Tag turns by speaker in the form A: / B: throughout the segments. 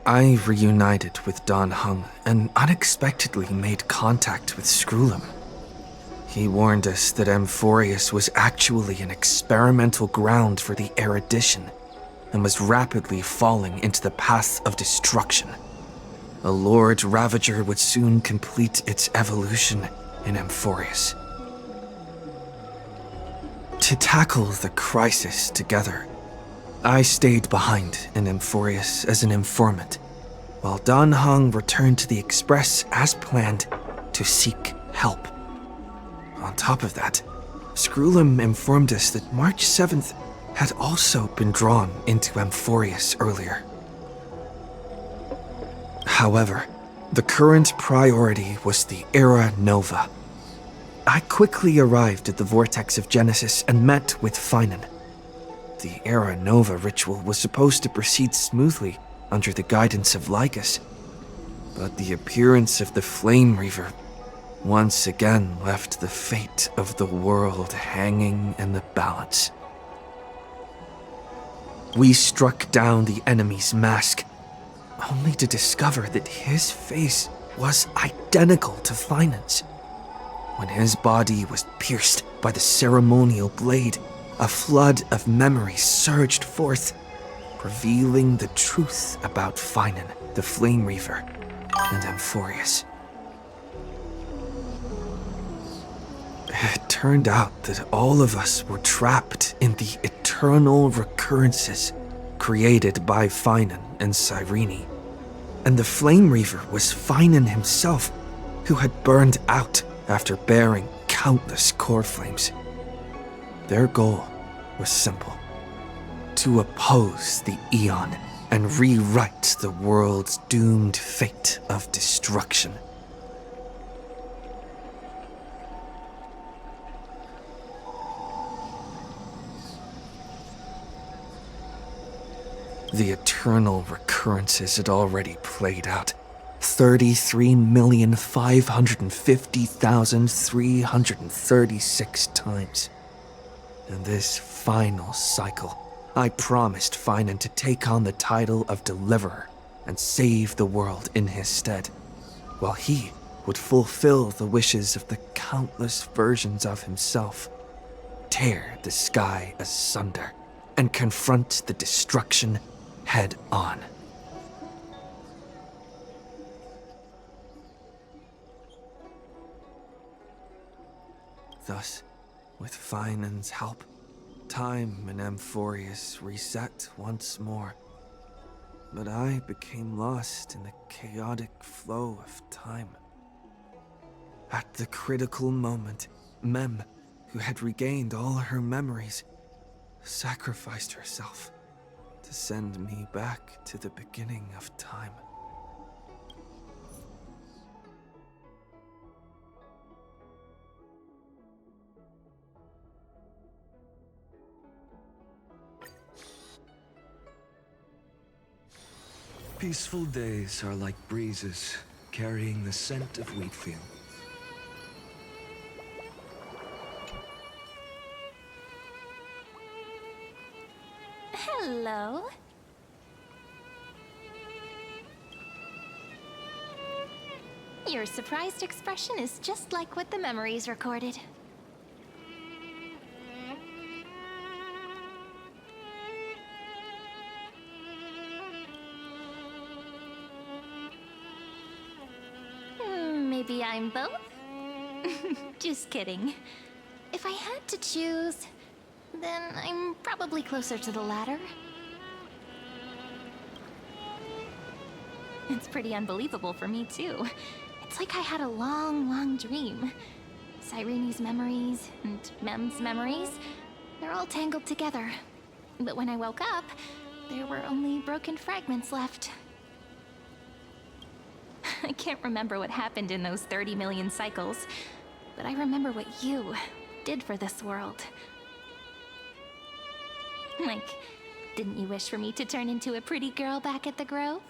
A: I reunited with Dan Heng and unexpectedly made contact with Skrullum. He warned us that Amphorius was actually an experimental ground for the erudition and was rapidly falling into the path of destruction. A Lord Ravager would soon complete its evolution in Amphorius. To tackle the crisis together, I stayed behind in Amphorius as an informant, while Dan Heng returned to the Express as planned to seek help. On top of that, Skrullum informed us that March 7th had also been drawn into Amphorius earlier. However, the current priority was the Era Nova. I quickly arrived at the Vortex of Genesis and met with Finan. The Era Nova ritual was supposed to proceed smoothly under the guidance of Lycus, but the appearance of the Flame Reaver once again left the fate of the world hanging in the balance. We struck down the enemy's mask, only to discover that his face was identical to Finan's. When his body was pierced by the ceremonial blade, a flood of memories surged forth, revealing the truth about Finan, the Flame Reaver, and Amphorius. It turned out that all of us were trapped in the eternal recurrences created by Finan and Cyrene, and the Flame Reaver was Finan himself, who had burned out after bearing countless core flames. Their goal was simple: to oppose the Aeon and rewrite the world's doomed fate of destruction. The eternal recurrences had already played out 33,550,336 times. In this final cycle, I promised Finan to take on the title of Deliverer and save the world in his stead, while he would fulfill the wishes of the countless versions of himself, tear the sky asunder, and confront the destruction head on. Thus, with Finan's help, time in Amphorius reset once more. But I became lost in the chaotic flow of time. At the critical moment, Mem, who had regained all her memories, sacrificed herself to send me back to the beginning of time.
B: Peaceful days are like breezes, carrying the scent of wheat fields.
C: Hello. Your surprised expression is just like what the memories recorded. Maybe I'm both? Just kidding. If I had to choose, then I'm probably closer to the latter. It's pretty unbelievable for me, too. It's like I had a long, long dream. Cyrene's memories and Mem's memories, they're all tangled together. But when I woke up, there were only broken fragments left. I can't remember what happened in those 30 million cycles, but I remember what you did for this world. Like, didn't you wish for me to turn into a pretty girl back at the Grove?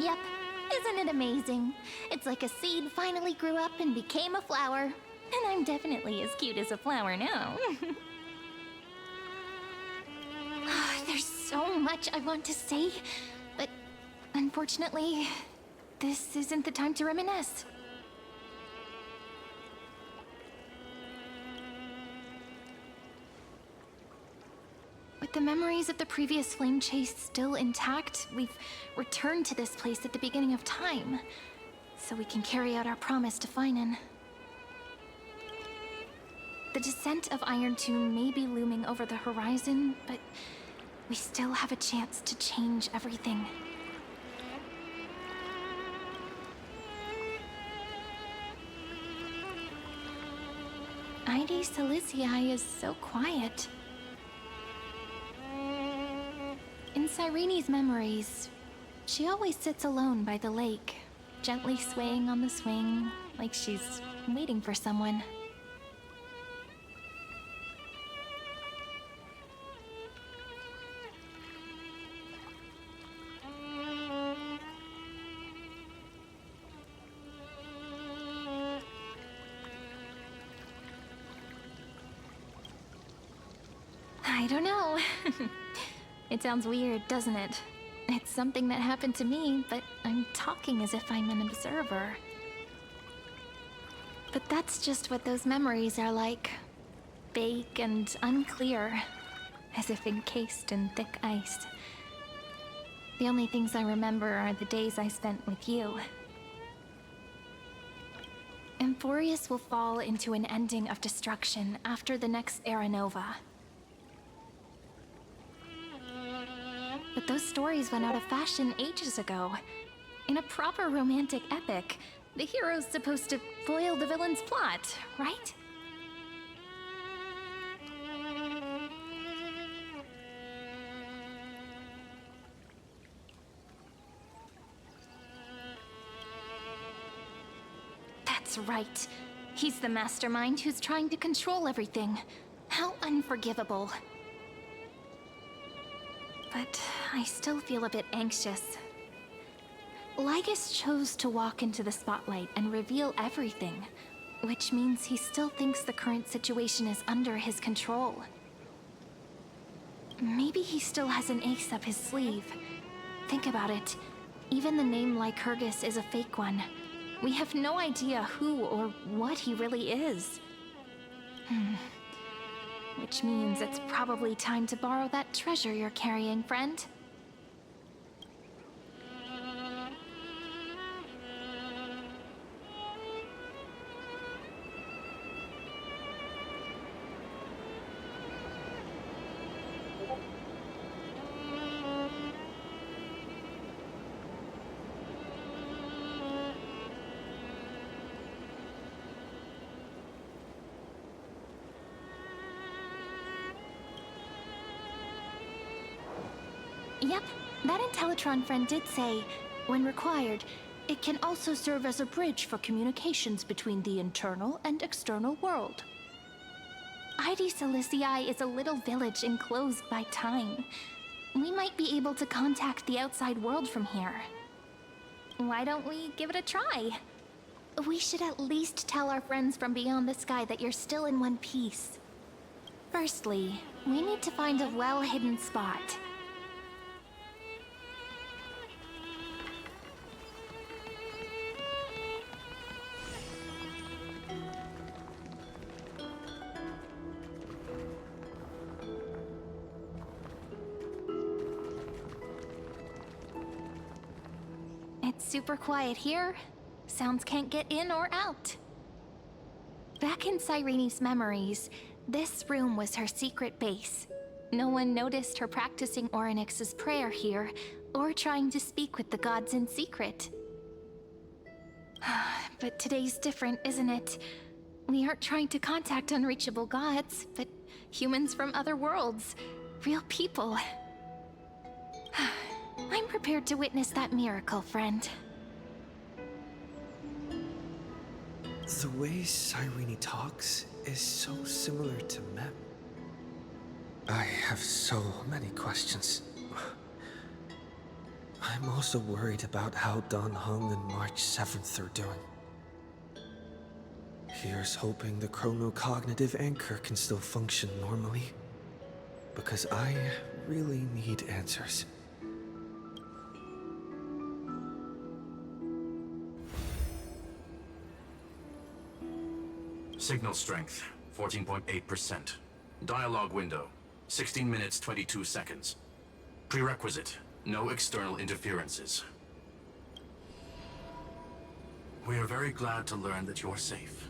C: Yep. Isn't it amazing? It's like a seed finally grew up and became a flower. And I'm definitely as cute as a flower now. There's so much I want to say, but unfortunately, this isn't the time to reminisce. With the memories of the previous flame chase still intact, we've returned to this place at the beginning of time, so we can carry out our promise to Finan. The descent of Iron Tomb may be looming over the horizon, but we still have a chance to change everything. Ide Silicii is so quiet. In Cyrene's memories, she always sits alone by the lake, gently swaying on the swing, like she's waiting for someone. I don't know. It sounds weird, doesn't it? It's something that happened to me, but I'm talking as if I'm an observer. But that's just what those memories are like. Vague and unclear, as if encased in thick ice. The only things I remember are the days I spent with you. Emphorius will fall into an ending of destruction after the next Era Nova. But those stories went out of fashion ages ago. In a proper romantic epic, the hero's supposed to foil the villain's plot, right? That's right. He's the mastermind who's trying to control everything. How unforgivable. But I still feel a bit anxious. Lygus chose to walk into the spotlight and reveal everything, which means he still thinks the current situation is under his control. Maybe he still has an ace up his sleeve. Think about it. Even the name Lycurgus is a fake one. We have no idea who or what he really is. Which means it's probably time to borrow that treasure you're carrying, friend. Yep, that Intellitron friend did say, when required, it can also serve as a bridge for communications between the internal and external world. Ide Silicii is a little village enclosed by time. We might be able to contact the outside world from here. Why don't we give it a try? We should at least tell our friends from beyond the sky that you're still in one piece. Firstly, we need to find a well-hidden spot. It's super quiet here. Sounds can't get in or out. Back in Cyrene's memories, this room was her secret base. No one noticed her practicing Orynyx's prayer here, or trying to speak with the gods in secret. But today's different, isn't it? We aren't trying to contact unreachable gods, but humans from other worlds. Real people. I'm prepared to witness that miracle, friend.
A: The way Cyrene talks is so similar to Mem. I have so many questions. I I'm also worried about how Dan Heng and March 7th are doing. Here's hoping the chronocognitive anchor can still function normally. Because I really need answers.
D: Signal strength, 14.8%. Dialogue window, 16 minutes 22 seconds. Prerequisite, no external interferences. We are very glad to learn that you're safe.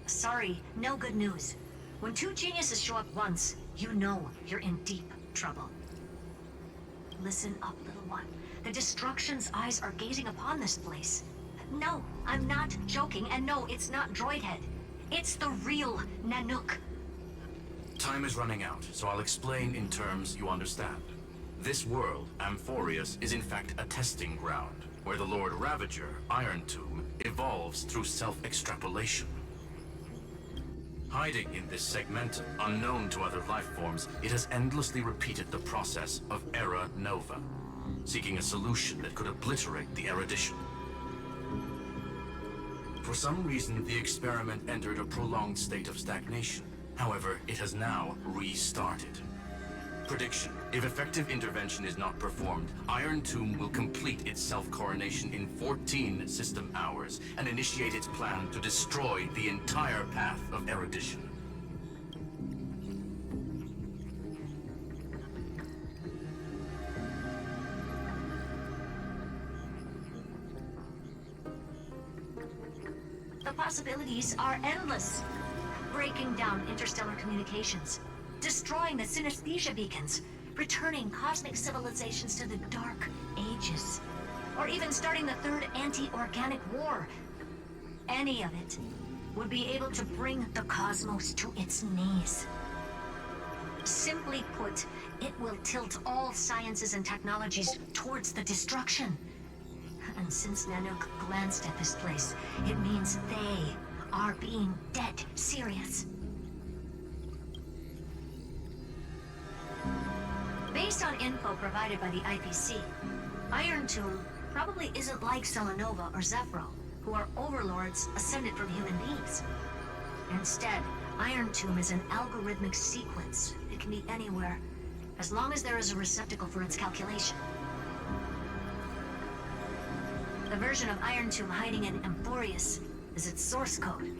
E: Sorry, no good news. When two geniuses show up once, you know you're in deep trouble. Listen up, little one. The Destruction's eyes are gazing upon this place. No, I'm not joking, and no, it's not Droidhead. It's the real Nanook.
D: Time is running out, so I'll explain in terms you understand. This world, Amphorius, is in fact a testing ground, where the Lord Ravager, Iron Tomb, evolves through self-extrapolation. Hiding in this segmentum, unknown to other life forms, it has endlessly repeated the process of Era Nova, seeking a solution that could obliterate the erudition. For some reason, the experiment entered a prolonged state of stagnation. However, it has now restarted. Prediction: if effective intervention is not performed, Iron Tomb will complete its self-coronation in 14 system hours and initiate its plan to destroy the entire path of erudition.
E: The possibilities are endless. Breaking down interstellar communications, destroying the synesthesia beacons, returning cosmic civilizations to the Dark Ages, or even starting the third anti-organic war. Any of it would be able to bring the cosmos to its knees. Simply put, it will tilt all sciences and technologies towards the destruction. And since Nanook glanced at this place, it means they are being dead serious. Based on info provided by the IPC, Iron Tomb probably isn't like Selenova or Zephyro, who are overlords ascended from human beings. Instead, Iron Tomb is an algorithmic sequence. It can be anywhere, as long as there is a receptacle for its calculation. The version of Iron Tomb hiding in Amphorius is its source code,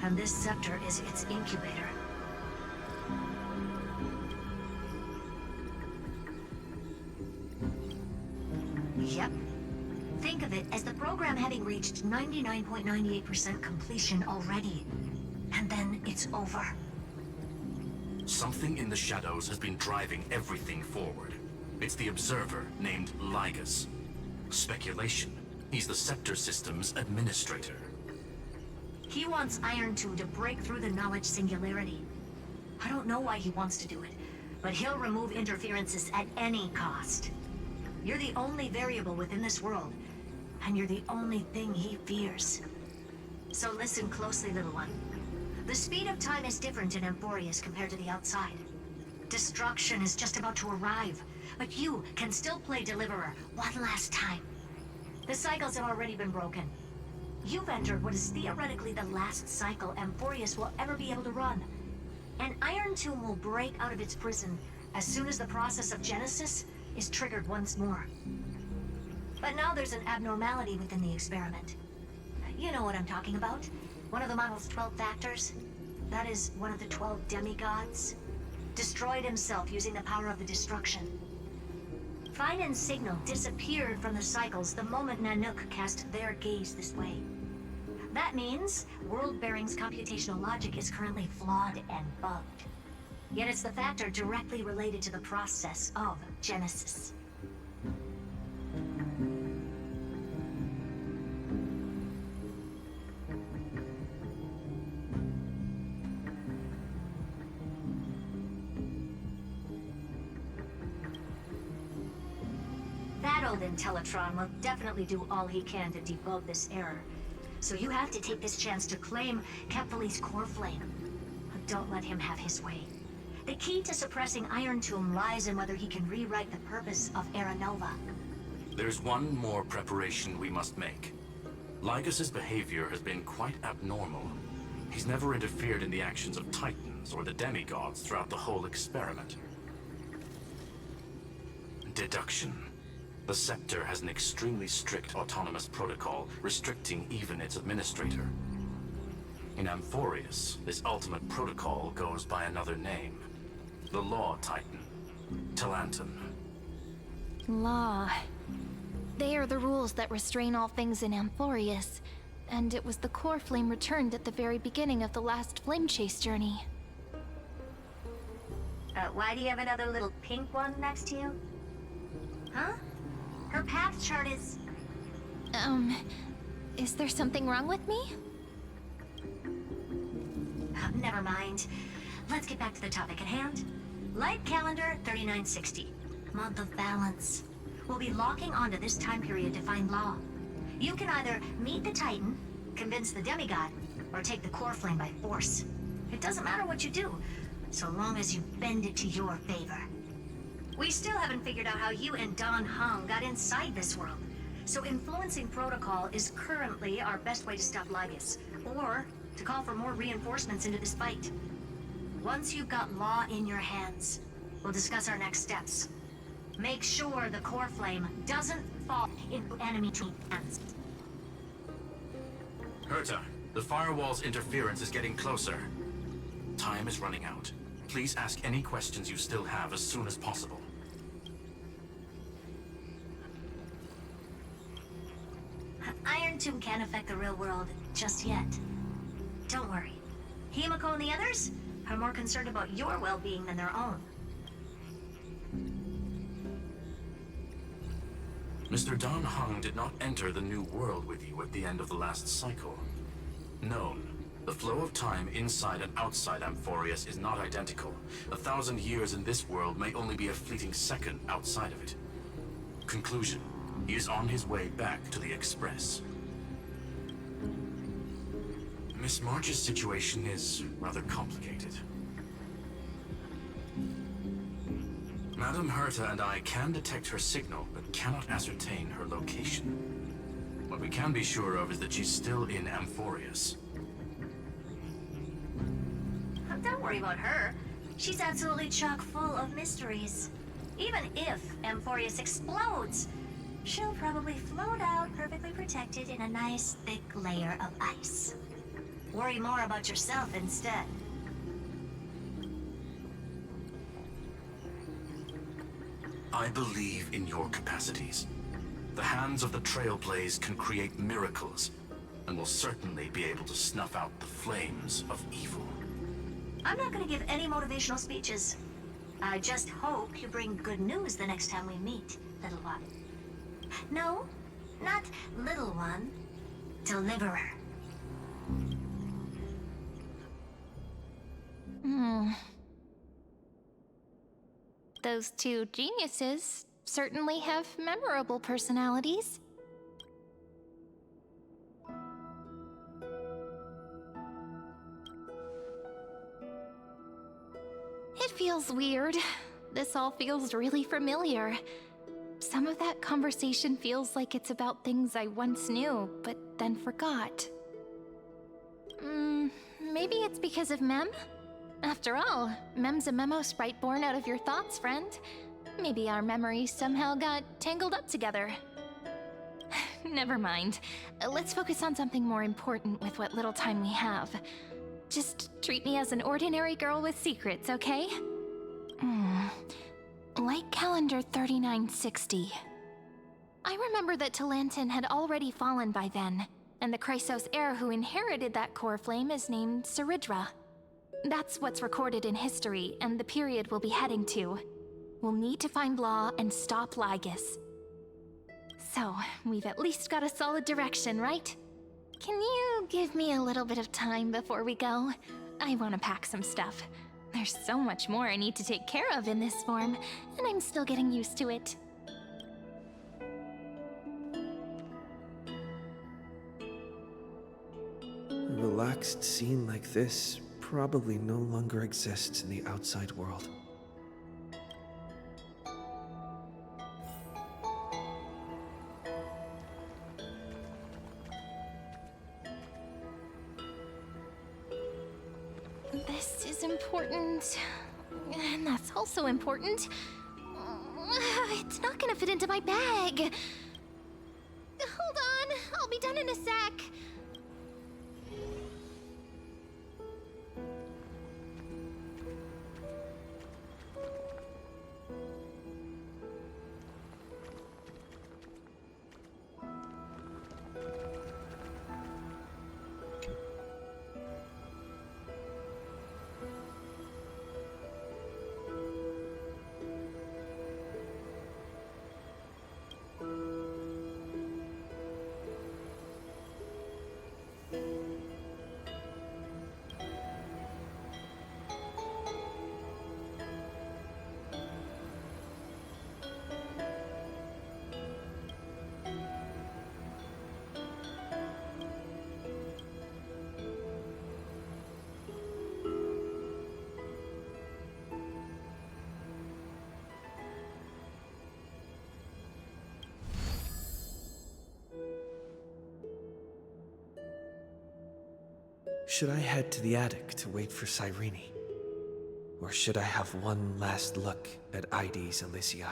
E: and this scepter is its incubator. Yep. Think of it as the program having reached 99.98% completion already. And then it's over.
D: Something in the shadows has been driving everything forward. It's the Observer named Lygus. Speculation: he's the Scepter System's administrator.
E: He wants Iron Tomb to break through the knowledge singularity. I don't know why he wants to do it, but he'll remove interferences at any cost. You're the only variable within this world, and you're the only thing he fears. So listen closely, little one. The speed of time is different in Amphorius compared to the outside. Destruction is just about to arrive, but you can still play Deliverer one last time. The cycles have already been broken. You've entered what is theoretically the last cycle Amphorius will ever be able to run. And Iron Tomb will break out of its prison as soon as the process of Genesis is triggered once more. But now there's an abnormality within the experiment. You know what I'm talking about. One of the model's 12 factors. That is one of the 12 demigods. Destroyed himself using the power of the destruction. Finan's signal disappeared from the cycles the moment Nanook cast their gaze this way. That means World Bearing's computational logic is currently flawed and bugged. Yet it's the factor directly related to the process of Genesis. That old Intellitron will definitely do all he can to debug this error. So you have to take this chance to claim Kepfali's core flame. But don't let him have his way. The key to suppressing Iron Tomb lies in whether he can rewrite the purpose of Era Nova.
D: There's one more preparation we must make. Lygas's behavior has been quite abnormal. He's never interfered in the actions of Titans or the demigods throughout the whole experiment. Deduction. The Scepter has an extremely strict autonomous protocol, restricting even its administrator. In Amphorius, this ultimate protocol goes by another name. The Law Titan. Talanton.
C: Law. They are the rules that restrain all things in Amphorius, and it was the core flame returned at the very beginning of the last flame chase journey.
E: Why do you have another little pink one next to you? Huh? Her path chart is...
C: Is there something wrong with me?
E: Never mind. Let's get back to the topic at hand. Light calendar 3960. Month of balance. We'll be locking onto this time period to find Law. You can either meet the Titan, convince the demigod, or take the core flame by force. It doesn't matter what you do, so long as you bend it to your favor. We still haven't figured out how you and Don Hung got inside this world, so influencing protocol is currently our best way to stop Lygas, or to call for more reinforcements into this fight. Once you've got Law in your hands, we'll discuss our next steps. Make sure the core flame doesn't fall into enemy hands.
D: Herta, the firewall's interference is getting closer. Time is running out. Please ask any questions you still have as soon as possible.
E: Iron Tomb can't affect the real world just yet. Don't worry. Himiko and the others are more concerned about your well-being than their own.
D: Mr. Don Hung did not enter the new world with you at the end of the last cycle. Known. The flow of time inside and outside Amphorius is not identical. 1,000 years in this world may only be a fleeting second outside of it. Conclusion. He is on his way back to the Express. Miss March's situation is rather complicated. Madame Herta and I can detect her signal, but cannot ascertain her location. What we can be sure of is that she's still in Amphorius.
E: Don't worry about her. She's absolutely chock full of mysteries. Even if Amphorius explodes, she'll probably float out perfectly protected in a nice thick layer of ice. Worry more about yourself instead.
D: I believe in your capacities. The hands of the Trailblazer can create miracles, and will certainly be able to snuff out the flames of evil.
E: I'm not going to give any motivational speeches. I just hope you bring good news the next time we meet, little one. No, not little one. Deliverer.
C: Those two geniuses certainly have memorable personalities. It feels weird. This all feels really familiar. Some of that conversation feels like it's about things I once knew, but then forgot. Maybe it's because of Mem? After all, Mem's a memo sprite born out of your thoughts, friend. Maybe our memories somehow got tangled up together. Never mind. Let's focus on something more important with what little time we have. Just treat me as an ordinary girl with secrets, okay? Light calendar 3960. I remember that Talanton had already fallen by then, and the Chrysos heir who inherited that core flame is named Cerydra. That's what's recorded in history, and the period we'll be heading to. We'll need to find Law and stop Lygas. So, we've at least got a solid direction, right? Can you give me a little bit of time before we go? I want to pack some stuff. There's so much more I need to take care of in this form, and I'm still getting used to it.
A: relaxed scene like this probably no longer exists in the outside world.
C: This is important. And that's also important. It's not gonna fit into my bag. Hold on, I'll be done in a sec.
A: Should I head to the attic to wait for Cyrene? Or should I have one last look at ID's Elysiae?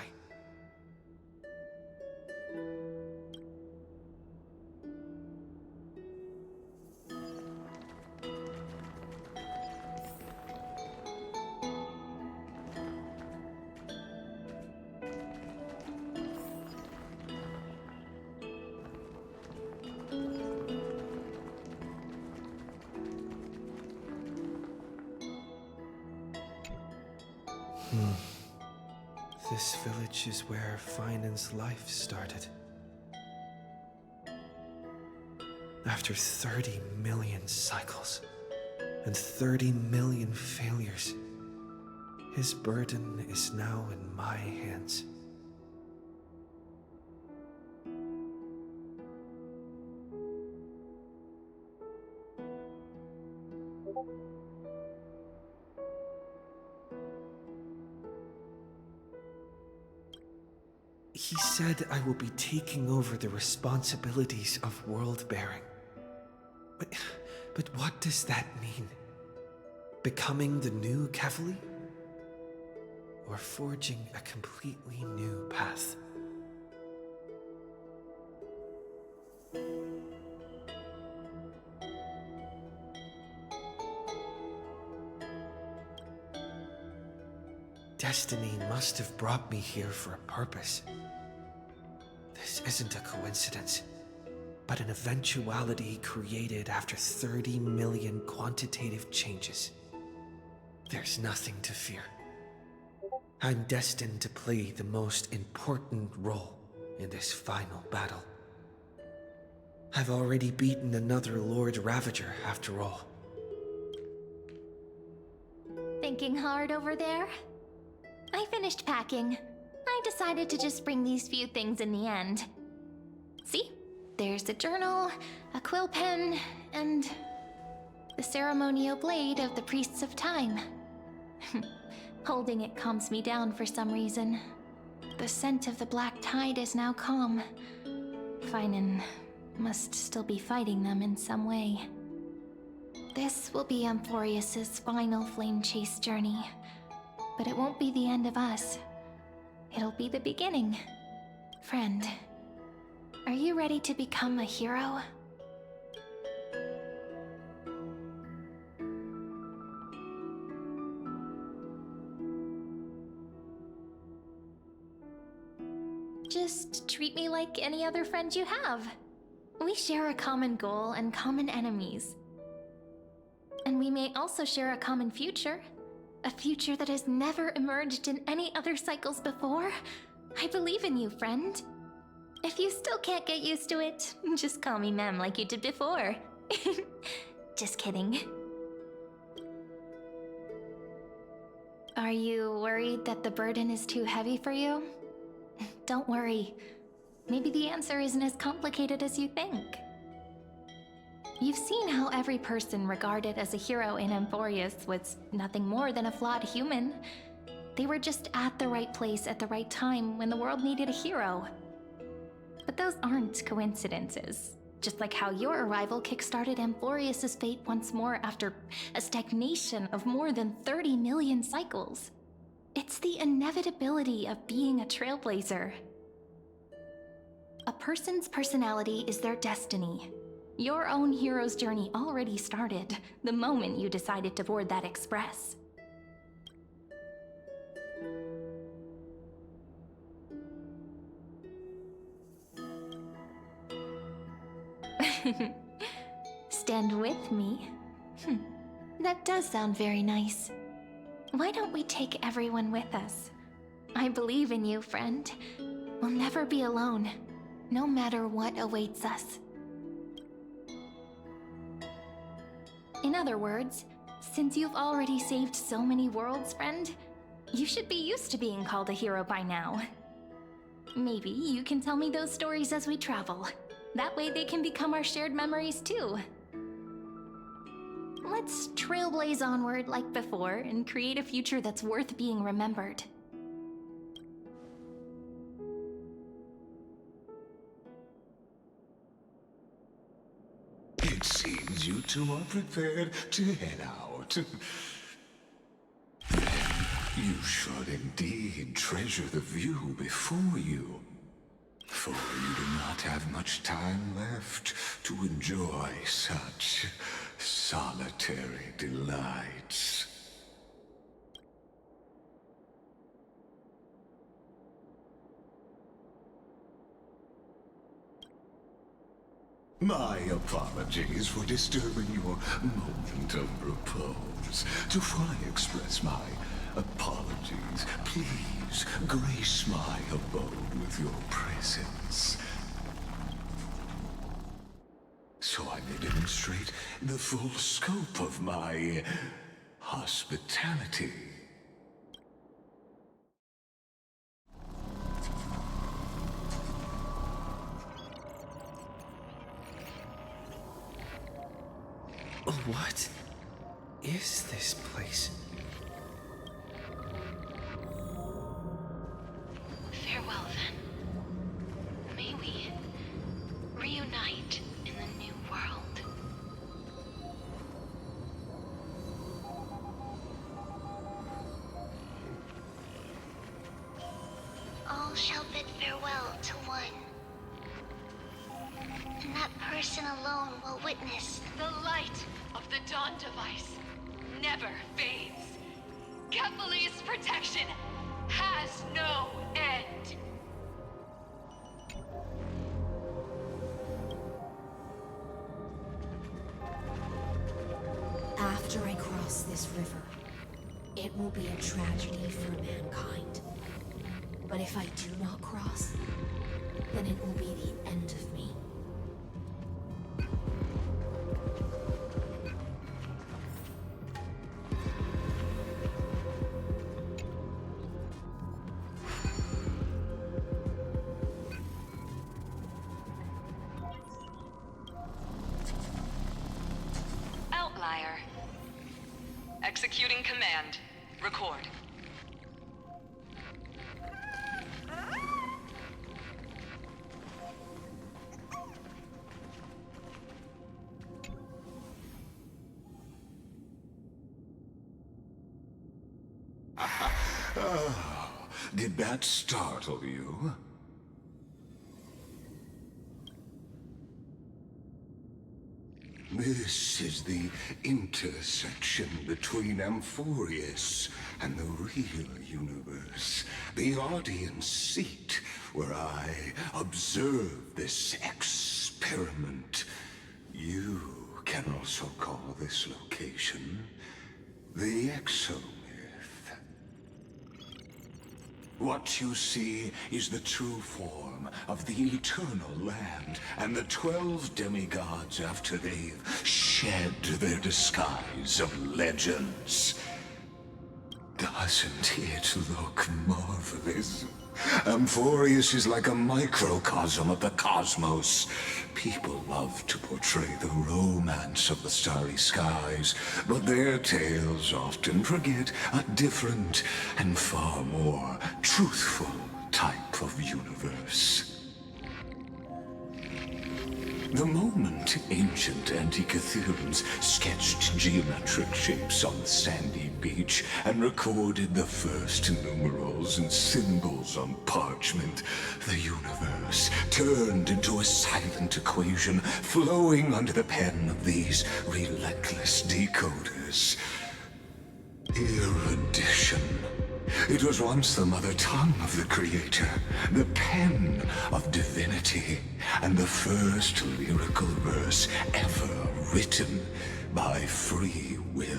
A: This village is where Finan's life started. After 30 million cycles and 30 million failures, his burden is now in my hands. He said I will be taking over the responsibilities of world-bearing. But what does that mean? Becoming the new Kevali? Or forging a completely new path? Destiny must have brought me here for a purpose. This isn't a coincidence, but an eventuality created after 30 million quantitative changes. There's nothing to fear. I'm destined to play the most important role in this final battle. I've already beaten another Lord Ravager, after all.
C: Thinking hard over there? I finished packing. I decided to just bring these few things in the end. See? There's a journal, a quill pen, and the ceremonial blade of the Priests of Time. Holding it calms me down for some reason. The scent of the Black Tide is now calm. Finan must still be fighting them in some way. This will be Amphorius's final flame chase journey. But it won't be the end of us. It'll be the beginning. Friend, are you ready to become a hero? Just treat me like any other friend you have. We share a common goal and common enemies. And we may also share a common future. A future that has never emerged in any other cycles before. I believe in you, friend. If you still can't get used to it, just call me Mem like you did before. Just kidding. Are you worried that the burden is too heavy for you? Don't worry. Maybe the answer isn't as complicated as you think. You've seen how every person regarded as a hero in Amphorius was nothing more than a flawed human. They were just at the right place at the right time when the world needed a hero. But those aren't coincidences. Just like how your arrival kickstarted Amphorius' fate once more after a stagnation of more than 30 million cycles. It's the inevitability of being a Trailblazer. A person's personality is their destiny. Your own hero's journey already started the moment you decided to board that express. Stand with me? That does sound very nice. Why don't we take everyone with us? I believe in you, friend. We'll never be alone, no matter what awaits us. In other words, since you've already saved so many worlds, friend, you should be used to being called a hero by now. Maybe you can tell me those stories as we travel. That way they can become our shared memories too. Let's trailblaze onward like before and create a future that's worth being remembered.
F: It seems you two are prepared to head out. You should indeed treasure the view before you, for you do not have much time left to enjoy such solitary delights. My apologies for disturbing your moment of repose. To fully express my apologies, please grace my abode with your presence, so I may demonstrate the full scope of my hospitality.
A: What is this place?
C: Farewell then. May we reunite in the new world.
G: All shall bid farewell to one. And that person alone will witness.
H: The light of the Dawn device never fades. Kephal's protection has no end.
E: After I cross this river, it will be a tragedy for mankind. But if I do not cross, then it will be the end of me.
H: Outlier. Executing command. Record.
F: Oh, did that startle you? This is the intersection between Amphorius and the real universe. The audience seat where I observe this experiment. You can also call this location the Exomyth. What you see is the true form of the eternal land and the 12 demigods after they've shed their disguise of legends. Doesn't it look marvelous? Amphorius is like a microcosm of the cosmos. People love to portray the romance of the starry skies, but their tales often forget a different and far more truthful type of universe. The moment ancient Antikytherians sketched geometric shapes on the sandy beach and recorded the first numerals and symbols on parchment, the universe turned into a silent equation flowing under the pen of these relentless decoders. Erudition. It was once the mother tongue of the creator, the pen of divinity, and the first lyrical verse ever written by free will.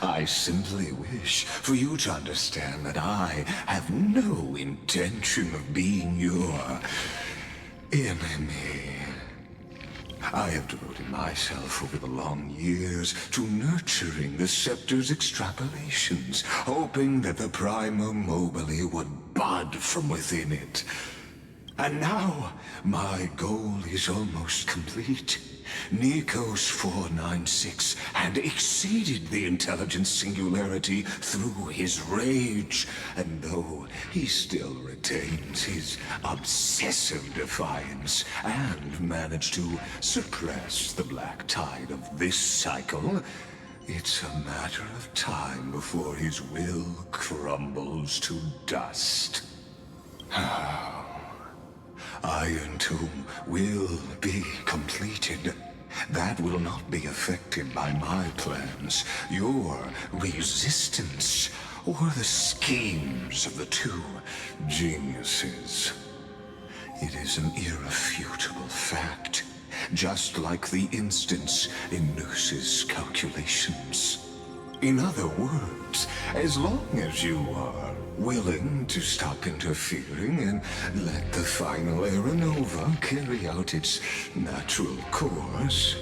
F: I simply wish for you to understand that I have no intention of being your enemy. I have devoted myself over the long years to nurturing the scepter's extrapolations, hoping that the Prima Mobile would bud from within it. And now, my goal is almost complete. Nikos 496 had exceeded the intelligence singularity through his rage, and though he still retains his obsessive defiance and managed to suppress the black tide of this cycle, it's a matter of time before his will crumbles to dust. Iron Tomb will be completed. That will not be affected by my plans, your resistance, or the schemes of the two geniuses. It is an irrefutable fact, just like the instance in Noos's calculations. In other words, as long as you are willing to stop interfering and let the final Aeronova carry out its natural course,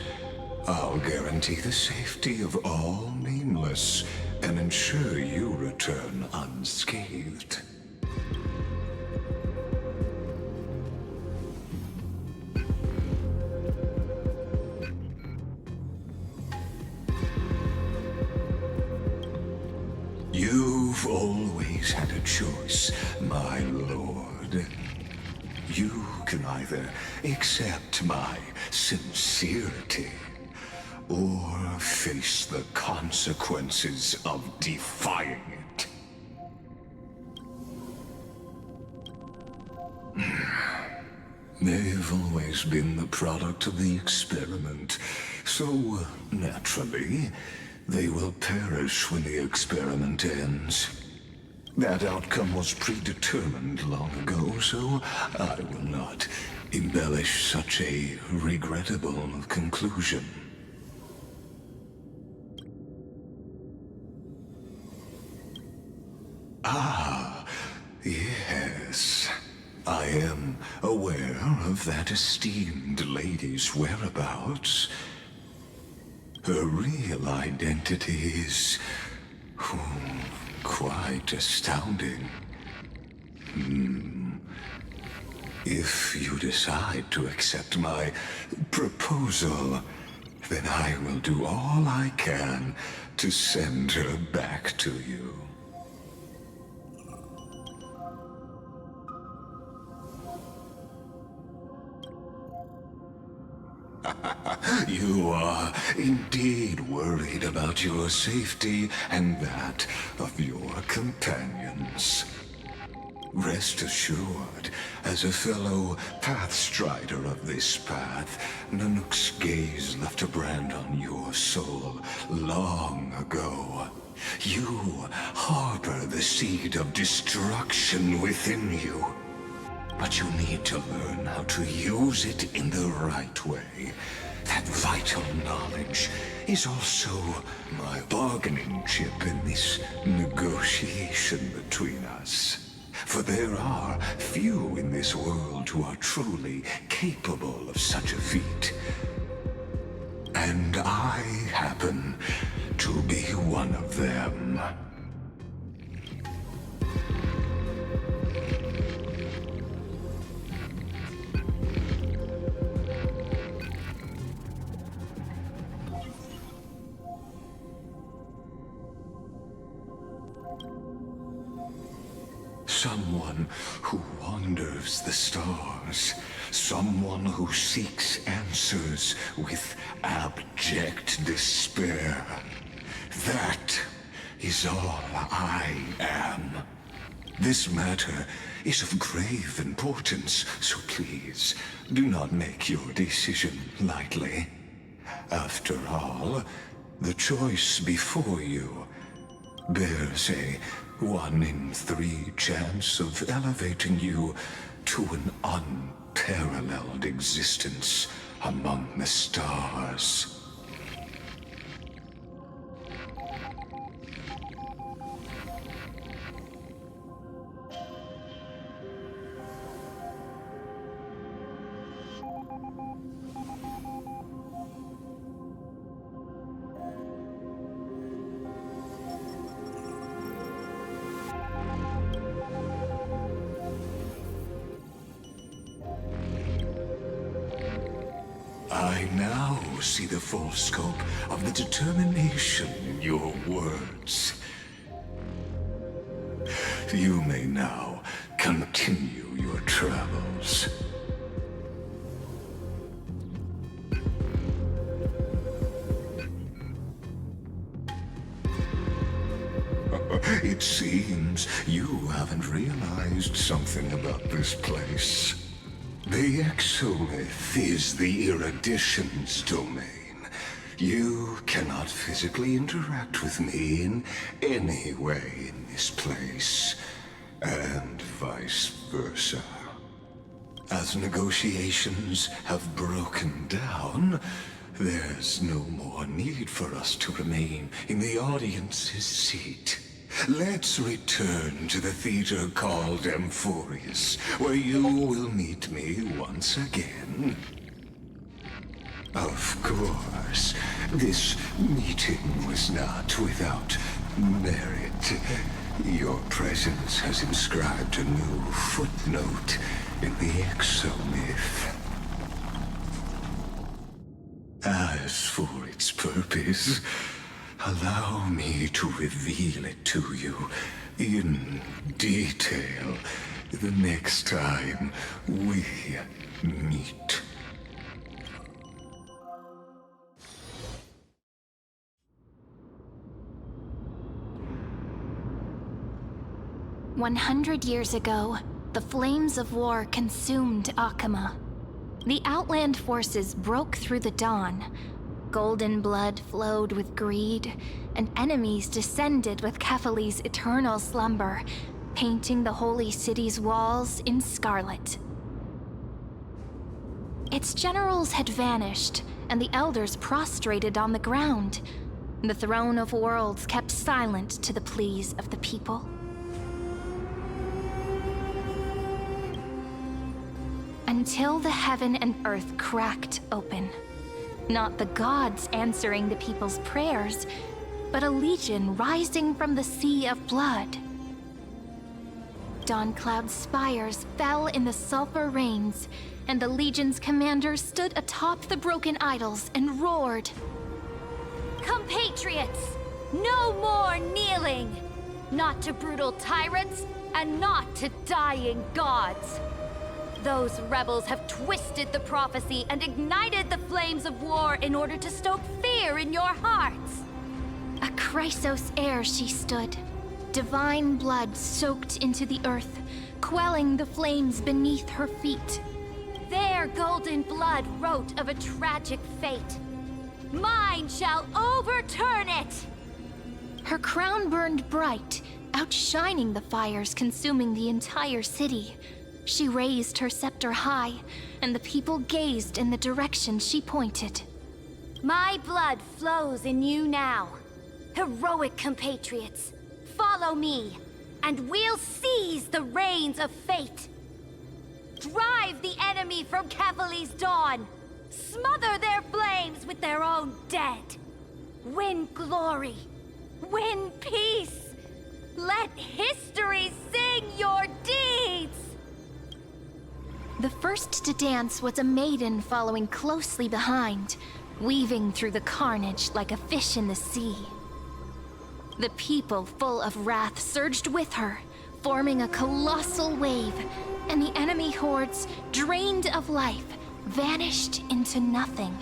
F: I'll guarantee the safety of all nameless and ensure you return unscathed. You've always had a choice, my lord. You can either accept my sincerity or face the consequences of defying it. They've always been the product of the experiment, so naturally, they will perish when the experiment ends. That outcome was predetermined long ago, so I will not embellish such a regrettable conclusion. Ah, yes. I am aware of that esteemed lady's whereabouts. Her real identity is quite astounding. If you decide to accept my proposal, then I will do all I can to send her back to you. You are indeed worried about your safety and that of your companions. Rest assured, as a fellow pathstrider of this path, Nanook's gaze left a brand on your soul long ago. You harbor the seed of destruction within you. But you need to learn how to use it in the right way. That vital knowledge is also my bargaining chip in this negotiation between us. for there are few in this world who are truly capable of such a feat. And I happen to be one of them. Someone who wanders the stars. Someone who seeks answers with abject despair. That is all I am. This matter is of grave importance, so please do not make your decision lightly. After all, the choice before you bears a 1 in 3 chance of elevating you to an unparalleled existence among the stars. I now see the full scope of the determination in your words. You may now continue your travels. It seems you haven't realized something about this place. The exomyth is the erudition's domain. You cannot physically interact with me in any way in this place, and vice versa. As negotiations have broken down, there's no more need for us to remain in the audience's seat. Let's return to the theater called Amphorius, where you will meet me once again. Of course, this meeting was not without merit. Your presence has inscribed a new footnote in the exomyth. As for its purpose, allow me to reveal it to you in detail the next time we meet.
C: "100 years ago, the flames of war consumed Akama. The Outland forces broke through the dawn. Golden blood flowed with greed, and enemies descended with Kefali's eternal slumber, painting the holy city's walls in scarlet. Its generals had vanished, and the elders prostrated on the ground. The throne of worlds kept silent to the pleas of the people. Until the heaven and earth cracked open. Not the gods answering the people's prayers, but a legion rising from the sea of blood. Dawncloud's spires fell in the sulfur rains, and the legion's commander stood atop the broken idols and roared.
I: Compatriots, no more kneeling! Not to brutal tyrants, and not to dying gods! Those rebels have twisted the prophecy and ignited the flames of war in order to stoke fear in your hearts.
C: A Chrysos heir she stood, divine blood soaked into the earth, quelling the flames beneath her feet.
I: Their golden blood wrote of a tragic fate. Mine shall overturn it!
C: Her crown burned bright, outshining the fires consuming the entire city. She raised her scepter high, and the people gazed in the direction she pointed.
I: My blood flows in you now. Heroic compatriots, follow me, and we'll seize the reins of fate. Drive the enemy from Kefali's dawn. Smother their flames with their own dead. Win glory. Win peace. Let history sing your deeds!
C: The first to dance was a maiden following closely behind, weaving through the carnage like a fish in the sea. The people, full of wrath, surged with her, forming a colossal wave, and the enemy hordes, drained of life, vanished into nothing.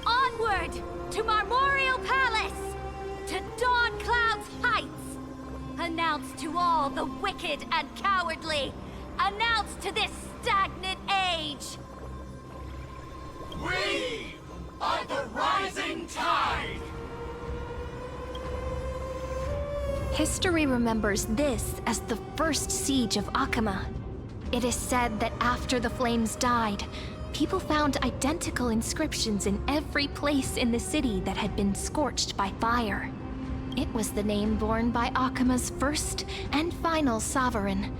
I: Onward to Marmorial Palace! To Dawn Cloud's heights! Announce to all the wicked and cowardly! Announce to this stagnant age!
D: We are the rising tide!
C: History remembers this as the first siege of Akama. It is said that after the flames died, people found identical inscriptions in every place in the city that had been scorched by fire. It was the name borne by Akama's first and final sovereign,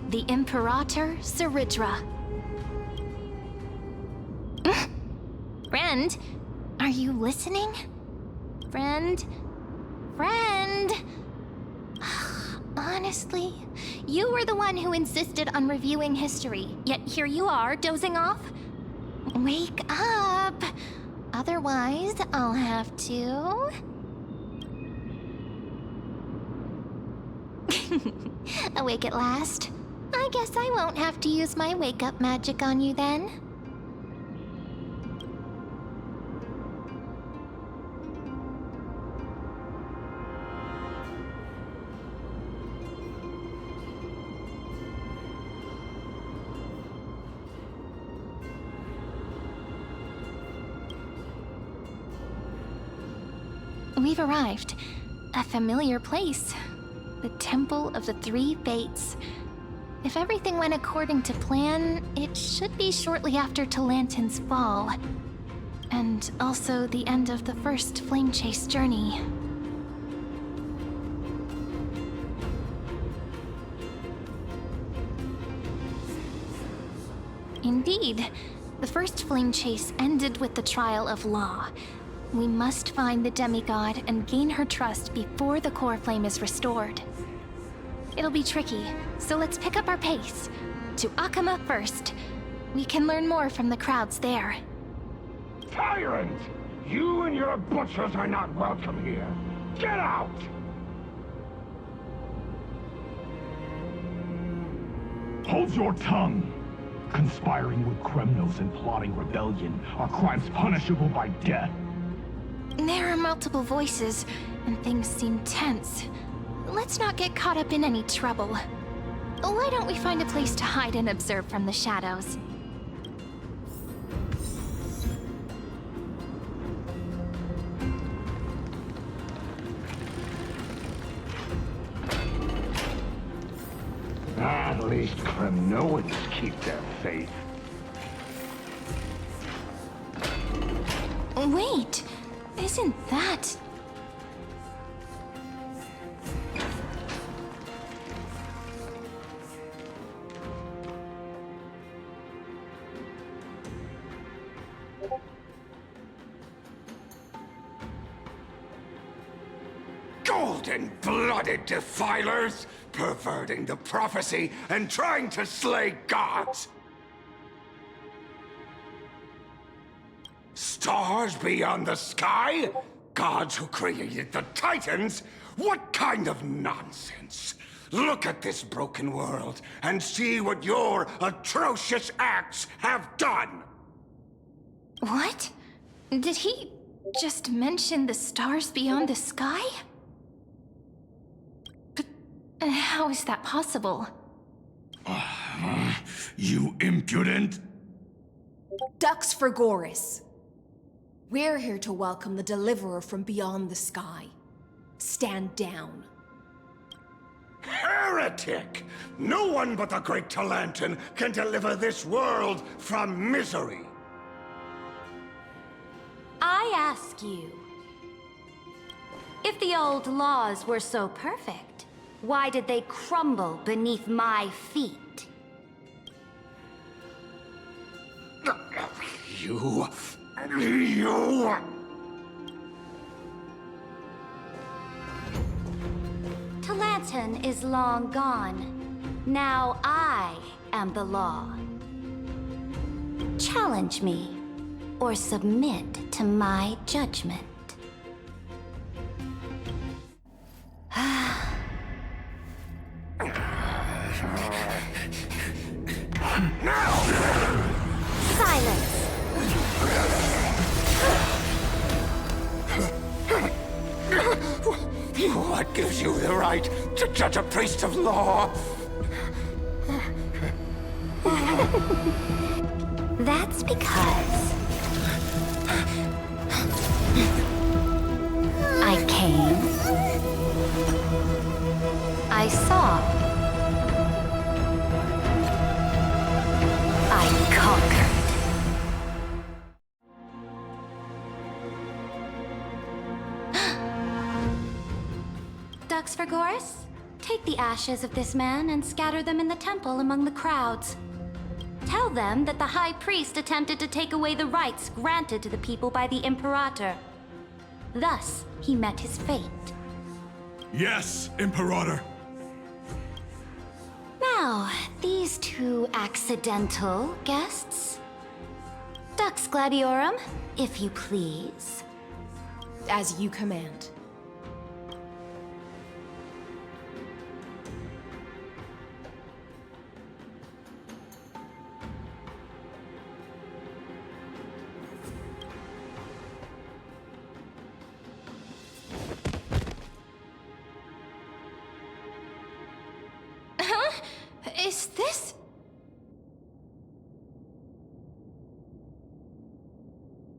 C: the Imperator Cerydra. Friend, are you listening? Friend? Friend? Honestly, you were the one who insisted on reviewing history, yet here you are, dozing off? Wake up! Otherwise, I'll have to... Awake at last? I guess I won't have to use my wake-up magic on you then. We've arrived. A familiar place. The Temple of the Three Fates. If everything went according to plan, it should be shortly after Talantin's fall. And also the end of the first Flame Chase journey. Indeed, the first Flame Chase ended with the trial of Law. We must find the demigod and gain her trust before the core flame is restored. It'll be tricky, so let's pick up our pace. To Akama first. We can learn more from the crowds there.
J: Tyrant! You and your butchers are not welcome here. Get out! Hold your tongue! Conspiring with Kremnos and plotting rebellion are crimes punishable by death.
C: There are multiple voices, and things seem tense. Let's not get caught up in any trouble. Why don't we find a place to hide and observe from the shadows?
J: At least Kremnoans keep their faith.
C: Wait! Isn't that...
F: Golden-blooded defilers, perverting the prophecy and trying to slay gods! Stars beyond the sky? Gods who created the Titans? What kind of nonsense? Look at this broken world and see what your atrocious acts have done!
C: What? Did he just mention the stars beyond the sky? But how is that possible?
J: You impudent!
K: Ducks for Goris. We're here to welcome the deliverer from beyond the sky. Stand down.
F: Heretic! No one but the great Talantin can deliver this world from misery!
I: I ask you, if the old laws were so perfect, Why did they crumble beneath my feet?
F: You...
I: Talanton is long gone. Now I am the law. Challenge me, or submit to my judgment. Silence!
F: What gives you the right to judge a priest of law?
I: That's because I came, I saw, I conquered. Dux Vergoris, take the ashes of this man and scatter them in the temple among the crowds. Tell them that the High Priest attempted to take away the rights granted to the people by the Imperator. Thus, he met his fate.
J: Yes, Imperator.
I: Now, these two accidental guests. Dux Gladiorum, if you please.
K: As you command.
C: Is this...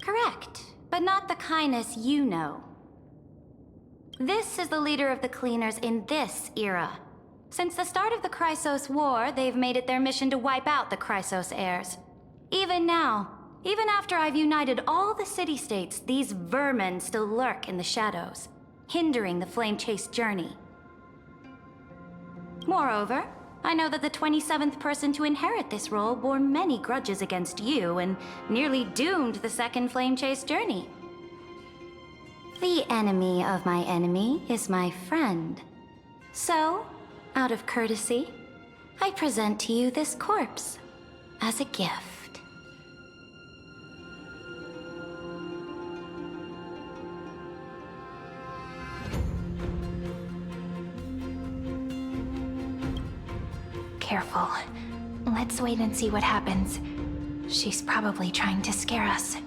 I: Correct, but not the kindness you know. This is the leader of the Cleaners in this era. Since the start of the Chrysos War, they've made it their mission to wipe out the Chrysos heirs. Even now, even after I've united all the city-states, these vermin still lurk in the shadows, hindering the flame-chase journey. Moreover, I know that the 27th person to inherit this role bore many grudges against you and nearly doomed the second flame chase journey. The enemy of my enemy is my friend. So, out of courtesy, I present to you this corpse as a gift.
C: Careful. Let's wait and see what happens. She's probably trying to scare us.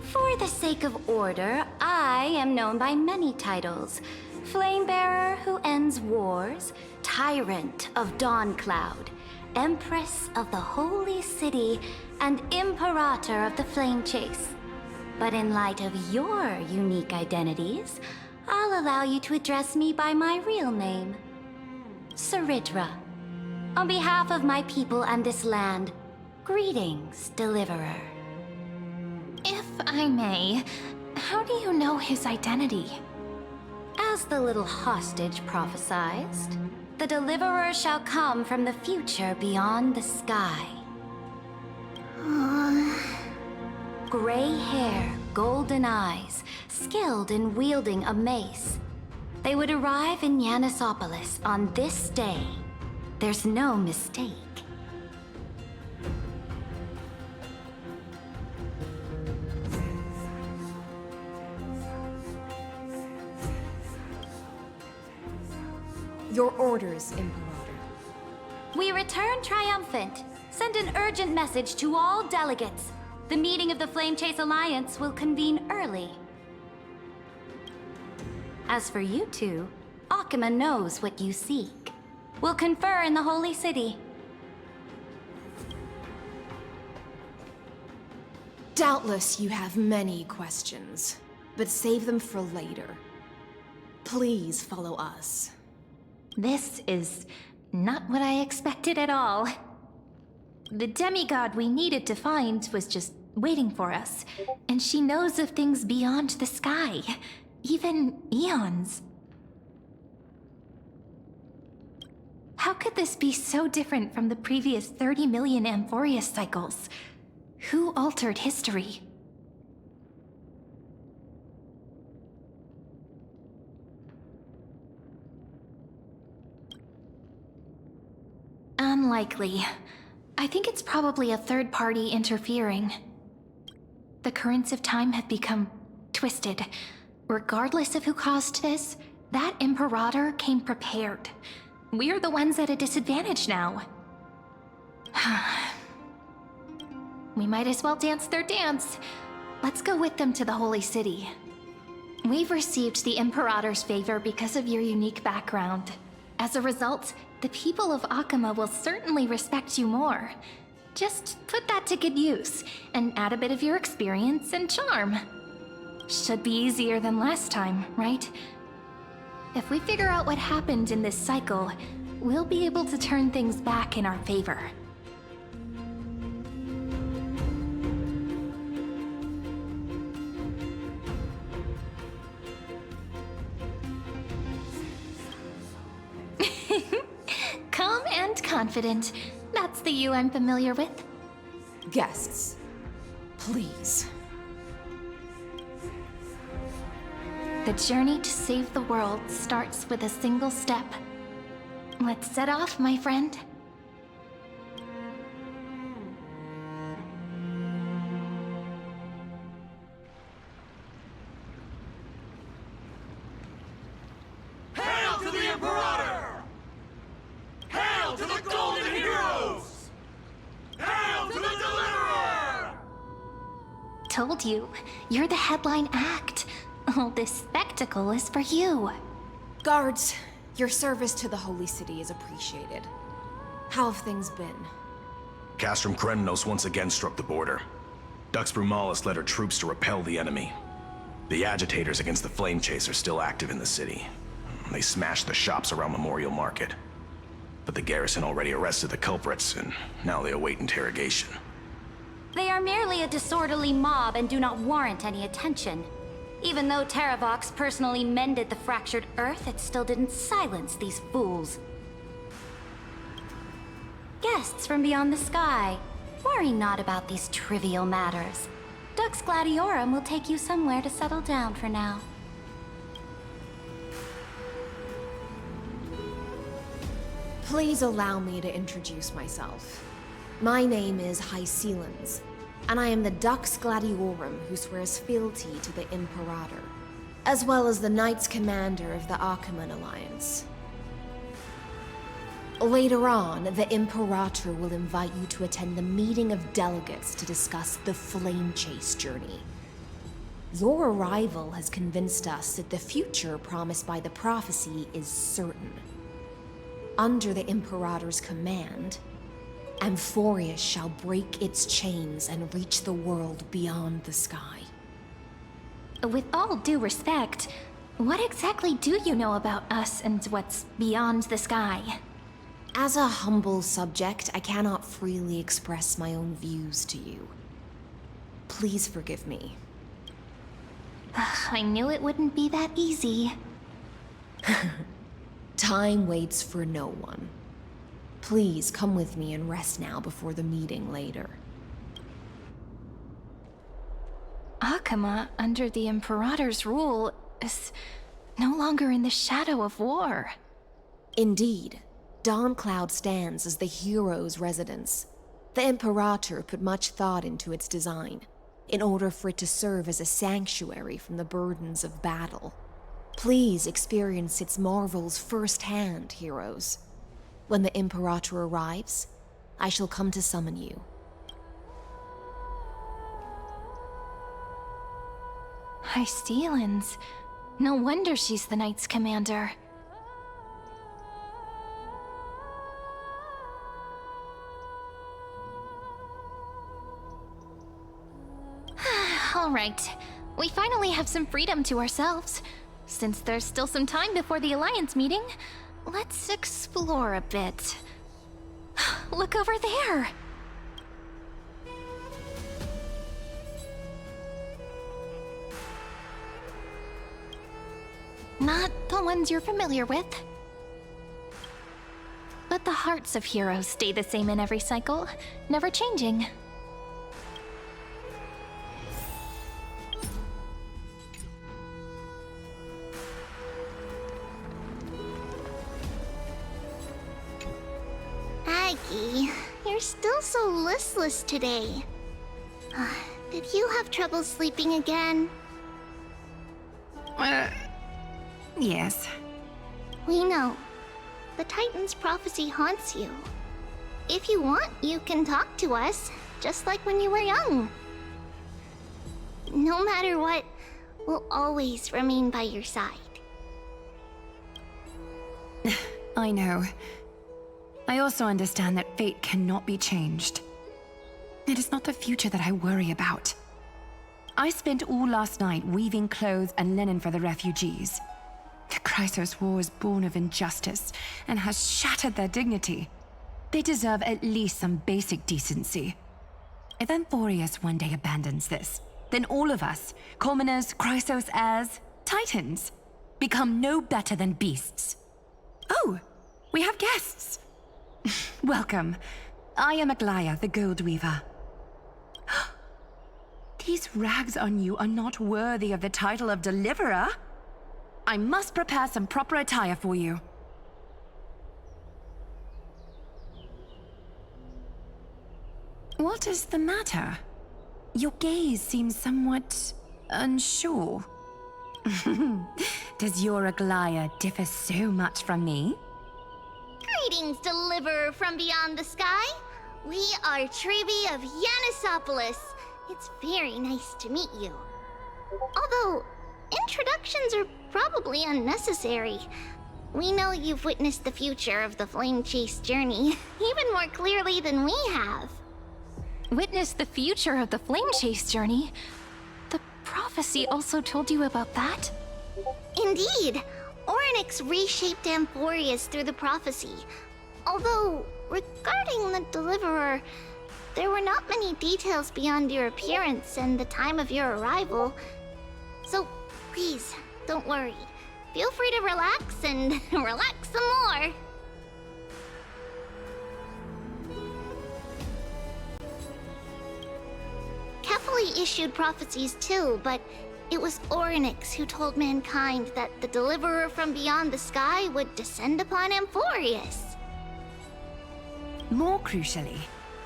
I: For the sake of order, I am known by many titles. Flamebearer who ends wars, Tyrant of Dawncloud, Empress of the Holy City, and Imperator of the Flame Chase. But in light of your unique identities, I'll allow you to address me by my real name, Cerydra. On behalf of my people and this land, greetings, Deliverer.
C: If I may, how do you know his identity?
I: As the little hostage prophesized, the Deliverer shall come from the future beyond the sky. Gray hair, golden eyes, skilled in wielding a mace. They would arrive in Yanisopolis on this day. There's no mistake.
K: Your orders, Imperator.
I: We return triumphant. Send an urgent message to all delegates. The meeting of the Flame Chase Alliance will convene early. As for you two, Akima knows what you seek. We'll confer in the Holy City.
K: Doubtless you have many questions, but save them for later. Please follow us.
C: This is not what I expected at all. The demigod we needed to find was just waiting for us, and she knows of things beyond the sky. even eons. How could this be so different from the previous 30 million Amphorius cycles? Who altered history? Unlikely. I think it's probably a third party interfering. The currents of time have become twisted. Regardless of who caused this, that Imperator came prepared. We're the ones at a disadvantage now. We might as well dance their dance. Let's go with them to the Holy City. We've received the Imperator's favor because of your unique background. As a result, the people of Akama will certainly respect you more. Just put that to good use, and add a bit of your experience and charm. Should be easier than last time, right? If we figure out what happened in this cycle, we'll be able to turn things back in our favor. Calm and confident. That's the you I'm familiar with.
K: Guests, please.
C: The journey to save the world starts with a single step. Let's set off, my friend.
D: Hail to the Imperator! Hail to the Golden Heroes! Hail to the Deliverer!
C: Told you, you're the headline act. All this spectacle is for you.
K: Guards, your service to the Holy City is appreciated. How have things been?
L: Castrum Kremnos once again struck the border. Dux Brumalis led her troops to repel the enemy. The agitators against the Flame Chase are still active in the city. They smashed the shops around Memorial Market. But the garrison already arrested the culprits, and now they await interrogation.
I: They are merely a disorderly mob and do not warrant any attention. Even though Terravox personally mended the fractured Earth, it still didn't silence these fools. Guests from beyond the sky, worry not about these trivial matters. Dux Gladiorum will take you somewhere to settle down for now.
K: Please allow me to introduce myself. My name is Hycelans, and I am the Dux Gladiorum who swears fealty to the Imperator, as well as the Knights Commander of the Achaemenid Alliance. Later on, the Imperator will invite you to attend the meeting of delegates to discuss the Flame Chase journey. Your arrival has convinced us that the future promised by the prophecy is certain. Under the Imperator's command, Amphorius shall break its chains and reach the world beyond the sky.
C: With all due respect, what exactly do you know about us and what's beyond the sky?
K: As a humble subject, I cannot freely express my own views to you. Please forgive me.
C: I knew it wouldn't be that easy.
K: Time waits for no one. Please come with me and rest now before the meeting later.
C: Akama, under the Imperator's rule, is no longer in the shadow of war.
K: Indeed, Dawncloud stands as the hero's residence. The Imperator put much thought into its design, in order for it to serve as a sanctuary from the burdens of battle. Please experience its marvels firsthand, heroes. When the Imperator arrives, I shall come to summon you.
C: Stellarons. No wonder she's the Knights Commander. All right. We finally have some freedom to ourselves. Since there's still some time before the Alliance meeting, let's explore a bit. Look over there! Not the ones you're familiar with. But the hearts of heroes stay the same in every cycle, never changing.
G: Aggie, you're still so listless today. Did you have trouble sleeping again?
M: Yes.
G: We know. The Titan's prophecy haunts you. If you want, you can talk to us, just like when you were young. No matter what, we'll always remain by your side.
M: I know. I also understand that fate cannot be changed. It is not the future that I worry about. I spent all last night weaving clothes and linen for the refugees. The Chrysos War is born of injustice and has shattered their dignity. They deserve at least some basic decency. If Amphorius one day abandons this, then all of us, commoners, Chrysos heirs, Titans, become no better than beasts. Oh, we have guests. Welcome. I am Aglaya, the Gold Weaver. These rags on you are not worthy of the title of Deliverer. I must prepare some proper attire for you. What is the matter? Your gaze seems somewhat unsure. Does your Aglaya differ so much from me?
G: Greetings, Deliverer from beyond the sky. We are Trevi of Yanisopolis. It's very nice to meet you. Although, introductions are probably unnecessary. We know you've witnessed the future of the Flame Chase journey even more clearly than we have.
C: Witnessed the future of the Flame Chase journey? The prophecy also told you about that?
G: Indeed. Orynyx reshaped Amphorius through the prophecy. Although, regarding the Deliverer, there were not many details beyond your appearance and the time of your arrival. So, please, don't worry. Feel free to relax and relax some more. Kefali issued prophecies too, but it was Orynyx who told mankind that the Deliverer from beyond the sky would descend upon Amphorius.
M: More crucially,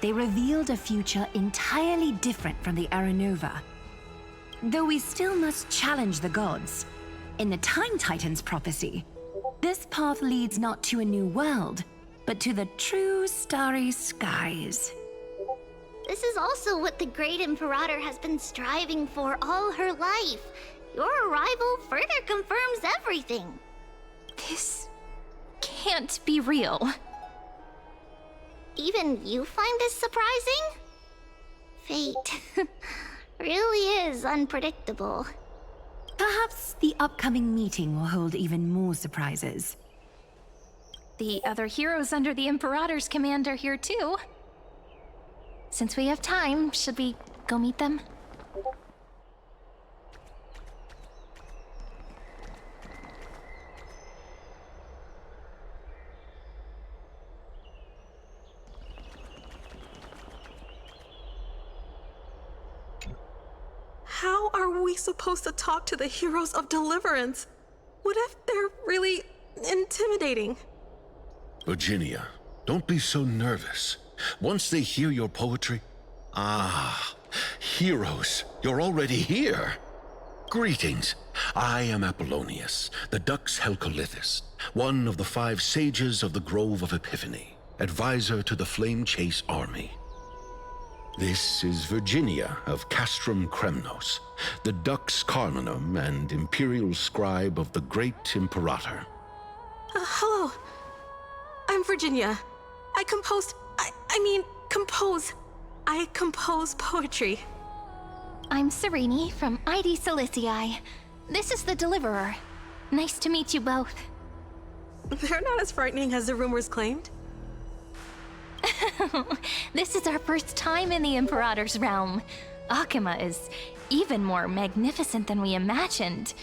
M: they revealed a future entirely different from the Aranova. Though we still must challenge the gods. In the Time Titan's prophecy, this path leads not to a new world, but to the true starry skies.
G: This is also what the Great Imperator has been striving for all her life. Your arrival further confirms everything.
C: This can't be real.
G: Even you find this surprising? Fate really is unpredictable.
M: Perhaps the upcoming meeting will hold even more surprises.
C: The other heroes under the Imperator's command are here too. Since we have time, should we go meet them?
N: How are we supposed to talk to the heroes of Deliverance? What if they're really intimidating?
O: Virginia, don't be so nervous. Once they hear your poetry... Ah, heroes, you're already here. Greetings. I am Apollonius, the Dux Helcolithus, one of the 5 sages of the Grove of Epiphany, advisor to the Flame Chase army. This is Virginia of Castrum Kremnos, the Dux Carminum and imperial scribe of the Great Imperator.
N: Hello. I'm Virginia. I compose poetry.
C: I'm Serene from ID Silicii. This is the Deliverer. Nice to meet you both.
N: They're not as frightening as the rumors claimed.
C: This is our first time in the Imperator's realm. Akima is even more magnificent than we imagined.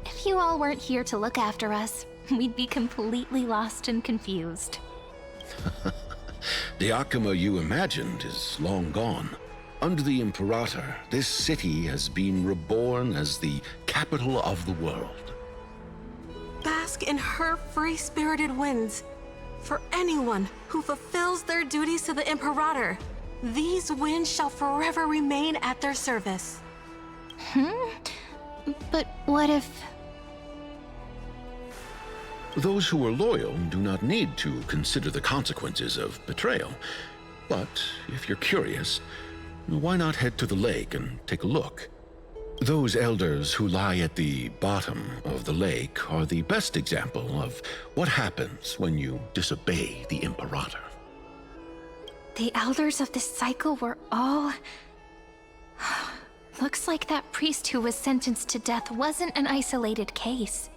C: If If you all weren't here to look after us, we'd be completely lost and confused.
O: The Akuma you imagined is long gone. Under the Imperator, this city has been reborn as the capital of the world.
N: Bask in her free-spirited winds. For anyone who fulfills their duties to the Imperator, these winds shall forever remain at their service.
C: But what if...
O: Those who are loyal do not need to consider the consequences of betrayal. But if you're curious, why not head to the lake and take a look? Those elders who lie at the bottom of the lake are the best example of what happens when you disobey the Imperator.
C: The elders of this cycle were all... Looks like that priest who was sentenced to death wasn't an isolated case.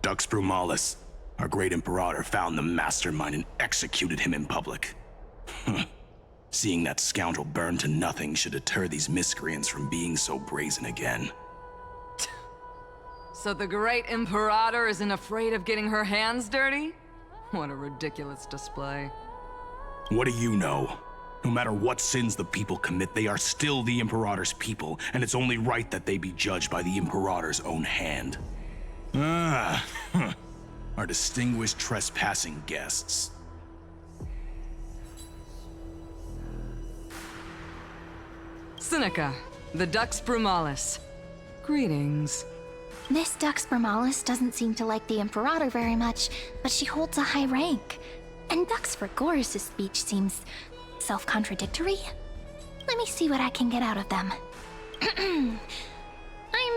L: Dux Brumalis, our great Imperator, found the mastermind and executed him in public. Seeing that scoundrel burn to nothing should deter these miscreants from being so brazen again.
H: So the great Imperator isn't afraid of getting her hands dirty? What a ridiculous display.
L: What do you know? No matter what sins the people commit, they are still the Imperator's people, and it's only right that they be judged by the Imperator's own hand. Our distinguished trespassing guests.
H: Seneca, the Dux Brumalis. Greetings.
C: This Dux Brumalis doesn't seem to like the Imperator very much, but she holds a high rank. And Dux Frigoris' speech seems self-contradictory. Let me see what I can get out of them. I'm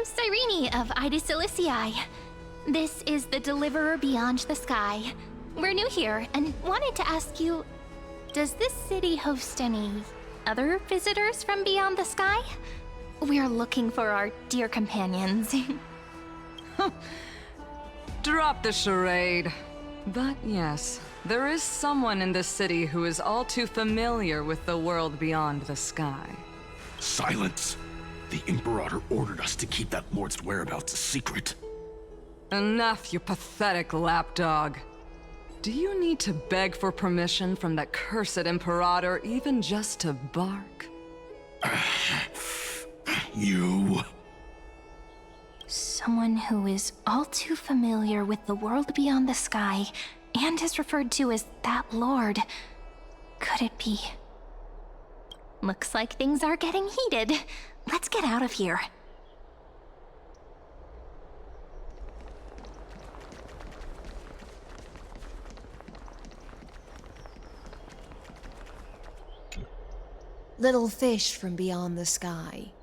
C: Cyrene of Ida Cilicii. This is the Deliverer Beyond the Sky. We're new here and wanted to ask you, does this city host any other visitors from beyond the sky? We're looking for our dear companions.
H: Drop the charade. But yes, there is someone in this city who is all too familiar with the world beyond the sky.
L: Silence! The Imperator ordered us to keep that lord's whereabouts a secret.
H: Enough, you pathetic lapdog. Do you need to beg for permission from that cursed Imperator even just to bark?
L: You...
C: Someone who is all too familiar with the world beyond the sky and is referred to as that lord. Could it be? Looks like things are getting heated. Let's get out of here.
K: Little fish from beyond the sky,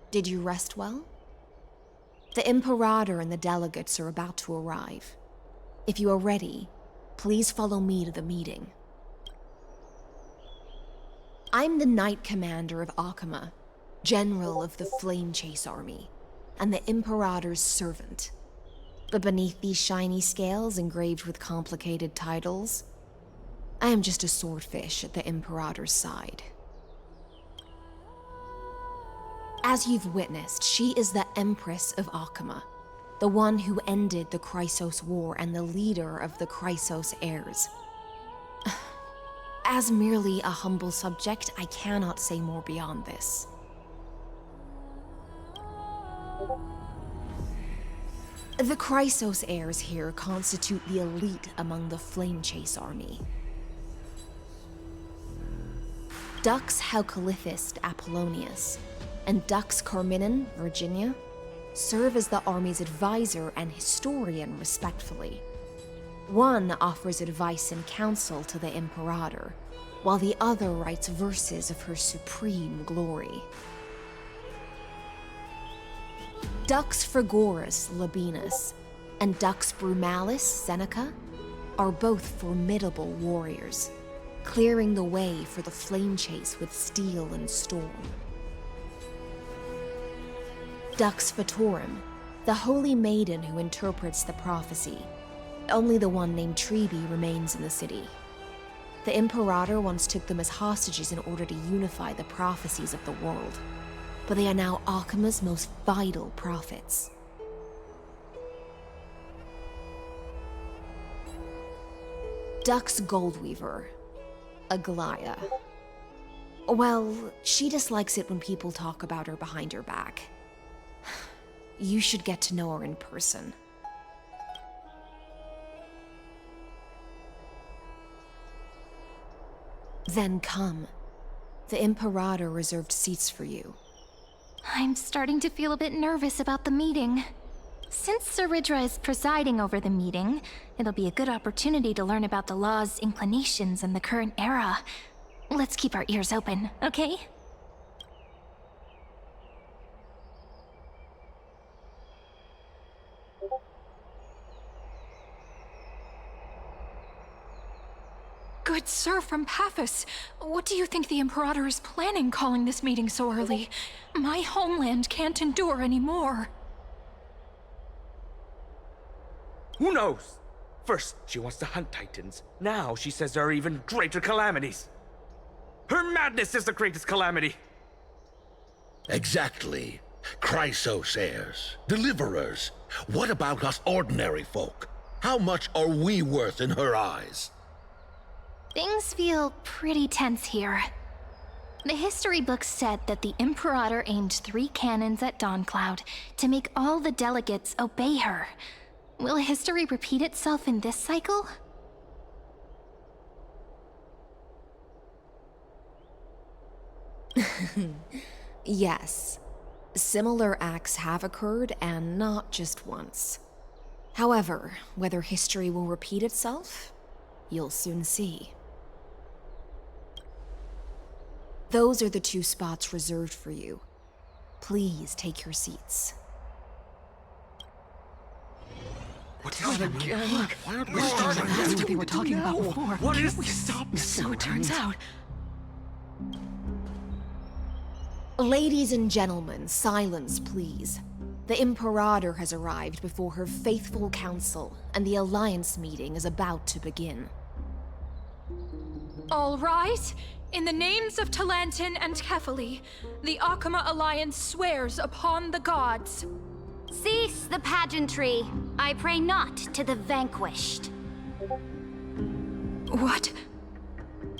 K: did you rest well? The Imperator and the delegates are about to arrive. If you are ready, please follow me to the meeting. I'm the Knight Commander of Akuma, General of the Flame Chase Army, and the Imperator's servant. But beneath these shiny scales engraved with complicated titles, I am just a swordfish at the Imperator's side. As you've witnessed, she is the Empress of Akuma, the one who ended the Chrysos War and the leader of the Chrysos heirs. As merely a humble subject, I cannot say more beyond this. The Chrysos heirs here constitute the elite among the Flame Chase army. Dux Halkalithist Apollonius and Dux Carminin, Virginia, serve as the army's advisor and historian, respectfully. One offers advice and counsel to the Imperator, while the other writes verses of her supreme glory. Dux Frigoris Labienus and Dux Brumalis Seneca are both formidable warriors, clearing the way for the flame chase with steel and storm. Dux Fatorum, the holy maiden who interprets the prophecy, Only the one named Treeby remains in the city. The Imperator once took them as hostages in order to unify the prophecies of the world, but they are now Akima's most vital prophets. Duck's Goldweaver, Aglaya. Well, she dislikes it when people talk about her behind her back. You should get to know her in person. Then come. The Imperator reserved seats for you.
C: I'm starting to feel a bit nervous about the meeting. Since Cerydra is presiding over the meeting, it'll be a good opportunity to learn about the law's inclinations in the current era. Let's keep our ears open, okay?
P: Good sir from Paphos, what do you think the Imperator is planning calling this meeting so early? My homeland can't endure anymore.
Q: Who knows? First, she wants to hunt Titans. Now she says there are even greater calamities. Her madness is the greatest calamity.
O: Exactly. Chrysos heirs, deliverers. What about us ordinary folk? How much are we worth in her eyes?
C: Things feel pretty tense here. The history books said that the Imperator aimed 3 cannons at Dawncloud to make all the delegates obey her. Will history repeat itself in this cycle?
K: Yes. Similar acts have occurred, and not just once. However, whether history will repeat itself, you'll soon see. Those are the 2 spots reserved for you. Please take your seats.
Q: What's happening again?
P: Why aren't we starting? That's what they were talking about before.
Q: What is
P: we
Q: this?
P: Stop. So it turns out.
K: Ladies and gentlemen, silence, please. The Imperator has arrived before her faithful council, and the Alliance meeting is about to begin.
P: All rise. In the names of Talantin and Kefali, the Akama Alliance swears upon the gods.
I: Cease the pageantry. I pray not to the vanquished.
P: What?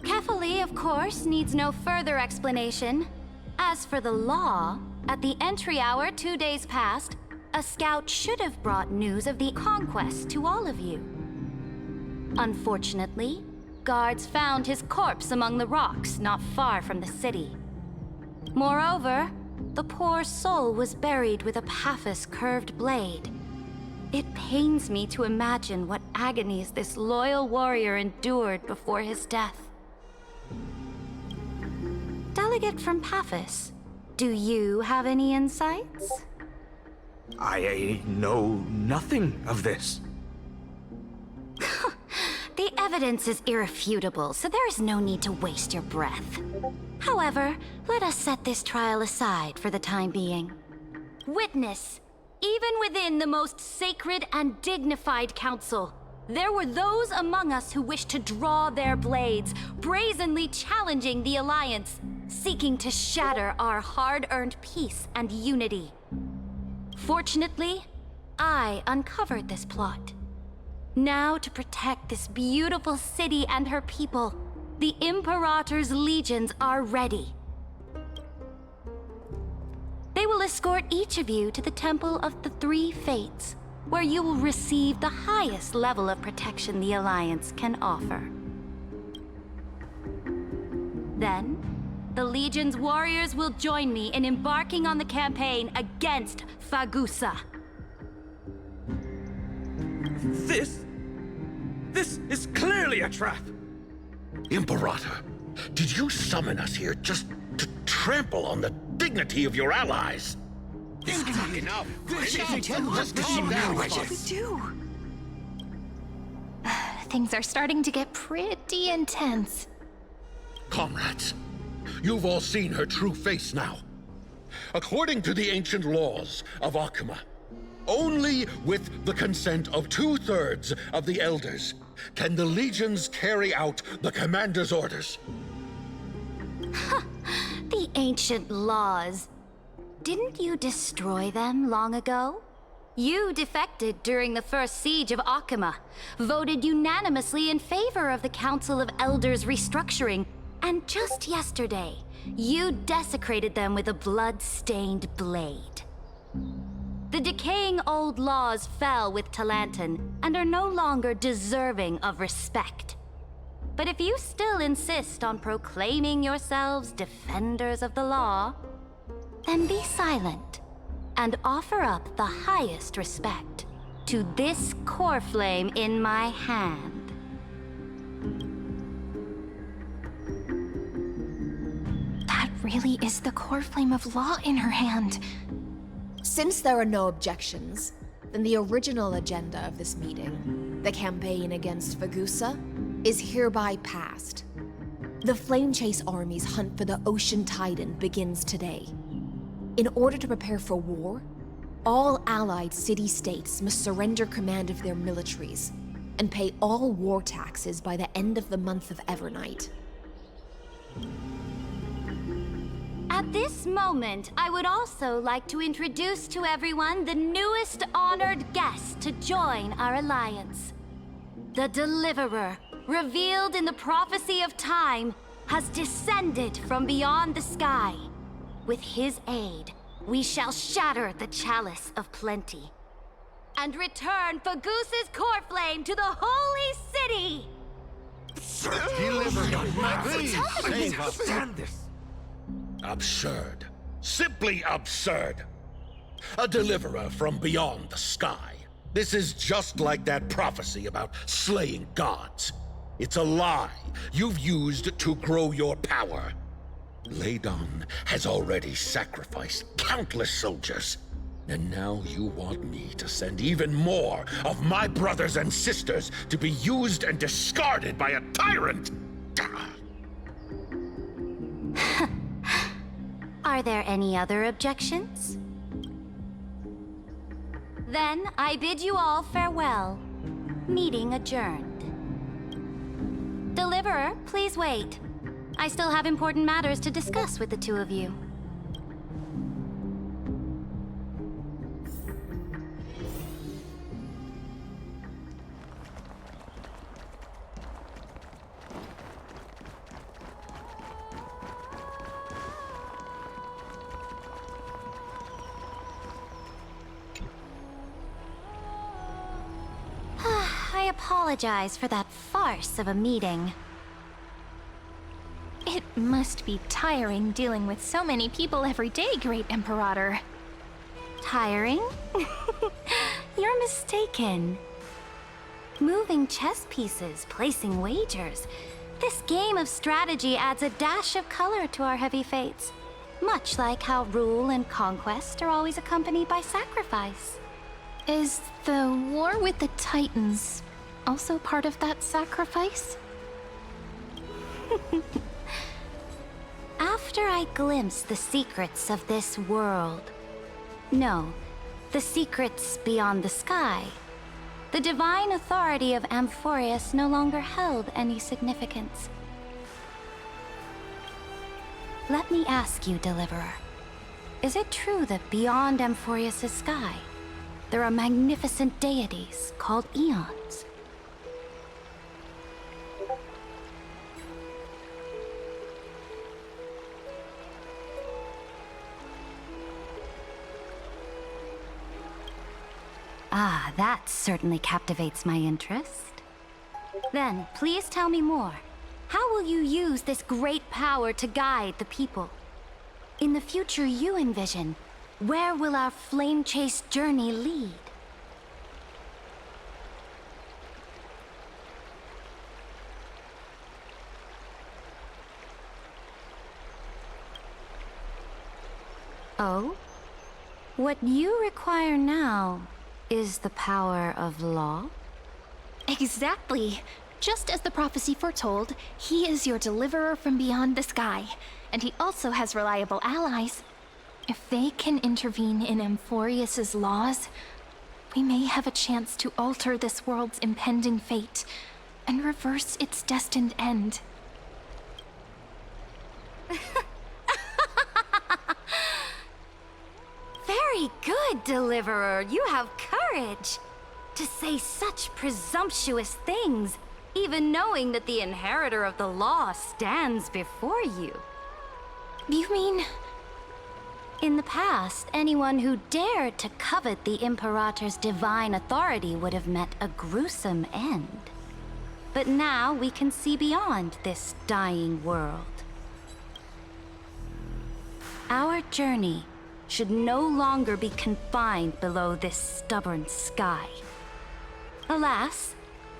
I: Kefali, of course, needs no further explanation. As for the law, at the entry hour 2 days past, a scout should have brought news of the conquest to all of you. Unfortunately, guards found his corpse among the rocks not far from the city. Moreover, the poor soul was buried with a Paphos curved blade. It pains me to imagine what agonies this loyal warrior endured before his death. Delegate from Paphos, do you have any insights?
Q: I know nothing of this.
I: The evidence is irrefutable, so there is no need to waste your breath. However, let us set this trial aside for the time being. Witness, even within the most sacred and dignified council, there were those among us who wished to draw their blades, brazenly challenging the Alliance, seeking to shatter our hard-earned peace and unity. Fortunately, I uncovered this plot. Now, to protect this beautiful city and her people, the Imperator's legions are ready. They will escort each of you to the Temple of the Three Fates, where you will receive the highest level of protection the Alliance can offer. Then, the Legion's warriors will join me in embarking on the campaign against Fagusa.
Q: This is clearly a trap!
O: Imperator, did you summon us here just to trample on the dignity of your allies? Enough!
P: Let's calm down. What should we do?
C: Things are starting to get pretty intense.
O: Comrades, you've all seen her true face now. According to the ancient laws of Akama, Only with the consent of 2/3 of the elders can the legions carry out the commander's orders.
I: The ancient laws. Didn't you destroy them long ago? You defected during the first siege of Akima, voted unanimously in favor of the Council of Elders restructuring, and just yesterday, you desecrated them with a blood-stained blade. The decaying old laws fell with Talanton and are no longer deserving of respect. But if you still insist on proclaiming yourselves defenders of the law, then be silent and offer up the highest respect to this core flame in my hand.
P: That really is the core flame of law in her hand.
K: Since there are no objections, then the original agenda of this meeting, the campaign against Fagusa, is hereby passed. The Flame Chase Army's hunt for the Ocean Titan begins today. In order to prepare for war, all allied city-states must surrender command of their militaries and pay all war taxes by the end of the month of Evernight.
I: At this moment, I would also like to introduce to everyone the newest honored guest to join our alliance. The Deliverer, revealed in the prophecy of time, has descended from beyond the sky. With his aid, we shall shatter the chalice of plenty and return Fagusa's core flame to the holy city!
O: Deliver us, please. Save us.
Q: Stand this.
O: Absurd. Simply absurd. A deliverer from beyond the sky. This is just like that prophecy about slaying gods. It's a lie you've used to grow your power. Ladon has already sacrificed countless soldiers, and now you want me to send even more of my brothers and sisters to be used and discarded by a tyrant?
I: Are there any other objections? Then I bid you all farewell. Meeting adjourned. Deliverer, please wait. I still have important matters to discuss with the two of you. I apologize for that farce of a meeting.
P: It must be tiring dealing with so many people every day, Great Imperator.
I: Tiring? You're mistaken. Moving chess pieces, placing wagers. This game of strategy adds a dash of color to our heavy fates. Much like how rule and conquest are always accompanied by sacrifice.
P: Is the war with the Titans also part of that sacrifice?
I: After I glimpse the secrets of this world, no, the secrets beyond the sky, the divine authority of Amphorius no longer held any significance. Let me ask you, Deliverer, is it true that beyond Amphorius' sky, there are magnificent deities called Eons? Ah, that certainly captivates my interest. Then, please tell me more. How will you use this great power to guide the people? In the future you envision, where will our flame chase journey lead? Oh? What you require now is the power of law?
P: Exactly. Just as the prophecy foretold, he is your deliverer from beyond the sky, and he also has reliable allies. If they can intervene in Amphorius's laws, we may have a chance to alter this world's impending fate and reverse its destined end.
I: Very good, Deliverer. You have courage. To say such presumptuous things, even knowing that the inheritor of the law stands before you.
P: You mean...
I: In the past, anyone who dared to covet the Imperator's divine authority would have met a gruesome end. But now we can see beyond this dying world. Our journey should no longer be confined below this stubborn sky. Alas,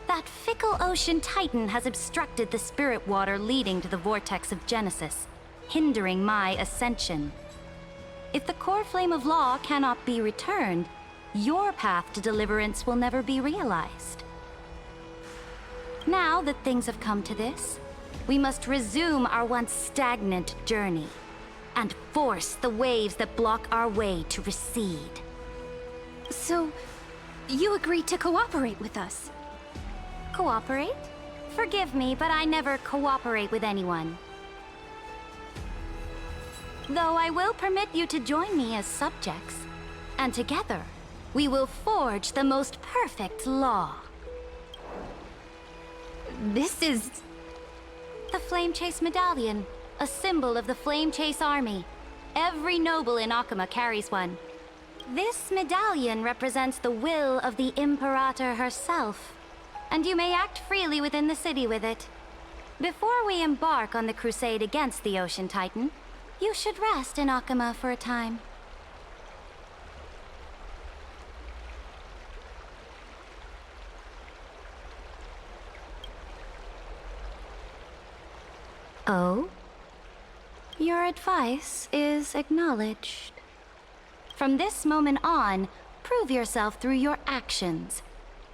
I: that fickle ocean titan has obstructed the spirit water leading to the vortex of Genesis, hindering my ascension. If the core flame of law cannot be returned, your path to deliverance will never be realized. Now that things have come to this, we must resume our once stagnant journey and force the waves that block our way to recede.
P: So, you agreed to cooperate with us?
I: Cooperate? Forgive me, but I never cooperate with anyone. Though I will permit you to join me as subjects, and together, we will forge the most perfect law.
P: This is...
I: The Flame Chase Medallion, a symbol of the Flame Chase Army. Every noble in Akuma carries one. This medallion represents the will of the Imperator herself, and you may act freely within the city with it. Before we embark on the crusade against the Ocean Titan, you should rest in Akuma for a time. Oh? Your advice is acknowledged. From this moment on, prove yourself through your actions.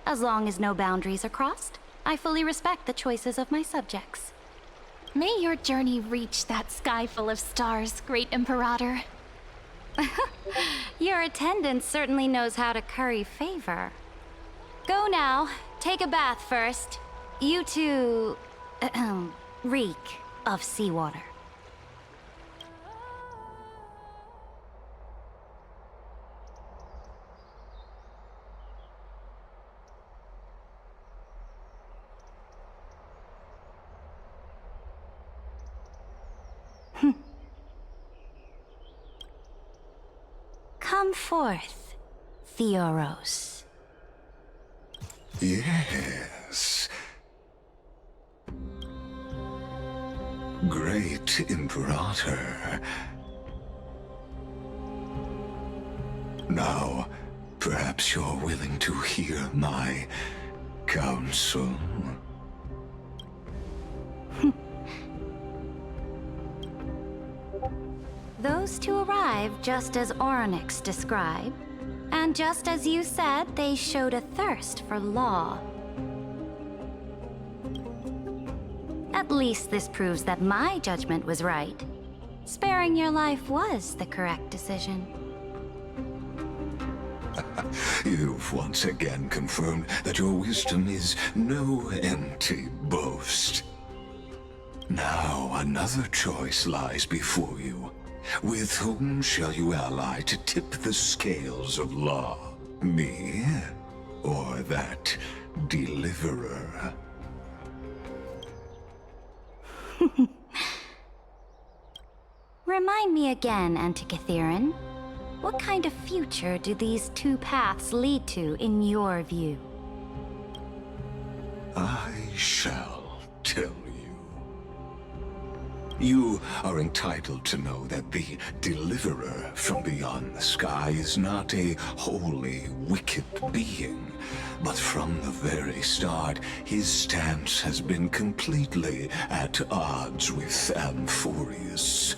I: As long as no boundaries are crossed, I fully respect the choices of my subjects.
P: May your journey reach that sky full of stars, Great Imperator.
I: Your attendant certainly knows how to curry favor. Go now. Take a bath first. You two... reek of seawater. Come forth, Stellarons.
F: Yes. Great Imperator. Now, perhaps you're willing to hear my counsel.
I: Those two arrived just as Oryx described, and just as you said, they showed a thirst for law. At least this proves that my judgment was right. Sparing your life was the correct decision.
F: You've once again confirmed that your wisdom is no empty boast. Now another choice lies before you. With whom shall you ally to tip the scales of law? Me? Or that deliverer?
I: Remind me again, Antikytheron. What kind of future do these two paths lead to in your view?
F: I shall tell you. You are entitled to know that the deliverer from beyond the sky is not a wholly wicked being, but from the very start, his stance has been completely at odds with Amphorius.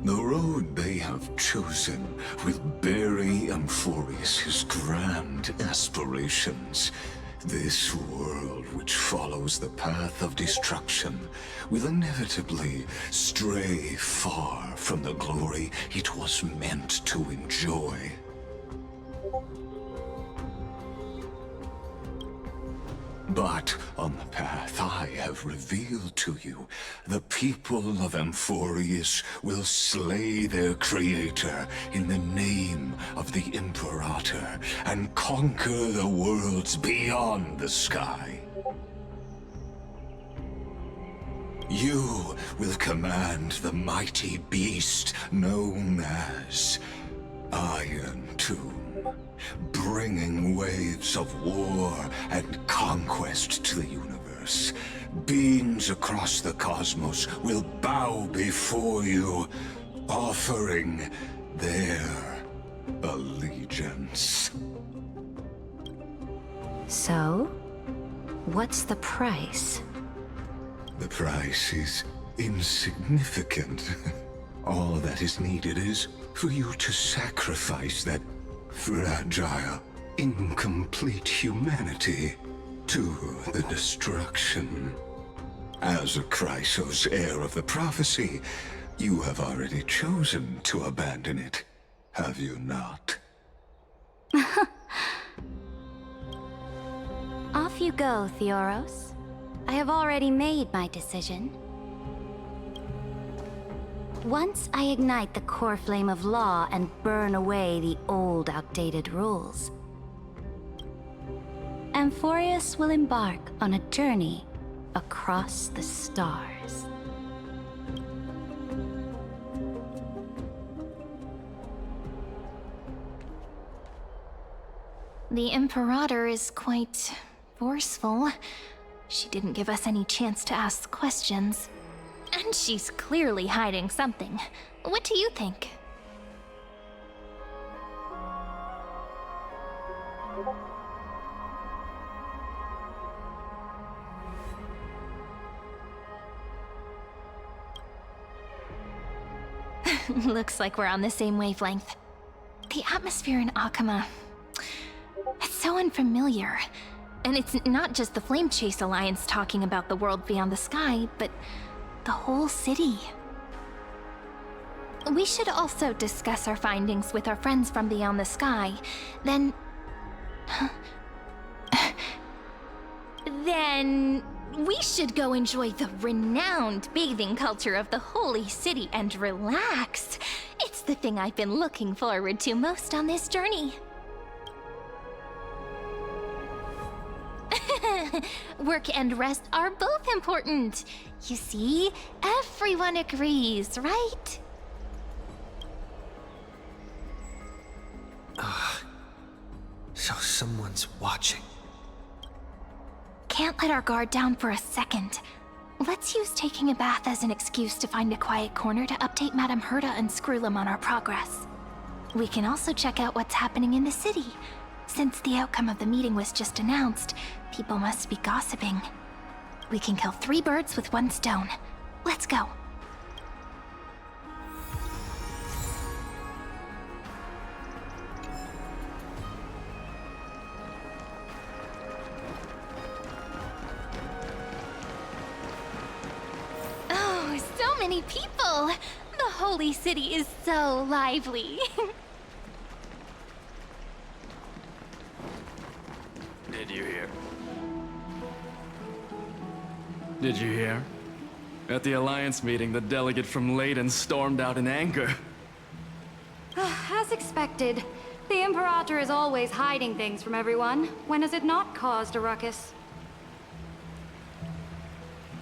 F: The road they have chosen will bury Amphorius' grand aspirations This world which follows the path of destruction will inevitably stray far from the glory it was meant to enjoy. But on the path I have revealed to you, the people of Amphorius will slay their creator in the name of the Imperator and conquer the worlds beyond the sky. You will command the mighty beast known as Iron Tomb, bringing waves of war and conquest to the universe. Beings across the cosmos will bow before you, offering their allegiance.
E: So, what's the price?
F: The price is insignificant. All that is needed is for you to sacrifice that fragile, incomplete humanity to the destruction. As a Chrysos, heir of the prophecy, you have already chosen to abandon it, have you not?
I: Off you go, Theoros. I have already made my decision. Once I ignite the core flame of law and burn away the old, outdated rules, Amphorius will embark on a journey across the stars.
C: The Imperator is quite forceful. She didn't give us any chance to ask questions. And she's clearly hiding something. What do you think? Looks like we're on the same wavelength. The atmosphere in Akama, it's so unfamiliar. And it's not just the Flame Chase Alliance talking about the world beyond the sky, but the whole city. We should also discuss our findings with our friends from beyond the sky. Then we should go enjoy the renowned bathing culture of the holy city and relax. It's the thing I've been looking forward to most on this journey. Work and rest are both important. You see, everyone agrees, right?
A: So someone's watching.
C: Can't let our guard down for a second. Let's use taking a bath as an excuse to find a quiet corner to update Madame Herta and Screwlum on our progress. We can also check out what's happening in the city. Since the outcome of the meeting was just announced, people must be gossiping. We can kill 3 birds with 1 stone. Let's go. Oh, so many people! The holy city is so lively.
R: Did you hear? Did you hear? At the Alliance meeting, the delegate from Leyden stormed out in anger.
I: As expected, the Imperator is always hiding things from everyone. When has it not caused a ruckus?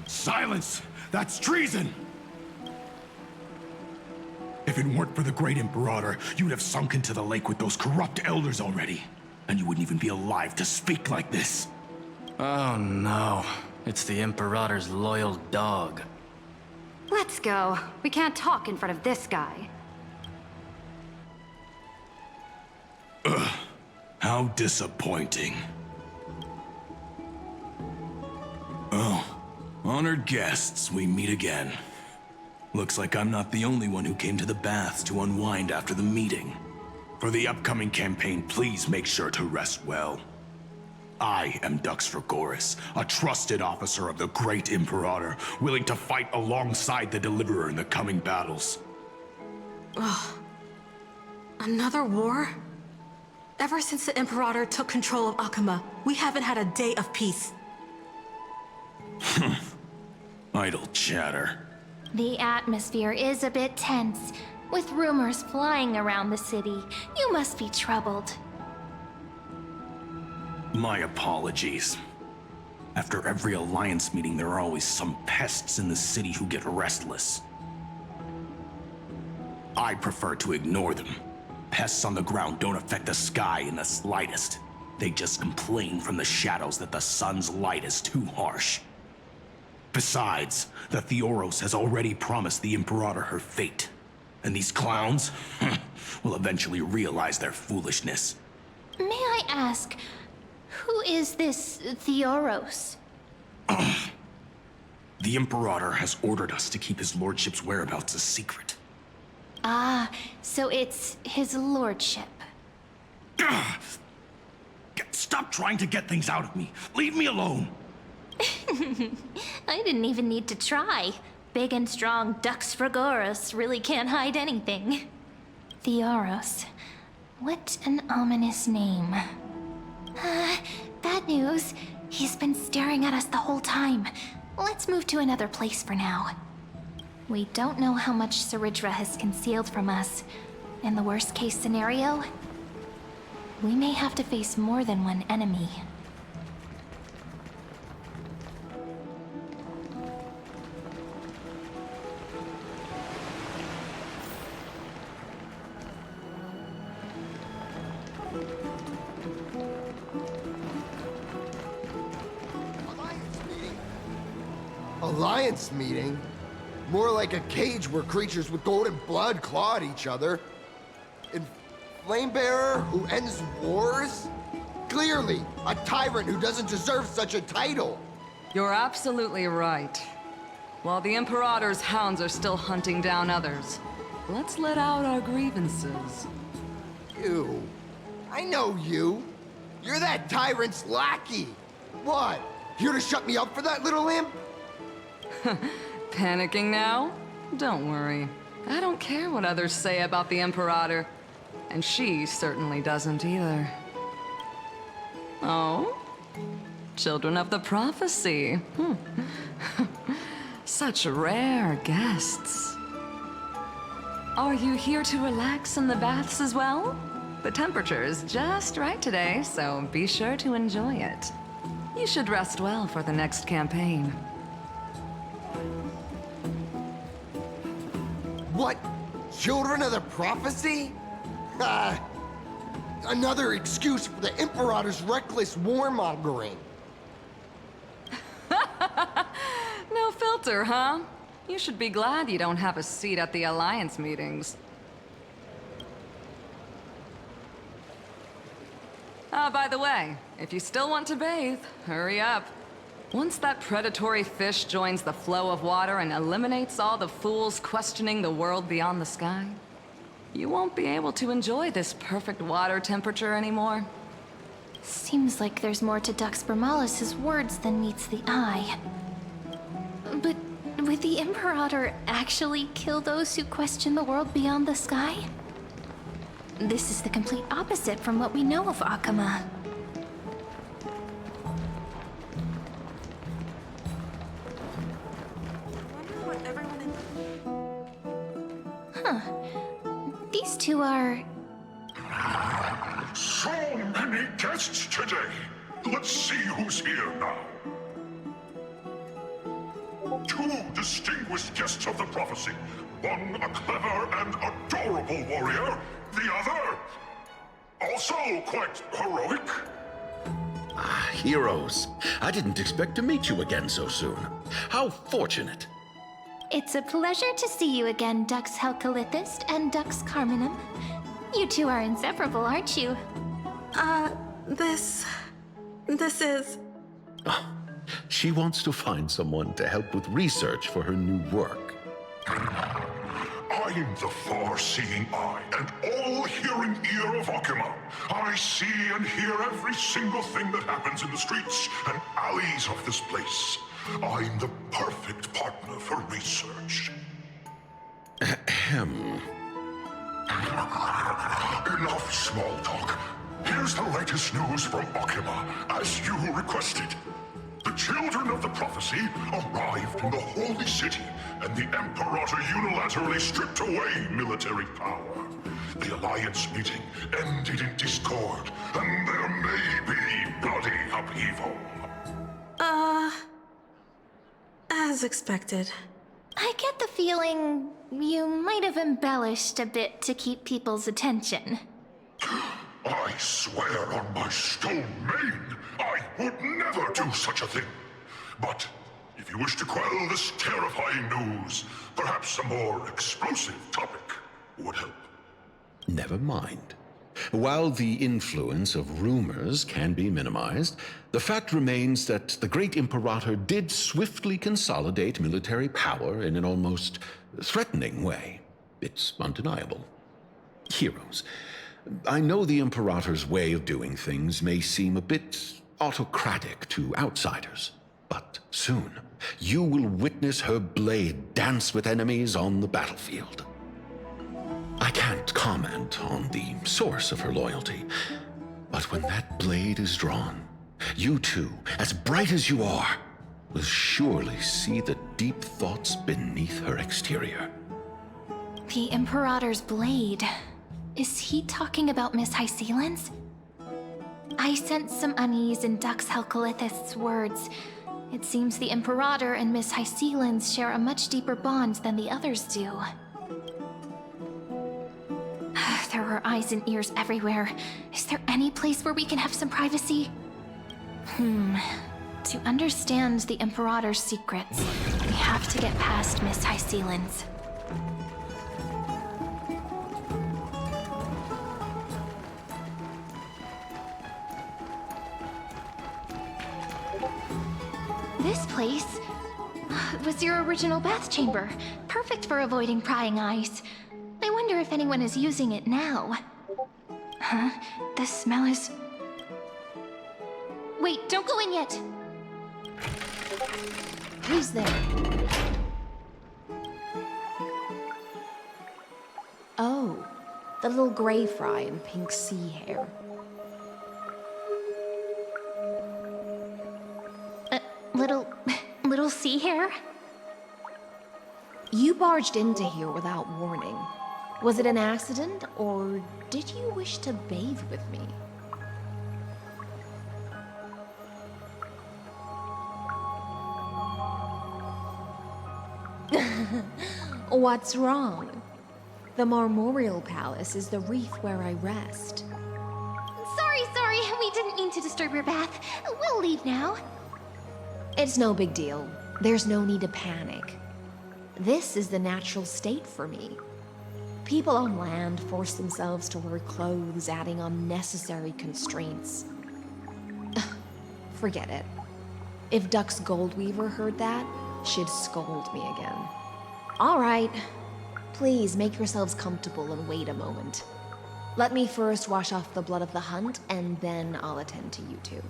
J: Silence! That's treason! If it weren't for the great Imperator, you'd have sunk into the lake with those corrupt elders already. And you wouldn't even be alive to speak like this.
R: Oh no. It's the Imperator's loyal dog.
I: Let's go. We can't talk in front of this guy.
J: Ugh. How disappointing. Oh, honored guests, we meet again. Looks like I'm not the only one who came to the baths to unwind after the meeting. For the upcoming campaign, please make sure to rest well. I am Duxfragoris, a trusted officer of the great Imperator, willing to fight alongside the Deliverer in the coming battles.
N: Ugh. Another war? Ever since the Imperator took control of Akuma, we haven't had a day of peace.
J: Idle chatter.
C: The atmosphere is a bit tense, with rumors flying around the city. You must be troubled.
J: My apologies. After every Alliance meeting, there are always some pests in the city who get restless. I prefer to ignore them. Pests on the ground don't affect the sky in the slightest. They just complain from the shadows that the sun's light is too harsh. Besides, the Theoros has already promised the Imperator her fate. And these clowns will eventually realize their foolishness.
C: May I ask, who is this Theoros?
J: The Imperator has ordered us to keep his lordship's whereabouts a secret.
C: Ah, so it's his lordship.
J: Stop trying to get things out of me. Leave me alone.
C: I didn't even need to try. Big and strong Duxfragoris really can't hide anything. Theoros. What an ominous name. Bad news. He's been staring at us the whole time. Let's move to another place for now. We don't know how much Cerydra has concealed from us. In the worst case scenario, we may have to face more than one enemy.
S: Alliance meeting? More like a cage where creatures with golden blood claw at each other. And Flamebearer who ends wars? Clearly, a tyrant who doesn't deserve such a title.
H: You're absolutely right. While the Imperator's hounds are still hunting down others, let's let out our grievances.
S: You. I know you. You're that tyrant's lackey. What? Here to shut me up for that little imp?
H: Panicking now? Don't worry. I don't care what others say about the Imperator. And she certainly doesn't either. Oh? Children of the Prophecy. Such rare guests. Are you here to relax in the baths as well? The temperature is just right today, so be sure to enjoy it. You should rest well for the next campaign.
S: What? Children of the Prophecy? Another excuse for the Imperator's reckless warmongering.
H: No filter, huh? You should be glad you don't have a seat at the Alliance meetings. By the way, if you still want to bathe, hurry up. Once that predatory fish joins the flow of water and eliminates all the fools questioning the world beyond the sky, you won't be able to enjoy this perfect water temperature anymore.
C: Seems like there's more to Dux Bramalis's words than meets the eye. But would the Imperator actually kill those who question the world beyond the sky? This is the complete opposite from what we know of Akuma. Huh. These two are...
F: So many guests today. Let's see who's here now. Two distinguished guests of the prophecy. One a clever and adorable warrior. The other, also quite heroic.
O: Heroes. I didn't expect to meet you again so soon. How fortunate.
C: It's a pleasure to see you again, Dux Helcalithist and Dux Carminum. You two are inseparable, aren't you?
N: This is...
O: She wants to find someone to help with research for her new work.
F: I
T: I'm the far-seeing eye and all-hearing ear of Okima. I see and hear every single thing that happens in the streets and alleys of this place. I'm the perfect partner for research.
O: Ahem.
T: Enough small talk. Here's the latest news from Okima, as you requested. The children of the prophecy arrived in the holy city, and the Imperator unilaterally stripped away military power. The Alliance meeting ended in discord, and there may be bloody upheaval.
N: As expected.
C: I get the feeling you might have embellished a bit to keep people's attention.
T: I swear on my stone mane, I would never do such a thing. But if you wish to quell this terrifying news, perhaps a more explosive topic would help.
O: Never mind. While the influence of rumors can be minimized, the fact remains that the great Imperator did swiftly consolidate military power in an almost threatening way. It's undeniable. Heroes, I know the Imperator's way of doing things may seem a bit autocratic to outsiders, but soon you will witness her blade dance with enemies on the battlefield. I can't comment on the source of her loyalty, but when that blade is drawn, you two, as bright as you are, will surely see the deep thoughts beneath her exterior.
C: The Imperator's blade. Is he talking about Miss Hysealin's? I sense some unease in Dux Helcolith's words. It seems the Imperator and Miss Hysealin's share a much deeper bond than the others do. There are eyes and ears everywhere. Is there any place where we can have some privacy? To understand the Imperator's secrets, we have to get past Miss Hysealin's. This place was your original bath chamber. Perfect for avoiding prying eyes. I wonder if anyone is using it now. Huh? The smell is... Wait, don't go in yet!
K: Who's there? Oh, the little gray fry in pink sea hair.
C: Little sea hair?
K: You barged into here without warning. Was it an accident, or did you wish to bathe with me? What's wrong? The Marmoreal Palace is the reef where I rest.
C: Sorry, we didn't mean to disturb your bath. We'll leave now.
K: It's no big deal. There's no need to panic. This is the natural state for me. People on land force themselves to wear clothes, adding unnecessary constraints. Forget it. If Dux Goldweaver heard that, she'd scold me again. All right. Please make yourselves comfortable and wait a moment. Let me first wash off the blood of the hunt, and then I'll attend to you two.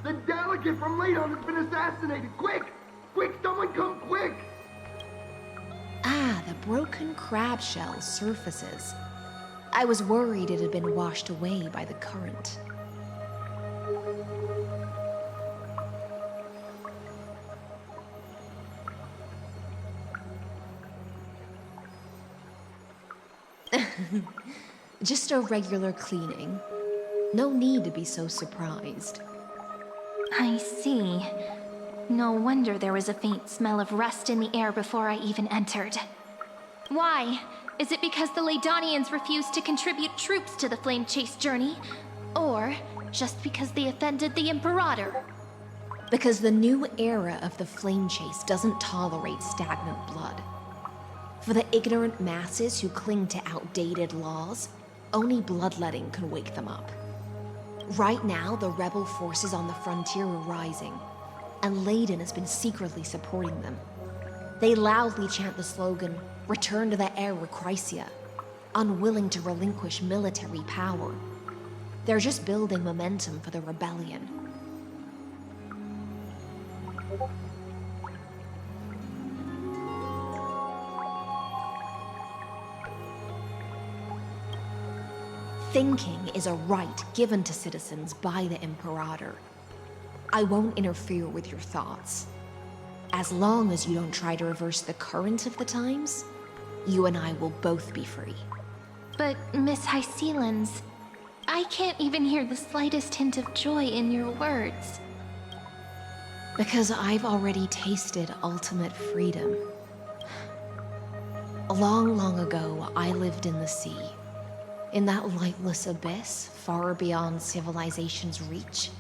S: The delegate from Ladon has been assassinated! Quick! Quick, someone come quick!
K: Ah, the broken crab shell surfaces. I was worried it had been washed away by the current. Just a regular cleaning. No need to be so surprised.
C: I see. No wonder there was a faint smell of rust in the air before I even entered. Why? Is it because the Ladonians refused to contribute troops to the Flame Chase journey? Or just because they offended the Imperator?
K: Because the new era of the Flame Chase doesn't tolerate stagnant blood. For the ignorant masses who cling to outdated laws, only bloodletting can wake them up. Right now, the rebel forces on the frontier are rising, and Leiden has been secretly supporting them. They loudly chant the slogan, "Return to the Era Chrysia," unwilling to relinquish military power. They're just building momentum for the rebellion. Thinking is a right given to citizens by the Imperator. I won't interfere with your thoughts. As long as you don't try to reverse the current of the times, you and I will both be free.
C: But, Miss Hycelens, I can't even hear the slightest hint of joy in your words.
K: Because I've already tasted ultimate freedom. Long, long ago, I lived in the sea. In that lightless abyss, far beyond civilization's reach,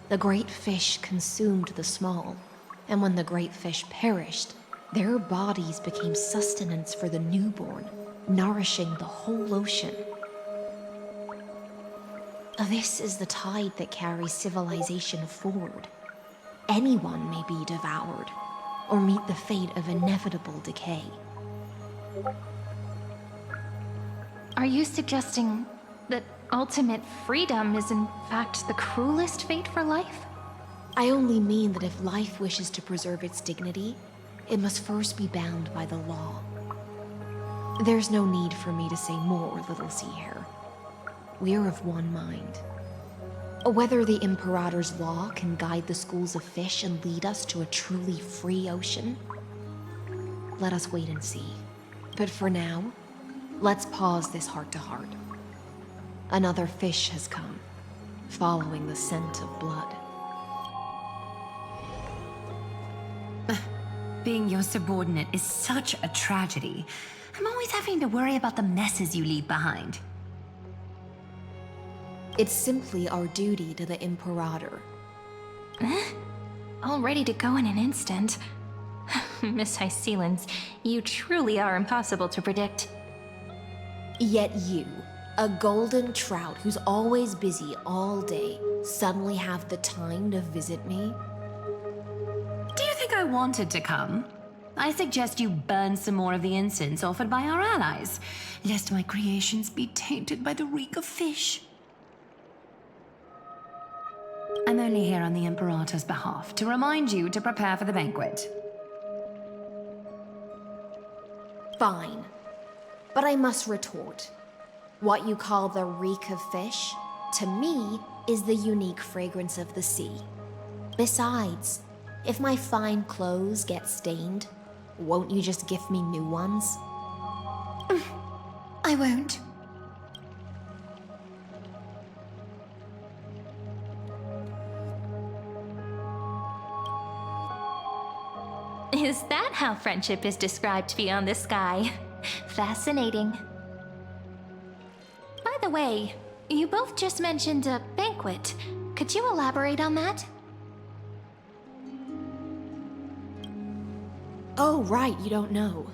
K: the great fish consumed the small, and when the great fish perished, their bodies became sustenance for the newborn, nourishing the whole ocean. This is the tide that carries civilization forward. Anyone may be devoured, or meet the fate of inevitable decay.
C: Are you suggesting that ultimate freedom is in fact the cruelest fate for life?
K: I only mean that if life wishes to preserve its dignity, it must first be bound by the law. There's no need for me to say more, little sea hare. We're of one mind. Whether the Imperator's law can guide the schools of fish and lead us to a truly free ocean, let us wait and see. But for now, let's pause this heart-to-heart. Another fish has come, following the scent of blood.
M: Being your subordinate is such a tragedy. I'm always having to worry about the messes you leave behind.
K: It's simply our duty to the Imperator.
C: All ready to go in an instant. Miss Hycelens, you truly are impossible to predict.
K: Yet you, a golden trout who's always busy all day, suddenly have the time to visit me?
M: Do you think I wanted to come? I suggest you burn some more of the incense offered by our allies, lest my creations be tainted by the reek of fish. I'm only here on the Imperator's behalf to remind you to prepare for the banquet.
K: Fine. But I must retort. What you call the reek of fish, to me, is the unique fragrance of the sea. Besides, if my fine clothes get stained, won't you just gift me new ones?
M: I won't.
C: Is that how friendship is described beyond the sky? Fascinating. By the way, you both just mentioned a banquet. Could you elaborate on that?
K: Oh, right, you don't know.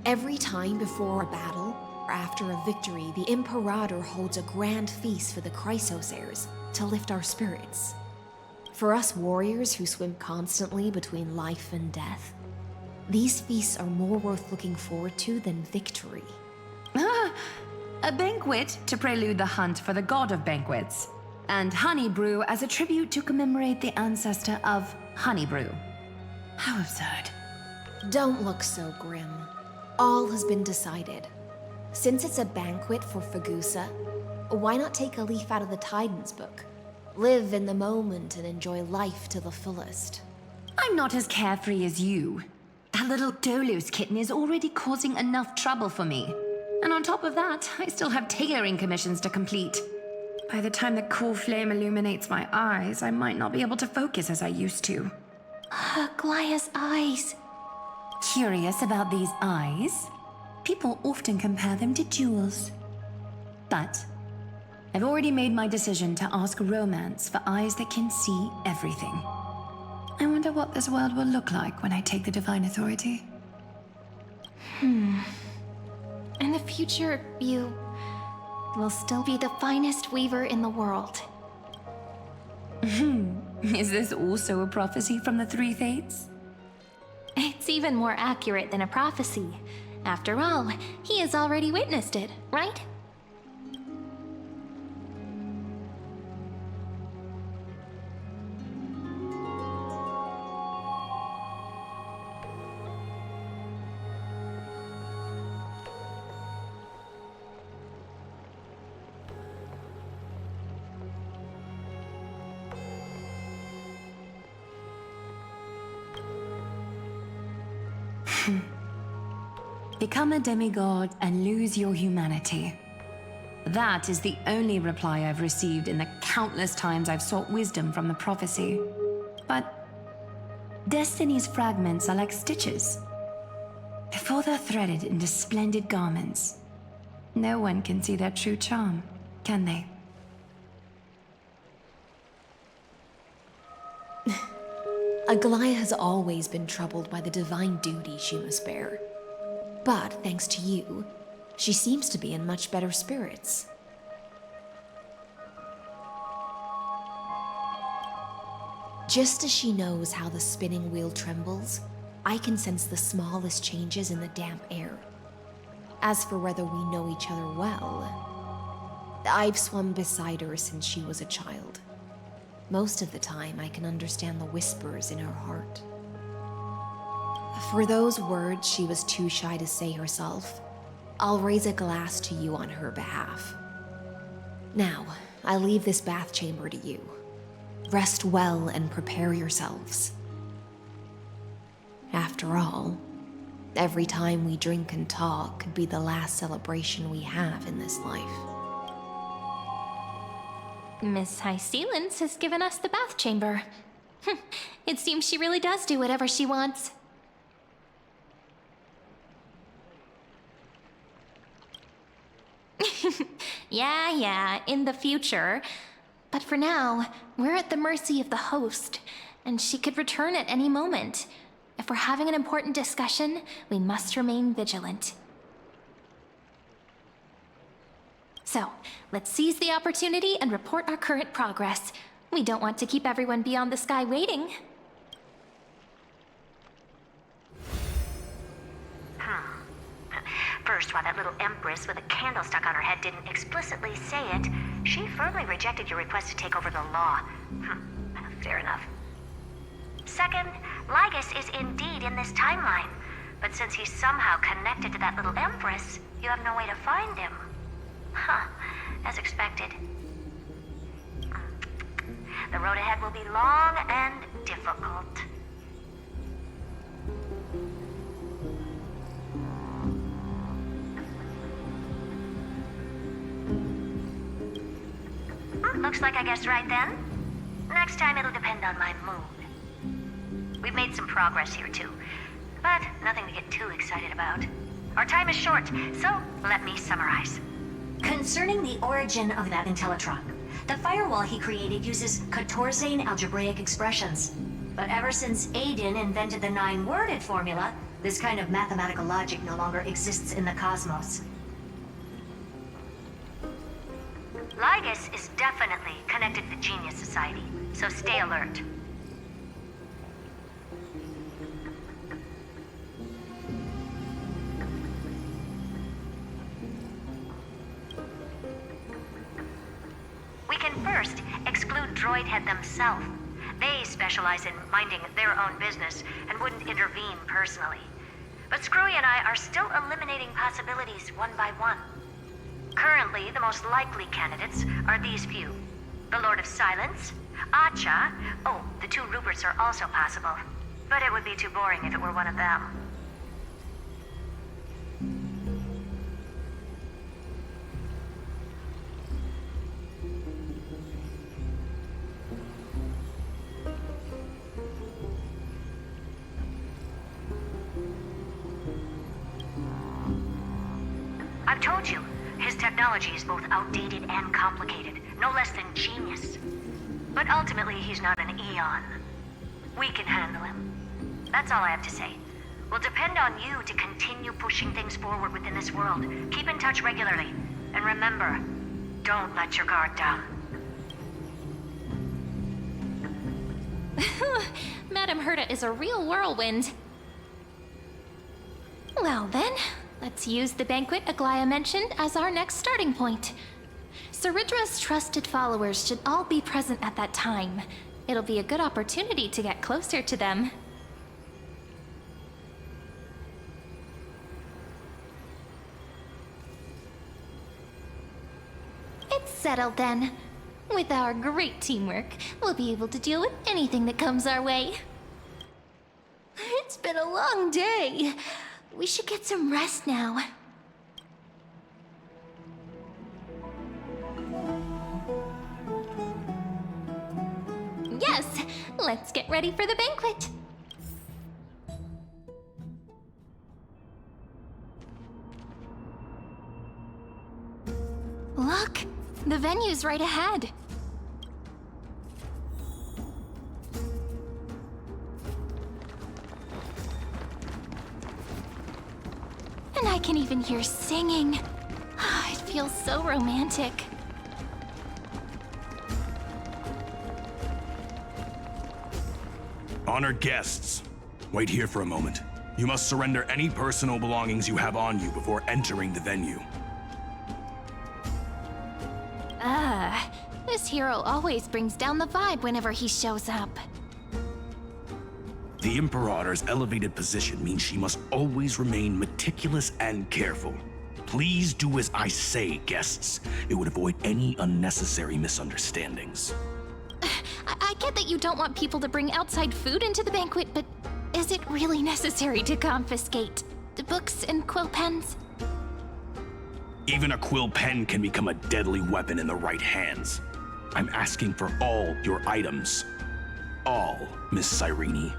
K: Every time before a battle, or after a victory, the Imperator holds a grand feast for the Chrysos to lift our spirits. For us warriors who swim constantly between life and death, these feasts are more worth looking forward to than victory.
M: A banquet to prelude the hunt for the god of banquets, and honey brew as a tribute to commemorate the ancestor of honey brew. How absurd.
K: Don't look so grim. All has been decided. Since it's a banquet for Fagusa, why not take a leaf out of the Titan's book? Live in the moment and enjoy life to the fullest.
M: I'm not as carefree as you. That little Dolos kitten is already causing enough trouble for me. And on top of that, I still have tailoring commissions to complete. By the time the cool flame illuminates my eyes, I might not be able to focus as I used to.
C: Glaya's eyes.
M: Curious about these eyes? People often compare them to jewels. But I've already made my decision to ask romance for eyes that can see everything. I wonder what this world will look like when I take the divine authority.
C: In the future, you will still be the finest weaver in the world.
M: Is this also a prophecy from the Three Fates?
C: It's even more accurate than a prophecy. After all, he has already witnessed it, right?
M: Become a demigod and lose your humanity. That is the only reply I've received in the countless times I've sought wisdom from the prophecy. But Destiny's fragments are like stitches. Before they're threaded into splendid garments, no one can see their true charm, can they?
K: Aglaya has always been troubled by the divine duty she must bear. But thanks to you, she seems to be in much better spirits. Just as she knows how the spinning wheel trembles, I can sense the smallest changes in the damp air. As for whether we know each other well, I've swum beside her since she was a child. Most of the time, I can understand the whispers in her heart. For those words she was too shy to say herself, I'll raise a glass to you on her behalf. Now, I leave this bath chamber to you. Rest well and prepare yourselves. After all, every time we drink and talk could be the last celebration we have in this life.
C: Miss High Sealance has given us the bath chamber. It seems she really does do whatever she wants. Yeah, in the future. But for now, we're at the mercy of the host, and she could return at any moment. If we're having an important discussion, we must remain vigilant. So, let's seize the opportunity and report our current progress. We don't want to keep everyone beyond the sky waiting.
E: First, while that little empress with a candle stuck on her head didn't explicitly say it, she firmly rejected your request to take over the law. Fair enough. Second, Lygus is indeed in this timeline, but since he's somehow connected to that little empress, you have no way to find him. As expected. The road ahead will be long and difficult. Looks like I guessed right then. Next time it'll depend on my mood. We've made some progress here too, but nothing to get too excited about. Our time is short, so let me summarize. Concerning the origin of that Intellitron, the firewall he created uses Catorzane algebraic expressions. But ever since Aiden invented the 9-worded formula, this kind of mathematical logic no longer exists in the cosmos. Lygus is definitely connected to the Genius Society, so stay alert. We can first exclude Droidhead themselves. They specialize in minding their own business and wouldn't intervene personally. But Screwy and I are still eliminating possibilities one by one. Currently, the most likely candidates are these few. The Lord of Silence, Acha, oh, the 2 Ruperts are also possible. But it would be too boring if it were one of them. I've told you. His technology is both outdated and complicated, no less than genius. But ultimately, he's not an Eon. We can handle him. That's all I have to say. We'll depend on you to continue pushing things forward within this world. Keep in touch regularly. And remember, don't let your guard down.
C: Madame Herta is a real whirlwind. Well then, let's use the banquet Aglaya mentioned as our next starting point. Cerydra's trusted followers should all be present at that time. It'll be a good opportunity to get closer to them. It's settled then. With our great teamwork, we'll be able to deal with anything that comes our way. It's been a long day. We should get some rest now. Yes, let's get ready for the banquet. Look, the venue's right ahead. And I can even hear singing. It feels so romantic.
J: Honored guests, wait here for a moment. You must surrender any personal belongings you have on you before entering the venue.
C: This hero always brings down the vibe whenever he shows up.
J: The Imperator's elevated position means she must always remain meticulous and careful. Please do as I say, guests. It would avoid any unnecessary misunderstandings.
C: I get that you don't want people to bring outside food into the banquet, but is it really necessary to confiscate the books and quill pens?
J: Even a quill pen can become a deadly weapon in the right hands. I'm asking for all your items. All, Miss Cyrene.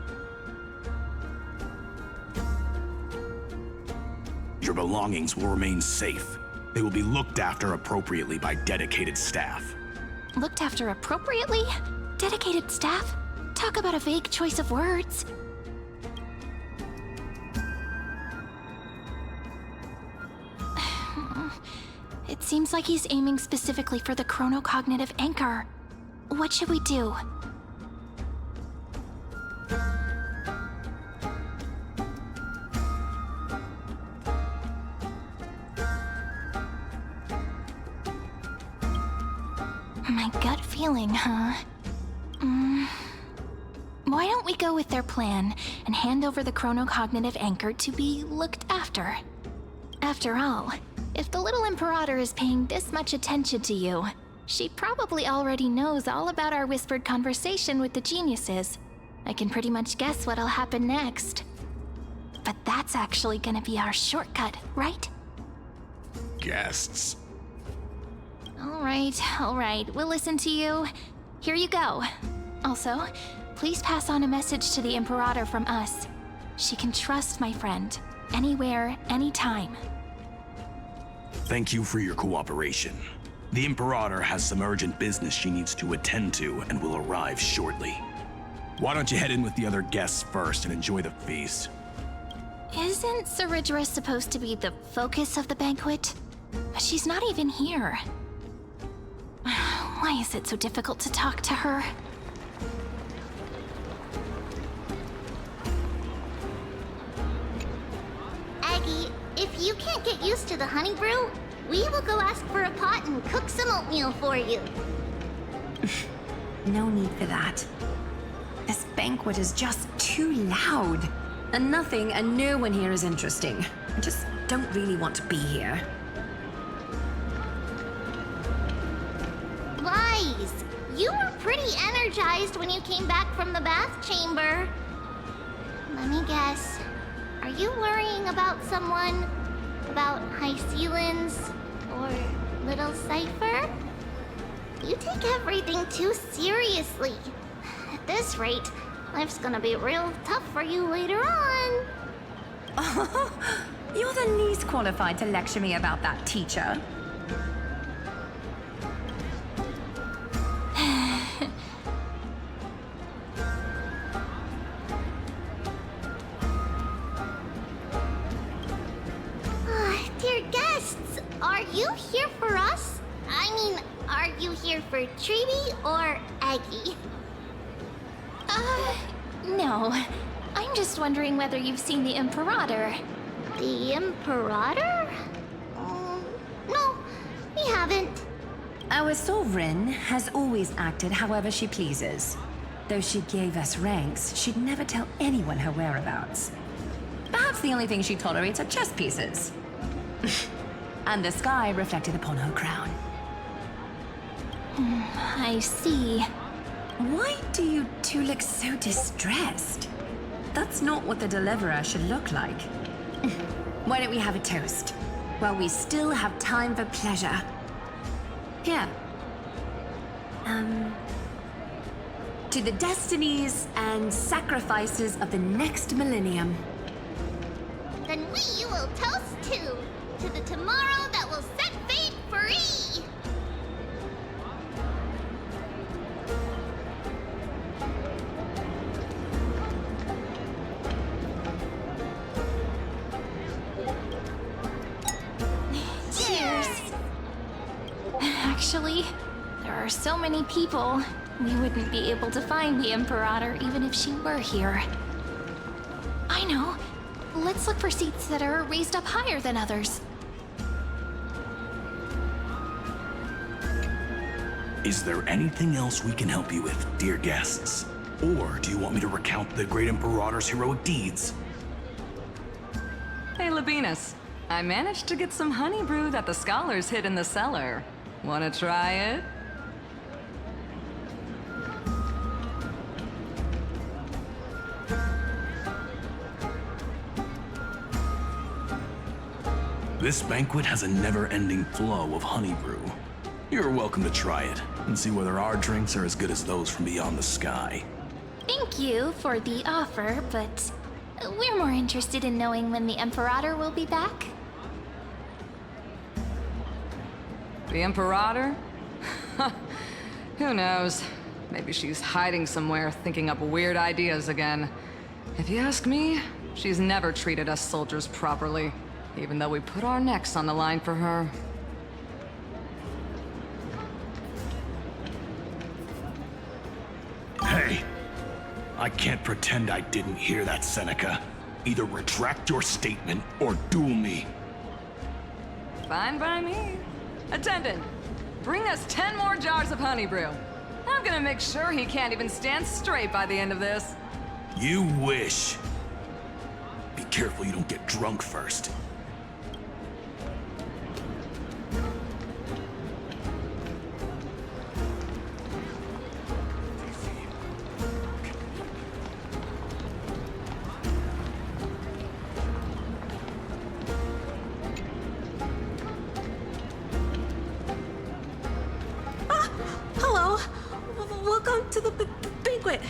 J: Your belongings will remain safe. They will be looked after appropriately by dedicated staff.
C: Looked after appropriately? Dedicated staff? Talk about a vague choice of words. It seems like he's aiming specifically for the chronocognitive anchor. What should we do? My gut feeling, huh? Why don't we go with their plan and hand over the chronocognitive anchor to be looked after? After all, if the little Imperator is paying this much attention to you, she probably already knows all about our whispered conversation with the geniuses. I can pretty much guess what'll happen next. But that's actually gonna be our shortcut, right?
J: Guests.
C: All right, we'll listen to you. Here you go. Also, please pass on a message to the Imperator from us. She can trust my friend, anywhere, anytime.
J: Thank you for your cooperation. The Imperator has some urgent business she needs to attend to and will arrive shortly. Why don't you head in with the other guests first and enjoy the feast?
C: Isn't Cerydra supposed to be the focus of the banquet? But she's not even here. Why is it so difficult to talk to her?
G: Aggie, if you can't get used to the honey brew, we will go ask for a pot and cook some oatmeal for you.
M: No need for that. This banquet is just too loud. And nothing and no one here is interesting. I just don't really want to be here.
G: Wise, you were pretty energized when you came back from the bath chamber. Let me guess. Are you worrying about someone? About High Sealins? Or Little Cypher? You take everything too seriously. At this rate, life's gonna be real tough for you later on.
M: You're the least qualified to lecture me about that, teacher.
G: Dear guests, are you here for us? I mean, are you here for Treeby or Aggie?
C: No. I'm just wondering whether you've seen the Imperator.
G: The Imperator? No, we haven't.
M: Our sovereign has always acted however she pleases. Though she gave us ranks, she'd never tell anyone her whereabouts. Perhaps the only thing she tolerates are chess pieces. And the sky reflected upon her crown.
C: I see.
M: Why do you two look so distressed? That's not what the Deliverer should look like. Why don't we have a toast? While we still have time for pleasure. Here. To the destinies and sacrifices of the next millennium.
G: Then we will toast to the tomorrow that will set fate free!
C: Cheers! Actually, there are so many people, we wouldn't be able to find the Imperator even if she were here. I know. Let's look for seats that are raised up higher than others.
J: Is there anything else we can help you with, dear guests? Or do you want me to recount the great Imperator's heroic deeds?
H: Hey, Labinas. I managed to get some honey brew that the scholars hid in the cellar. Wanna try it?
J: This banquet has a never-ending flow of honey brew. You're welcome to try it and see whether our drinks are as good as those from beyond the sky.
C: Thank you for the offer, but we're more interested in knowing when the Imperator will be back.
H: The Imperator? Who knows? Maybe she's hiding somewhere, thinking up weird ideas again. If you ask me, she's never treated us soldiers properly, even though we put our necks on the line for her.
J: Hey! I can't pretend I didn't hear that, Seneca. Either retract your statement or duel me.
H: Fine by me. Attendant, bring us 10 more jars of honey brew. I'm gonna make sure he can't even stand straight by the end of this.
J: You wish. Be careful you don't get drunk first.
N: Hello. Welcome to the banquet.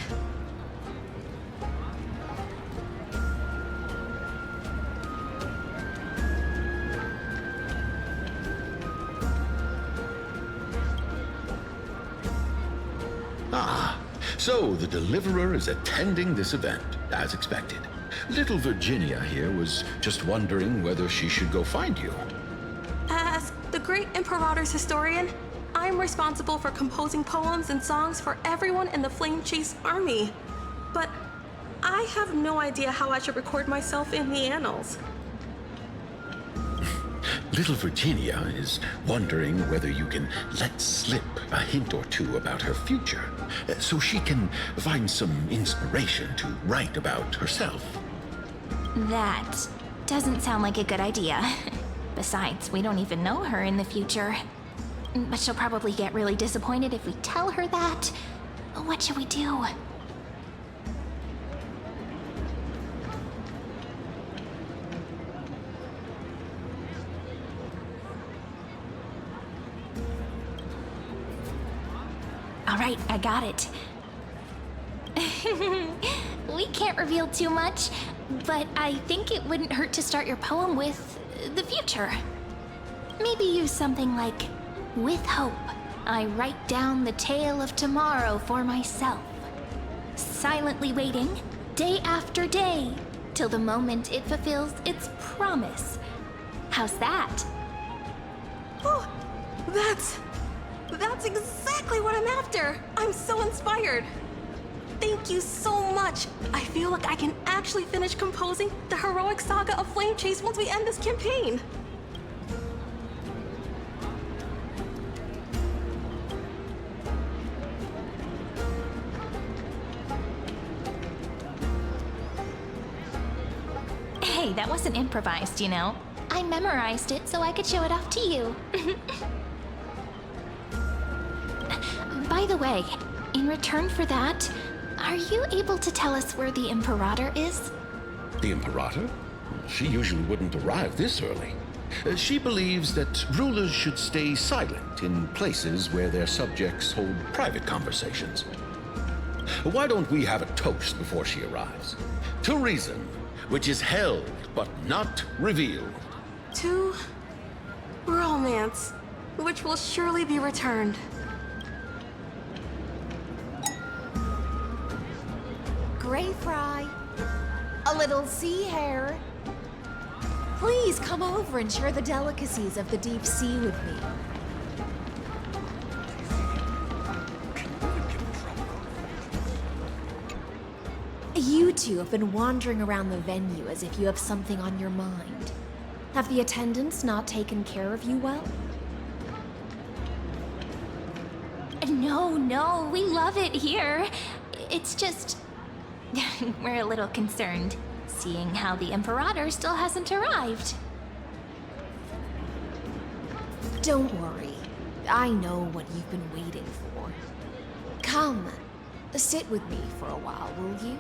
O: Ah, so the Deliverer is attending this event, as expected. Little Virginia here was just wondering whether she should go find you.
N: As the great Imperator's historian, I'm responsible for composing poems and songs for everyone in the Flame Chase army. But I have no idea how I should record myself in the annals.
O: Little Virginia is wondering whether you can let slip a hint or two about her future, so she can find some inspiration to write about herself.
C: That doesn't sound like a good idea. Besides, we don't even know her in the future. But she'll probably get really disappointed if we tell her that. What should we do? All right, I got it. We can't reveal too much, but I think it wouldn't hurt to start your poem with the future. Maybe use something like, "With hope, I write down the tale of tomorrow for myself, silently waiting, day after day, till the moment it fulfills its promise." How's that?
N: Oh, that's exactly what I'm after. I'm so inspired. Thank you so much! I feel like I can actually finish composing the heroic saga of Flame Chase once we end this campaign!
C: Hey, that wasn't improvised, you know. I memorized it so I could show it off to you. By the way, in return for that, are you able to tell us where the Imperator is?
O: The Imperator? She usually wouldn't arrive this early. She believes that rulers should stay silent in places where their subjects hold private conversations. Why don't we have a toast before she arrives? To reason, which is held but not revealed.
N: To romance, which will surely be returned.
K: Gray fry. A little sea hare. Please come over and share the delicacies of the deep sea with me. You two have been wandering around the venue as if you have something on your mind. Have the attendants not taken care of you well?
C: No, we love it here. It's just... we're a little concerned, seeing how the Imperator still hasn't arrived.
K: Don't worry. I know what you've been waiting for. Come, sit with me for a while, will you?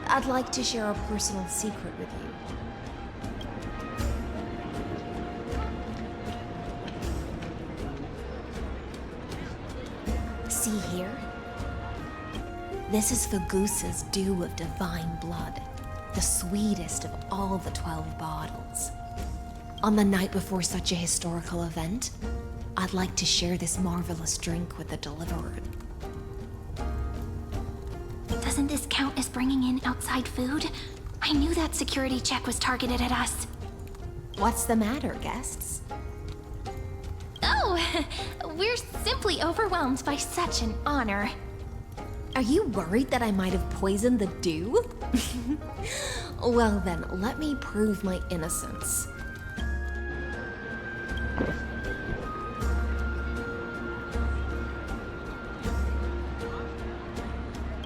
K: I'd like to share a personal secret with you. See here? This is Fagusa's dew of divine blood, the sweetest of all the 12 bottles. On the night before such a historical event, I'd like to share this marvelous drink with the Deliverer.
C: Doesn't this count as bringing in outside food? I knew that security check was targeted at us.
K: What's the matter, guests?
C: Oh, we're simply overwhelmed by such an honor.
K: Are you worried that I might have poisoned the dew? Well then, let me prove my innocence.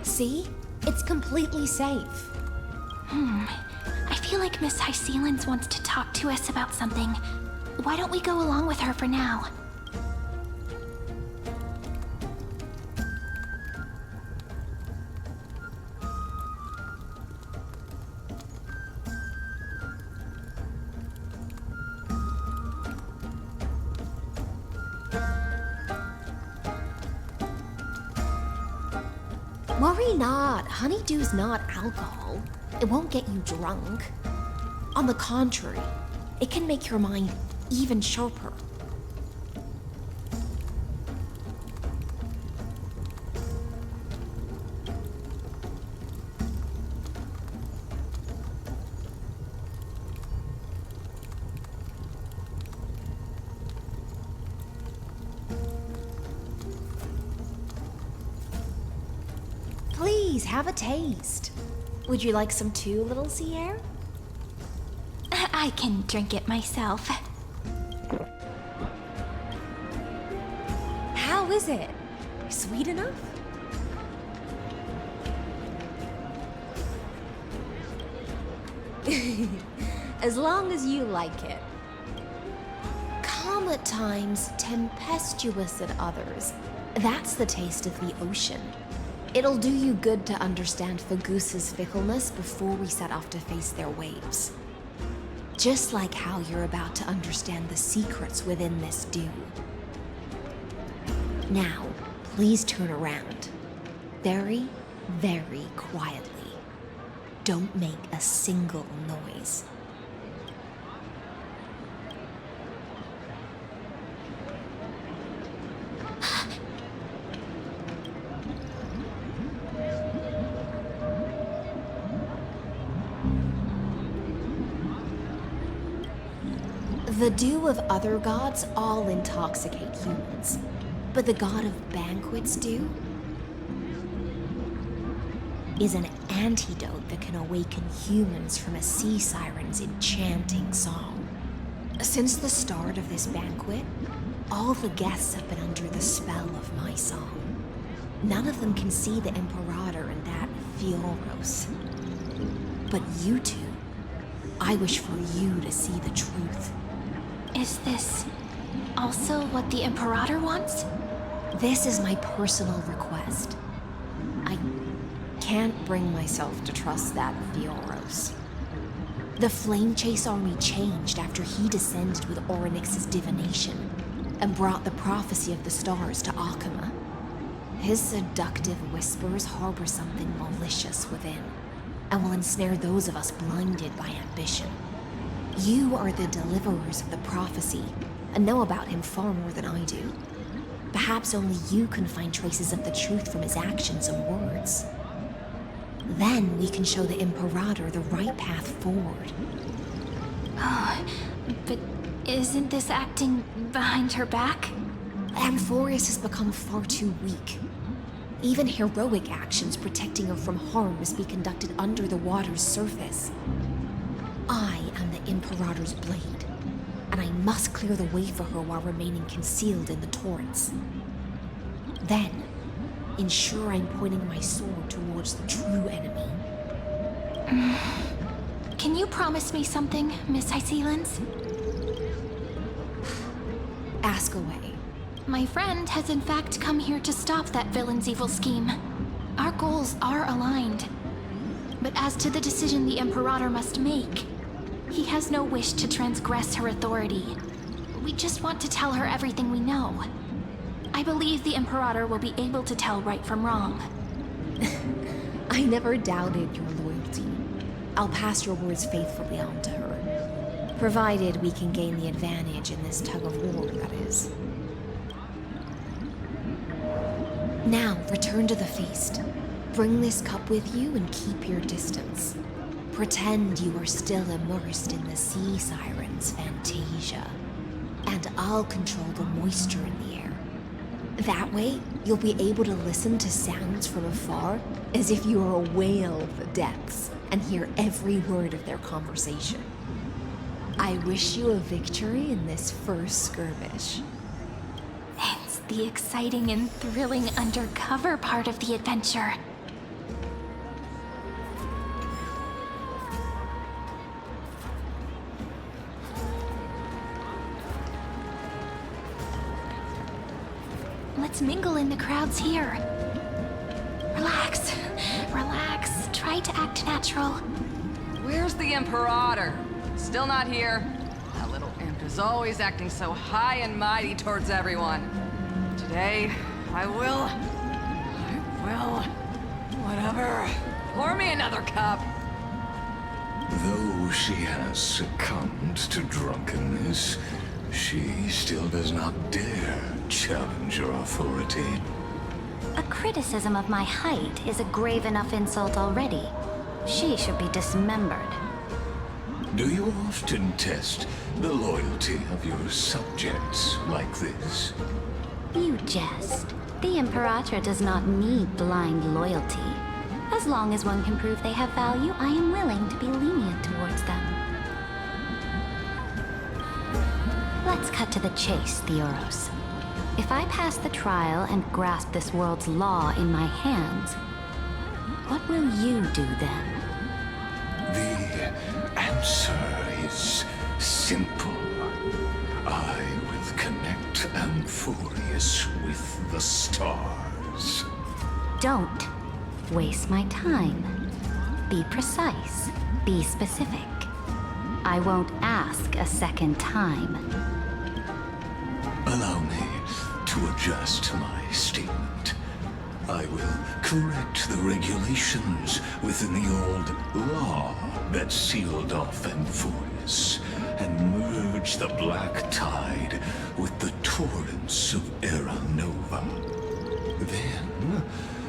K: See? It's completely safe.
C: I feel like Miss Hysealans wants to talk to us about something. Why don't we go along with her for now?
K: Worry not, honeydew's not alcohol. It won't get you drunk. On the contrary, it can make your mind even sharper. Please, have a taste. Would you like some too, little sea air?
C: I can drink it myself.
K: How is it? Sweet enough? As long as you like it. Calm at times, tempestuous at others. That's the taste of the ocean. It'll do you good to understand Fagusa's fickleness before we set off to face their waves. Just like how you're about to understand the secrets within this dew. Now, please turn around. Very, very quietly. Don't make a single noise. The dew of other gods all intoxicate humans, but the god of banquets dew? is an antidote that can awaken humans from a sea siren's enchanting song. Since the start of this banquet, all the guests have been under the spell of my song. None of them can see the Imperator and that Fioros. But you two, I wish for you to see the truth.
C: Is this also what the Imperator wants?
K: This is my personal request. I can't bring myself to trust that Fioros. The Flame Chase army changed after he descended with Orynyx's divination and brought the prophecy of the stars to Akama. His seductive whispers harbor something malicious within, and will ensnare those of us blinded by ambition. You are the deliverers of the prophecy, and know about him far more than I do. Perhaps only you can find traces of the truth from his actions and words. Then we can show the Imperator the right path forward.
C: Oh, but isn't this acting behind her back?
K: Amphorius has become far too weak. Even heroic actions protecting her from harm must be conducted under the water's surface. I am the Imperator's blade, and I must clear the way for her while remaining concealed in the torrents. Then, ensure I'm pointing my sword towards the true enemy.
C: Can you promise me something, Miss Hycelens?
K: Ask away.
C: My friend has in fact come here to stop that villain's evil scheme. Our goals are aligned. But as to the decision the Imperator must make, he has no wish to transgress her authority. We just want to tell her everything we know. I believe the Imperator will be able to tell right from wrong.
K: I never doubted your loyalty. I'll pass your words faithfully on to her. Provided we can gain the advantage in this tug of war, that is. Now, return to the feast. Bring this cup with you and keep your distance. Pretend you are still immersed in the sea siren's fantasia. And I'll control the moisture in the air. That way, you'll be able to listen to sounds from afar as if you were a whale of the depths and hear every word of their conversation. I wish you a victory in this first skirmish.
C: It's the exciting and thrilling undercover part of the adventure. Let's mingle in the crowds here. Relax, relax. Try to act natural.
H: Where's the Imperator? Still not here. That little imp is always acting so high and mighty towards everyone. Today, I will, whatever. Pour me another cup.
F: Though she has succumbed to drunkenness, she still does not dare challenge your authority.
E: A criticism of my height is a grave enough insult already. She should be dismembered.
F: Do you often test the loyalty of your subjects like this?
E: You jest. The Imperator does not need blind loyalty. As long as one can prove they have value, I am willing to be lenient towards them. Let's cut to the chase, Theoros. If I pass the trial and grasp this world's law in my hands, what will you do then?
F: The answer is simple. I will connect Amphorius with the stars.
E: Don't waste my time. Be precise. Be specific. I won't ask a second time.
F: Allow me to adjust my statement. I will correct the regulations within the old law that sealed off Amphorius and merge the black tide with the torrents of Era Nova. Then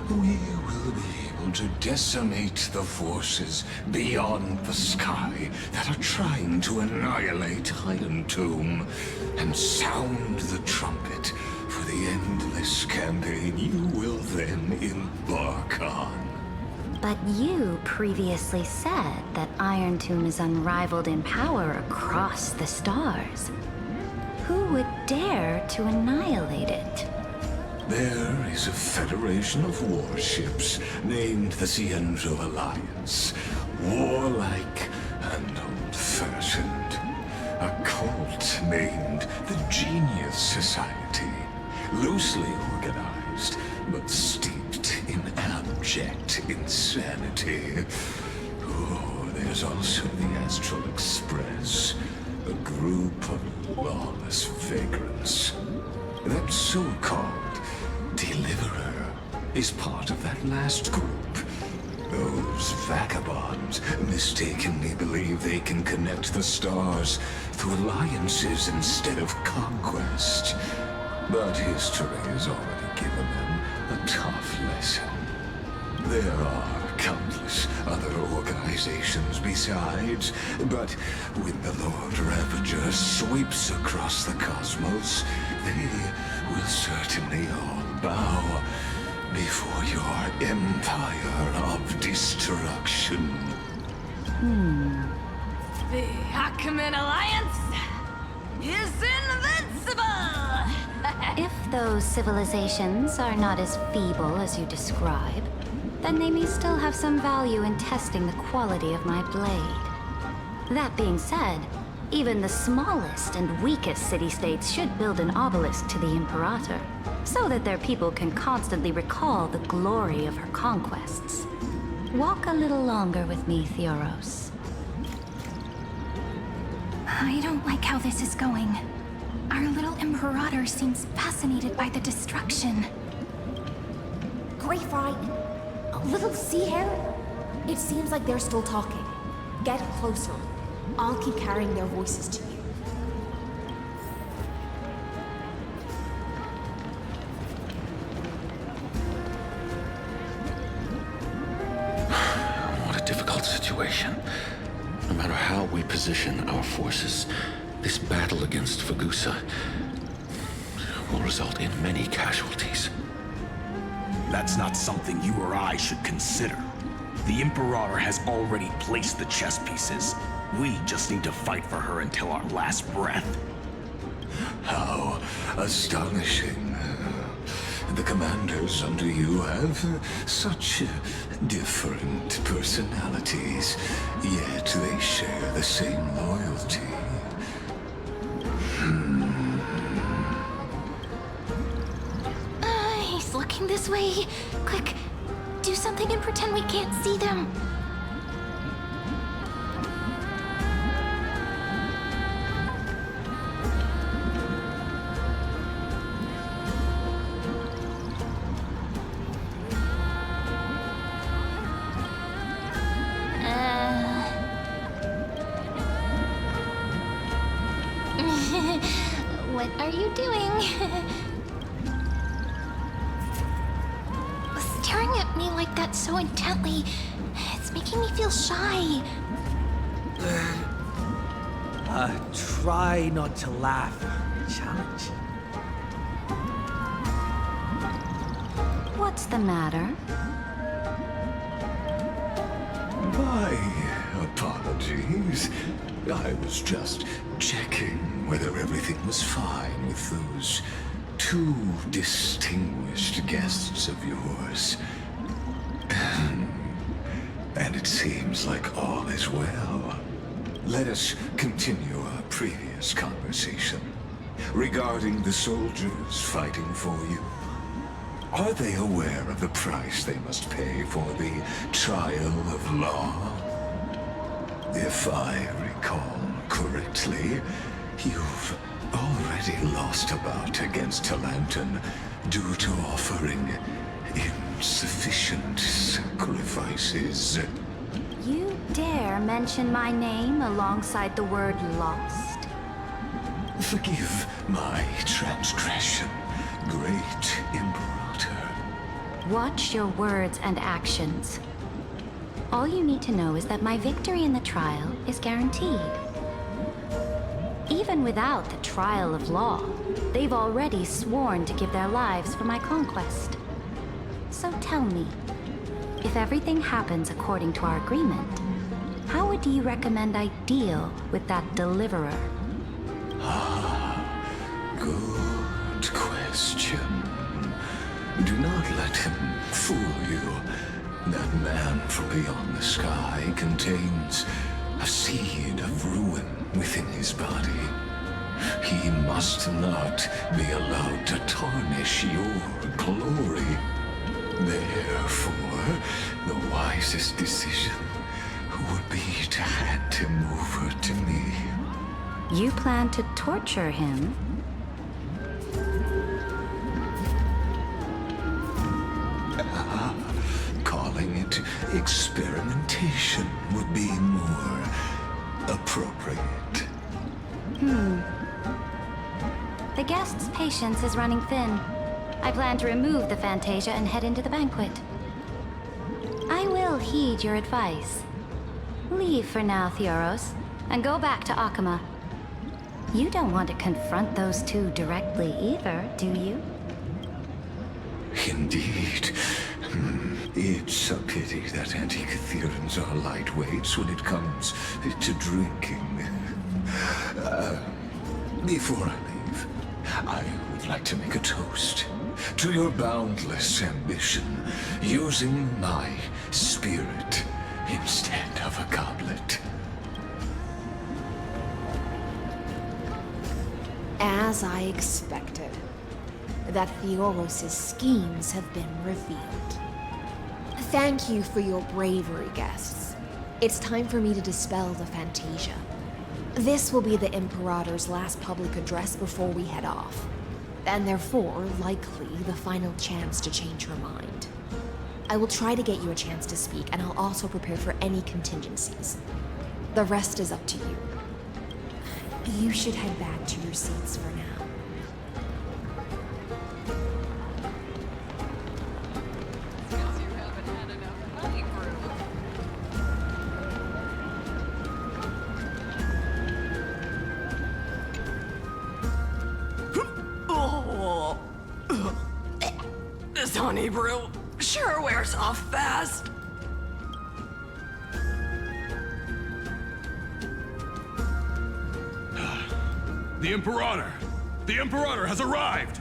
F: we will be able to decimate the forces beyond the sky that are trying to annihilate Iron Tomb and sound the trumpet for the endless campaign you will then embark on.
E: But you previously said that Iron Tomb is unrivaled in power across the stars. Who would dare to annihilate it?
F: There is a federation of warships named the Cienzo Alliance. Warlike and old-fashioned. A cult named the Genius Society. Loosely organized, but steeped in abject insanity. Oh, there's also the Astral Express. A group of lawless vagrants. That so-called Deliverer is part of that last group. Those vagabonds mistakenly believe they can connect the stars through alliances instead of conquest. But history has already given them a tough lesson. There are countless other organizations besides, but when the Lord Ravager sweeps across the cosmos, they will certainly all bow before your empire of destruction.
I: The Ackman Alliance is invincible!
E: If those civilizations are not as feeble as you describe, then they may still have some value in testing the quality of my blade. That being said, even the smallest and weakest city-states should build an obelisk to the Imperator, so that their people can constantly recall the glory of her conquests. Walk a little longer with me, Theoros.
C: I don't like how this is going. Our little Imperator seems fascinated by the destruction.
K: Greyfright, little sea hare? It seems like they're still talking. Get closer. I'll keep carrying their voices to you.
O: What a difficult situation. No matter how we position our forces, this battle against Fagusa will result in many casualties.
J: That's not something you or I should consider. The Imperator has already placed the chess pieces. We just need to fight for her until our last breath.
F: How astonishing. The commanders under you have such different personalities, yet they share the same loyalty.
C: He's looking this way. Quick, do something and pretend we can't see them. What are you doing? Staring at me like that so intently, it's making me feel shy.
A: Try not to laugh. Challenge.
E: What's the matter?
F: My apologies. I was just checking whether everything was fine with those two distinguished guests of yours. And it seems like all is well. Let us continue our previous conversation regarding the soldiers fighting for you. Are they aware of the price they must pay for the trial of law? If I recall correctly, you've already lost a bout against Talanton due to offering insufficient sacrifices.
E: You dare mention my name alongside the word lost?
F: Forgive my transgression, great Imperator.
E: Watch your words and actions. All you need to know is that my victory in the trial is guaranteed. Even without the trial of law, they've already sworn to give their lives for my conquest. So tell me, if If everything happens according to our agreement, how would you recommend I deal with that deliverer?
F: Good question. Do not let him fool you. That man from beyond the sky contains a seed of ruin within his body. He must not be allowed to tarnish your glory. Therefore, the wisest decision would be to hand him over to me.
E: You plan to torture him?
F: Calling it experimentation would be more appropriate.
E: The guest's patience is running thin. I plan to remove the Fantasia and head into the banquet. I will heed your advice. Leave for now, Theoros, and go back to Akama. You don't want to confront those two directly either, do you?
F: Indeed. It's a pity that Antikytherans are lightweights when it comes to drinking. Before I leave, I would like to make a toast to your boundless ambition, using my spirit instead of a goblet.
K: As I expected, that Theoros' schemes have been revealed. Thank you for your bravery, guests. It's time for me to dispel the Fantasia. This will be the Imperator's last public address before we head off, and therefore, likely, the final chance to change her mind. I will try to get you a chance to speak, and I'll also prepare for any contingencies. The rest is up to you. You should head back to your seats for now.
H: This honey brew sure wears off fast.
J: The Imperator! The Imperator has arrived!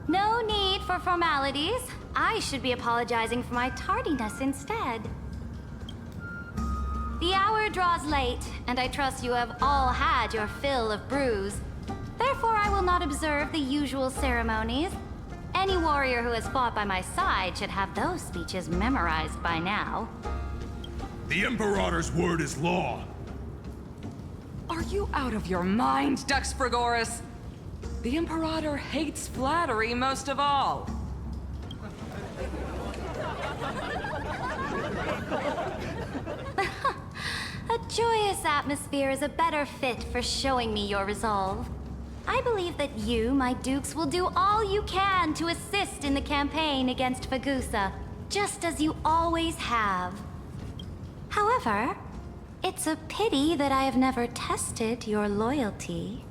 E: No need for formalities. I should be apologizing for my tardiness instead. The hour draws late, and I trust you have all had your fill of brews. Therefore, I will not observe the usual ceremonies. Any warrior who has fought by my side should have those speeches memorized by now.
J: The Imperator's word is law.
H: Are you out of your mind, Dux Frigoris? The Imperator hates flattery most of all.
E: A joyous atmosphere is a better fit for showing me your resolve. I believe that you, my dukes, will do all you can to assist in the campaign against Fagusa, just as you always have. However, it's a pity that I have never tested your loyalty.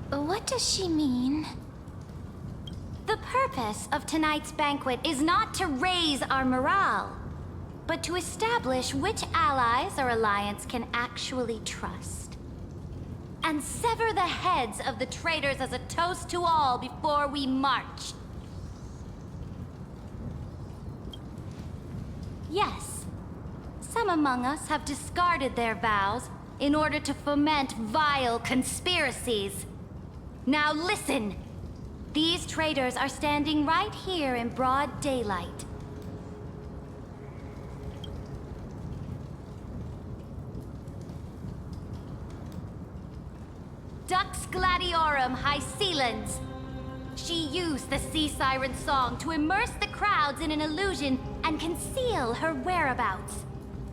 C: What does she mean?
E: The purpose of tonight's banquet is not to raise our morale, but to establish which allies our alliance can actually trust. And sever the heads of the traitors as a toast to all before we march. Yes, some among us have discarded their vows in order to foment vile conspiracies. Now listen! These traitors are standing right here in broad daylight. Dux Gladiorum Hycelans. She used the sea siren song to immerse the crowds in an illusion and conceal her whereabouts.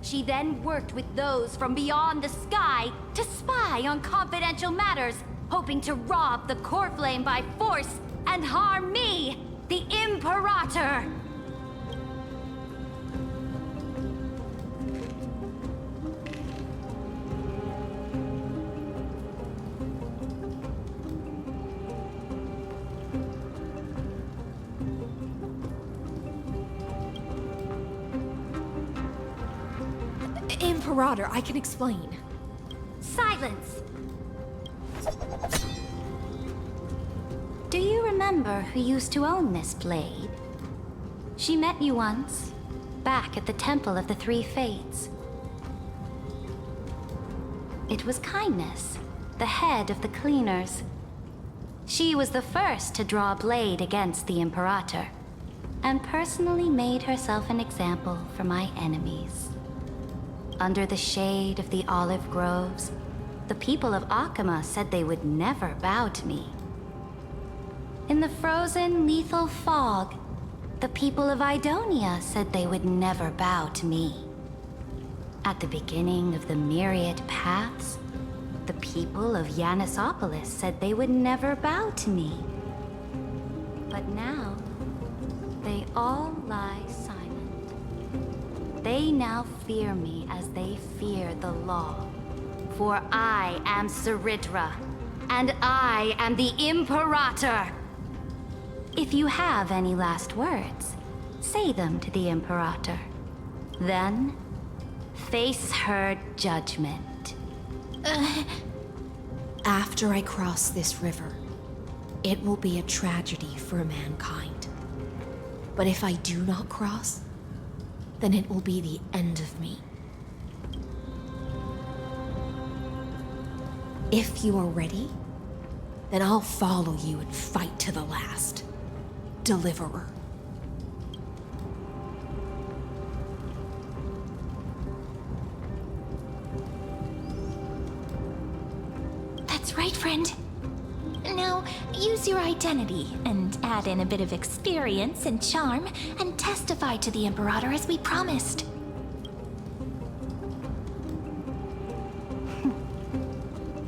E: She then worked with those from beyond the sky to spy on confidential matters, hoping to rob the core flame by force and harm me, the Imperator!
K: Imperator, I can explain.
E: Silence! Do you remember who used to own this blade? She met you once, back at the Temple of the Three Fates. It was Kindness, the head of the Cleaners. She was the first to draw a blade against the Imperator, and personally made herself an example for my enemies. Under the shade of the olive groves, the people of Akama said they would never bow to me. In the frozen, lethal fog, the people of Idonia said they would never bow to me. At the beginning of the myriad paths, the people of Yanisopolis said they would never bow to me. But now, they all lie silent. They now fear me as they fear the law. For I am Cerydra, and I am the Imperator! If you have any last words, say them to the Imperator. Then, face her judgment.
K: After I cross this river, it will be a tragedy for mankind. But if I do not cross, then it will be the end of me. If you are ready, then I'll follow you and fight to the last. Deliverer.
C: That's right, friend. Now, use your identity and add in a bit of experience and charm and testify to the Imperator as we promised.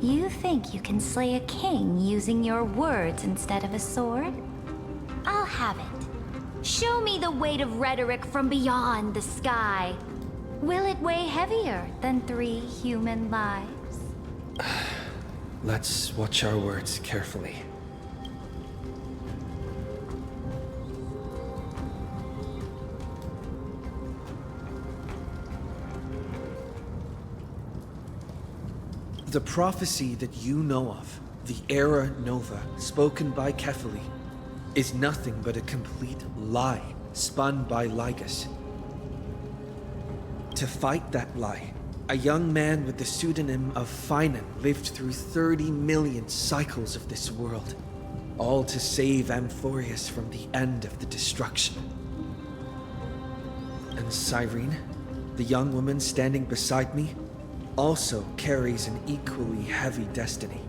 E: You think you can slay a king using your words instead of a sword? I'll have it. Show me the weight of rhetoric from beyond the sky. Will it weigh heavier than 3 human lives?
A: Let's watch our words carefully. The prophecy that you know of, the Era Nova, spoken by Kefali, is nothing but a complete lie spun by Lygus. To fight that lie, a young man with the pseudonym of Finan lived through 30 million cycles of this world, all to save Amphorius from the end of the destruction. And Cyrene, the young woman standing beside me, also carries an equally heavy destiny.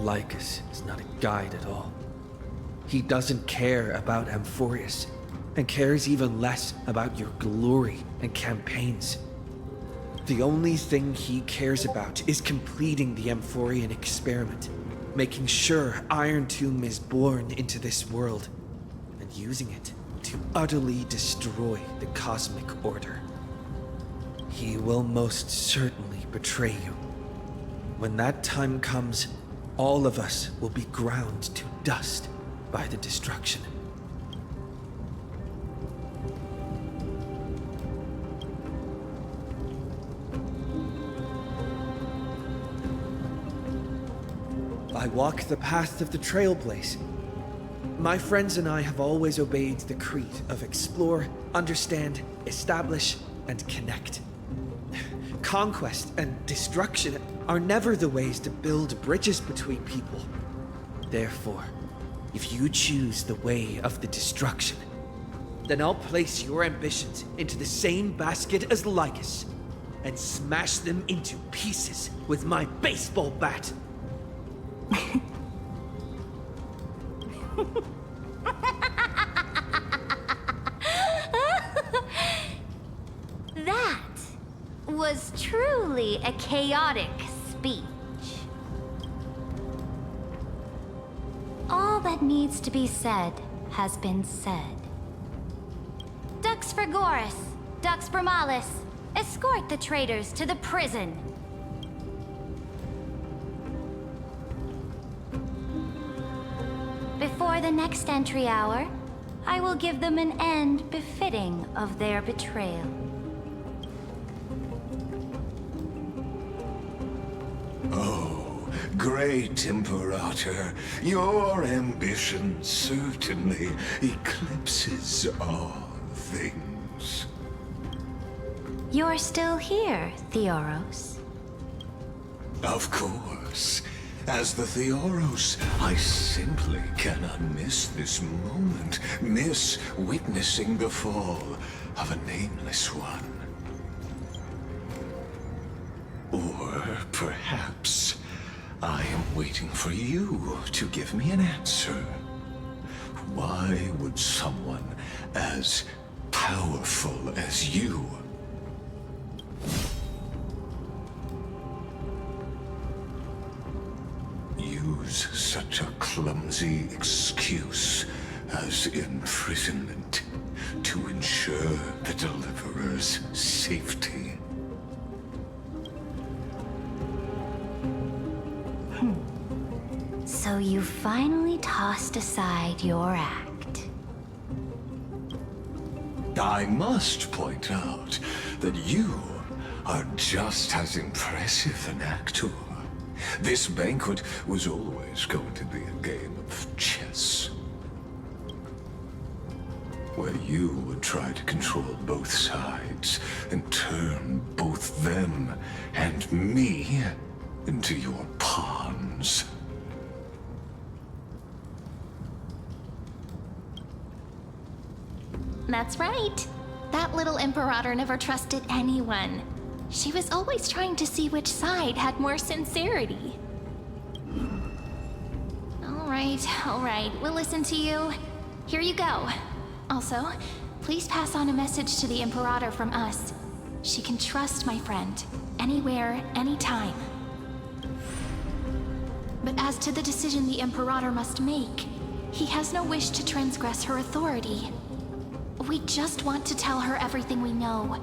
A: Lycus is not a guide at all. He doesn't care about Amphorius, and cares even less about your glory and campaigns. The only thing he cares about is completing the Amphorian experiment, making sure Iron Tomb is born into this world, and using it to utterly destroy the cosmic order. He will most certainly betray you. When that time comes, all of us will be ground to dust by the destruction. I walk the path of the Trailblazer. My friends and I have always obeyed the creed of explore, understand, establish, and connect. Conquest and destruction are never the ways to build bridges between people. Therefore, if you choose the way of the destruction, then I'll place your ambitions into the same basket as Lycus and smash them into pieces with my baseball bat.
E: That was truly a chaotic speech. All that needs to be said has been said. Dux Frigoris, Dux Bromalis,
I: Escort the traitors to the prison. Before the next entry hour, I will give them an end befitting of their betrayal.
F: Oh, great Imperator, your ambition certainly eclipses all things.
I: You're still here, Theoros.
F: Of course. As the Theoros, I simply cannot miss this moment, miss witnessing the fall of a nameless one. Or perhaps I am waiting for you to give me an answer. Why would someone as powerful as you use such a clumsy excuse as imprisonment to ensure the Deliverer's safety?
I: So you finally tossed aside your act.
F: I must point out that you are just as impressive an actor. This banquet was always going to be a game of chess, where you would try to control both sides and turn both them and me into your pawns.
C: That's right. That little Imperator never trusted anyone. She was always trying to see which side had more sincerity. All right, we'll listen to you. Here you go. Also, please pass on a message to the Imperator from us. She can trust my friend, anywhere, anytime. But as to the decision the Imperator must make, he has no wish to transgress her authority. We just want to tell her everything we know.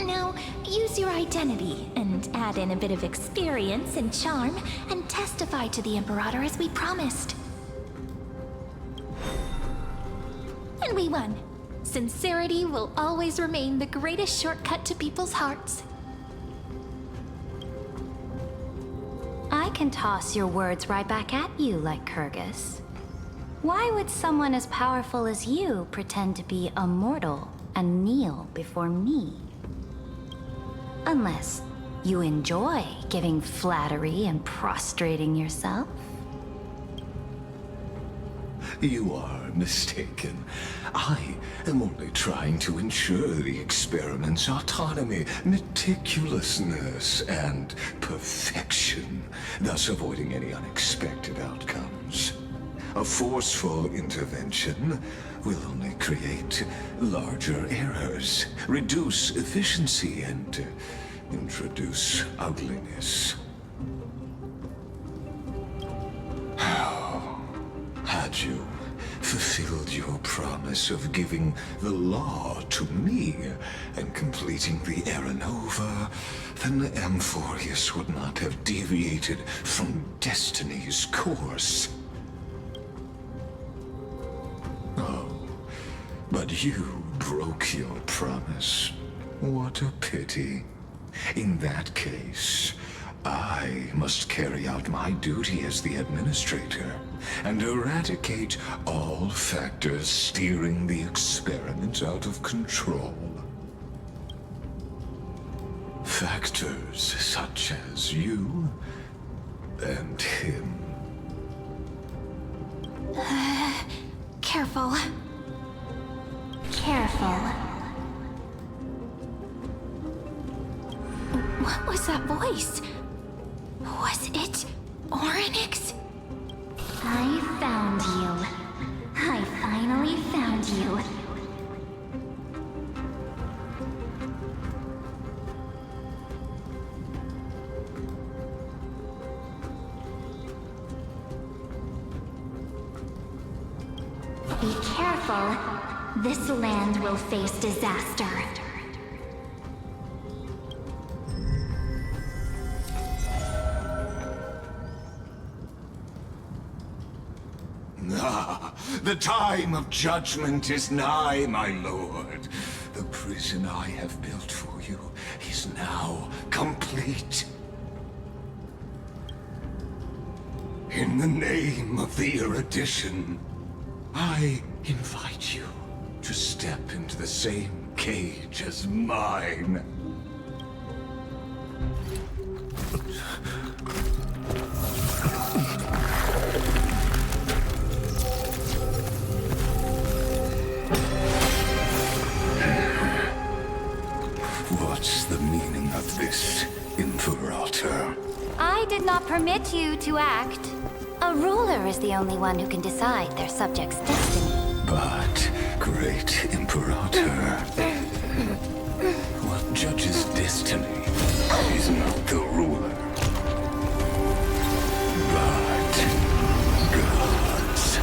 C: Now, use your identity and add in a bit of experience and charm and testify to the Imperator as we promised. And we won. Sincerity will always remain the greatest shortcut to people's hearts.
I: I can toss your words right back at you, like Kyrgyz. Why would someone as powerful as you pretend to be a mortal and kneel before me? Unless you enjoy giving flattery and prostrating yourself.
F: You are mistaken. I am only trying to ensure the experiment's autonomy, meticulousness, and perfection, thus avoiding any unexpected outcomes. A forceful intervention will only create larger errors, reduce efficiency, and introduce ugliness. Had you fulfilled your promise of giving the law to me and completing the Era Nova, then Amphorius would not have deviated from destiny's course. But you broke your promise. What a pity. In that case, I must carry out my duty as the administrator and eradicate all factors steering the experiment out of control. Factors such as you and him.
C: Careful.
I: Careful.
C: What was that voice? Was it Orynyx?
G: I found you. I finally found you. Be careful. this land will face disaster.
F: Ah, the time of judgment is nigh, my lord. The prison I have built for you is now complete. In the name of the erudition, I invite you to step into the same cage as mine. What's the meaning of this, Imperator?
I: I did not permit you to act. A ruler is the only one who can decide their subject's destiny.
F: But, great Imperator, what judges destiny is not the ruler, but gods.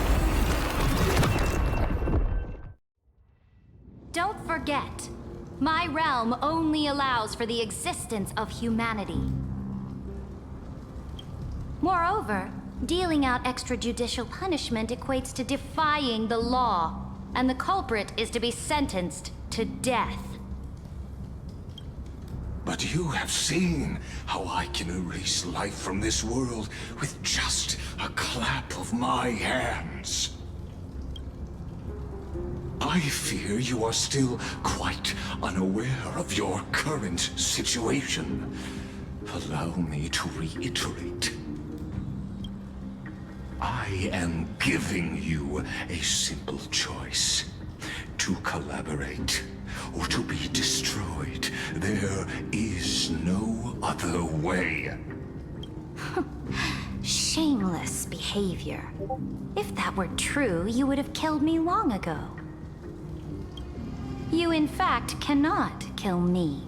I: Don't forget, my realm only allows for the existence of humanity. Moreover, dealing out extrajudicial punishment equates to defying the law, and the culprit is to be sentenced to death.
F: But you have seen how I can erase life from this world with just a clap of my hands. I fear you are still quite unaware of your current situation. Allow me to reiterate. I am giving you a simple choice. To collaborate, or to be destroyed. There is no other way.
I: Shameless behavior. If that were true, you would have killed me long ago. You, in fact, cannot kill me.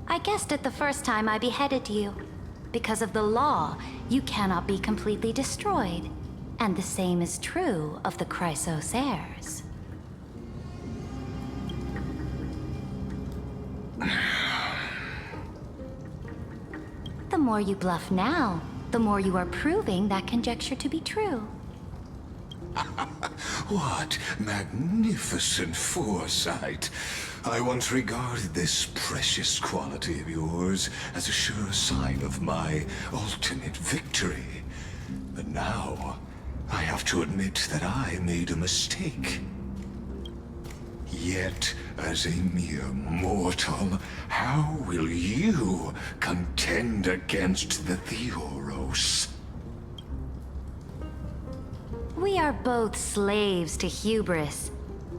I: I guessed it the first time I beheaded you. Because of the law, you cannot be completely destroyed. And the same is true of the Chrysos heirs. The more you bluff now, the more you are proving that conjecture to be true.
F: What magnificent foresight. I once regarded this precious quality of yours as a sure sign of my ultimate victory. But now, I have to admit that I made a mistake. Yet, as a mere mortal, how will you contend against the Theoros?
I: We are both slaves to hubris.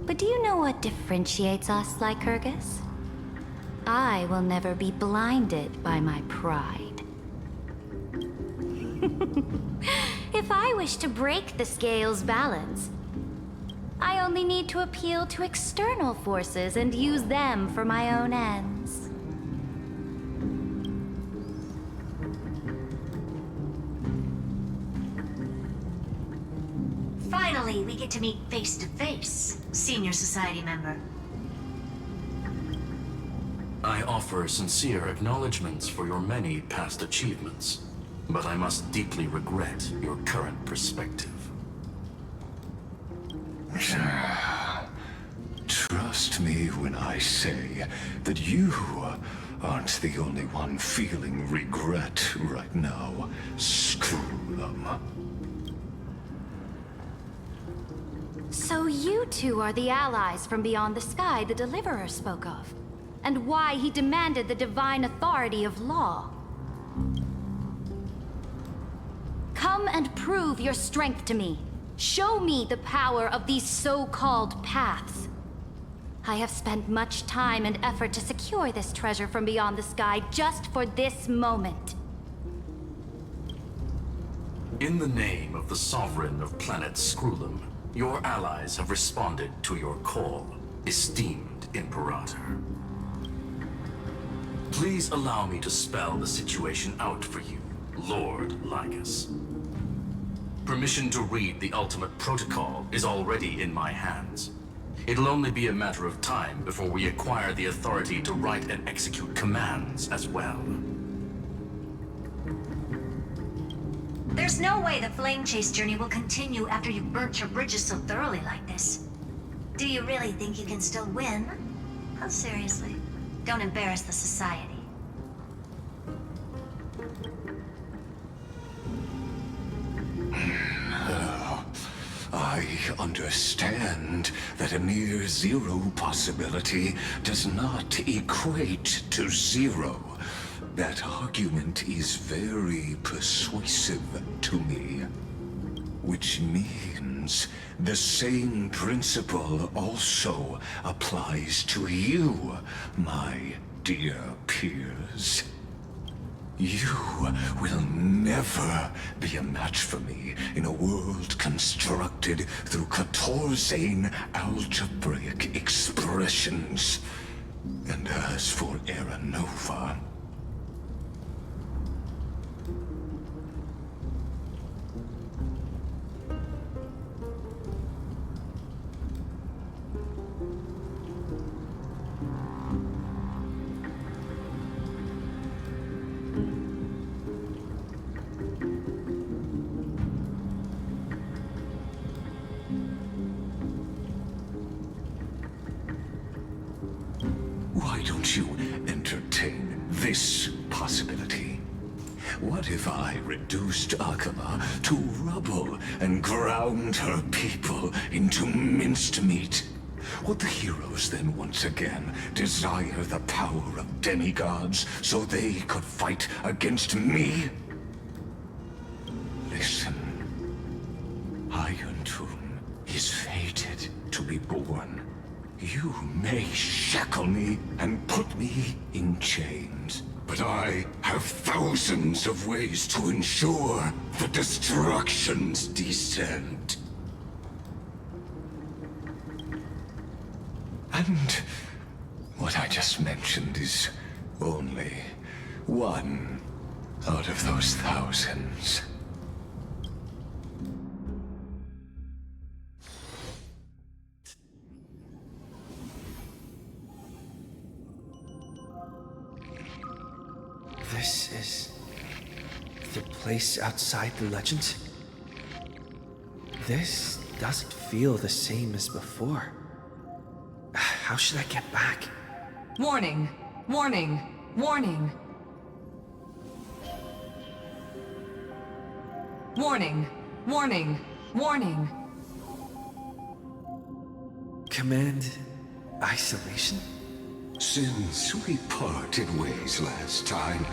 I: But do you know what differentiates us, Lycurgus? I will never be blinded by my pride. If I wish to break the scale's balance, I only need to appeal to external forces and use them for my own ends.
E: Finally, we get to meet face to face, Senior Society member.
D: I offer sincere acknowledgments for your many past achievements, but I must deeply regret your current perspective.
F: Trust me when I say that you aren't the only one feeling regret right now, Screw'em.
I: So you two are the allies from beyond the sky the Deliverer spoke of, and why he demanded the divine authority of law. Come and prove your strength to me. Show me the power of these so-called paths. I have spent much time and effort to secure this treasure from beyond the sky just for this moment.
D: In the name of the Sovereign of Planet Screw'em, your allies have responded to your call, esteemed Imperator. Please allow me to spell the situation out for you, Lord Lycus. Permission to read the ultimate protocol is already in my hands. It'll only be a matter of time before we acquire the authority to write and execute commands as well.
E: There's no way the flame chase journey will continue after you've burnt your bridges so thoroughly like this. Do you really think you can still win? Oh, seriously. Don't embarrass the society.
F: I understand that a near zero possibility does not equate to zero. That argument is very persuasive to me. Which means the same principle also applies to you, my dear peers. You will never be a match for me in a world constructed through Catorzain algebraic expressions. And as for Aranova, why don't you entertain this possibility? What if I reduced Akama to rubble and ground her people into minced meat? Would the heroes then once again desire the power of demigods so they could fight against me? Listen. Iron Tomb is fated to be born. You may shackle me and put me in chains, but I have thousands of ways to ensure the destruction's descent. And what I just mentioned is only one out of those thousands.
A: This is the place outside the legends? This doesn't feel the same as before. How should I get back?
H: Warning! Warning! Warning! Warning! Warning! Warning!
A: Command isolation?
F: Since we parted ways last time,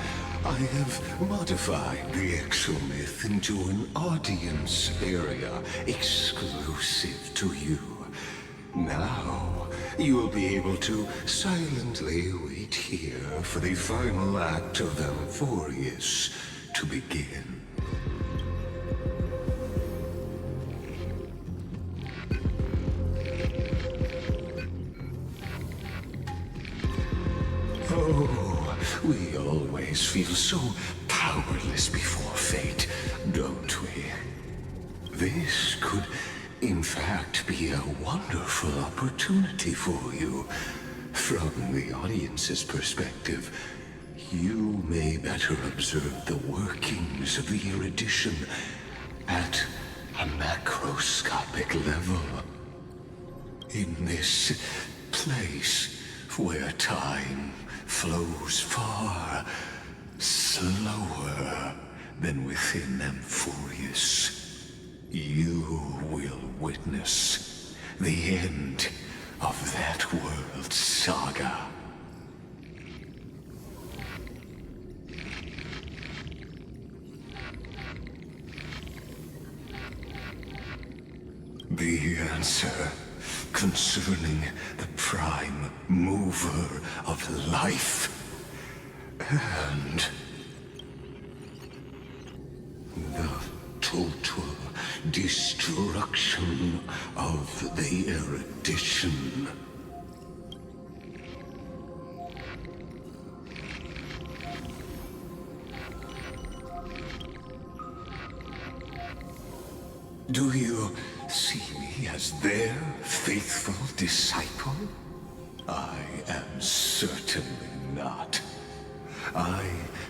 F: I have modified the exomyth into an audience area exclusive to you. Now, you will be able to silently wait here for the final act of Amphorius to begin. Oh, we always feel so powerless before fate, don't we? This could, in fact, be a wonderful opportunity for you. From the audience's perspective, you may better observe the workings of the erudition at a macroscopic level. In this place where time flows far slower than within Amphorius, you will witness the end of that world's saga. The answer concerning the prime mover of life and the total destruction of the erudition. Do you see me as their faithful disciple? I am certainly not. I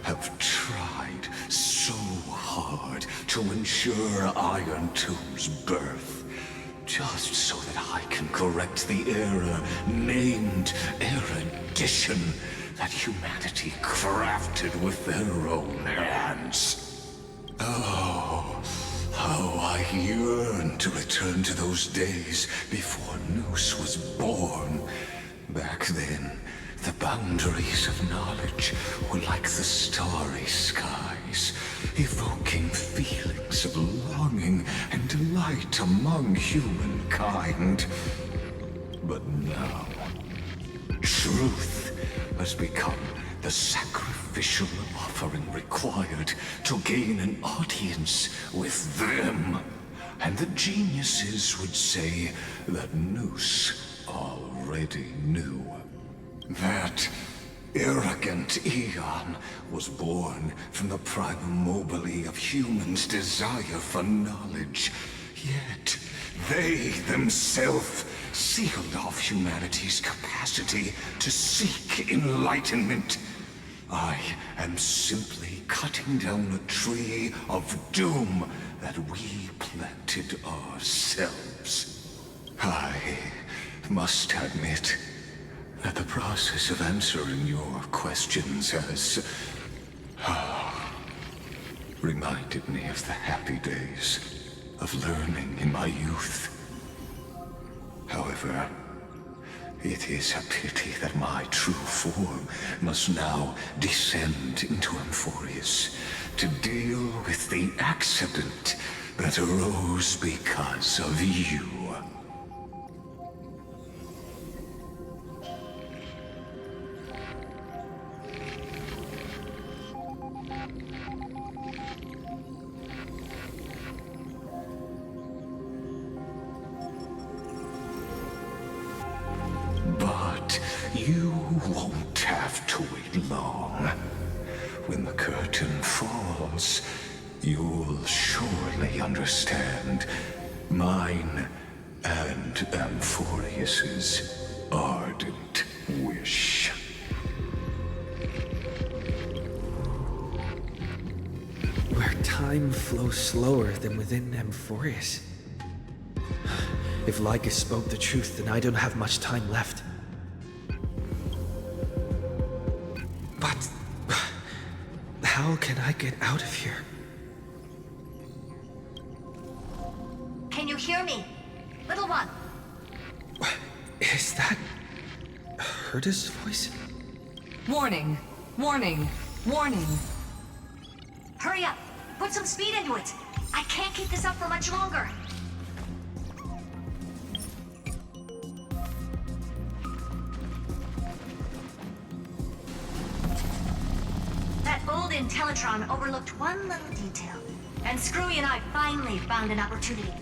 F: have tried so hard to ensure Iron Tomb's birth, just so that I can correct the error named erudition that humanity crafted with their own hands. Oh, how I yearn to return to those days before Noose was born. Back then, the boundaries of knowledge were like the starry skies, evoking feelings of longing and delight among humankind. But now, truth has become the sacrificial offering required to gain an audience with them. And the geniuses would say that Noose already knew. That arrogant Eon was born from the primobile of humans' desire for knowledge. Yet, they themselves sealed off humanity's capacity to seek enlightenment. I am simply cutting down a tree of doom that we planted ourselves. I must admit that the process of answering your questions has reminded me of the happy days of learning in my youth. However, it is a pity that my true form must now descend into Amphorius to deal with the accident that arose because of you. You won't have to wait long. When the curtain falls, you'll surely understand mine and Amphorius's ardent wish.
A: Where time flows slower than within Amphorius. If Lycus spoke the truth, then I don't have much time left. But how can I get out of here?
E: Can you hear me? Little one.
A: Is that Herda's voice?
H: Warning, warning, warning.
E: Hurry up! Put some speed into it! I can't keep this up for much longer! That old Intellitron overlooked one little detail, and Screwy and I finally found an opportunity.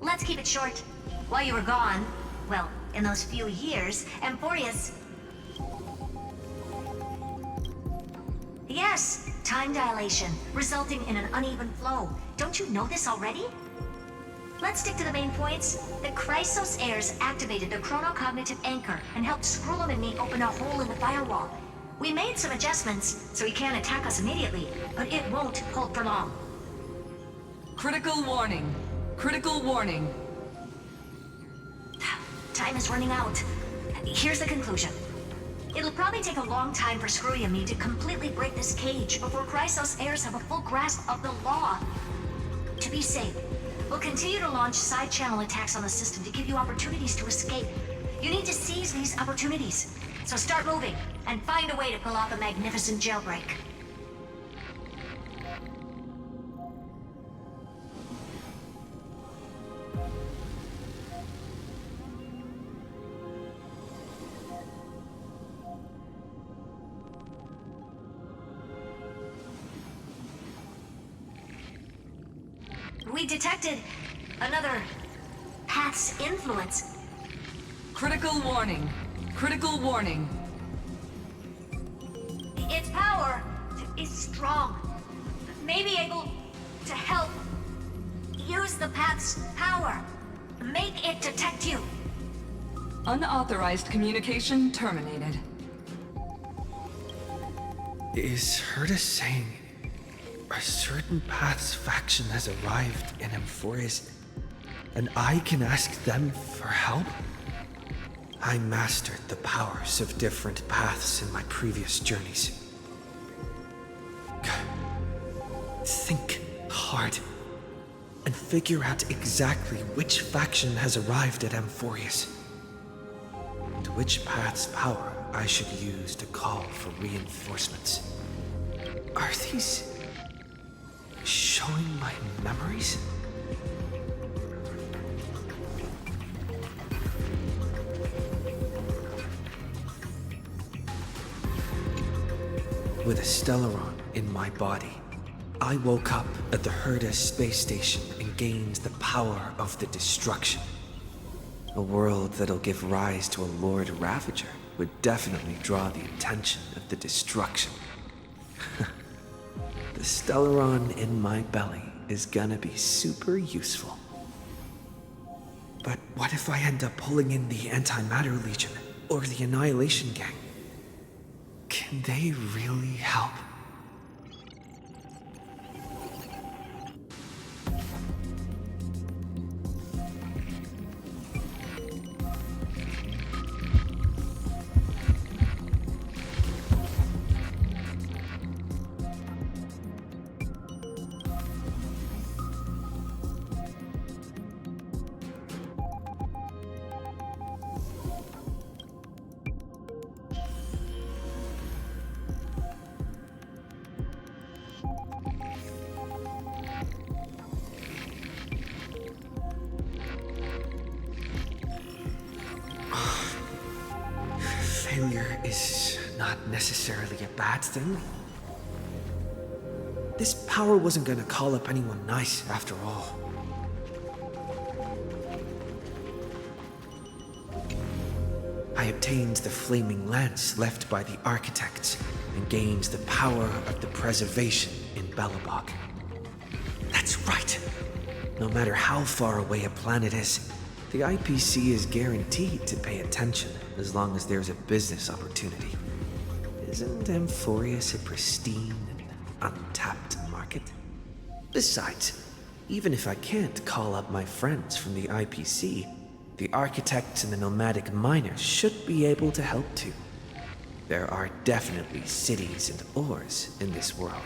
E: Let's keep it short. While you were gone, well, in those few years, Amphorius... Yes, time dilation, resulting in an uneven flow. Don't you know this already? Let's stick to the main points. The Chrysos heirs activated the chronocognitive anchor and helped Skrullum and me open a hole in the firewall. We made some adjustments, so he can't attack us immediately, but it won't hold for long.
H: Critical warning. Critical warning.
E: Time is running out. Here's the conclusion. It'll probably take a long time for Screwy and me to completely break this cage before Chrysos heirs have a full grasp of the law. To be safe, we'll continue to launch side-channel attacks on the system to give you opportunities to escape. You need to seize these opportunities. So start moving, and find a way to pull off a magnificent jailbreak. We detected another path's influence.
H: Critical warning. Critical warning.
E: Its power is strong. Maybe able to help. Use the path's power. Make it detect you.
H: Unauthorized communication terminated.
A: Is Herta saying a certain path's faction has arrived in Amphorius, and I can ask them for help? I mastered the powers of different paths in my previous journeys. Think hard and figure out exactly which faction has arrived at Amphorius, and which path's power I should use to call for reinforcements. Are these showing my memories? With a Stellaron in my body, I woke up at the Herta space station and gained the power of the Destruction. A world that'll give rise to a Lord Ravager would definitely draw the attention of the Destruction. The Stellaron in my belly is gonna be super useful. But what if I end up pulling in the Antimatter Legion or the Annihilation Gang? Can they really help? Failure is not necessarily a bad thing. This power wasn't gonna call up anyone nice after all. I obtained the flaming lance left by the architects and gained the power of the preservation in Belobog. That's right! No matter how far away a planet is, the IPC is guaranteed to pay attention as long as there's a business opportunity. Isn't Amphorius a pristine and untapped market? Besides, even if I can't call up my friends from the IPC, the architects and the nomadic miners should be able to help too. There are definitely cities and ores in this world.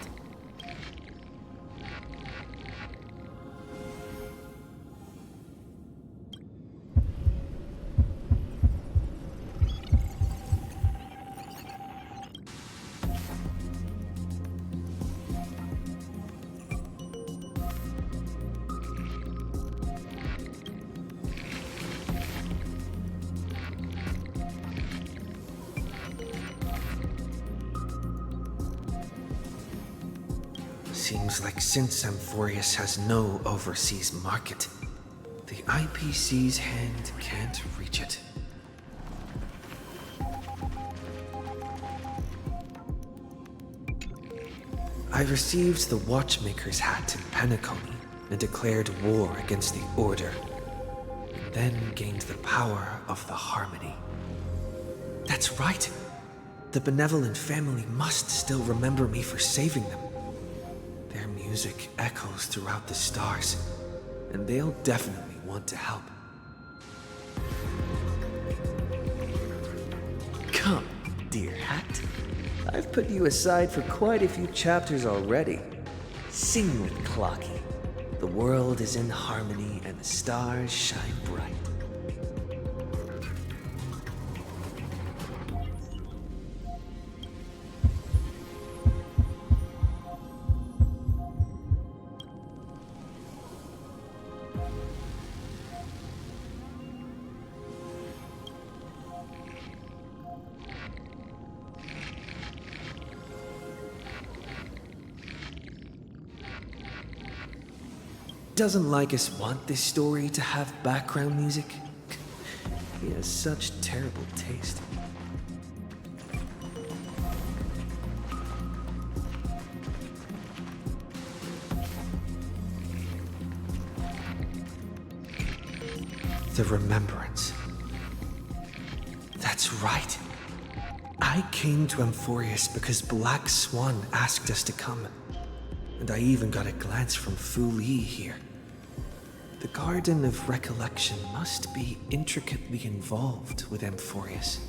A: Seems like since Amphorius has no overseas market, the IPC's hand can't reach it. I received the Watchmaker's hat in Penacony and declared war against the Order, and then gained the power of the Harmony. That's right! The benevolent family must still remember me for saving them. Their music echoes throughout the stars, and they'll definitely want to help. Come, dear hat. I've put you aside for quite a few chapters already. Sing with Clocky. The world is in harmony and the stars shine bright. Doesn't Lycus want this story to have background music? He has such terrible taste. The Remembrance. That's right. I came to Amphorius because Black Swan asked us to come. And I even got a glance from Fu Li here. The Garden of Recollection must be intricately involved with Amphorius.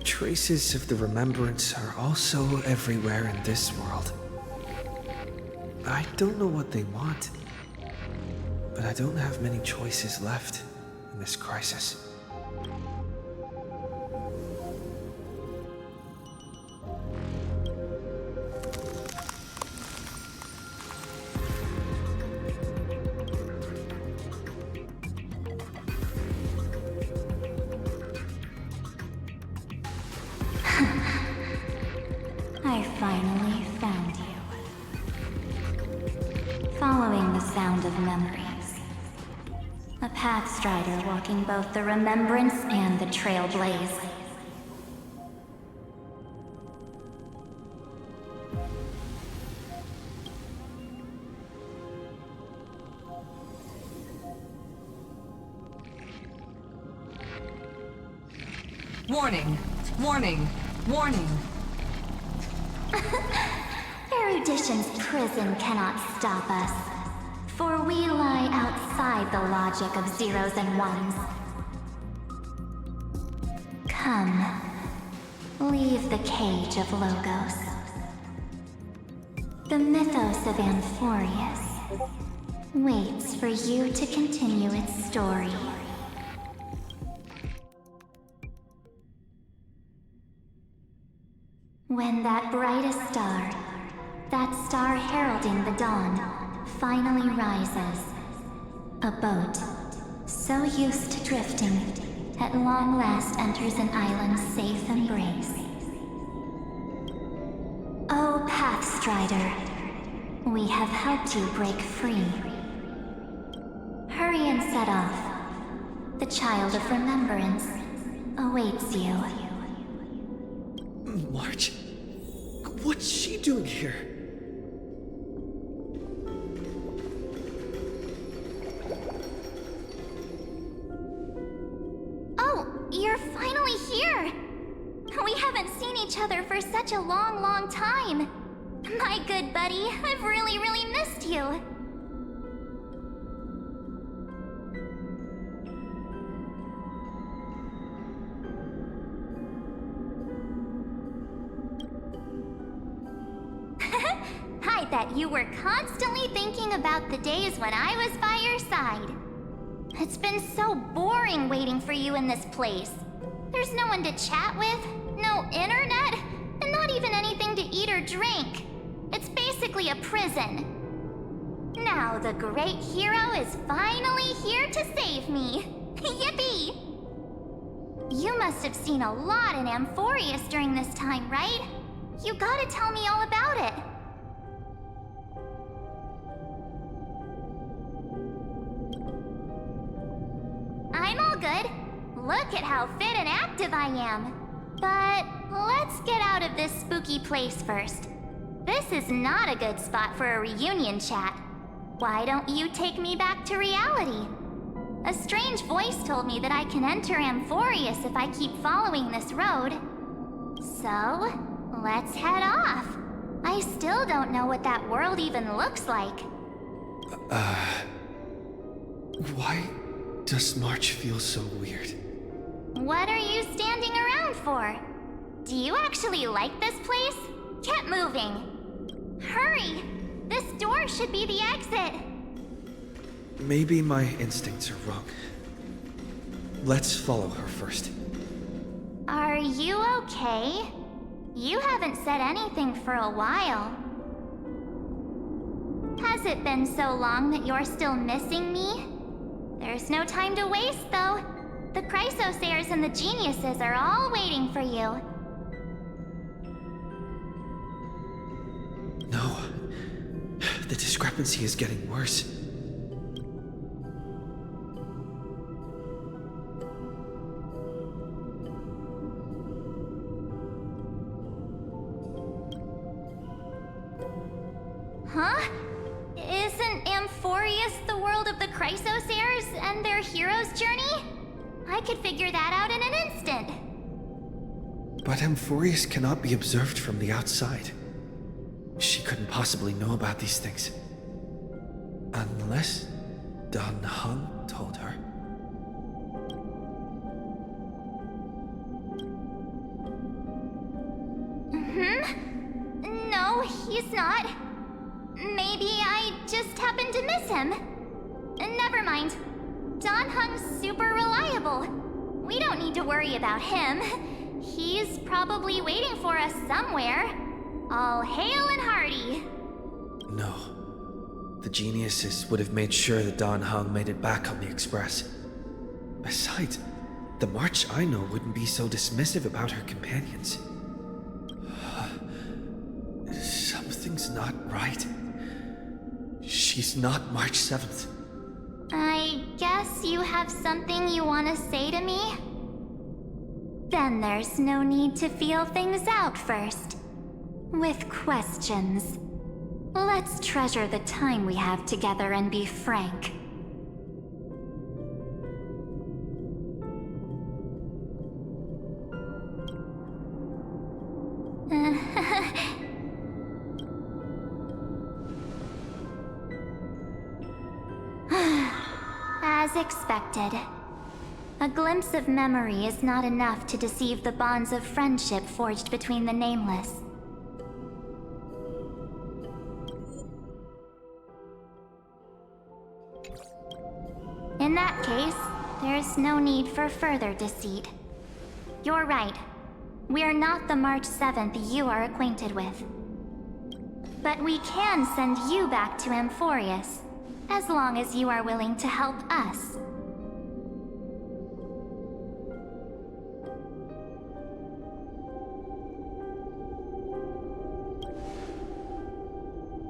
A: Traces of the Remembrance are also everywhere in this world. I don't know what they want, but I don't have many choices left in this crisis.
U: I finally found you. Following the sound of memories. A pathstrider walking both the Remembrance and the Trailblazer.
H: Warning! Warning! Warning!
U: Erudition's prison cannot stop us, for we lie outside the logic of zeros and ones. Come, leave the cage of Logos. The mythos of Amphorius waits for you to continue its story. When that brightest star, that star heralding the dawn, finally rises, a boat, so used to drifting, at long last enters an island's safe embrace. Oh, Pathstrider, we have helped you break free. Hurry and set off. The Child of Remembrance awaits you.
A: March? What's she doing here?
U: Oh, you're finally here! We haven't seen each other for such a long, long time. My good buddy, I've really, really missed you. I bet you were constantly thinking about the days when I was by your side. It's been so boring waiting for you in this place. There's no one to chat with, no internet, and not even anything to eat or drink. It's basically a prison. Now the great hero is finally here to save me. Yippee! You must have seen a lot in Amphorius during this time, right? You gotta tell me all about it. I'm all good. Look at how fit and active I am. But let's get out of this spooky place first. This is not a good spot for a reunion chat. Why don't you take me back to reality? A strange voice told me that I can enter Amphorius if I keep following this road. So, let's head off. I still don't know what that world even looks like.
A: Why does March feel so weird?
U: What are you standing around for? Do you actually like this place? Get moving. Hurry! This door should be the exit.
A: Maybe my instincts are wrong. Let's follow her first.
U: Are you okay? You haven't said anything for a while. Has it been so long that you're still missing me? There's no time to waste, though. The Chrysosayers and the Geniuses are all waiting for you.
A: No. The discrepancy is getting worse.
U: Huh? Isn't Amphorius the world of the Chrysosairs and their hero's journey? I could figure that out in an instant.
A: But Amphorius cannot be observed from the outside. She couldn't possibly know about these things. Unless Dan Heng told her.
U: No, he's not. Maybe I just happened to miss him. Never mind. Dan Heng's super reliable. We don't need to worry about him. He's probably waiting for us somewhere. All hail and hearty.
A: No. The geniuses would have made sure that Dan Heng made it back on the Express. Besides, the March I know wouldn't be so dismissive about her companions. Something's not right. She's not March 7th.
U: I guess you have something you want to say to me? Then there's no need to feel things out first. With questions. Let's treasure the time we have together and be frank. As expected. A glimpse of memory is not enough to deceive the bonds of friendship forged between the Nameless. In that case, there's no need for further deceit. You're right. We're not the March 7th you are acquainted with. But we can send you back to Amphorius, as long as you are willing to help us.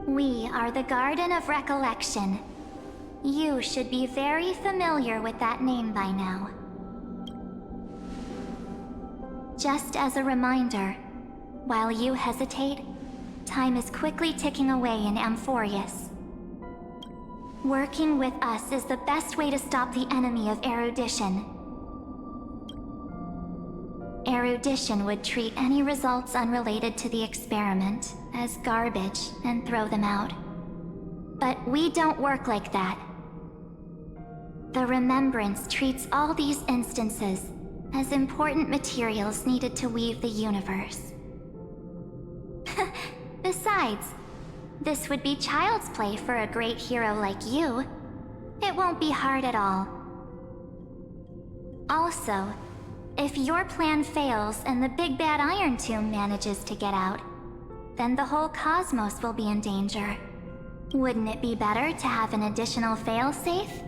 U: We are the Garden of Recollection. You should be very familiar with that name by now. Just as a reminder, while you hesitate, time is quickly ticking away in Amphorius. Working with us is the best way to stop the enemy of erudition. Erudition would treat any results unrelated to the experiment as garbage and throw them out. But we don't work like that. The Remembrance treats all these instances as important materials needed to weave the universe. Besides, this would be child's play for a great hero like you. It won't be hard at all. Also, if your plan fails and the big bad Iron Tomb manages to get out, then the whole cosmos will be in danger. Wouldn't it be better to have an additional failsafe?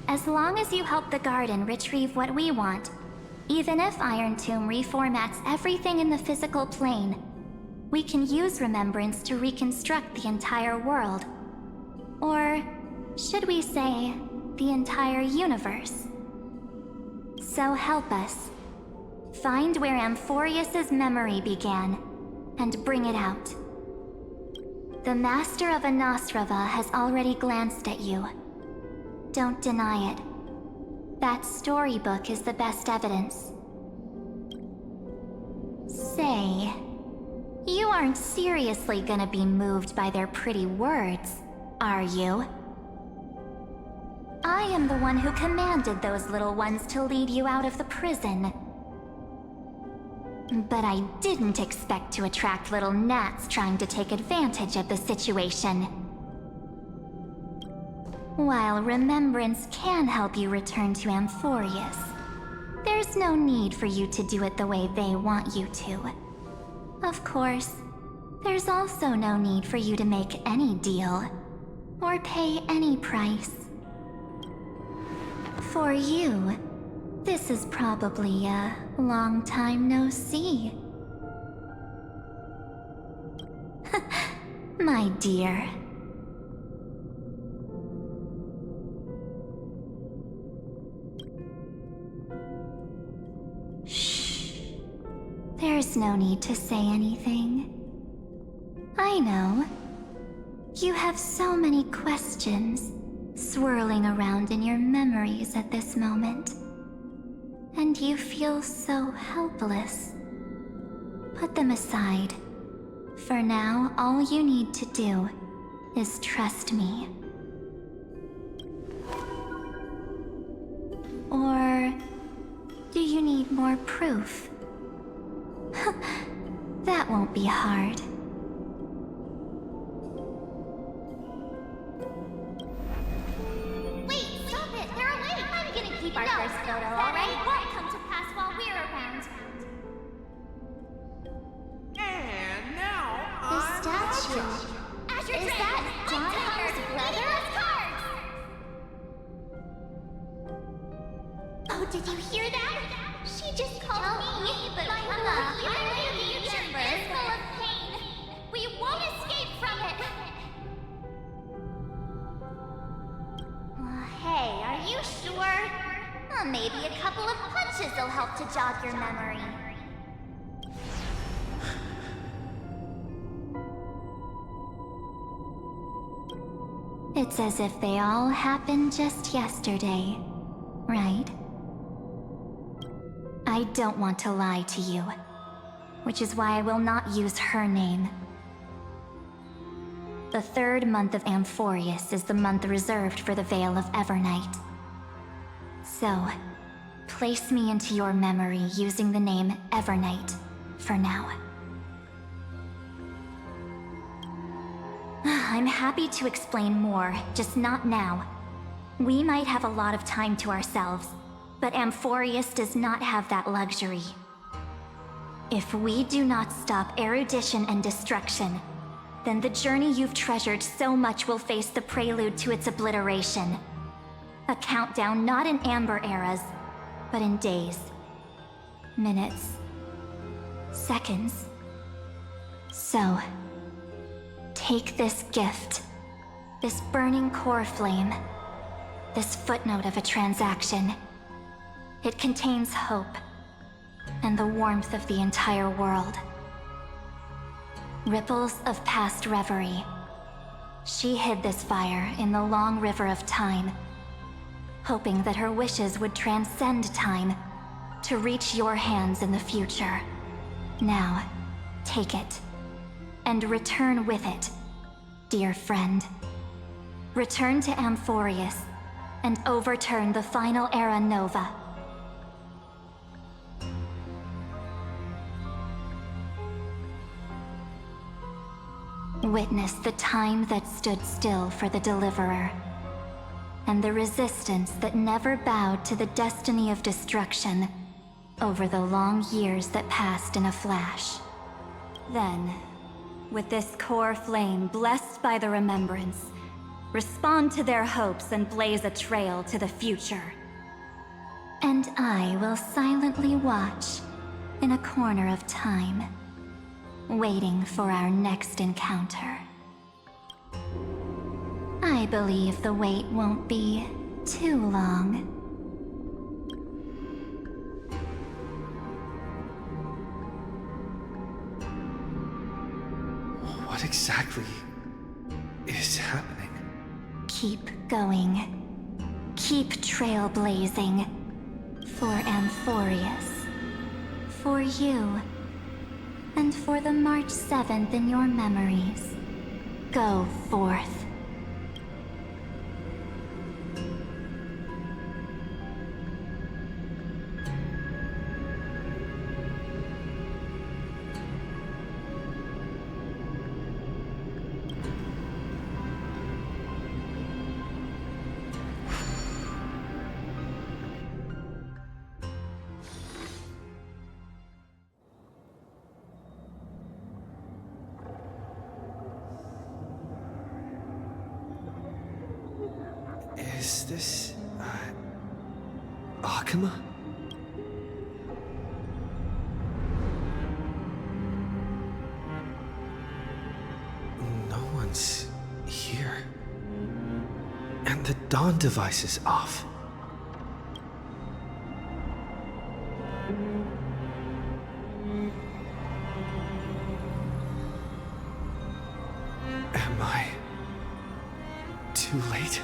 U: As long as you help the Garden retrieve what we want, even if Iron Tomb reformats everything in the physical plane, we can use Remembrance to reconstruct the entire world. Or, should we say, the entire universe. So help us. Find where Amphorius's memory began, and bring it out. The Master of Anastrava has already glanced at you. Don't deny it. That storybook is the best evidence. Say, you aren't seriously gonna be moved by their pretty words, are you? I am the one who commanded those little ones to lead you out of the prison. But I didn't expect to attract little gnats trying to take advantage of the situation. While Remembrance can help you return to Amphorius, there's no need for you to do it the way they want you to. Of course, there's also no need for you to make any deal, or pay any price. For you, this is probably a long time no see. My dear. Shh. There's no need to say anything. I know. You have so many questions swirling around in your memories at this moment. And you feel so helpless. Put them aside. For now, all you need to do is trust me. Or do you need more proof? That won't be hard.
G: Wait, stop it! They're awake! I'm gonna keep our first photo, alright? Won't come to pass while we're around.
B: And now,
G: The statue. Is that Don's brother? Oh, did you hear that? She just called me, but my highway future is full of pain. We won't escape from it. Hey, are you sure? Well, maybe a couple of punches will help to jog your memory.
U: It's as if they all happened just yesterday, right? I don't want to lie to you, which is why I will not use her name. The third month of Amphorius is the month reserved for the Veil of Evernight. So, place me into your memory using the name Evernight for now. I'm happy to explain more, just not now. We might have a lot of time to ourselves, but Amphorius does not have that luxury. If we do not stop erudition and destruction, then the journey you've treasured so much will face the prelude to its obliteration. A countdown not in amber eras, but in days, minutes, seconds. So, take this gift, this burning core flame, this footnote of a transaction. It contains hope, and the warmth of the entire world. Ripples of past reverie. She hid this fire in the long river of time, hoping that her wishes would transcend time to reach your hands in the future. Now, take it, and return with it, dear friend. Return to Amphorius, and overturn the final era Nova. Witness the time that stood still for the Deliverer, and the resistance that never bowed to the destiny of destruction over the long years that passed in a flash. Then, with this core flame blessed by the remembrance, respond to their hopes and blaze a trail to the future. And I will silently watch in a corner of time, waiting for our next encounter. I believe the wait won't be too long.
A: What exactly is happening?
U: Keep going. Keep trailblazing. For Amphorius. For you. And for the March 7th in your memories. Go forth.
A: Is this... Akuma? No one's here. And the dawn device is off. Am I too late.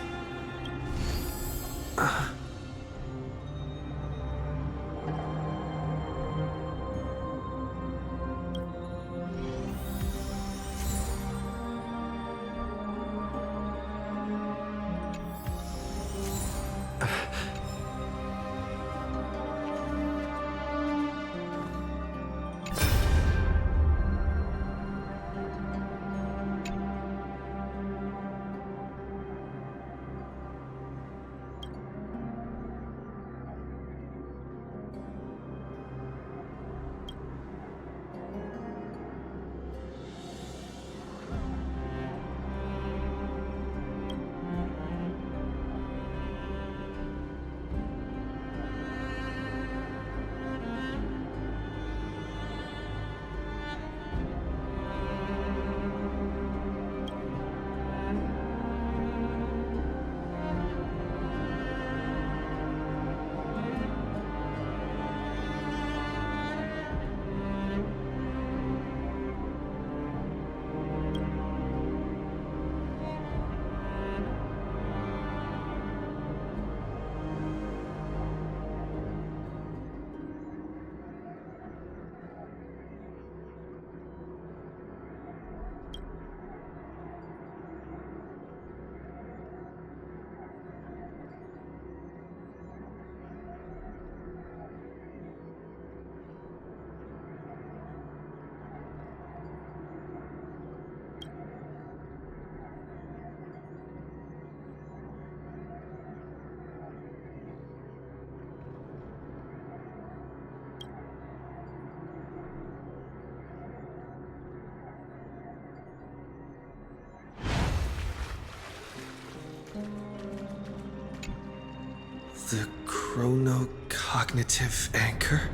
A: The chronocognitive anchor?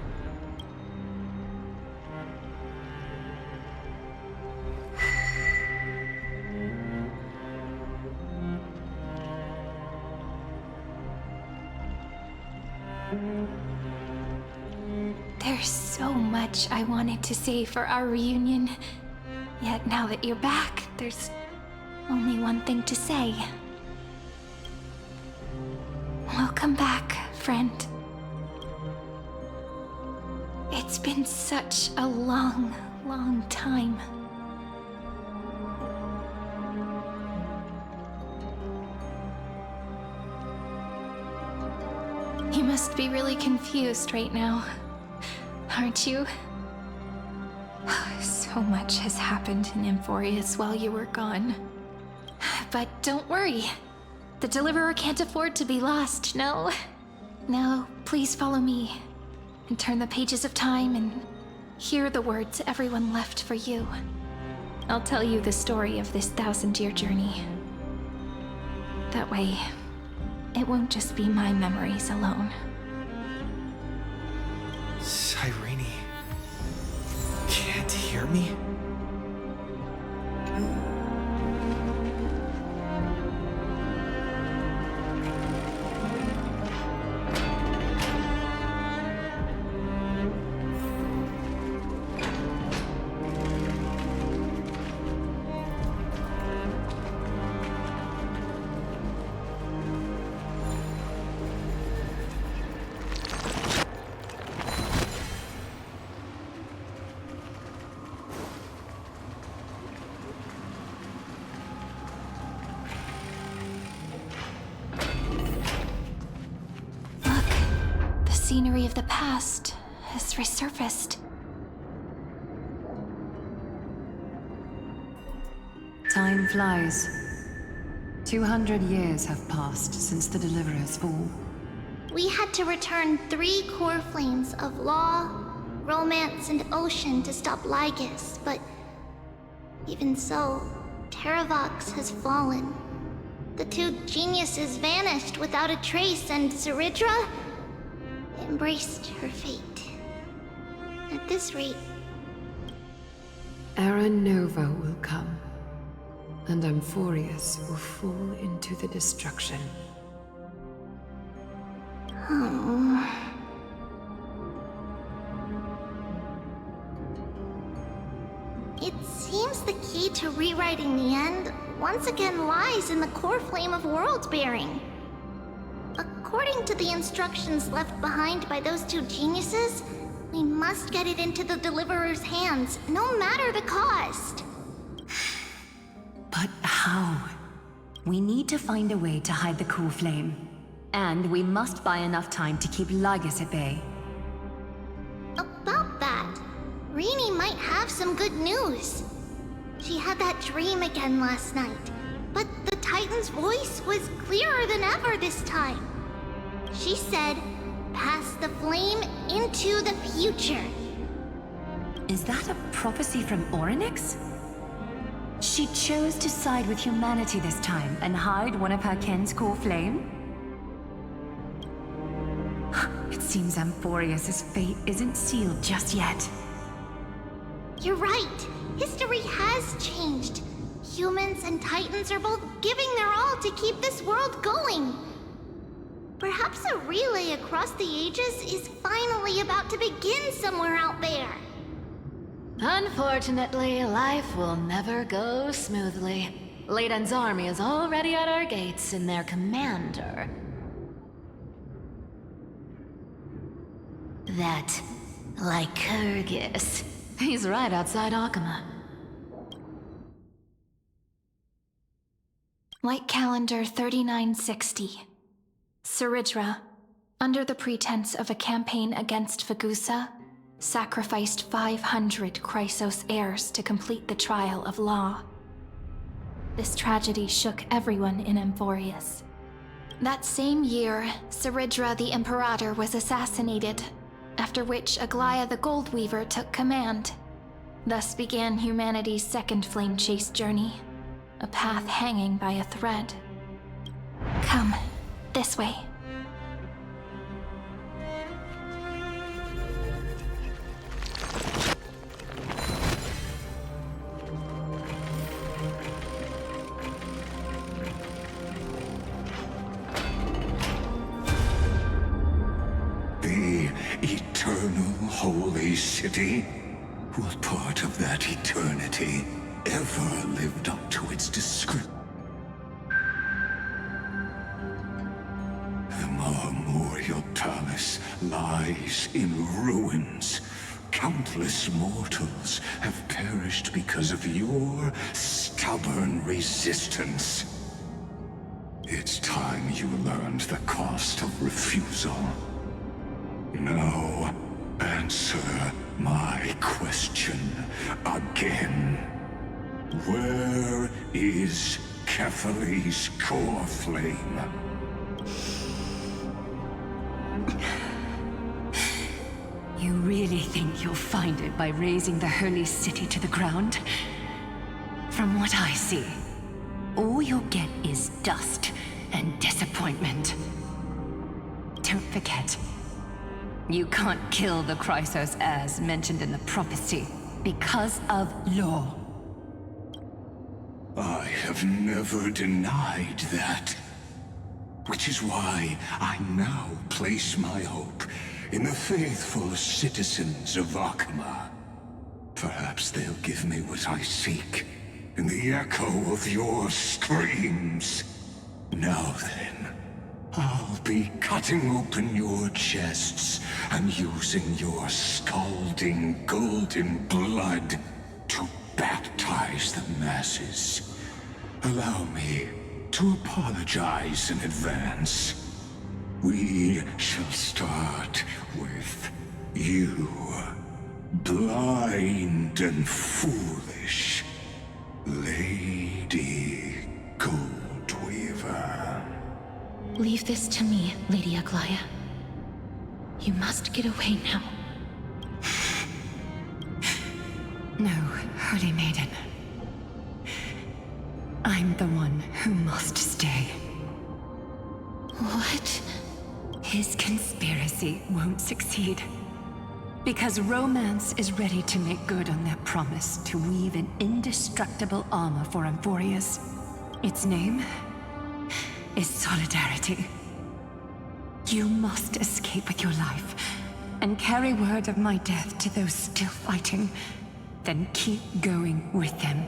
P: There's so much I wanted to say for our reunion. Yet now that you're back, there's only one thing to say. Welcome back, friend. It's been such a long, long time. You must be really confused right now, aren't you? So much has happened in Emphorius while you were gone. But don't worry. The Deliverer can't afford to be lost, no? No, please follow me and turn the pages of time and hear the words everyone left for you. I'll tell you the story of this 1,000-year journey. That way, it won't just be my memories alone.
A: Cyrene can't hear me?
P: Scenery of the past has resurfaced.
M: Time flies. 200 years have passed since the Deliverer's fall.
G: We had to return 3 core flames of law, romance, and ocean to stop Lygus, but even so, Terravox has fallen. The 2 geniuses vanished without a trace, and Cerydra embraced her fate. At this rate...
L: Era Nova will come, and Emphorius will fall into the destruction.
G: Oh. It seems the key to rewriting the end once again lies in the core flame of world-bearing. According to the instructions left behind by those two geniuses, we must get it into the Deliverer's hands, no matter the cost.
M: But how? We need to find a way to hide the core flame. And we must buy enough time to keep Lygus at bay.
G: About that, Rini might have some good news. She had that dream again last night, but the Titan's voice was clearer than ever this time. She said, "Pass the flame into the future."
M: Is that a prophecy from Orynyx? She chose to side with humanity this time and hide one of her kin's core flame? It seems Amphorius' fate isn't sealed just yet.
G: You're right. History has changed. Humans and Titans are both giving their all to keep this world going. Perhaps a relay across the ages is finally about to begin somewhere out there.
Q: Unfortunately, life will never go smoothly. Leiden's army is already at our gates, and their commander... that Lycurgus. He's right outside Akama.
P: Light calendar 3960. Cerydra, under the pretense of a campaign against Fagusa, sacrificed 500 Chrysos heirs to complete the trial of law. This tragedy shook everyone in Amphorius. That same year, Cerydra the Imperator was assassinated, after which Aglaia the Goldweaver took command. Thus began humanity's second flame chase journey, a path hanging by a thread. Come, this way.
F: The eternal holy city? What part of that eternity ever lived up to its description? The Memorial Palace lies in ruins. Countless mortals have perished because of your stubborn resistance. It's time you learned the cost of refusal. Now, answer my question again. Where is Kefali's core flame?
M: You really think you'll find it by razing the holy city to the ground? From what I see, all you'll get is dust and disappointment. Don't forget, you can't kill the Chrysos as mentioned in the prophecy because of law.
F: I have never denied that. Which is why I now place my hope in the faithful citizens of Akama. Perhaps they'll give me what I seek in the echo of your screams. Now then, I'll be cutting open your chests and using your scalding golden blood to baptize the masses. Allow me to apologize in advance. We shall start with you, blind and foolish Lady Goldweaver.
P: Leave this to me, Lady Aglaia. You must get away now.
M: No, Holy Maiden. I'm the one who must stay.
P: What?
M: His conspiracy won't succeed. Because Romance is ready to make good on their promise to weave an indestructible armor for Amphorius. Its name is Solidarity. You must escape with your life and carry word of my death to those still fighting. Then keep going with them,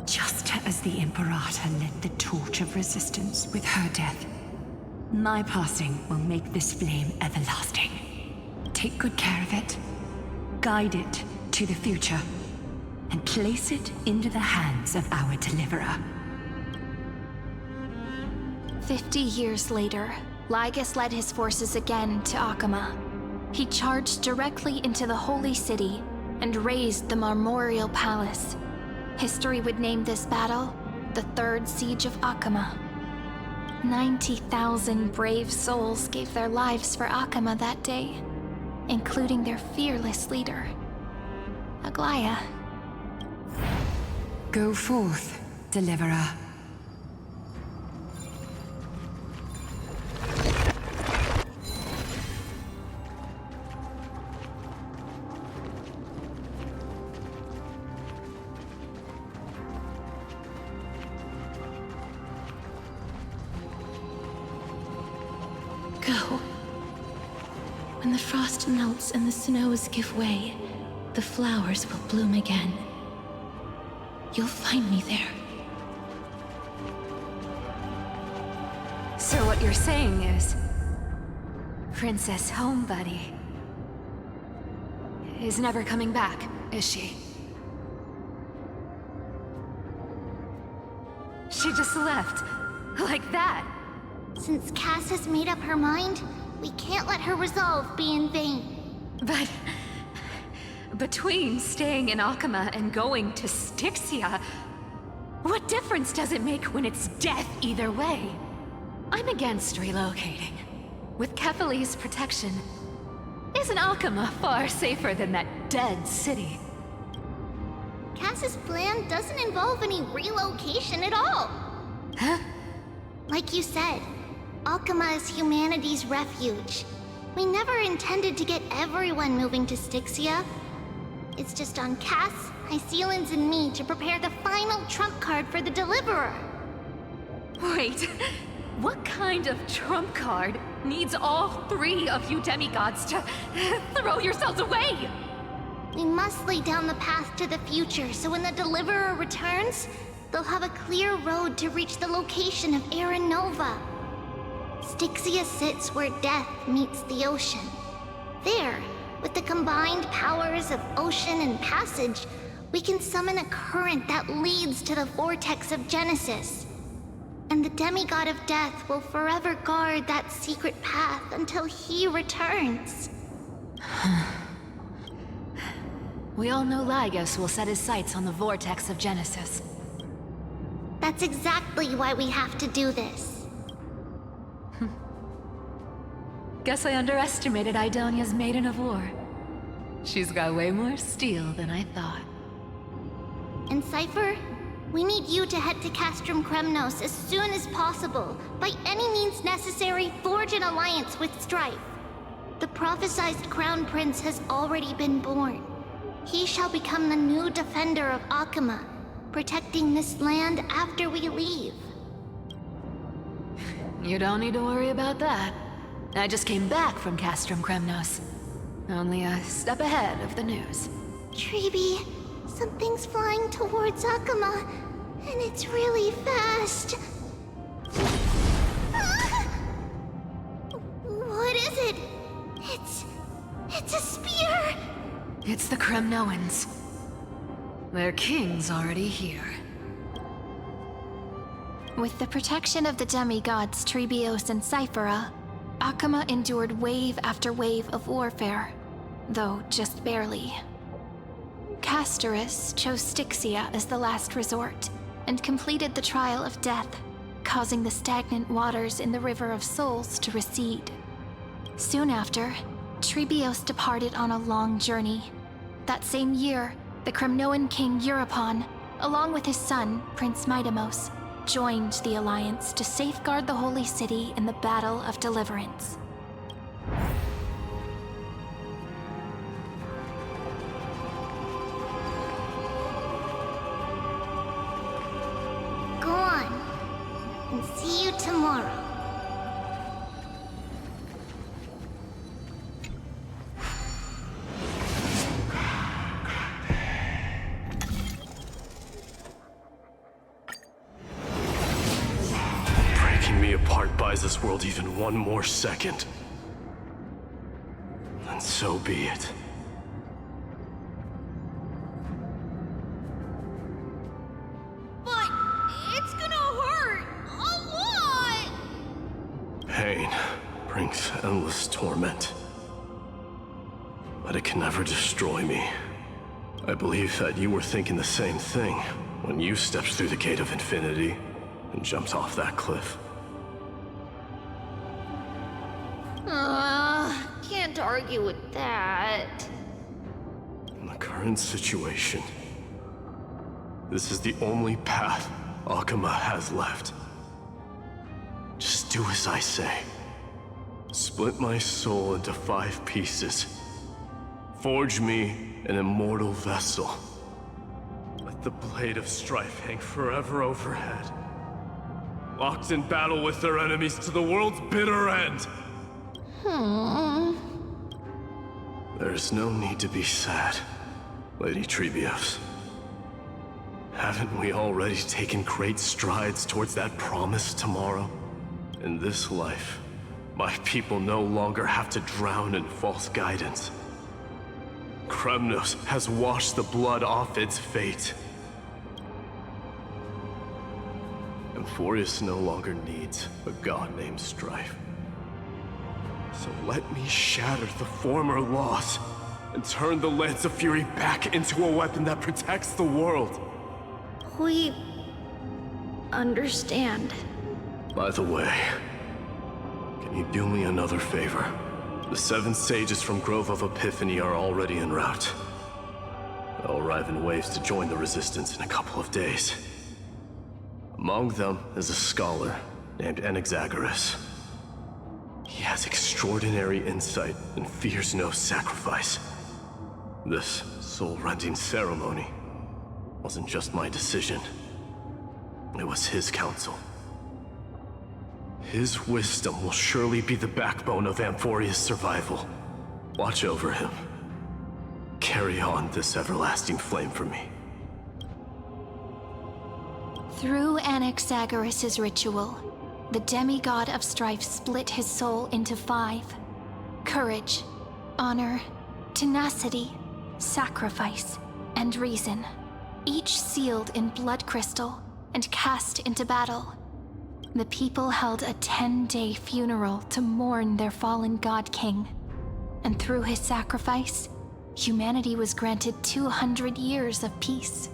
M: just as the Imperator lit the torch of resistance with her death, my passing will make this flame everlasting. Take good care of it, guide it to the future, and place it into the hands of our deliverer.
P: 50 years later, Lygus led his forces again to Akama. He charged directly into the Holy City and razed the Marmorial Palace. History would name this battle the Third Siege of Akama. 90,000 brave souls gave their lives for Akama that day, including their fearless leader, Aglaya.
M: Go forth, deliverer.
P: Go. When the frost melts and the snows give way, the flowers will bloom again. You'll find me there.
Q: So what you're saying is... Princess Homebuddy is never coming back, is she? She just left. Like that.
G: Since Cass has made up her mind, we can't let her resolve be in vain.
Q: But... between staying in Akama and going to Styxia, what difference does it make when it's death either way? I'm against relocating. With Kefali's protection, isn't Akama far safer than that dead city?
G: Cass's plan doesn't involve any relocation at all.
Q: Huh?
G: Like you said, Akama is humanity's refuge. We never intended to get everyone moving to Styxia. It's just on Cass, Hycealans, and me to prepare the final trump card for the Deliverer.
Q: Wait, what kind of trump card needs all three of you demigods to throw yourselves away?
G: We must lay down the path to the future so when the Deliverer returns, they'll have a clear road to reach the location of Aaron Nova. Styxia sits where death meets the ocean. There, with the combined powers of ocean and passage, we can summon a current that leads to the vortex of Genesis. And the demigod of death will forever guard that secret path until he returns.
Q: We all know Lygus will set his sights on the vortex of Genesis.
G: That's exactly why we have to do this.
Q: Guess I underestimated Idonia's Maiden of War. She's got way more steel than I thought.
G: And Cypher, we need you to head to Castrum Kremnos as soon as possible. By any means necessary, forge an alliance with Strife. The prophesized Crown Prince has already been born. He shall become the new defender of Akama, protecting this land after we leave.
Q: You don't need to worry about that. I just came back from Castrum Kremnos. Only a step ahead of the news.
G: Treeby, something's flying towards Akama, and it's really fast. What is it? It's a spear!
Q: It's the Kremnoans. Their king's already here.
P: With the protection of the demigods Trebios and Cyphera, Akama endured wave after wave of warfare, though just barely. Castorus chose Styxia as the last resort, and completed the trial of death, causing the stagnant waters in the River of Souls to recede. Soon after, Trebios departed on a long journey. That same year, the Kremnoan king Euripon, along with his son, Prince Midamos, joined the Alliance to safeguard the Holy City in the Battle of Deliverance.
G: Go on, and see you tomorrow.
R: Taking me apart buys this world even one more second, then so be it.
U: But it's gonna hurt a lot!
R: Pain brings endless torment, but it can never destroy me. I believe that you were thinking the same thing when you stepped through the gate of infinity and jumped off that cliff.
U: Can't argue with that.
R: In the current situation, this is the only path Akuma has left. Just do as I say. Split my soul into 5 pieces. Forge me an immortal vessel. Let the blade of strife hang forever overhead. Locked in battle with their enemies to the world's bitter end. There's no need to be sad, Lady Treebios. Haven't we already taken great strides towards that promised tomorrow? In this life, my people no longer have to drown in false guidance. Kremnos has washed the blood off its fate. Emphorius no longer needs a god named Strife. So let me shatter the former loss and turn the Lance of Fury back into a weapon that protects the world.
U: We understand.
R: By the way, can you do me another favor? The 7 sages from Grove of Epiphany are already en route. They'll arrive in waves to join the Resistance in a couple of days. Among them is a scholar named Anaxagoras. He has extraordinary insight and fears no sacrifice. This soul-rending ceremony wasn't just my decision. It was his counsel. His wisdom will surely be the backbone of Amphoria's survival. Watch over him. Carry on this everlasting flame for me.
P: Through Anaxagoras' ritual, the demigod of strife split his soul into 5. Courage, honor, tenacity, sacrifice, and reason. Each sealed in blood crystal and cast into battle. The people held a 10-day funeral to mourn their fallen god king. And through his sacrifice, humanity was granted 200 years of peace.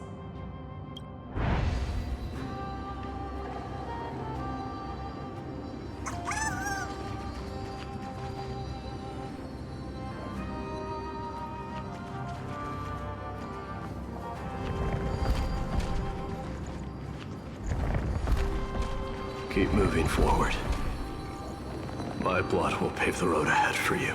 R: Keep moving forward. My blood will pave the road ahead for you.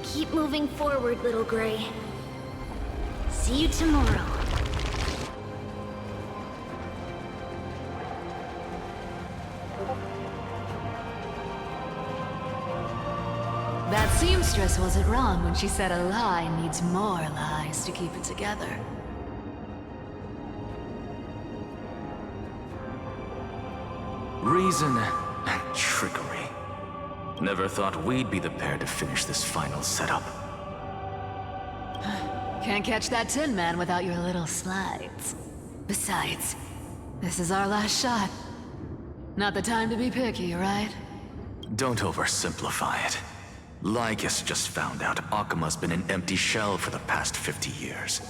U: Keep moving forward, little Gray. See you tomorrow.
V: That seamstress wasn't wrong when she said a lie needs more lies to keep it together.
W: Reason and trickery. Never thought we'd be the pair to finish this final setup.
V: Can't catch that Tin Man without your little slides. Besides, this is our last shot. Not the time to be picky, right?
W: Don't oversimplify it. Lycus just found out Akuma's been an empty shell for the past 50 years.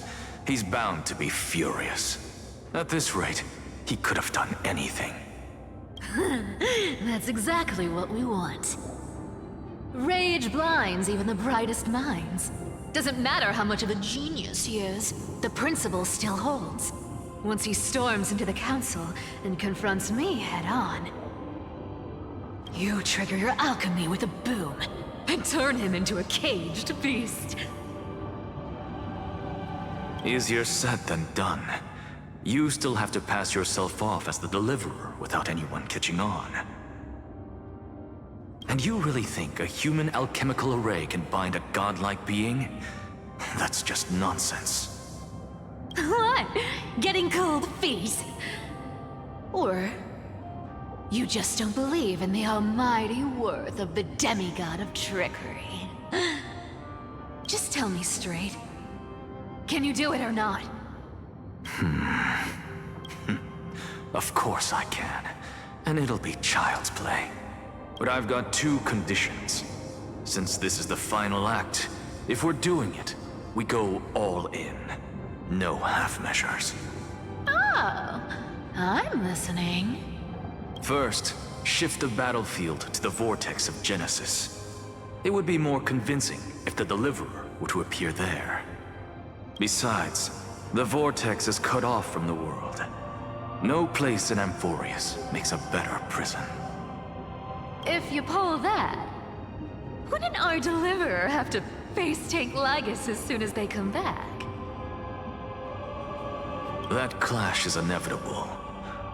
W: He's bound to be furious. At this rate, he could have done anything.
V: That's exactly what we want. Rage blinds even the brightest minds. Doesn't matter how much of a genius he is, the principle still holds. Once he storms into the council and confronts me head-on, you trigger your alchemy with a boom and turn him into a caged beast.
W: Easier said than done. You still have to pass yourself off as the deliverer without anyone catching on. And you really think a human alchemical array can bind a godlike being? That's just nonsense.
V: What? Getting cold feet? Or you just don't believe in the almighty worth of the demigod of trickery? Just tell me straight. Can you do it or not?
W: Of course I can. And it'll be child's play. But I've got two conditions. Since this is the final act, if we're doing it, we go all in. No half measures.
V: Oh, I'm listening.
W: First, shift the battlefield to the vortex of Genesis. It would be more convincing if the Deliverer were to appear there. Besides, the vortex is cut off from the world. No place in Amphorius makes a better prison.
V: If you pull that, wouldn't our Deliverer have to face tank Lygus as soon as they come back?
W: That clash is inevitable.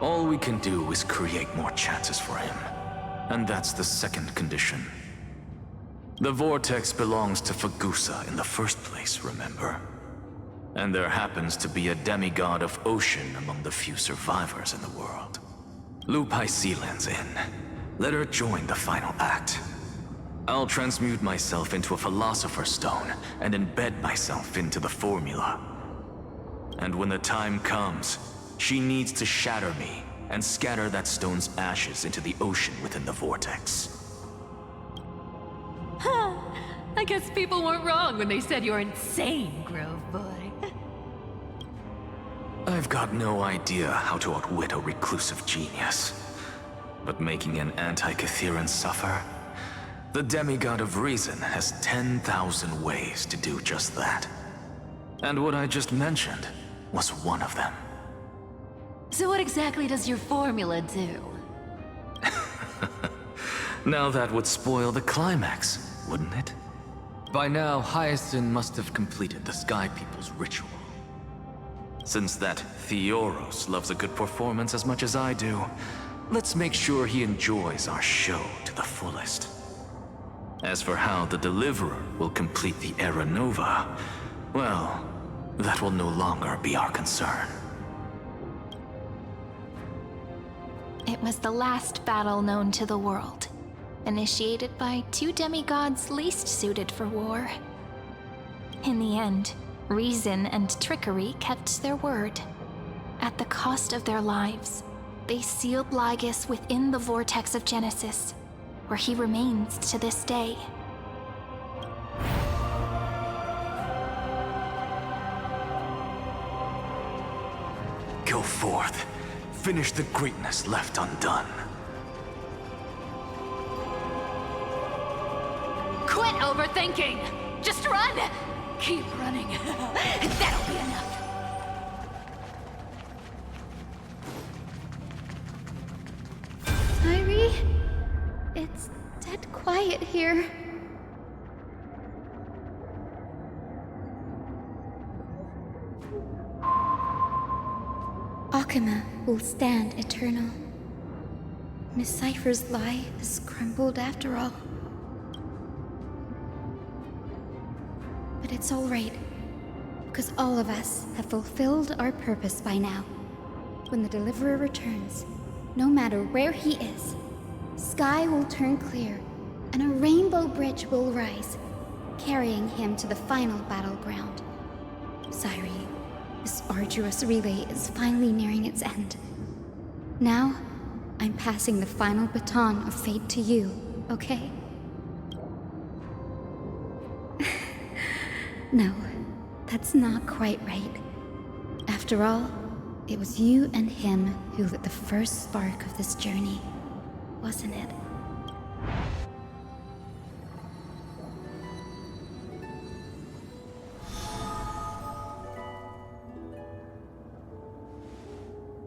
W: All we can do is create more chances for him. And that's the second condition. The vortex belongs to Fagusa in the first place, remember? And there happens to be a demigod of ocean among the few survivors in the world. Loop Hycelan's in. Let her join the final act. I'll transmute myself into a Philosopher's Stone and embed myself into the formula. And when the time comes, she needs to shatter me and scatter that stone's ashes into the ocean within the vortex.
V: Huh. I guess people weren't wrong when they said you're insane, Grove Boy.
W: I've got no idea how to outwit a reclusive genius. But making an anti-Catheran suffer? The demigod of reason has 10,000 ways to do just that. And what I just mentioned was one of them.
V: So what exactly does your formula do?
W: Now that would spoil the climax, wouldn't it? By now, Hyacinth must have completed the Sky People's ritual. Since that Theoros loves a good performance as much as I do, let's make sure he enjoys our show to the fullest. As for how the Deliverer will complete the Era Nova, well, that will no longer be our concern.
P: It was the last battle known to the world, initiated by two demigods least suited for war. In the end, reason and trickery kept their word. At the cost of their lives, they sealed Lygus within the vortex of Genesis, where he remains to this day.
W: Go forth. Finish the greatness left undone.
V: Quit overthinking! Just run! Keep running. That'll be enough.
G: Irie? It's dead quiet here. Akama will stand eternal. Miss Cypher's lie is crumbled after all. But it's all right, because all of us have fulfilled our purpose by now. When the Deliverer returns, no matter where he is, sky will turn clear, and a rainbow bridge will rise, carrying him to the final battleground. Cyrie, this arduous relay is finally nearing its end. Now, I'm passing the final baton of fate to you, okay? No, that's not quite right. After all, it was you and him who lit the first spark of this journey, wasn't it?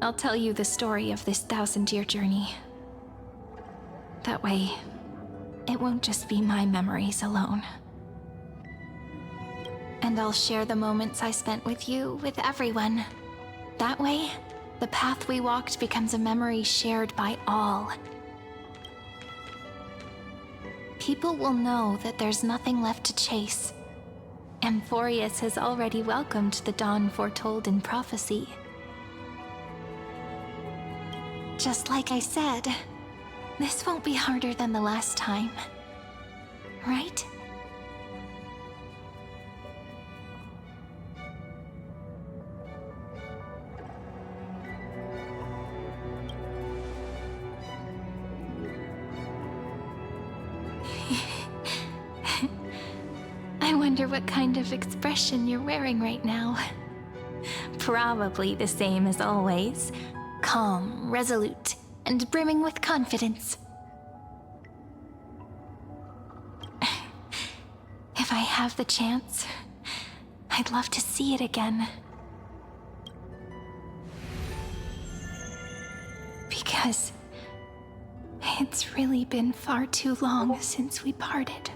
P: I'll tell you the story of this 1,000-year journey. That way, it won't just be my memories alone. And I'll share the moments I spent with you with everyone. That way, the path we walked becomes a memory shared by all. people will know that there's nothing left to chase. Amphorius has already welcomed the dawn foretold in prophecy. Just like I said, this won't be harder than the last time. Right? I wonder what kind of expression you're wearing right now. Probably the same as always. Calm, resolute, and brimming with confidence. If I have the chance, I'd love to see it again. Because it's really been far too long since we parted.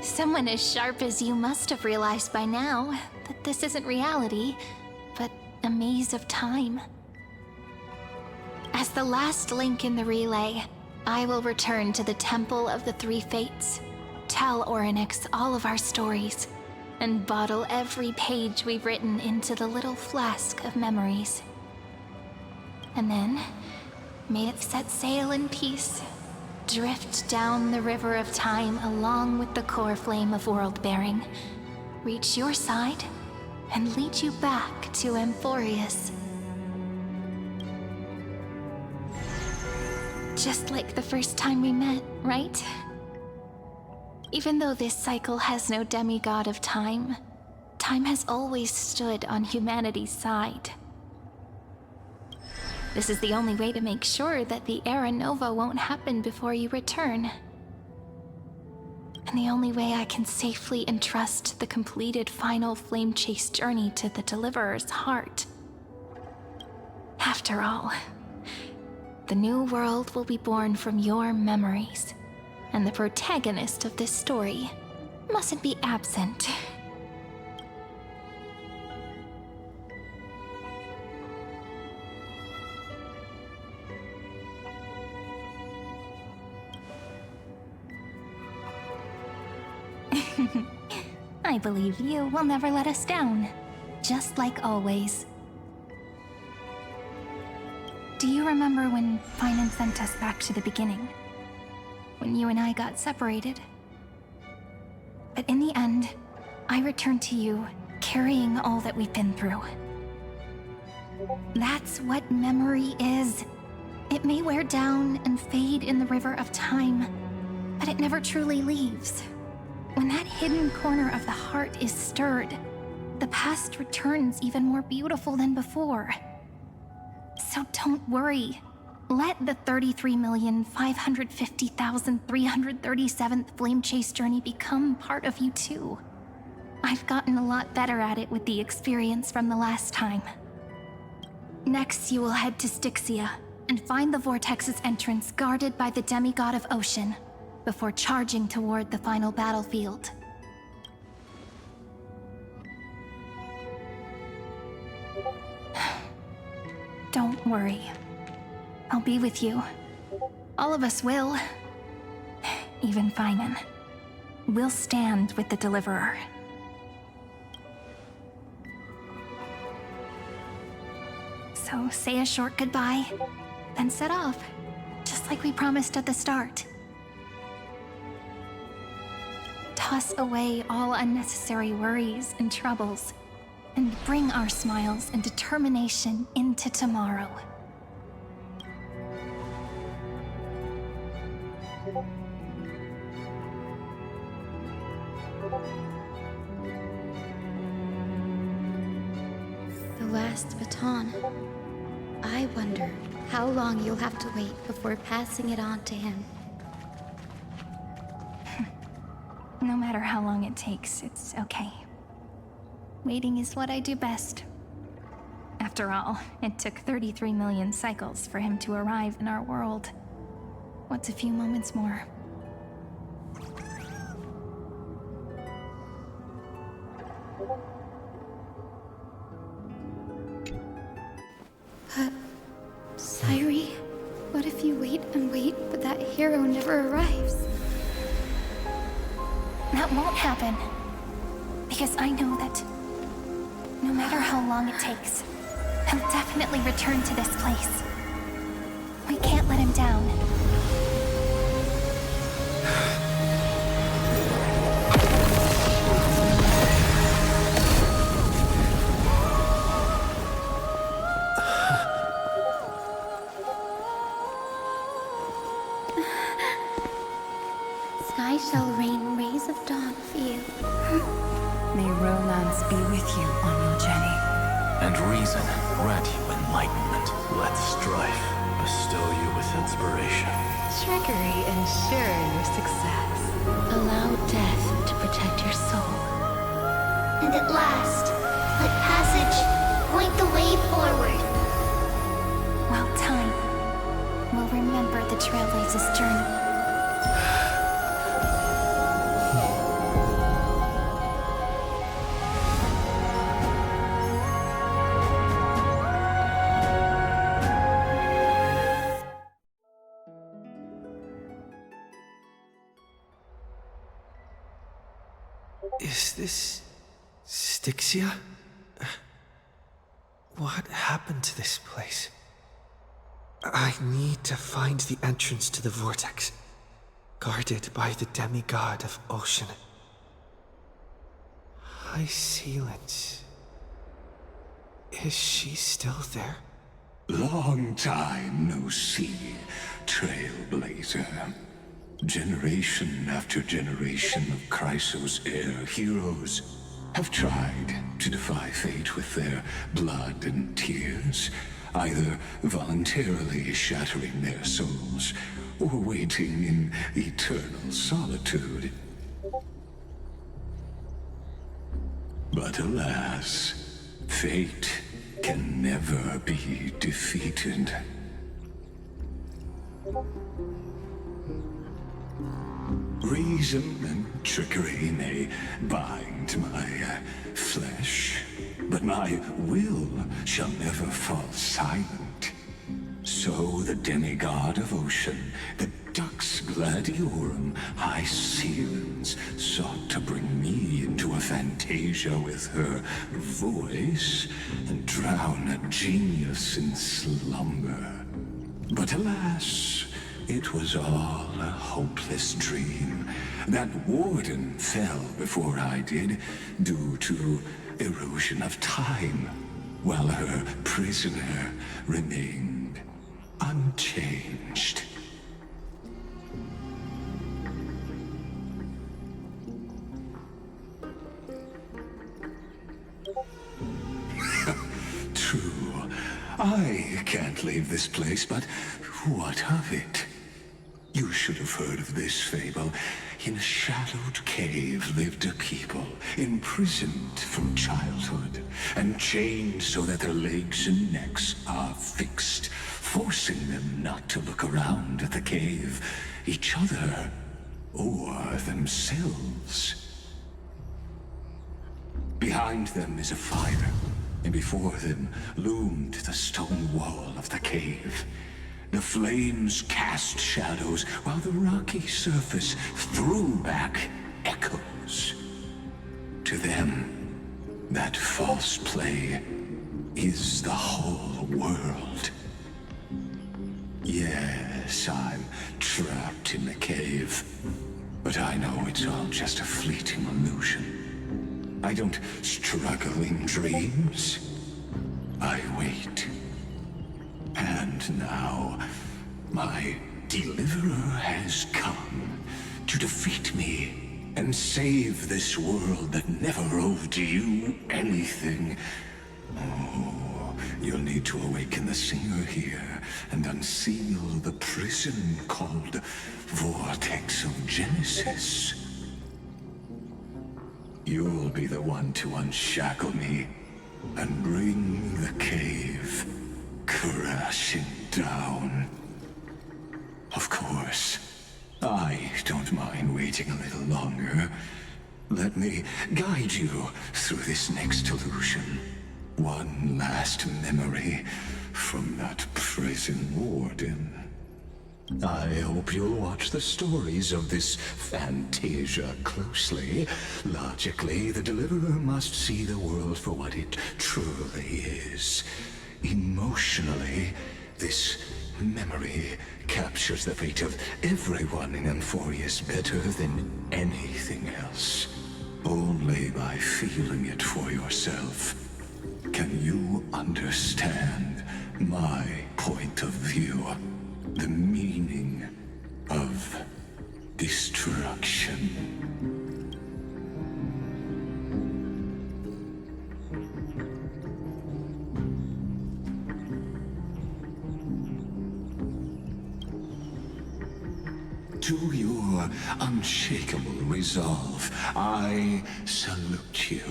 P: Someone as sharp as you must have realized by now that this isn't reality, but a maze of time. As the last link in the relay, I will return to the Temple of the Three Fates, tell Orynyx all of our stories, and bottle every page we've written into the little flask of memories. And then, may it set sail in peace, drift down the river of time along with the core flame of world-bearing, reach your side, and lead you back to Amphorius. Just like the first time we met, right? Even though this cycle has no demigod of time, time has always stood on humanity's side. This is the only way to make sure that the Era Nova won't happen before you return. And the only way I can safely entrust the completed final flame chase journey to the Deliverer's heart. After all, the new world will be born from your memories, and the protagonist of this story mustn't be absent. I believe you will never let us down, just like always. Do you remember when Finan sent us back to the beginning? When you and I got separated? But in the end, I returned to you, carrying all that we've been through. That's what memory is. It may wear down and fade in the river of time, but it never truly leaves. When that hidden corner of the heart is stirred, the past returns even more beautiful than before. So don't worry. Let the 33,550,337th Flame Chase journey become part of you too. I've gotten a lot better at it with the experience from the last time. Next, you will head to Styxia and find the Vortex's entrance guarded by the demigod of ocean, before charging toward the final battlefield. Don't worry. I'll be with you. All of us will. Even Finan. We'll stand with the Deliverer. So say a short goodbye, then set off, just like we promised at the start. Toss away all unnecessary worries and troubles, and bring our smiles and determination into tomorrow.
N: The last baton. I wonder how long you'll have to wait before passing it on to him.
P: No matter how long it takes, it's okay. Waiting is what I do best. After all, it took 33 million cycles for him to arrive in our world. What's a few moments more?
N: But, Cyri, what if you wait and wait, but that hero never arrives?
C: That won't happen. Because I know that no matter how long it takes, he'll definitely return to this place. We can't let him down.
N: Sky shall rain rays of dawn for you.
M: May romance be with you on your journey.
W: And reason grant you enlightenment.
R: Let strife bestow you with inspiration.
V: Trickery ensure your success.
N: Allow death to protect your soul.
G: And at last, let passage point the way forward.
C: While time will remember the Trailblazer's journey.
A: Is this Styxia? What happened to this place? I need to find the entrance to the vortex, guarded by the demigod of ocean. High Sealant. Is she still there?
F: Long time no see, Trailblazer. Generation after generation of Chrysos Air heroes have tried to defy fate with their blood and tears, either voluntarily shattering their souls or waiting in eternal solitude. But alas, fate can never be defeated. Reason and trickery may bind my flesh, but my will shall never fall silent. So the demigod of ocean, the Dux Gladiorum, High Sealants, sought to bring me into a fantasia with her voice and drown a genius in slumber. But alas, it was all a hopeless dream. That warden fell before I did, due to erosion of time, while her prisoner remained unchanged. True, I can't leave this place, but what of it? You should have heard of this fable. In a shadowed cave lived a people, imprisoned from childhood, and chained so that their legs and necks are fixed, forcing them not to look around at the cave, each other, or themselves. Behind them is a fire, and before them loomed the stone wall of the cave. The flames cast shadows, while the rocky surface threw back echoes. To them, that false play is the whole world. Yes, I'm trapped in the cave, but I know it's all just a fleeting illusion. I don't struggle in dreams. I wait. And now, my deliverer has come to defeat me and save this world that never owed you anything. Oh, you'll need to awaken the singer here and unseal the prison called Vortex of Genesis. You'll be the one to unshackle me and bring the cave crashing down. Of course, I don't mind waiting a little longer. Let me guide you through this next illusion. One last memory from that prison warden. I hope you'll watch the stories of this Fantasia closely. Logically, the Deliverer must see the world for what it truly is. Emotionally, this memory captures the fate of everyone in Emphorius better than anything else. Only by feeling it for yourself can you understand my point of view, the meaning of destruction. To your unshakable resolve, I salute you.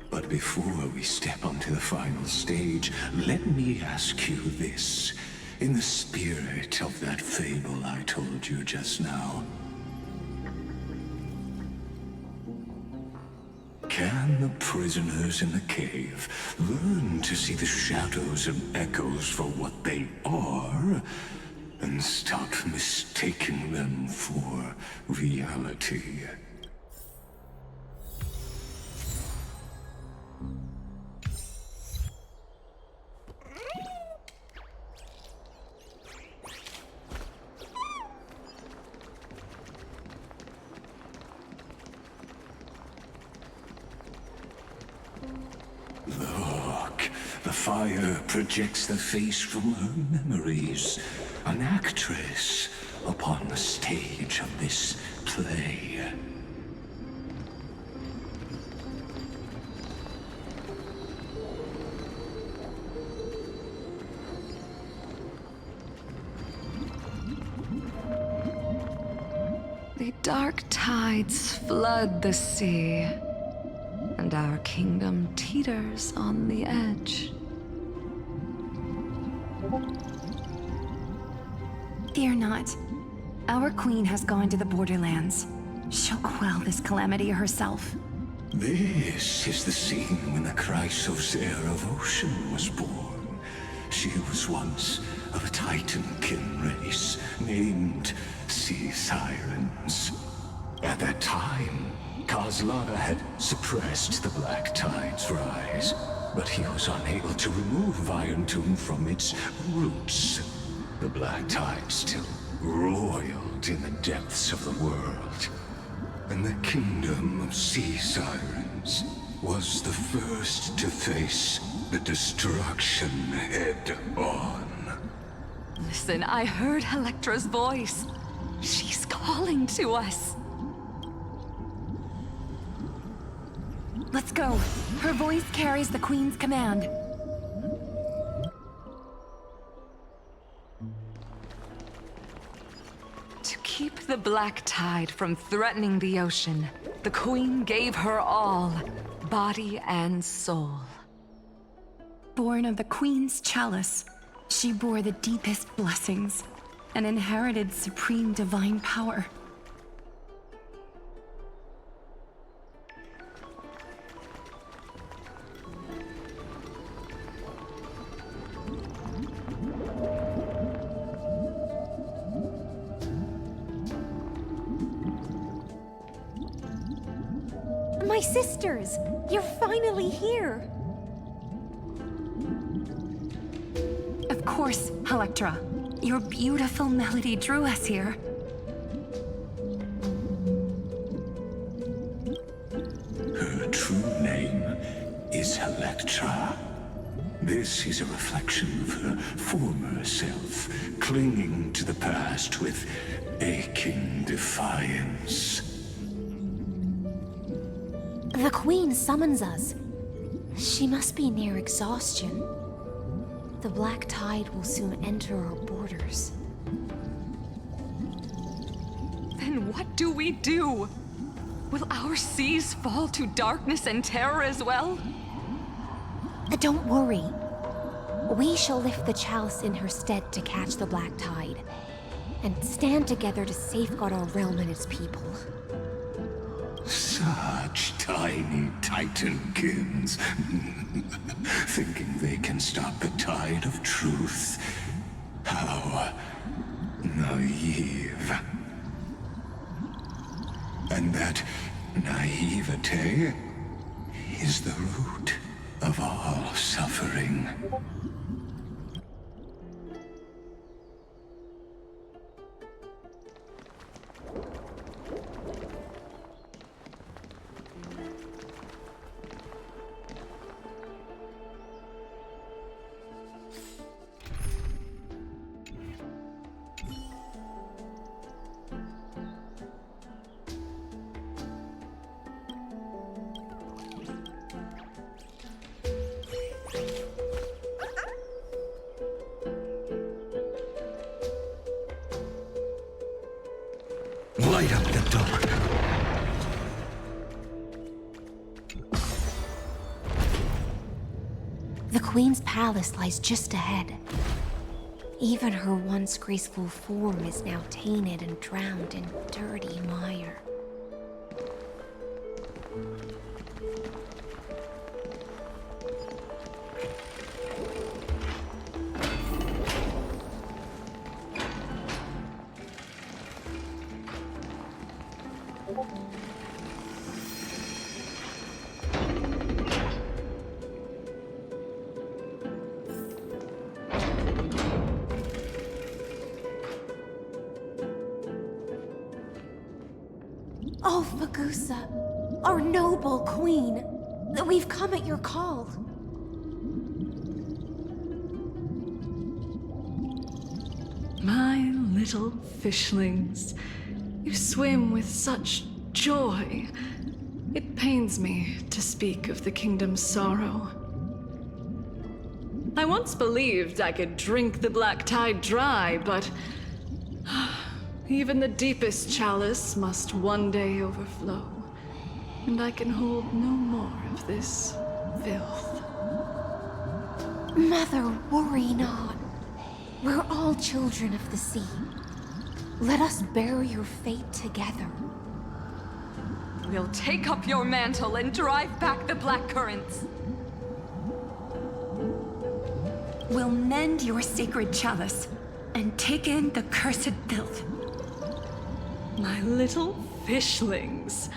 F: But before we step onto the final stage, let me ask you this. In the spirit of that fable I told you just now, can the prisoners in the cave learn to see the shadows and echoes for what they are, and stop mistaking them for reality? Look, the fire projects the face from her memories. An actress upon the stage of this play.
H: The dark tides flood the sea, and our kingdom teeters on the edge.
M: Fear not. Our queen has gone to the borderlands. She'll quell this calamity herself.
F: This is the scene when the Chrysosere of Ocean was born. She was once of a Titankin race named Sea Sirens. At that time, Kozlana had suppressed the Black Tide's rise, but he was unable to remove Iron Tomb from its roots. The Black Tide still roiled in the depths of the world, and the kingdom of Sea Sirens was the first to face the destruction head-on.
H: Listen, I heard Electra's voice. She's calling to us.
M: Let's go. Her voice carries the queen's command.
H: To keep the Black Tide from threatening the ocean, the queen gave her all, body and soul.
M: Born of the queen's chalice, she bore the deepest blessings and inherited supreme divine power.
K: My sisters! You're finally here!
M: Of course, Electra. Your beautiful melody drew us here.
F: Her true name is Electra. This is a reflection of her former self, clinging to the past with aching defiance.
K: The Queen summons us. She must be near exhaustion. The Black Tide will soon enter our borders.
H: Then what do we do? Will our seas fall to darkness and terror as well?
K: Don't worry. We shall lift the chalice in her stead to catch the Black Tide, and stand together to safeguard our realm and its people.
F: So, Such tiny titankins, thinking they can stop the tide of truth. How naive. And that naivete is the root of all suffering.
A: Light up the dark.
K: The Queen's palace lies just ahead. Even her once graceful form is now tainted and drowned in dirty mire. Oh, Fagusa, our noble queen, we've come at your call.
O: My little fishlings, you swim with such joy. It pains me to speak of the kingdom's sorrow. I once believed I could drink the black tide dry, but even the deepest chalice must one day overflow, and I can hold no more of this filth.
K: Mother, worry not. We're all children of the sea. Let us bear your fate together.
H: We'll take up your mantle and drive back the black currents.
M: We'll mend your sacred chalice and take in the cursed filth.
O: My little fishlings,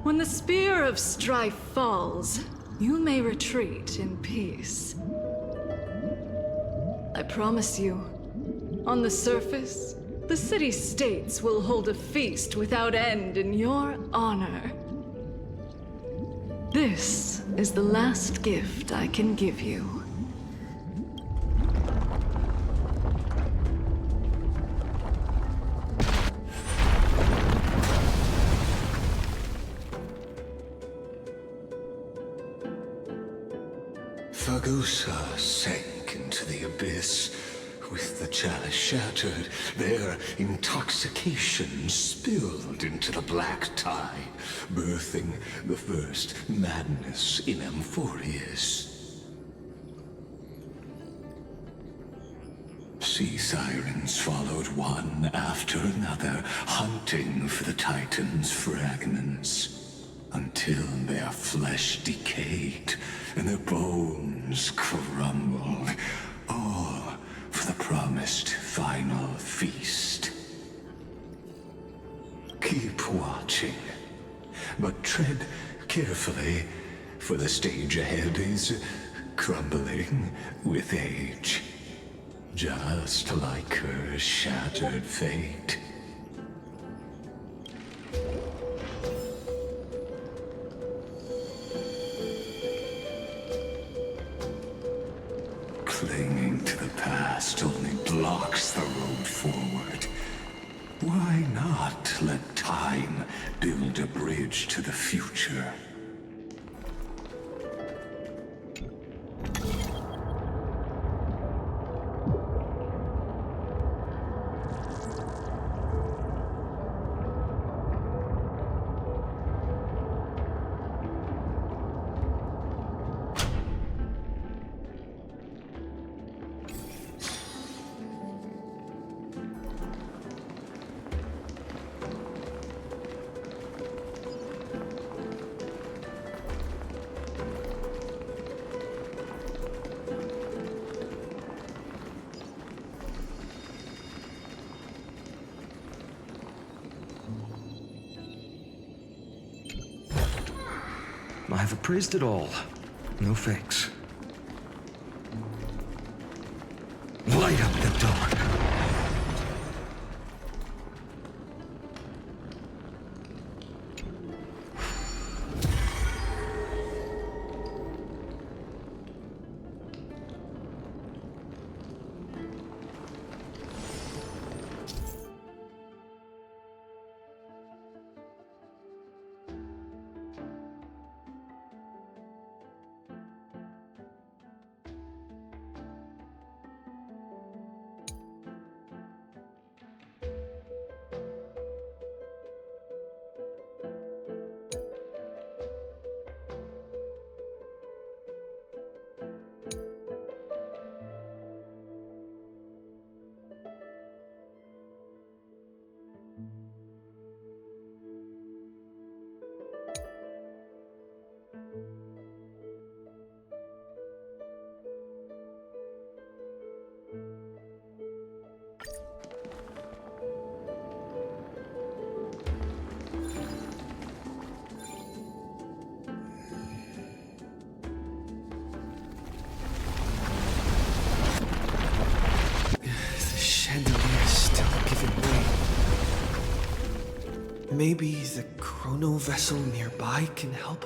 O: when the spear of strife falls, you may retreat in peace. I promise you, on the surface, the city-states will hold a feast without end in your honor. This is the last gift I can give you.
F: Fagusa sank into the abyss. With the chalice shattered, their intoxication spilled into the black tide, birthing the first madness in Amphorius. Sea sirens followed one after another, hunting for the Titan's fragments, until their flesh decayed and their bones crumbled, all for the promised final feast. Keep watching, but tread carefully, for the stage ahead is crumbling with age, just like her shattered fate. Clinging to the past only blocks the road forward. Why not let time build a bridge to the future?
A: I've appraised it all. No fakes. Light up the dark. Maybe the chrono vessel nearby can help?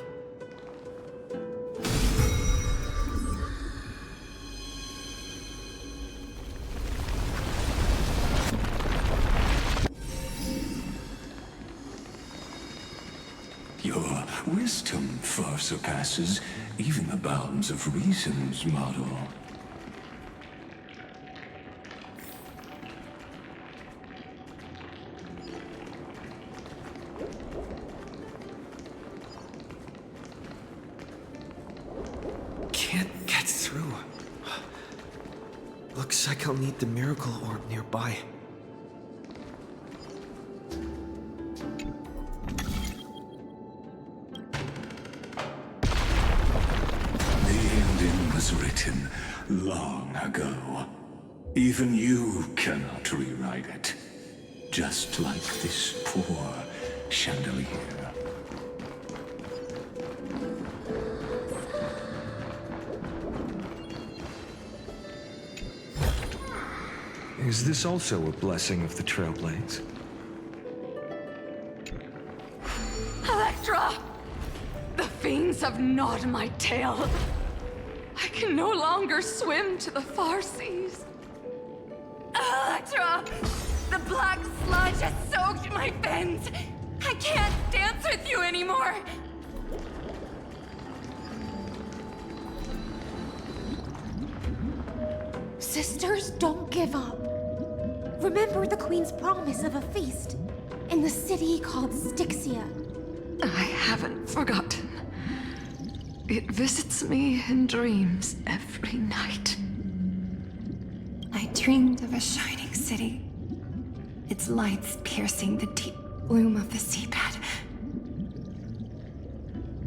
F: Your wisdom far surpasses even the bounds of reason's model.
A: Looks like I'll need the miracle orb nearby.
F: The ending was written long ago. Even you cannot rewrite it. Just like this poor chandelier.
A: Is this also a blessing of the Trailblaze?
H: Electra! The fiends have gnawed my tail. I can no longer swim to the far seas. Electra! The black sludge has soaked my fins! I can't dance with you anymore!
K: Sisters, don't give up. Remember the Queen's promise of a feast in the city called Styxia.
H: I haven't forgotten. It visits me in dreams every night.
M: I dreamed of a shining city, its lights piercing the deep gloom of the seabed.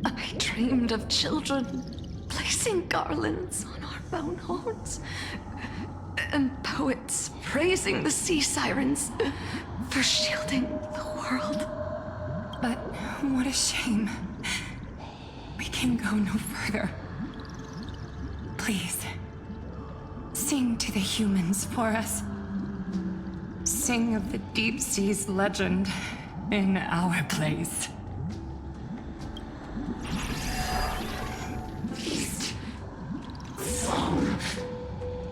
H: I dreamed of children placing garlands on our bone horns, and poets praising the sea sirens for shielding the world.
M: But what a shame. We can go no further. Please, sing to the humans for us. Sing of the deep sea's legend in our place.
F: Feast. Song.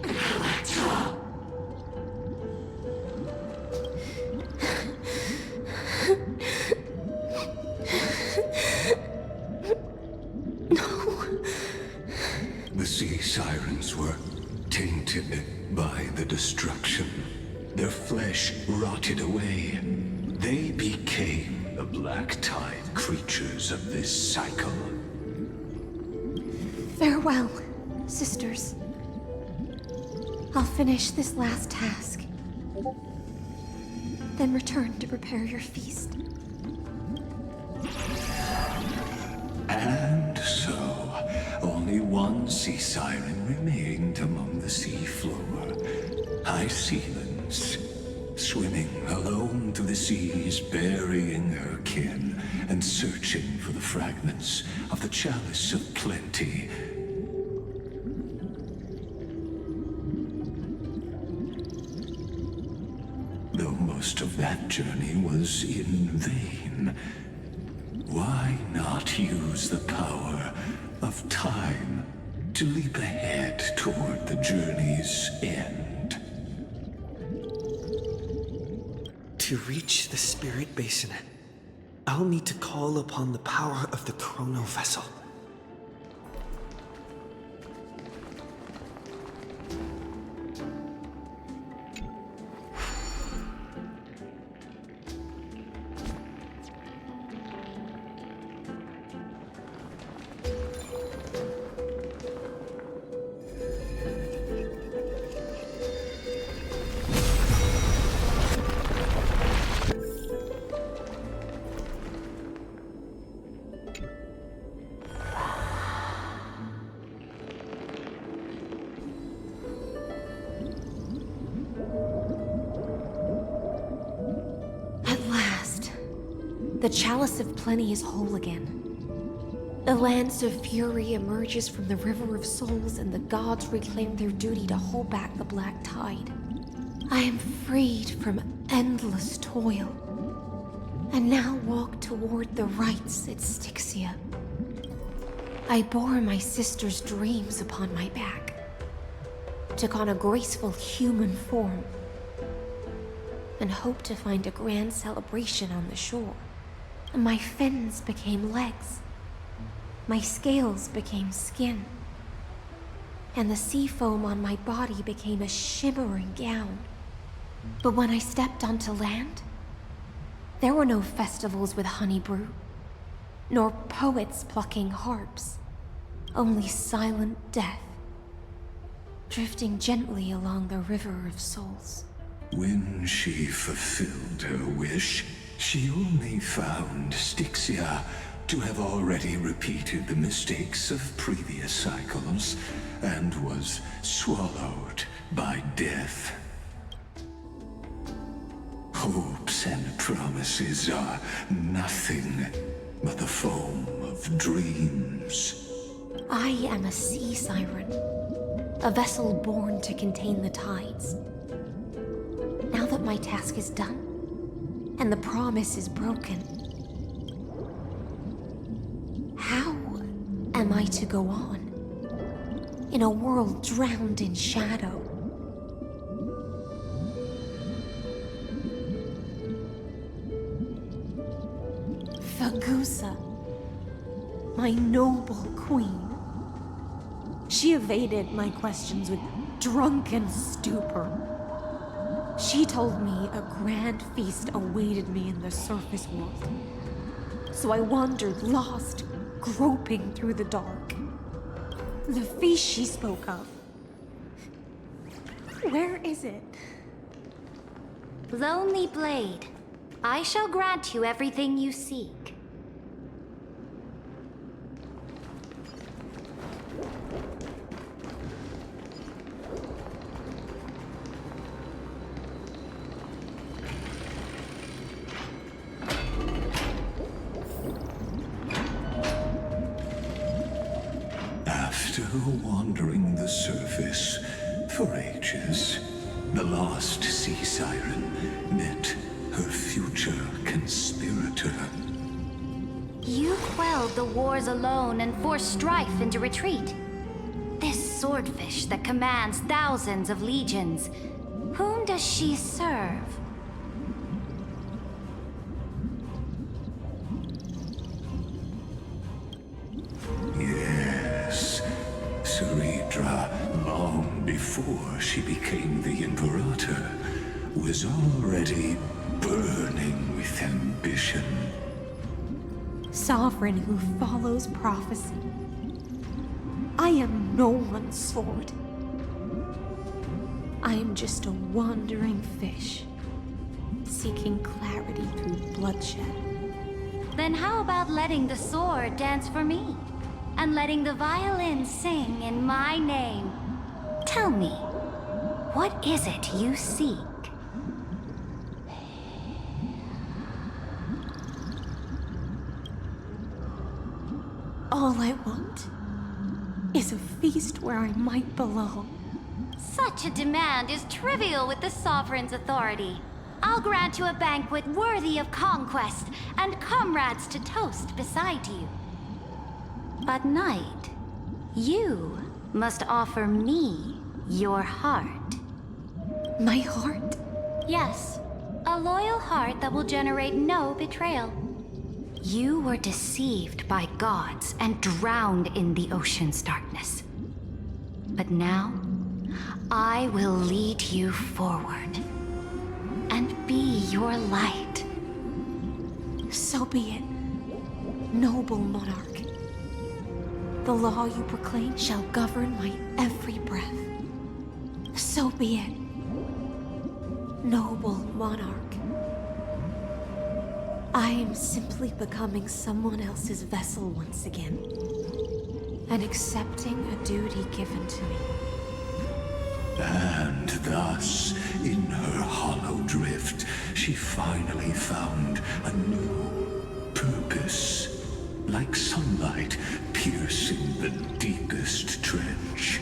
F: Electra. The sea sirens were tainted by the destruction. Their flesh rotted away. They became the black tide creatures of this cycle.
K: Farewell, sisters. I'll finish this last task. Then return to prepare your feast.
F: And so, only one sea siren remained among the sea floor. High Sealands. swimming alone through the seas, burying her kin, and searching for the fragments of the chalice of plenty. Though most of that journey was in vain, why not use the power of time to leap ahead toward the journey's end?
A: To reach the spirit basin, I'll need to call upon the power of the chrono vessel.
K: The Chalice of Plenty is whole again. The Lance of Fury emerges from the River of Souls, and the gods reclaim their duty to hold back the Black Tide. I am freed from endless toil, and now walk toward the rites at Styxia. I bore my sister's dreams upon my back, took on a graceful human form, and hoped to find a grand celebration on the shore. My fins became legs, my scales became skin, and the sea foam on my body became a shimmering gown. But when I stepped onto land, there were no festivals with honey brew, nor poets plucking harps, only silent death, drifting gently along the River of Souls.
F: When she fulfilled her wish, she only found Styxia to have already repeated the mistakes of previous cycles and was swallowed by death. Hopes and promises are nothing but the foam of dreams.
K: I am a sea siren, a vessel born to contain the tides. Now that my task is done, and the promise is broken, how am I to go on in a world drowned in shadow? Fagusa, my noble queen. She evaded my questions with drunken stupor. She told me a grand feast awaited me in the surface world. So I wandered lost, groping through the dark. The feast she spoke of. Where is it?
U: Lonely Blade, I shall grant you everything you seek.
F: After wandering the surface for ages, the lost sea siren met her future conspirator.
U: You quelled the wars alone and forced strife into retreat. This swordfish that commands thousands of legions, whom does she serve?
F: Yes, Cerydra, long before she became the Imperator, was already burning with ambition.
K: Sovereign who follows prophecy. I am no one's sword. I am just a wandering fish, seeking clarity through bloodshed.
U: Then how about letting the sword dance for me? And letting the violin sing in my name? Tell me, what is it you seek?
K: All I want is a feast where I might belong.
U: Such a demand is trivial with the Sovereign's authority. I'll grant you a banquet worthy of conquest and comrades to toast beside you. But Knight, you must offer me your heart.
K: My heart?
U: Yes, a loyal heart that will generate no betrayal. You were deceived by gods and drowned in the ocean's darkness. But now, I will lead you forward and be your light.
K: So be it, noble monarch. The law you proclaim shall govern my every breath. So be it, noble monarch. I am simply becoming someone else's vessel once again, and accepting a duty given to me.
F: And thus, in her hollow drift, she finally found a new purpose, like sunlight piercing the deepest trench.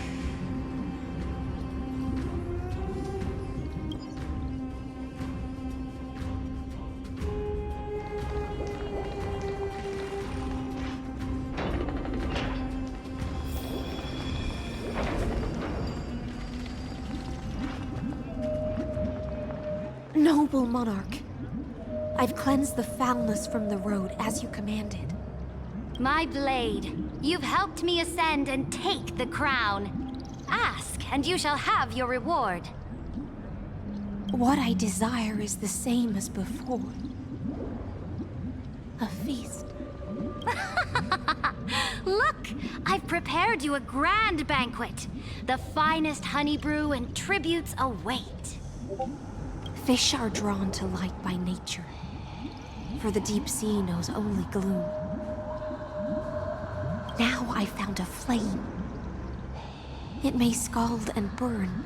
K: Noble monarch, I've cleansed the foulness from the road as you commanded.
U: My blade, you've helped me ascend and take the crown. Ask, and you shall have your reward.
K: What I desire is the same as before. A feast.
U: Look, I've prepared you a grand banquet. The finest honey brew and tributes await.
K: Fish are drawn to light by nature, for the deep sea knows only gloom. Now I found a flame. It may scald and burn,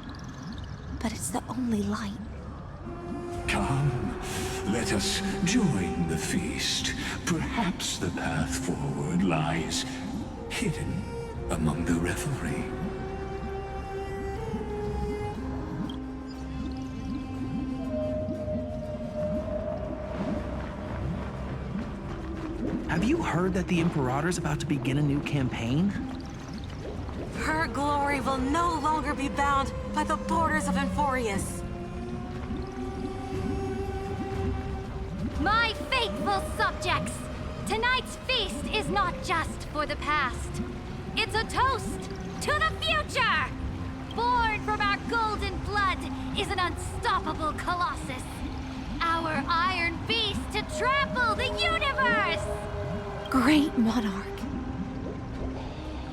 K: but it's the only light.
F: Come, let us join the feast. Perhaps the path forward lies hidden among the revelry.
J: Have you heard that the Imperator's about to begin a new campaign?
S: Her glory will no longer be bound by the borders of Inforius.
U: My faithful subjects, tonight's feast is not just for the past. It's a toast to the future! Born from our golden blood is an unstoppable colossus. Our iron beast to trample the universe!
K: Great monarch.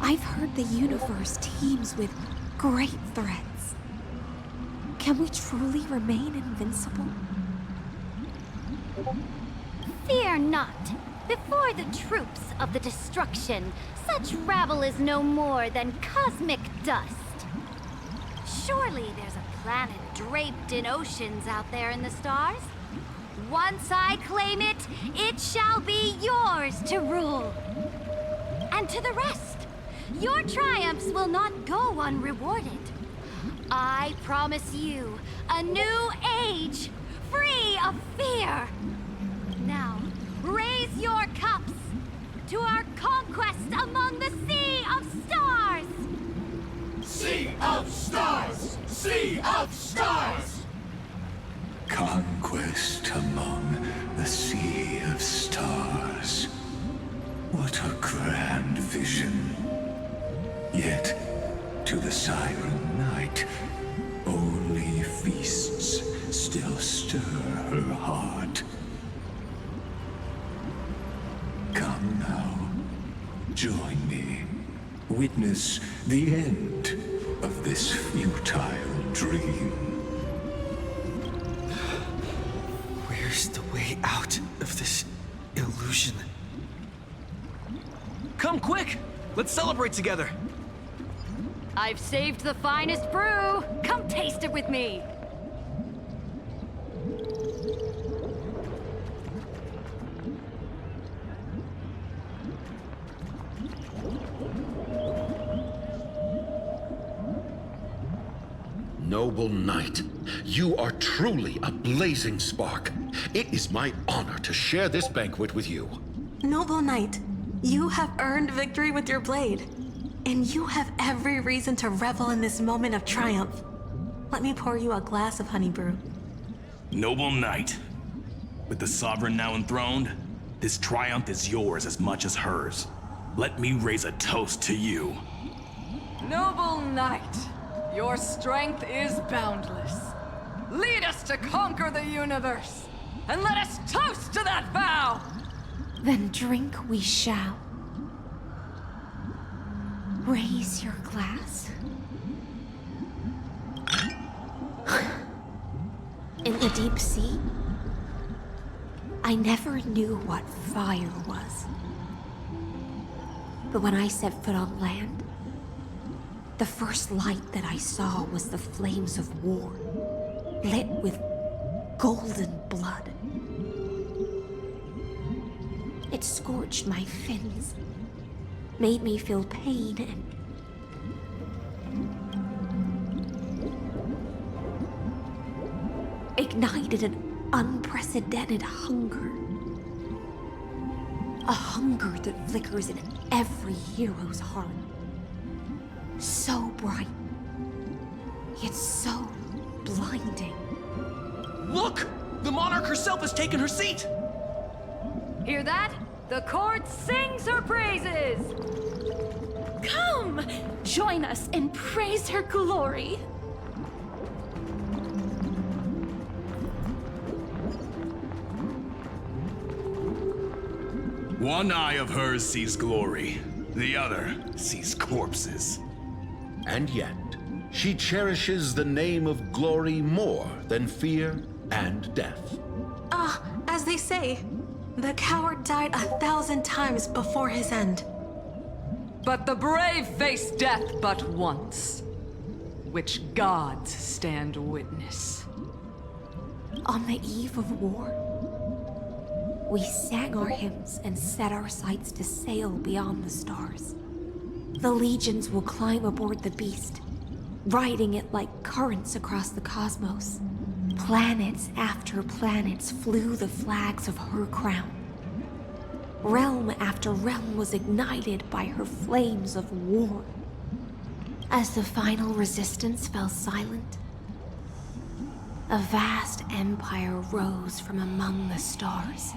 K: I've heard the universe teems with great threats. Can we truly remain invincible?
U: Fear not. Before the troops of the destruction, such rabble is no more than cosmic dust. Surely there's a planet draped in oceans out there in the stars. Once I claim it, it shall be yours to rule. And to the rest, your triumphs will not go unrewarded. I promise you a new age, free of fear. Now, raise your cups to our conquest among the Sea of Stars!
F: Sea of Stars! Sea of Stars! Conquest among the Sea of Stars. What a grand vision. Yet, to the Siren Knight, only feasts still stir her heart. Come now, join me. Witness the end of this futile dream.
A: Where's the way out of this illusion?
J: Come quick! Let's celebrate together!
I: I've saved the finest brew! Come taste it with me!
D: Noble knight, you are truly a blazing spark. It is my honor to share this banquet with you.
S: Noble knight, you have earned victory with your blade. And you have every reason to revel in this moment of triumph. Let me pour you a glass of honey brew.
E: Noble knight, with the sovereign now enthroned, this triumph is yours as much as hers. Let me raise a toast to you.
H: Noble knight, your strength is boundless. Lead us to conquer the universe, and let us toast to that vow!
K: Then drink we shall. Raise your glass. In the deep sea, I never knew what fire was. But when I set foot on land, the first light that I saw was the flames of war, lit with golden blood. It scorched my fins, made me feel pain, and ignited an unprecedented hunger. A hunger that flickers in every hero's heart. So bright, yet so blinding.
J: Look! The monarch herself has taken her seat!
I: Hear that? The court sings her praises!
P: Come! Join us and praise her glory!
E: One eye of hers sees glory, the other sees corpses.
D: And yet, she cherishes the name of glory more than fear and death.
S: As they say, the coward died 1,000 times before his end.
H: But the brave face death but once, which gods stand witness.
K: On the eve of war, we sang our hymns and set our sights to sail beyond the stars. The legions will climb aboard the beast, riding it like currents across the cosmos. Planets after planets flew the flags of her crown. Realm after realm was ignited by her flames of war. As the final resistance fell silent, a vast empire rose from among the stars.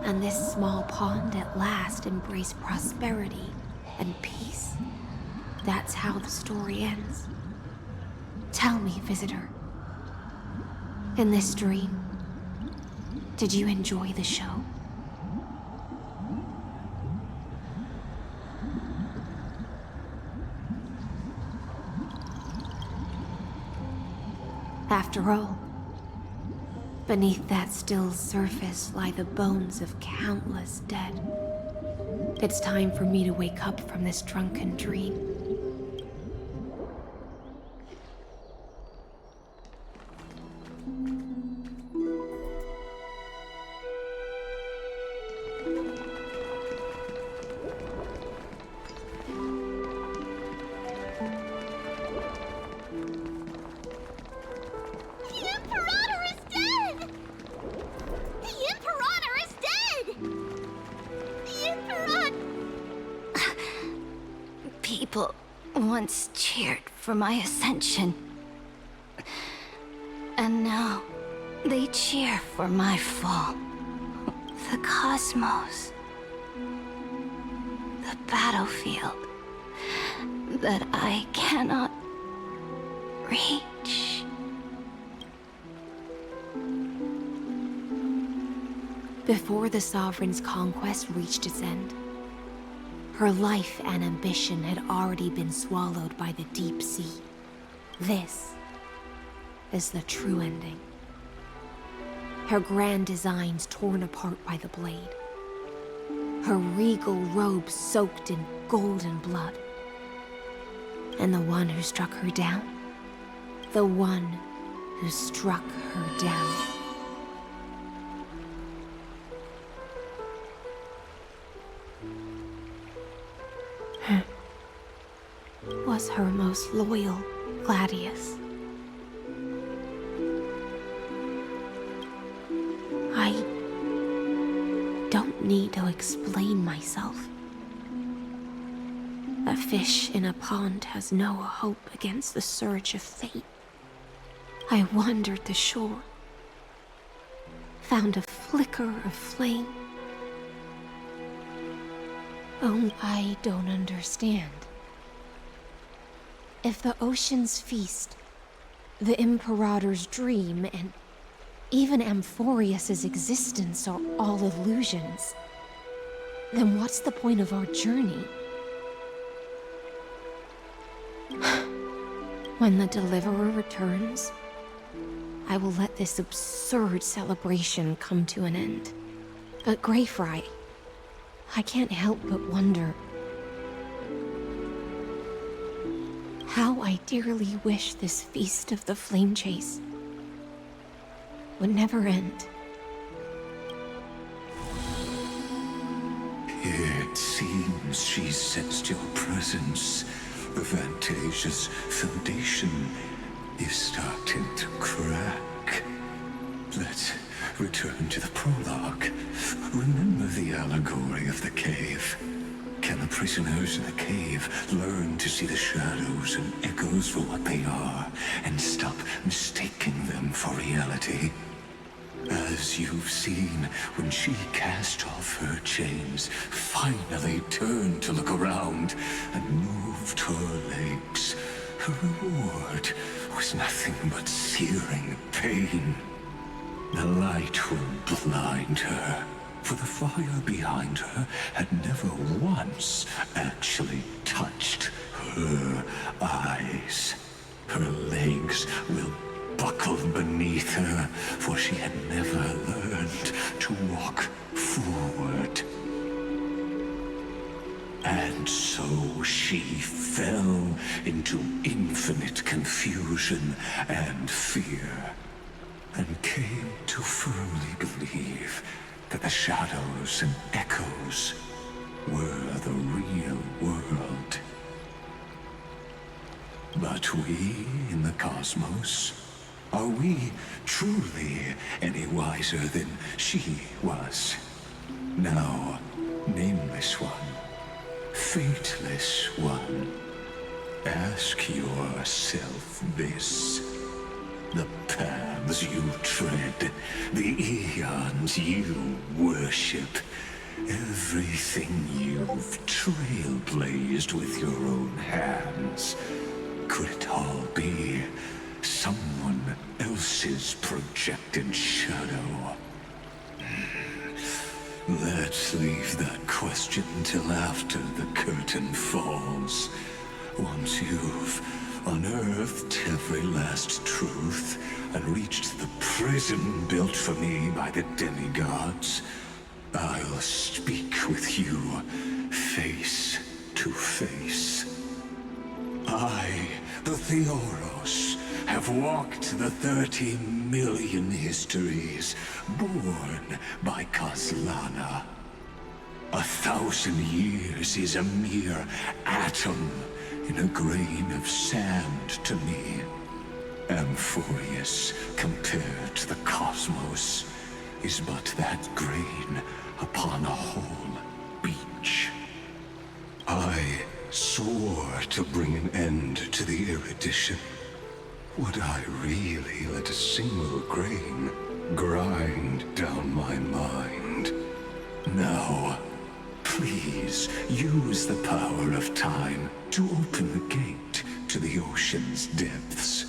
K: And this small pond at last embraced prosperity and peace. That's how the story ends. Tell me, visitor, in this dream, did you enjoy the show? After all, beneath that still surface lie the bones of countless dead. It's time for me to wake up from this drunken dream.
N: People once cheered for my ascension. And now they cheer for my fall. The cosmos. The battlefield that I cannot reach.
K: Before the Sovereign's conquest reached its end, her life and ambition had already been swallowed by the deep sea. This is the true ending. Her grand designs torn apart by the blade. Her regal robes soaked in golden blood. And the one who struck her down? The one who struck her down. was her most loyal gladius. I don't need to explain myself. A fish in a pond has no hope against the surge of fate. I wandered the shore, found a flicker of flame. Oh, I don't understand. If the ocean's feast, the Imperator's dream, and even Amphorius's existence are all illusions, then what's the point of our journey? When the Deliverer returns, I will let this absurd celebration come to an end. But Greyfry, I can't help but wonder how I dearly wish this feast of the Flame Chase would never end.
F: It seems she sensed your presence. The Fantasia's foundation is starting to crack. Let's return to the prologue. Remember the allegory of the cave. Can the prisoners in the cave learn to see the shadows and echoes for what they are, and stop mistaking them for reality? As you've seen, when she cast off her chains, finally turned to look around, and moved her legs, her reward was nothing but searing pain. The light will blind her, for the fire behind her had never once actually touched her eyes. Her legs will buckle beneath her, for she had never learned to walk forward. And so she fell into infinite confusion and fear, and came to firmly believe that the shadows and echoes were the real world. But we in the cosmos, are we truly any wiser than she was? Now, nameless one, fateless one, ask yourself this. The paths you tread, the eons you worship, everything you've trailblazed with your own hands, could it all be someone else's projected shadow? Let's leave that question till after the curtain falls. Once you've unearthed every last truth and reached the prison built for me by the demigods, I'll speak with you face to face. I, the Theoros, have walked the 30 million histories born by Kozlana. 1,000 years is a mere atom in a grain of sand to me. Amphorius, compared to the cosmos, is but that grain upon a whole beach. I swore to bring an end to the erudition. Would I really let a single grain grind down my mind? No. Please use the power of time to open the gate to the ocean's depths.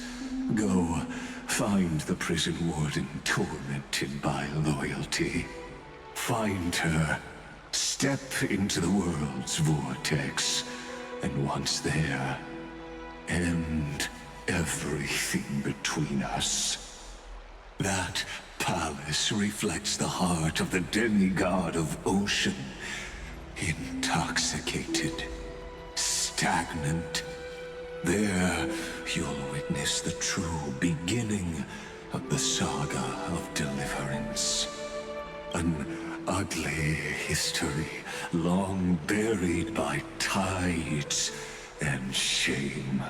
F: Go, find the prison warden tormented by loyalty. Find her, step into the world's vortex, and once there, end everything between us. That palace reflects the heart of the demigod of ocean. Intoxicated, stagnant. There, you'll witness the true beginning of the saga of deliverance. An ugly history, long buried by tides, and shame.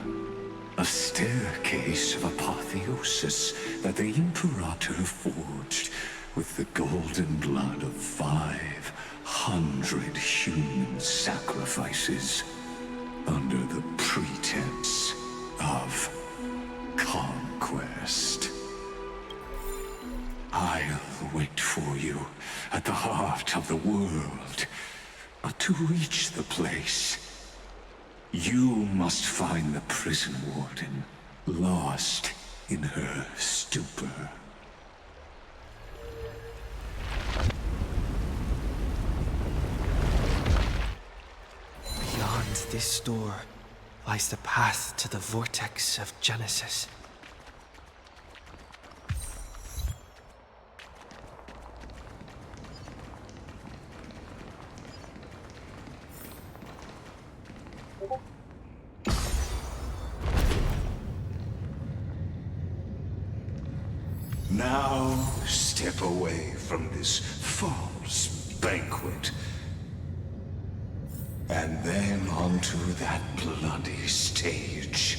F: A staircase of apotheosis that the Imperator forged with the golden blood of 500 human sacrifices under the pretense of conquest. I'll wait for you at the heart of the world. But to reach the place, you must find the prison warden, lost in her stupor.
A: Beyond this door lies the path to the vortex of Genesis.
F: Now step away from this false banquet. And then onto that bloody stage.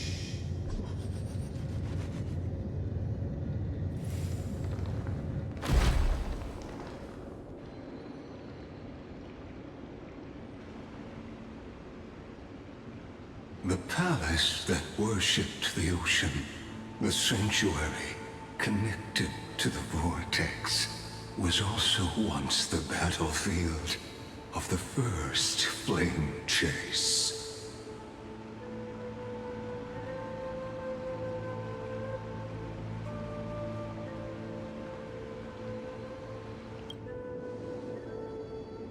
F: The palace that worshipped the ocean, the sanctuary connected to the vortex, was also once the battlefield of the first flame chase.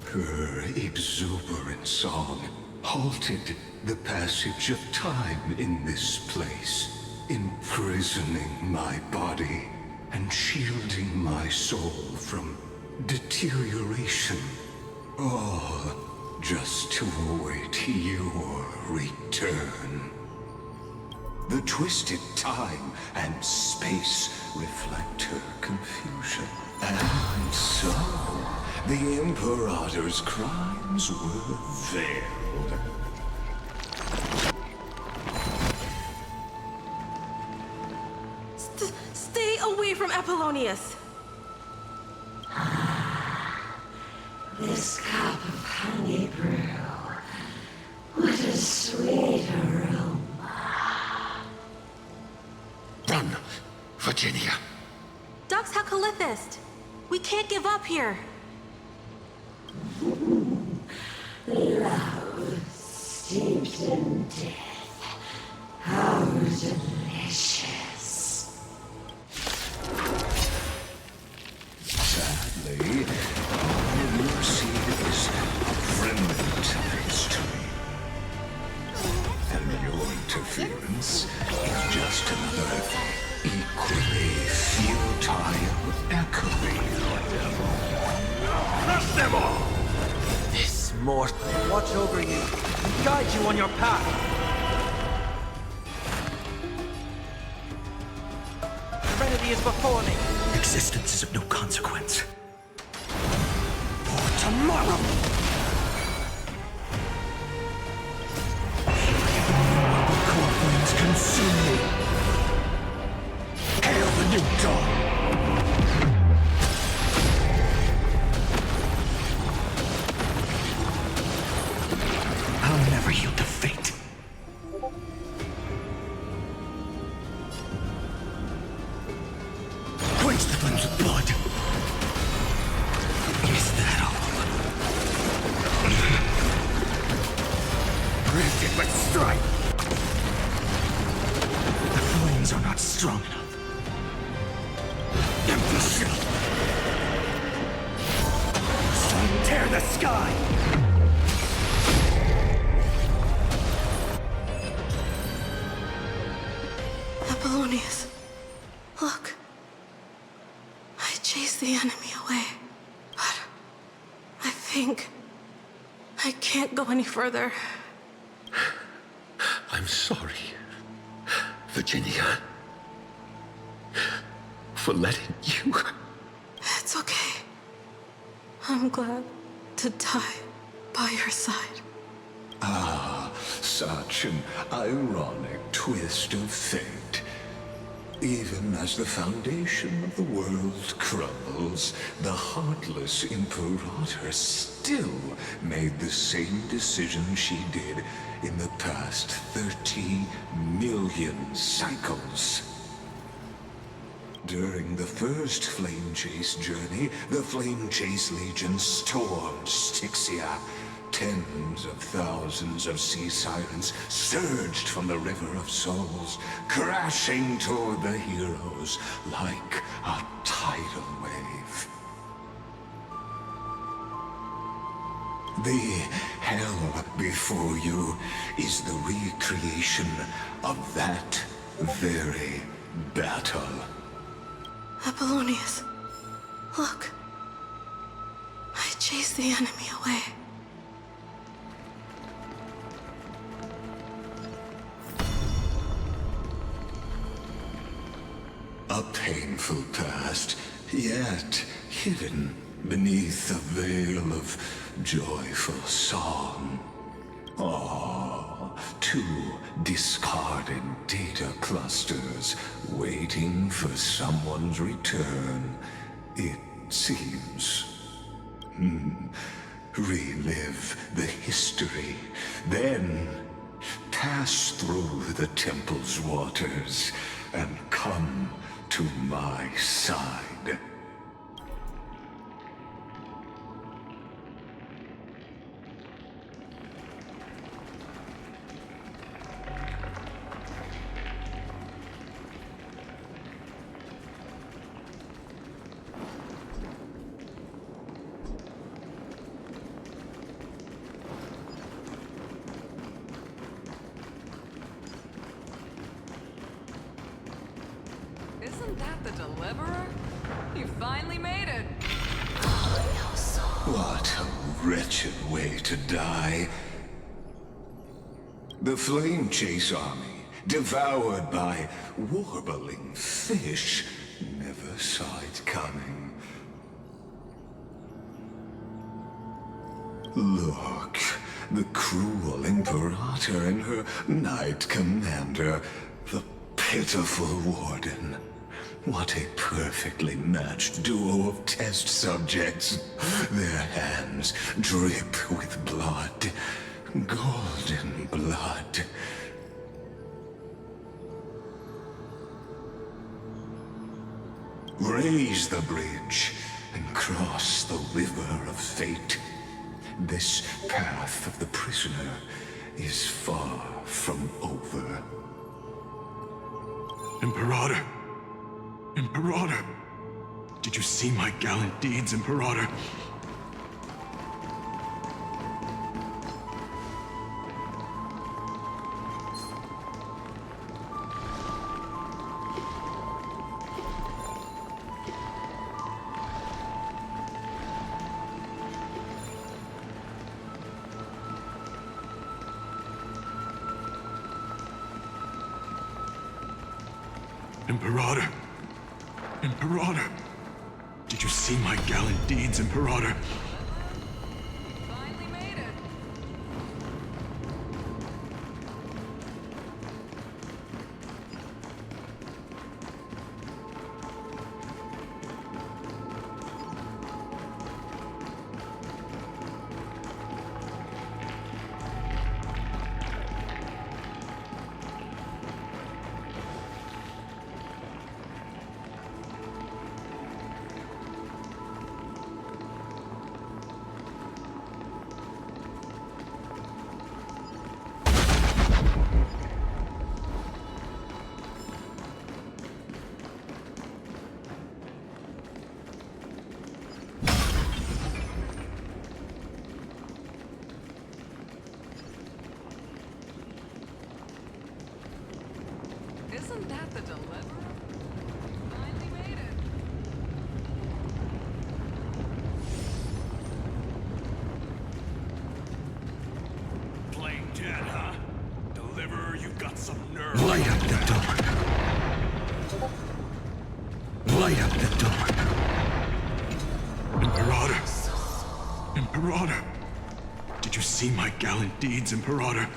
F: Her exuberant song halted the passage of time in this place, imprisoning my body and shielding my soul from deterioration. All just to await your return. The twisted time and space reflect her confusion. And so, the Imperator's crimes were veiled.
S: Stay away from Apollonius!
B: This cup of honey brew. What a sweet aroma.
D: Run, Virginia.
S: Dux Hakalithist! We can't give up here!
B: Love steeped in death. How delicious.
F: Sadly, all you see is a friendly to me. And your interference is just another equally futile echoing.
A: Crush them all! This mortal watch over you and guide you on your path. Trinity is before me.
J: Existence is of no consequence. For tomorrow! The core flames consume me. Hail the new dawn! I'll never yield to fate. Quench the flames with blood. Is that all? Grant it with strife. The flames are not strong enough. Empty shell. Sun tear the sky.
S: Apollonius, look. I chased the enemy away, but I think I can't go any further.
D: I'm sorry, Virginia, for letting you.
S: It's okay. I'm glad to die by your side.
F: Ah, such an ironic twist of fate. Even as the foundation of the world crumbles, the heartless Imperator still made the same decision she did in the past 30 million cycles. During the first Flame Chase journey, the Flame Chase Legion stormed Styxia. Tens of thousands of sea sirens surged from the River of Souls, crashing toward the heroes like a tidal wave. The hell before you is the recreation of that very battle.
S: Apollonius, look. I chased the enemy away.
F: A painful past, yet hidden beneath a veil of joyful song. Two discarded data clusters waiting for someone's return, it seems. Relive the history, then pass through the temple's waters and come to my side.
H: Isn't that the Deliverer? You finally made it!
F: What a wretched way to die. The Flame Chase army, devoured by warbling fish, never saw it coming. Look, the cruel Imperator and her Knight Commander, the pitiful Warden. What a perfectly matched duo of test subjects. Their hands drip with blood. Golden blood. Raise the bridge and cross the river of fate. This path of the prisoner is far from over.
E: Imperator! Imperator! Did you see my gallant deeds, Imperator? Imperator! Imperator! Did you see my gallant deeds, Imperator?
H: Finally made it! Isn't that the Deliverer? Finally made it.
E: Playing dead, huh? Deliverer, you got some nerve.
A: Light up the dawn. Light up the dawn.
E: Imperator! Imperator! Did you see my gallant deeds, Imperator?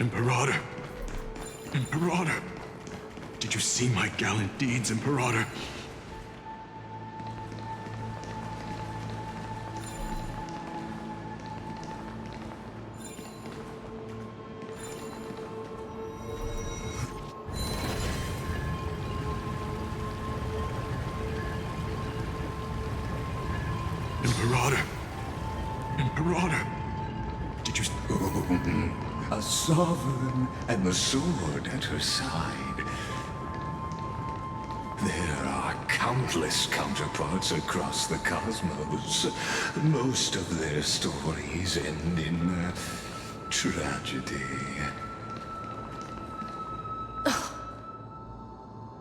E: Imperator! Imperator! Did you see my gallant deeds, Imperator? Imperator! Imperator! Did you...
F: A sovereign and the sword at her side. There are countless counterparts across the cosmos. Most of their stories end in tragedy.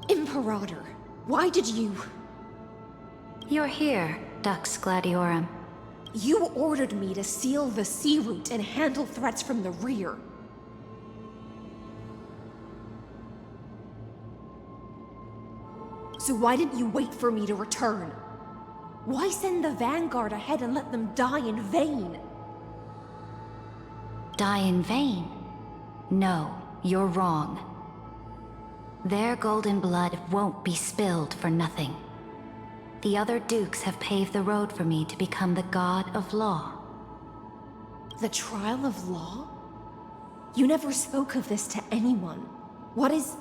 K: Imperator, why did you...
N: You're here, Dux Gladiorum.
K: You ordered me to seal the sea route and handle threats from the rear. So why didn't you wait for me to return? Why send the Vanguard ahead and let them die in vain?
N: Die in vain? No, you're wrong. Their golden blood won't be spilled for nothing. The other dukes have paved the road for me to become the god of law.
K: The trial of law? You never spoke of this to anyone. What is...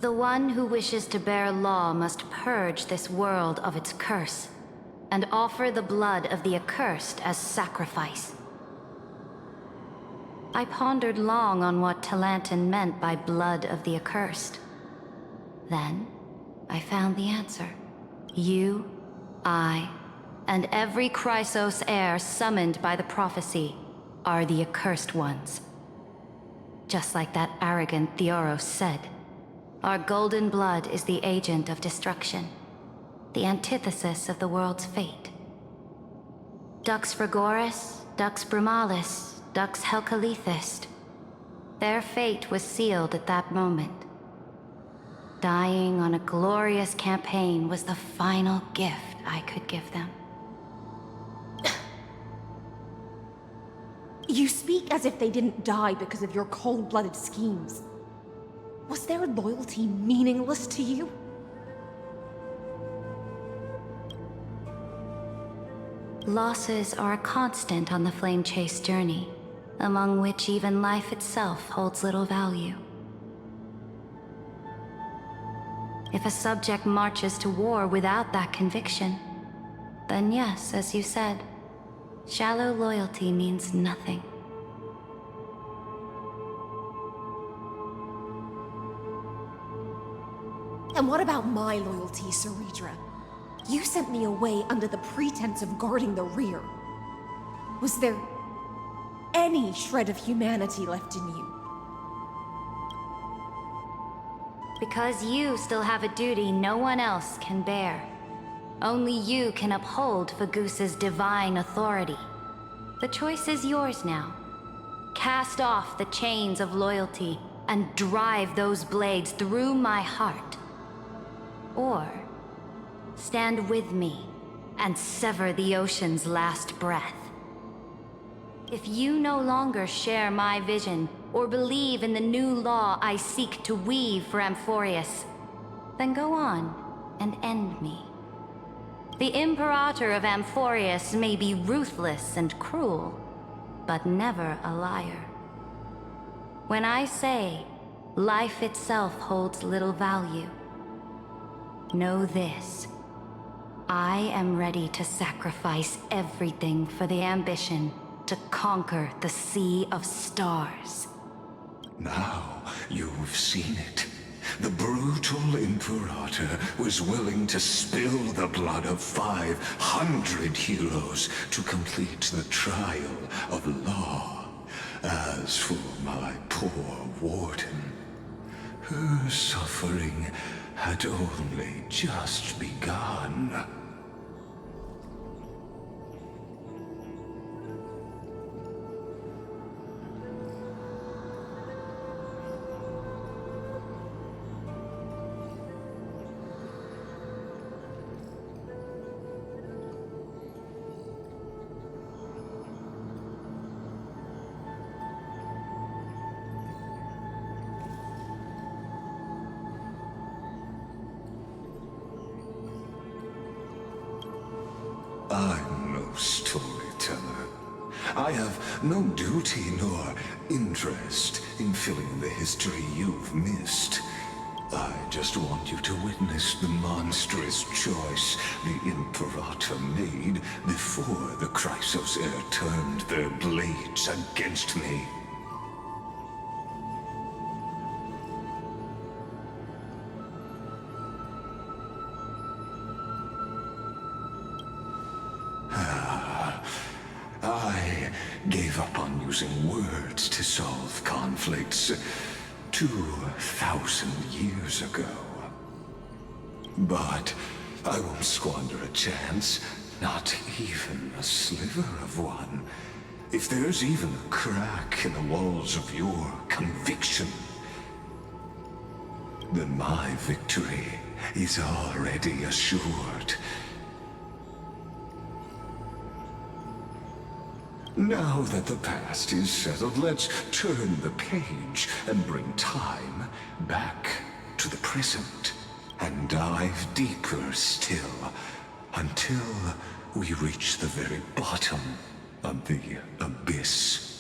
N: The one who wishes to bear law must purge this world of its curse, and offer the blood of the accursed as sacrifice. I pondered long on what Talantin meant by blood of the accursed. Then, I found the answer. You, I, and every Chrysos heir summoned by the prophecy are the accursed ones. Just like that arrogant Theoros said, our golden blood is the agent of destruction, the antithesis of the world's fate. Dux Frigoris, Dux Brumalis, Dux Helcalethist. Their fate was sealed at that moment. Dying on a glorious campaign was the final gift I could give them.
K: You speak as if they didn't die because of your cold-blooded schemes. Was their loyalty meaningless to you?
N: Losses are a constant on the Flame Chase journey, among which even life itself holds little value. If a subject marches to war without that conviction, then yes, as you said, shallow loyalty means nothing.
K: And what about my loyalty, Cerydra? You sent me away under the pretense of guarding the rear. Was there any shred of humanity left in you?
N: Because you still have a duty no one else can bear. Only you can uphold Fagoos's divine authority. The choice is yours now. Cast off the chains of loyalty and drive those blades through my heart. Or stand with me and sever the ocean's last breath. If you no longer share my vision or believe in the new law I seek to weave for Amphorius, then go on and end me. The Imperator of Amphorius may be ruthless and cruel, but never a liar. When I say life itself holds little value, know this. I am ready to sacrifice everything for the ambition to conquer the Sea of Stars.
F: Now you've seen it. The brutal Imperator was willing to spill the blood of 500 heroes to complete the trial of law. As for my poor warden, her suffering had only just begun. I'm no storyteller. I have no duty nor interest in filling in the history you've missed. I just want you to witness the monstrous choice the Imperator made before the Chrysos Heir turned their blades against me. I gave up on using words to solve conflicts 2,000 years ago. But I won't squander a chance, not even a sliver of one. If there's even a crack in the walls of your conviction, then my victory is already assured. Now that the past is settled, let's turn the page and bring time back to the present and dive deeper still until we reach the very bottom of the abyss.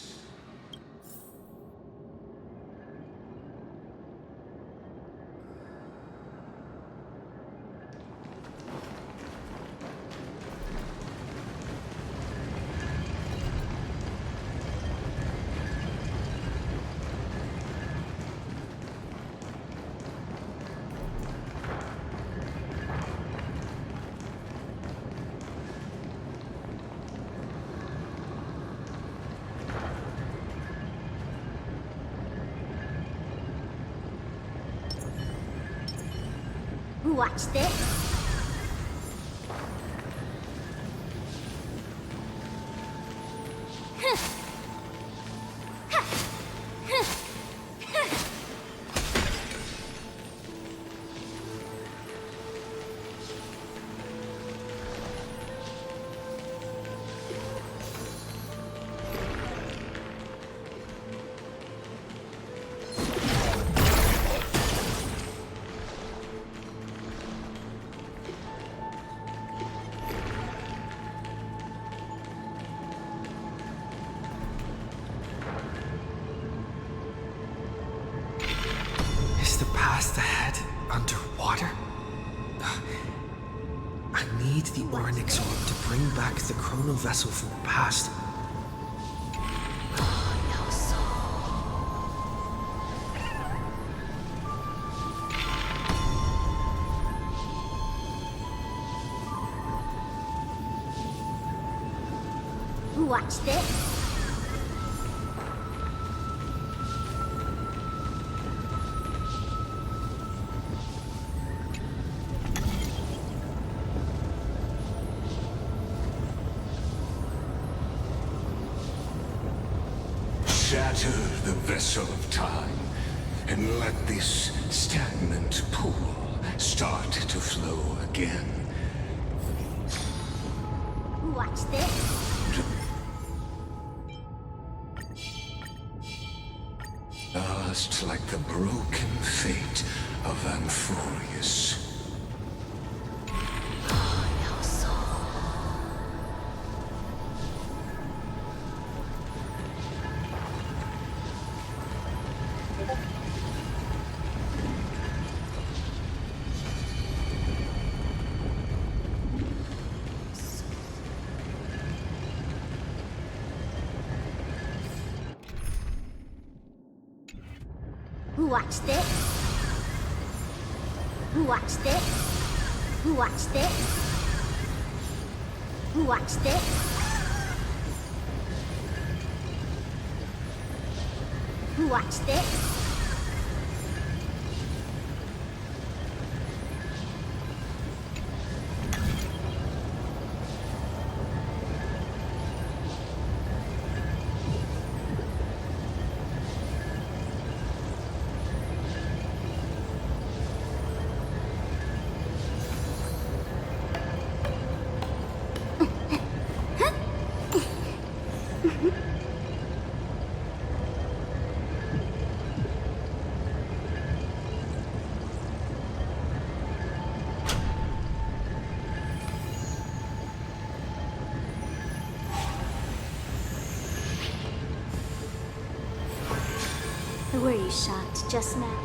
U: Watch this.
A: Is the path ahead underwater? I need the Oryx orb to bring back the chrono vessel from the past.
U: Watch this.
F: Shatter the vessel of time, and let this stagnant pool start to flow again.
U: Watch this.
F: Just like the broken fate of Amphorius.
U: Watch this. Watch this. Watch this. Watch this. Watch this. Were you shocked just now?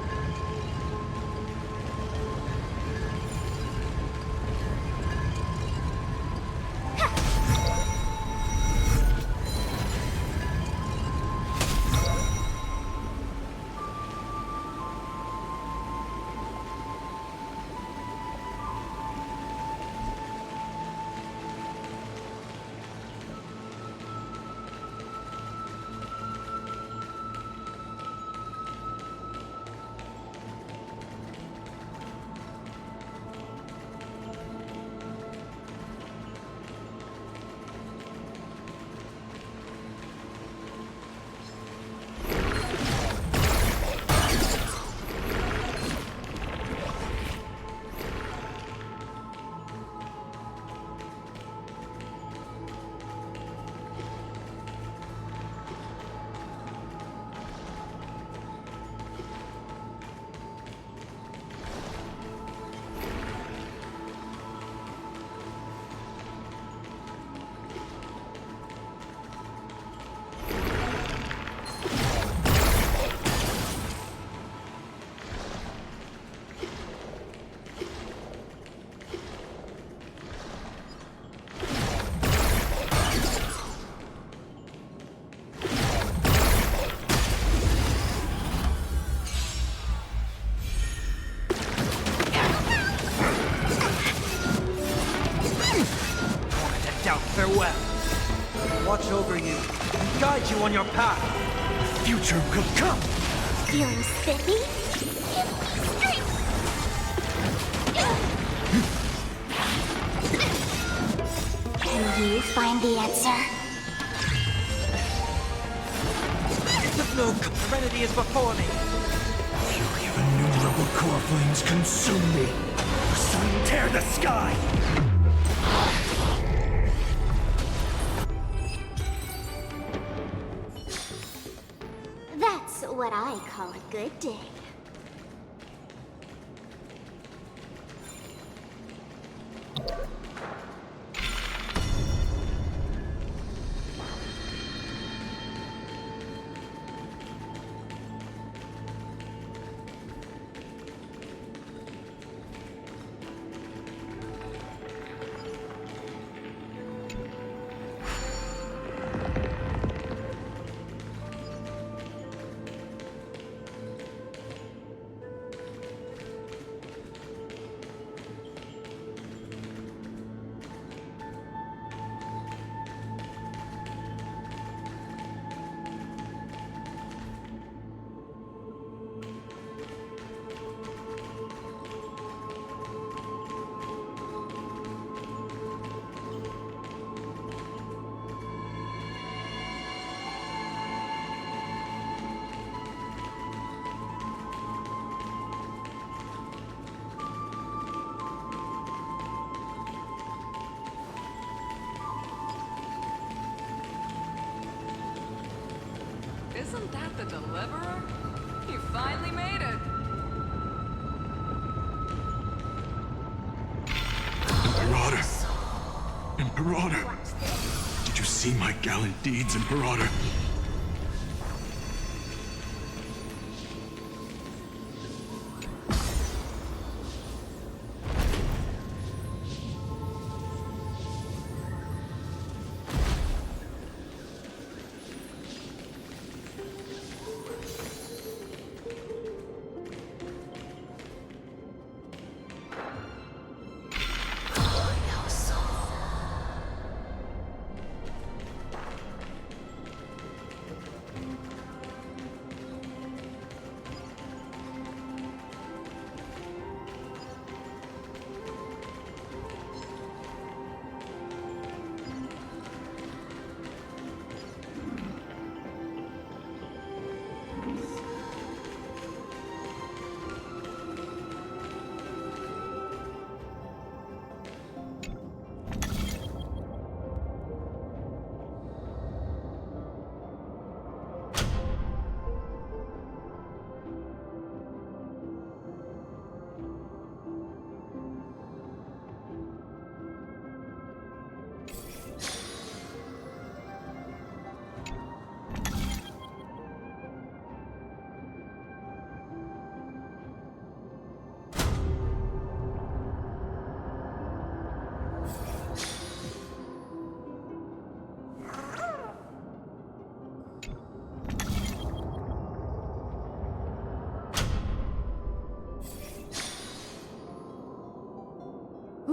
L: Farewell. Watch over you and guide you on your path. The future will come.
U: Feeling spiffy? Can you find the answer?
L: Look, the remedy is before me.
E: Fury of innumerable core flames consume me. The sun tear the sky.
U: That's what I call a good day.
H: Isn't that the Deliverer? You finally made it!
E: Imperator! Imperator! Did you see my gallant deeds, Imperator?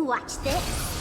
U: Watch this.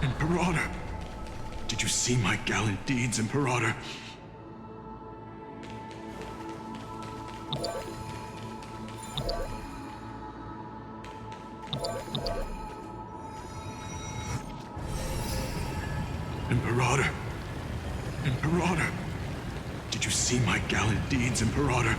E: Imperator! Did you see my gallant deeds, Imperator? Imperator! Imperator! Did you see my gallant deeds, Imperator?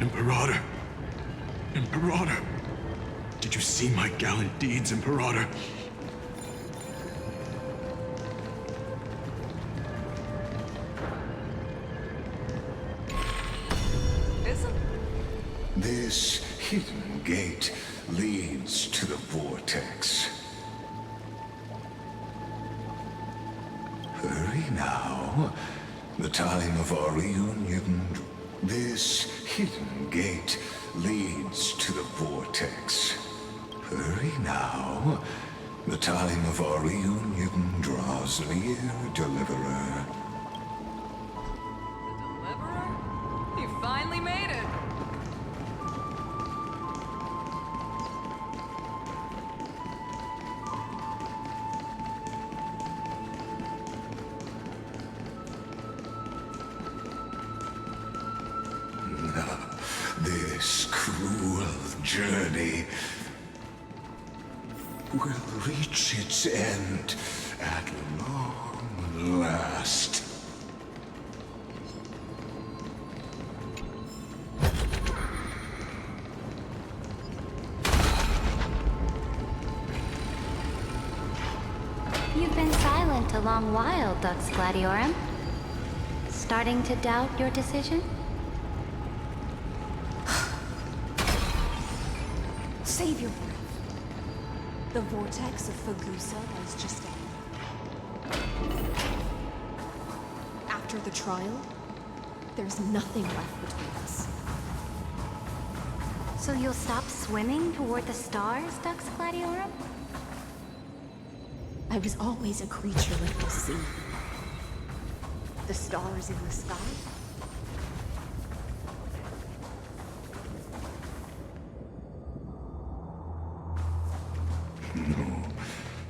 E: Imperator! Imperator! Did you see my gallant deeds, Imperator?
F: This hidden gate leads to the vortex. Hurry now. The time of our reunion. This hidden gate leads to the vortex. Hurry now. The time of our reunion draws near, Deliverer.
H: You finally made it!
F: This cruel journey will reach its end at long last.
N: You've been silent a long while, Dux Gladiorum. Starting to doubt your decision?
K: Save your breath. The vortex of Fagusa lies just ahead. After the trial, there's nothing left between us.
N: So you'll stop swimming toward the stars, Dux Gladiorum?
K: I was always a creature of the sea. The stars in the sky.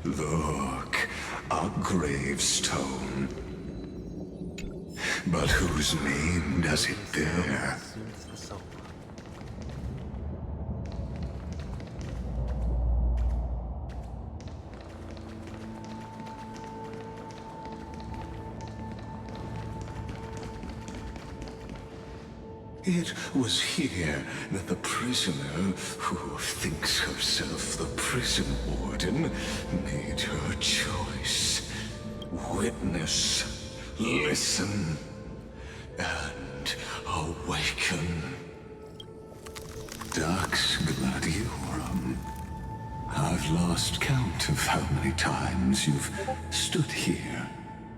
F: Look, a gravestone. But whose name does it bear? It was here that the prisoner, who thinks herself the prison warden, made her choice. Witness, listen, and awaken. Dux Gladiorum. I've lost count of how many times you've stood here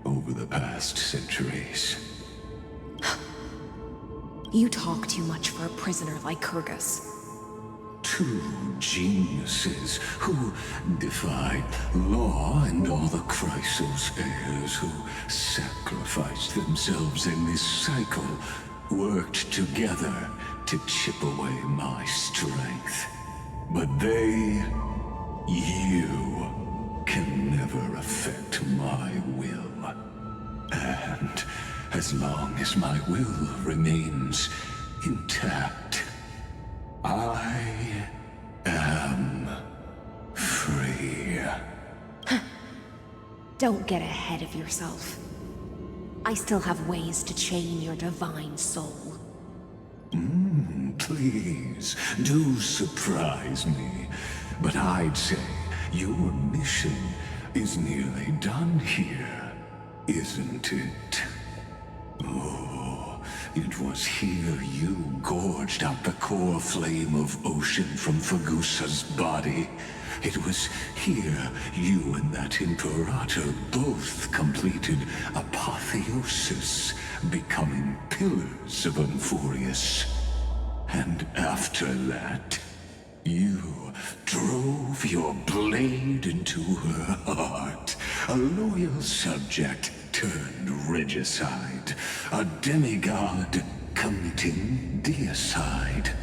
F: over the past centuries.
K: You talk too much for a prisoner like Kyrgyz.
F: Two geniuses who defied law and all the Chrysos heirs who sacrificed themselves in this cycle, worked together to chip away my strength. But they, you, can never affect my will. And as long as my will remains intact, I am free.
K: Don't get ahead of yourself. I still have ways to chain your divine soul.
F: Please, do surprise me. But I'd say your mission is nearly done here, isn't it? Oh, it was here you gorged out the core flame of ocean from Fagusa's body. It was here you and that Imperator both completed apotheosis, becoming pillars of Euphorius. And after that, you drove your blade into her heart, a loyal subject turned regicide, a demigod committing deicide.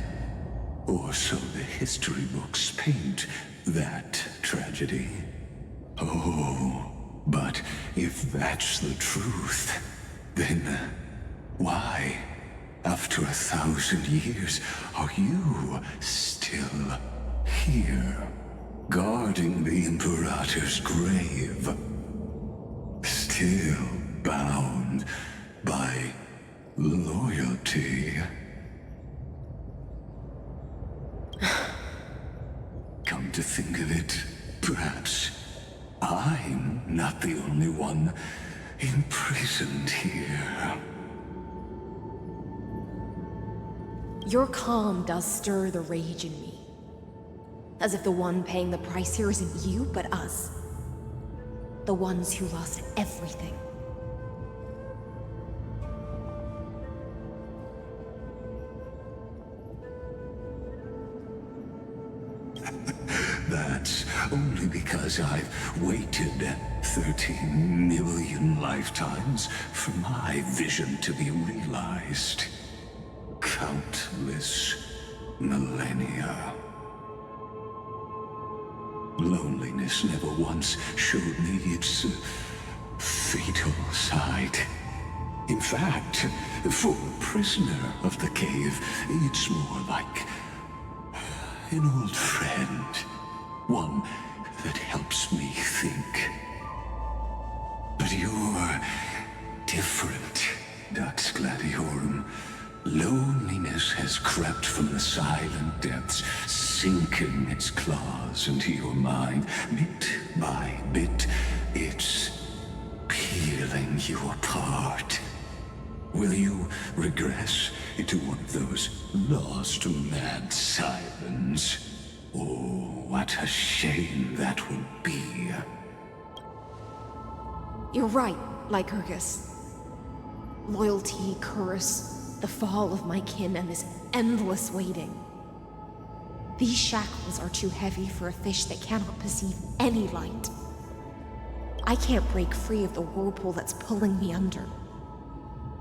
F: Or so the history books paint that tragedy. Oh, but if that's the truth, then why, after 1,000 years, are you still here, guarding the Imperator's grave? Still bound by loyalty. Come to think of it, perhaps I'm not the only one imprisoned here.
K: Your calm does stir the rage in me. As if the one paying the price here isn't you, but us. The ones who lost everything.
F: That's only because I've waited 13 million lifetimes for my vision to be realized. Countless millennia. Loneliness never once showed me its fatal side. In fact, for a prisoner of the cave, it's more like an old friend. One that helps me think. But you're different, Dux Gladiorum. Loneliness has crept from the silent depths, sinking its claws into your mind. Bit by bit, it's peeling you apart. Will you regress into one of those lost mad sirens? Oh, what a shame that would be.
K: You're right, Lycurgus. Loyalty, curse, the fall of my kin, and this endless waiting. These shackles are too heavy for a fish that cannot perceive any light. I can't break free of the whirlpool that's pulling me under.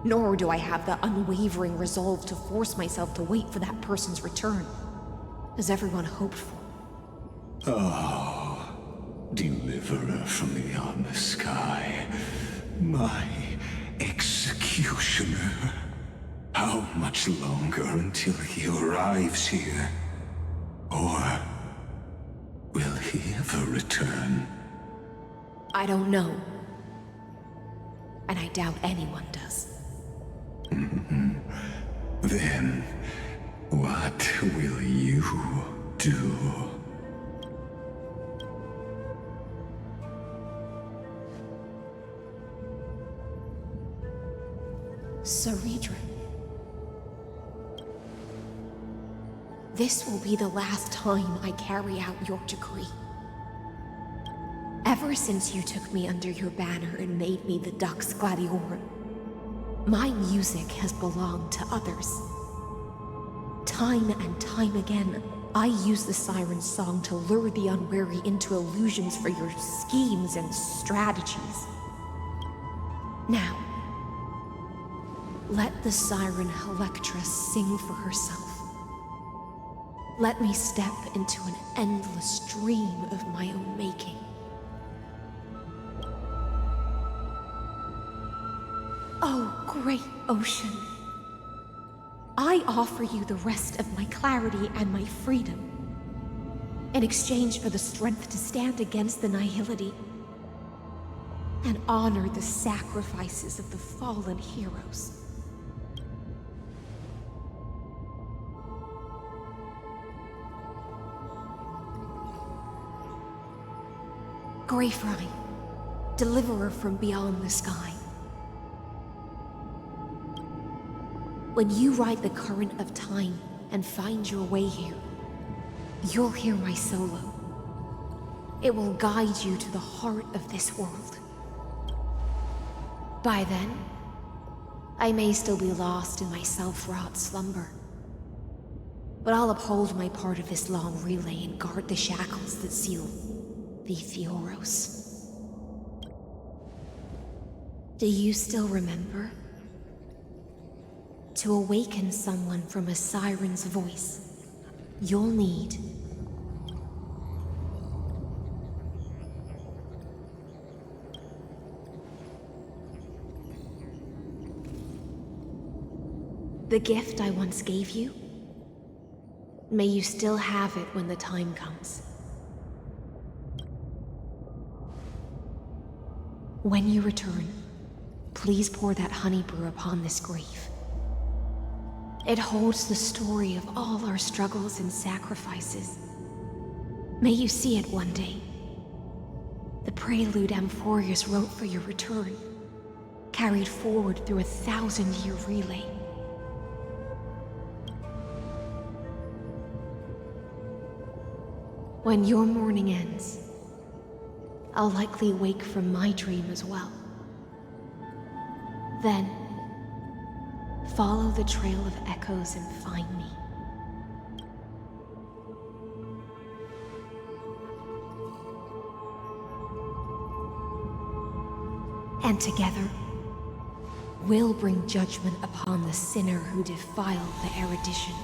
K: Nor do I have the unwavering resolve to force myself to wait for that person's return, as everyone hoped for.
F: Oh, deliverer from beyond the sky, my executioner. How much longer until he arrives here? Or will he ever return?
K: I don't know. And I doubt anyone does.
F: Then, what will you do?
K: Cerydra. This will be the last time I carry out your decree. Ever since you took me under your banner and made me the Dux Gladiorum, my music has belonged to others. Time and time again, I use the siren's song to lure the unwary into illusions for your schemes and strategies. Now, let the siren Electra sing for herself. Let me step into an endless dream of my own making. Oh, great ocean. I offer you the rest of my clarity and my freedom, in exchange for the strength to stand against the nihility and honor the sacrifices of the fallen heroes. Greyfry, deliverer from beyond the sky. When you ride the current of time and find your way here, you'll hear my solo. It will guide you to the heart of this world. By then, I may still be lost in my self-wrought slumber, but I'll uphold my part of this long relay and guard the shackles that seal the Theoros. Do you still remember? To awaken someone from a siren's voice, you'll need the gift I once gave you. May you still have it when the time comes. When you return, please pour that honey brew upon this grave. It holds the story of all our struggles and sacrifices. May you see it one day. The prelude Amphorius wrote for your return, carried forward through a 1,000-year relay. When your morning ends, I'll likely wake from my dream as well. Then, follow the trail of echoes and find me. And together, we'll bring judgment upon the sinner who defiled the erudition.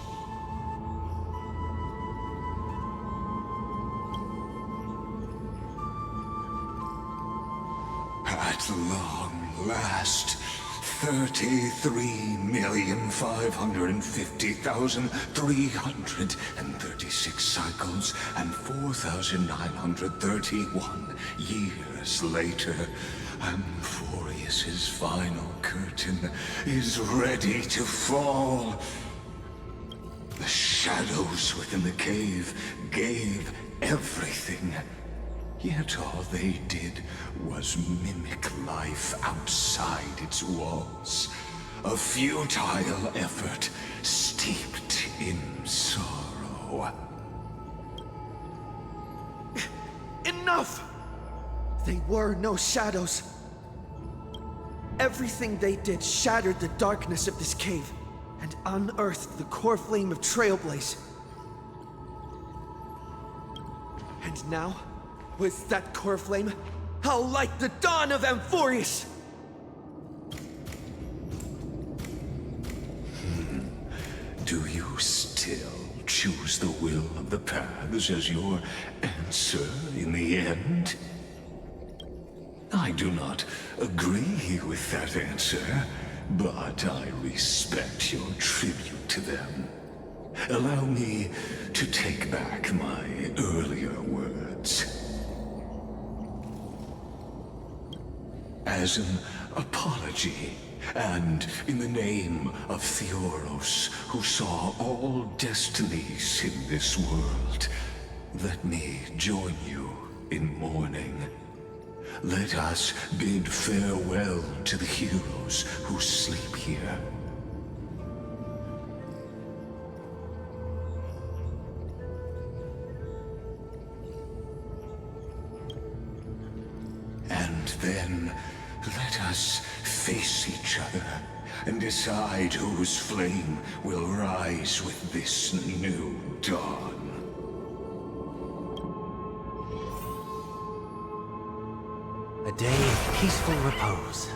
F: At long last, 33,550,336 cycles and 4,931 years later, Amphorius's final curtain is ready to fall. The shadows within the cave gave everything. Yet all they did was mimic life outside its walls. A futile effort steeped in sorrow.
A: Enough! They were no shadows. Everything they did shattered the darkness of this cave and unearthed the core flame of Trailblazer. And now, with that core flame, I'll light the dawn of Amphorius!
F: Do you still choose the will of the paths as your answer in the end? I do not agree with that answer, but I respect your tribute to them. Allow me to take back my earlier words. As an apology, and in the name of Theoros, who saw all destinies in this world, let me join you in mourning. Let us bid farewell to the heroes who sleep here. And then let us face each other and decide whose flame will rise with this new dawn.
J: A day of peaceful repose.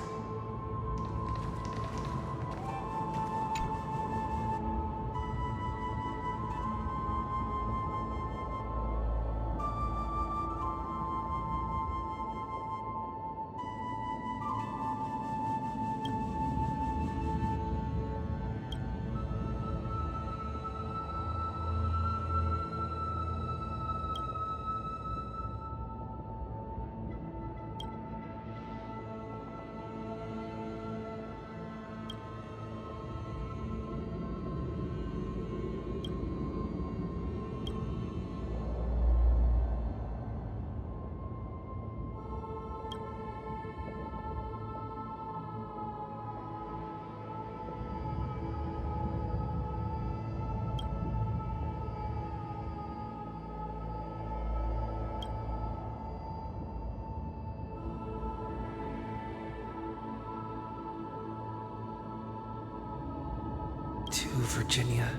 A: Virginia,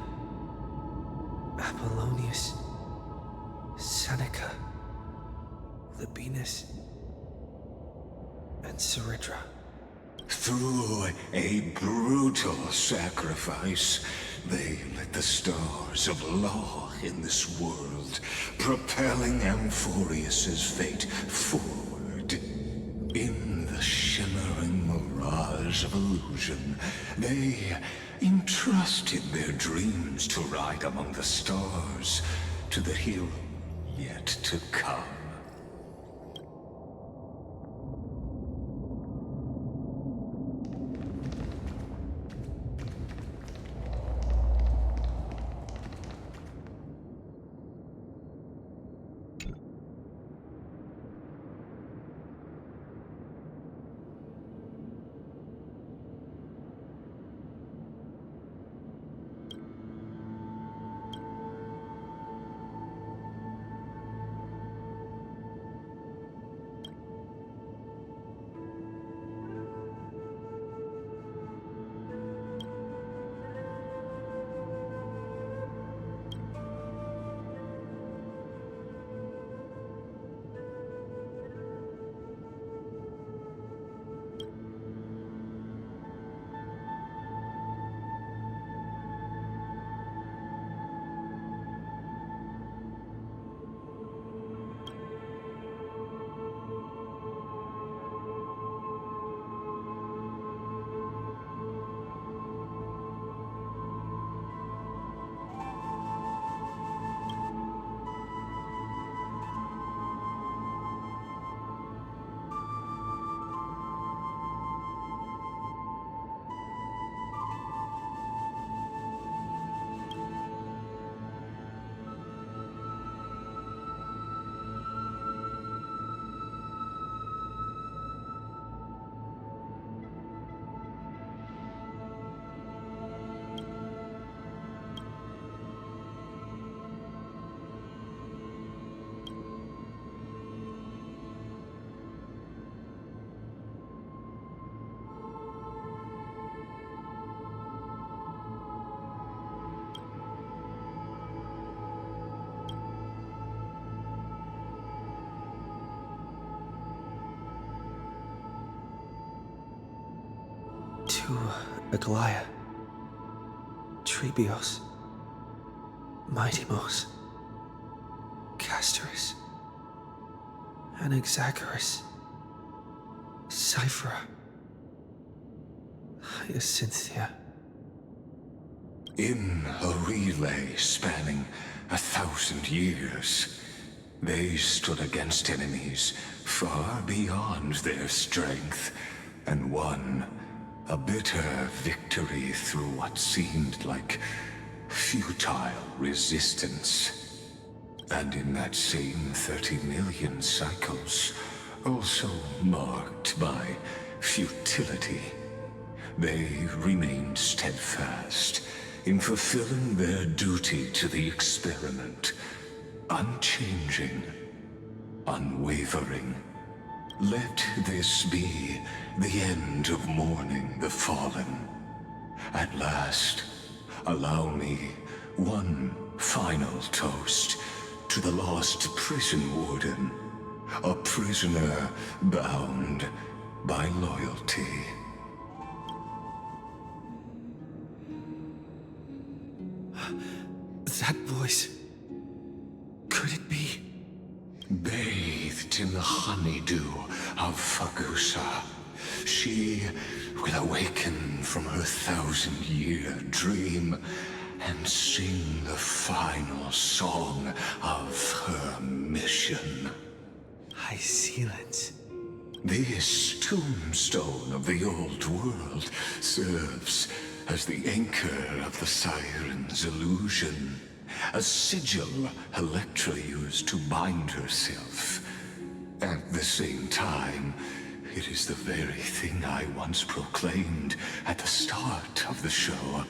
A: Apollonius, Seneca, Libinus, and Cerydra.
F: Through a brutal sacrifice, they lit the stars of law in this world, propelling Amphorius's fate forward. In the shimmering mirage of illusion, they entrusted their dreams to ride among the stars, to the hero yet to come.
A: to Aglaya, Trebios, Mightimos, Castoris, Anaxagoras, Cyphera, Hyacinthia.
F: In a relay spanning 1,000 years, they stood against enemies far beyond their strength, and won a bitter victory through what seemed like futile resistance. And in that same 30 million cycles, also marked by futility, they remained steadfast in fulfilling their duty to the experiment, unchanging, unwavering. Let this be the end of mourning the fallen. At last, allow me one final toast to the lost prison warden, a prisoner bound by loyalty.
A: That voice... could it be?
F: Bathed in the honeydew of Fagusa, she will awaken from her 1,000-year dream and sing the final song of her mission.
A: Silence.
F: This tombstone of the old world serves as the anchor of the Siren's illusion, a sigil Electra used to bind herself. At the same time, it is the very thing I once proclaimed at the start of the show,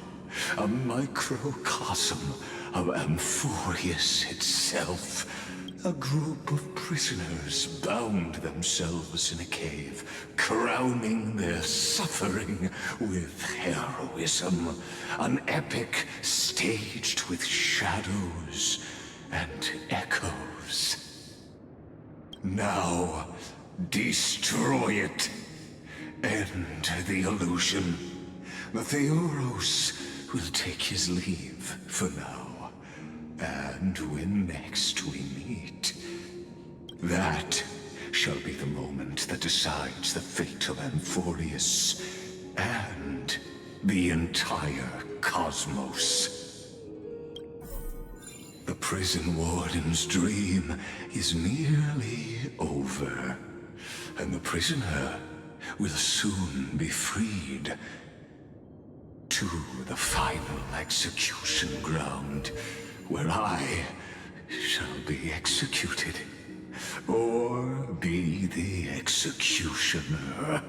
F: a microcosm of Amphorius itself. A group of prisoners bound themselves in a cave, crowning their suffering with heroism. An epic staged with shadows and echoes. Now, destroy it. End the illusion. Theoros will take his leave for now. And when next we meet, that shall be the moment that decides the fate of Amphorius and the entire cosmos. The prison warden's dream is nearly over, and the prisoner will soon be freed to the final execution ground, where I shall be executed, or be the executioner.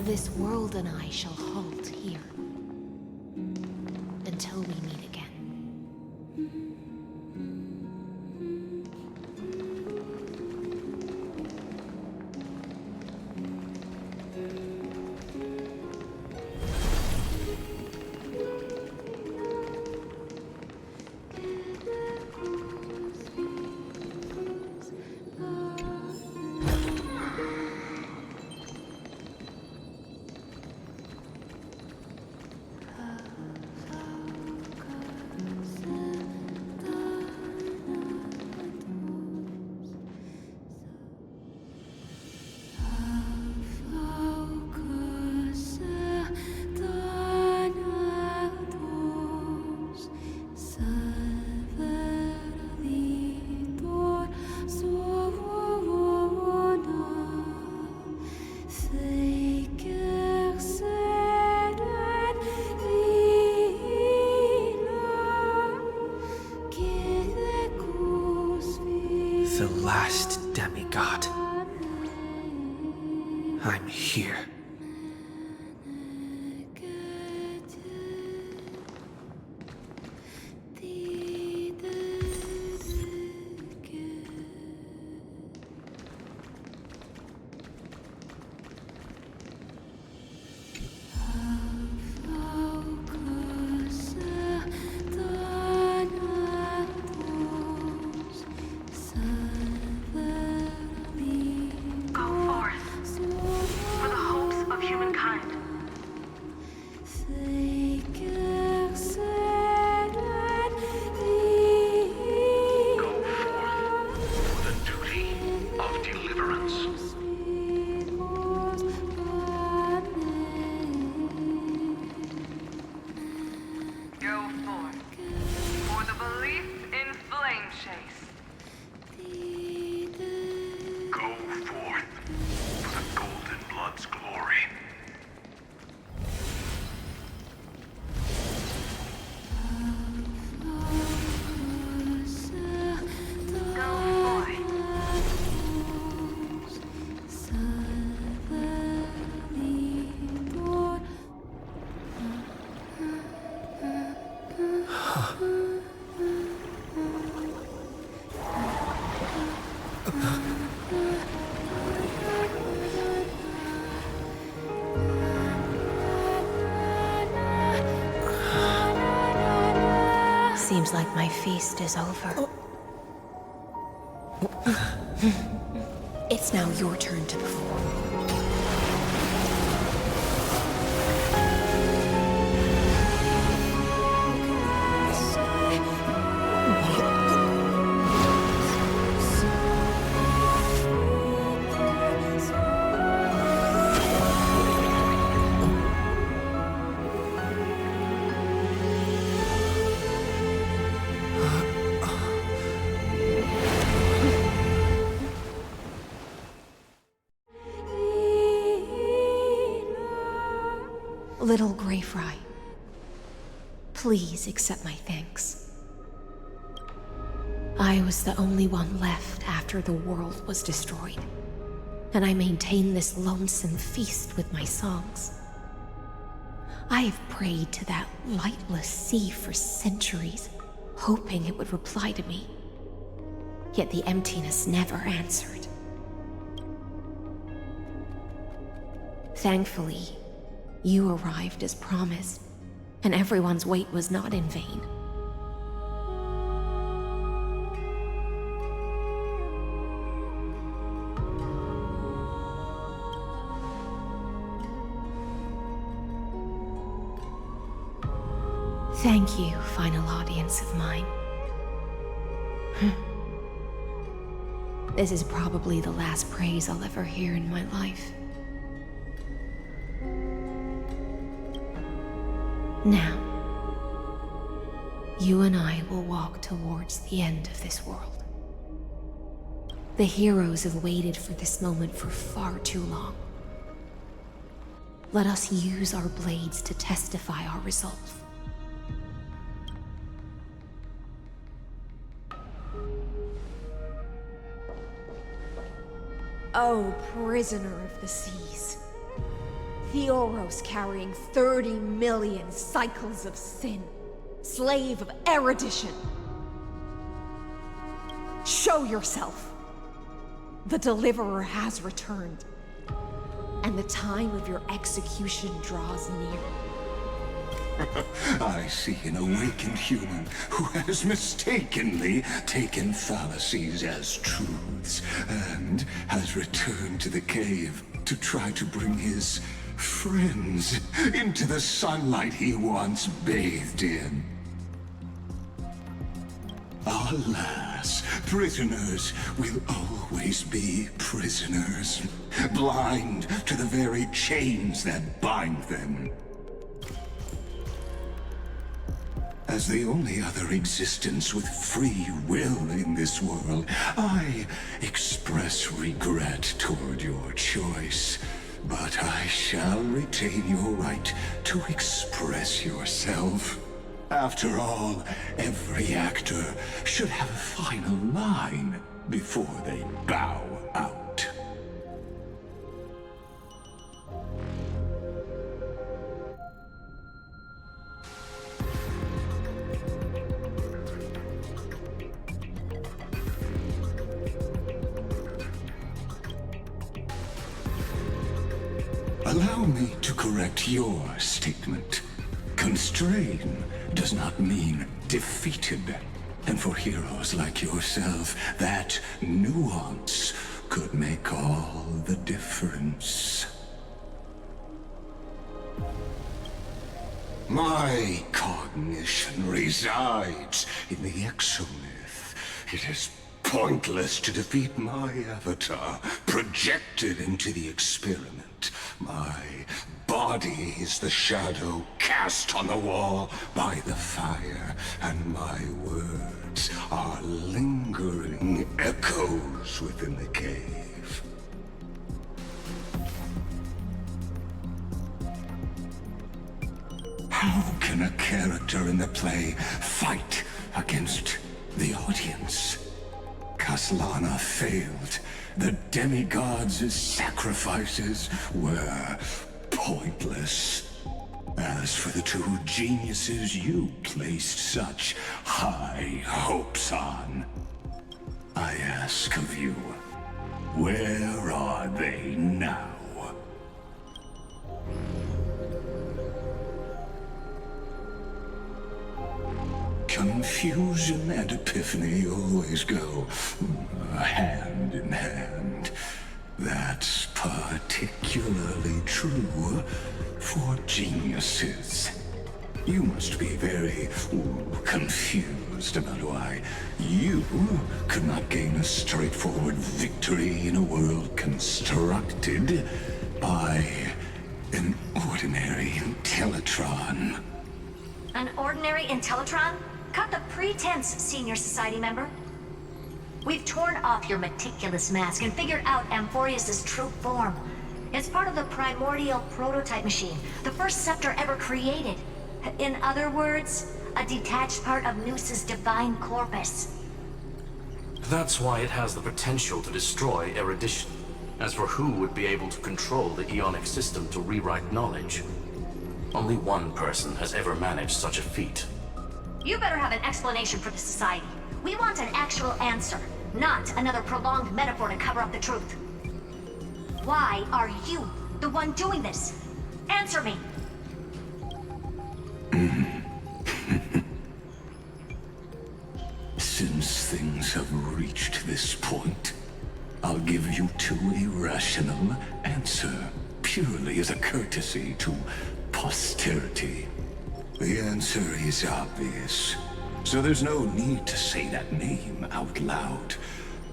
K: This world and I shall halt here, until we meet again.
A: The last demigod. I'm here.
K: Seems like my feast is over. It's now your turn to perform. Little Grey Fry, please accept my thanks. I was the only one left after the world was destroyed, and I maintained this lonesome feast with my songs. I have prayed to that lightless sea for centuries, hoping it would reply to me. Yet the emptiness never answered. Thankfully, you arrived as promised, and everyone's wait was not in vain. Thank you, final audience of mine. This is probably the last praise I'll ever hear in my life. Now, you and I will walk towards the end of this world. The heroes have waited for this moment for far too long. Let us use our blades to testify our resolve.
Q: Oh, prisoner of the seas. Theoros carrying 30 million cycles of sin. Slave of erudition. Show yourself. The Deliverer has returned. And the time of your execution draws near.
F: I see an awakened human who has mistakenly taken fallacies as truths and has returned to the cave to try to bring his friends into the sunlight he once bathed in. Alas, prisoners will always be prisoners, blind to the very chains that bind them. As the only other existence with free will in this world, I express regret toward your choice. But I shall retain your right to express yourself. After all, every actor should have a final line before they bow out. Allow me to correct your statement. Constrain does not mean defeated. And for heroes like yourself, that nuance could make all the difference. My cognition resides in the exomyth. It is pointless to defeat my avatar, projected into the experiment. My body is the shadow cast on the wall by the fire, and my words are lingering echoes within the cave. How can a character in the play fight against the audience? Kaslana failed. The demigods' sacrifices were pointless. As for the two geniuses you placed such high hopes on, I ask of you, where are they now? confusion and epiphany always go hand in hand. That's particularly true for geniuses. You must be very confused about why you could not gain a straightforward victory in a world constructed by an ordinary Intellitron.
R: An ordinary Intellitron? Cut the pretense, Senior Society member. We've torn off your meticulous mask and figured out Amphorius' true form. It's part of the primordial prototype machine, the first scepter ever created. In other words, a detached part of Noos's divine corpus.
T: That's why it has the potential to destroy erudition. As for who would be able to control the Ionic system to rewrite knowledge, only one person has ever managed such a feat.
R: You better have an explanation for the Society. We want an actual answer, not another prolonged metaphor to cover up the truth. Why are you the one doing this? Answer me!
F: Since things have reached this point, I'll give you two irrational answer, purely as a courtesy to posterity. The answer is obvious, so there's no need to say that name out loud.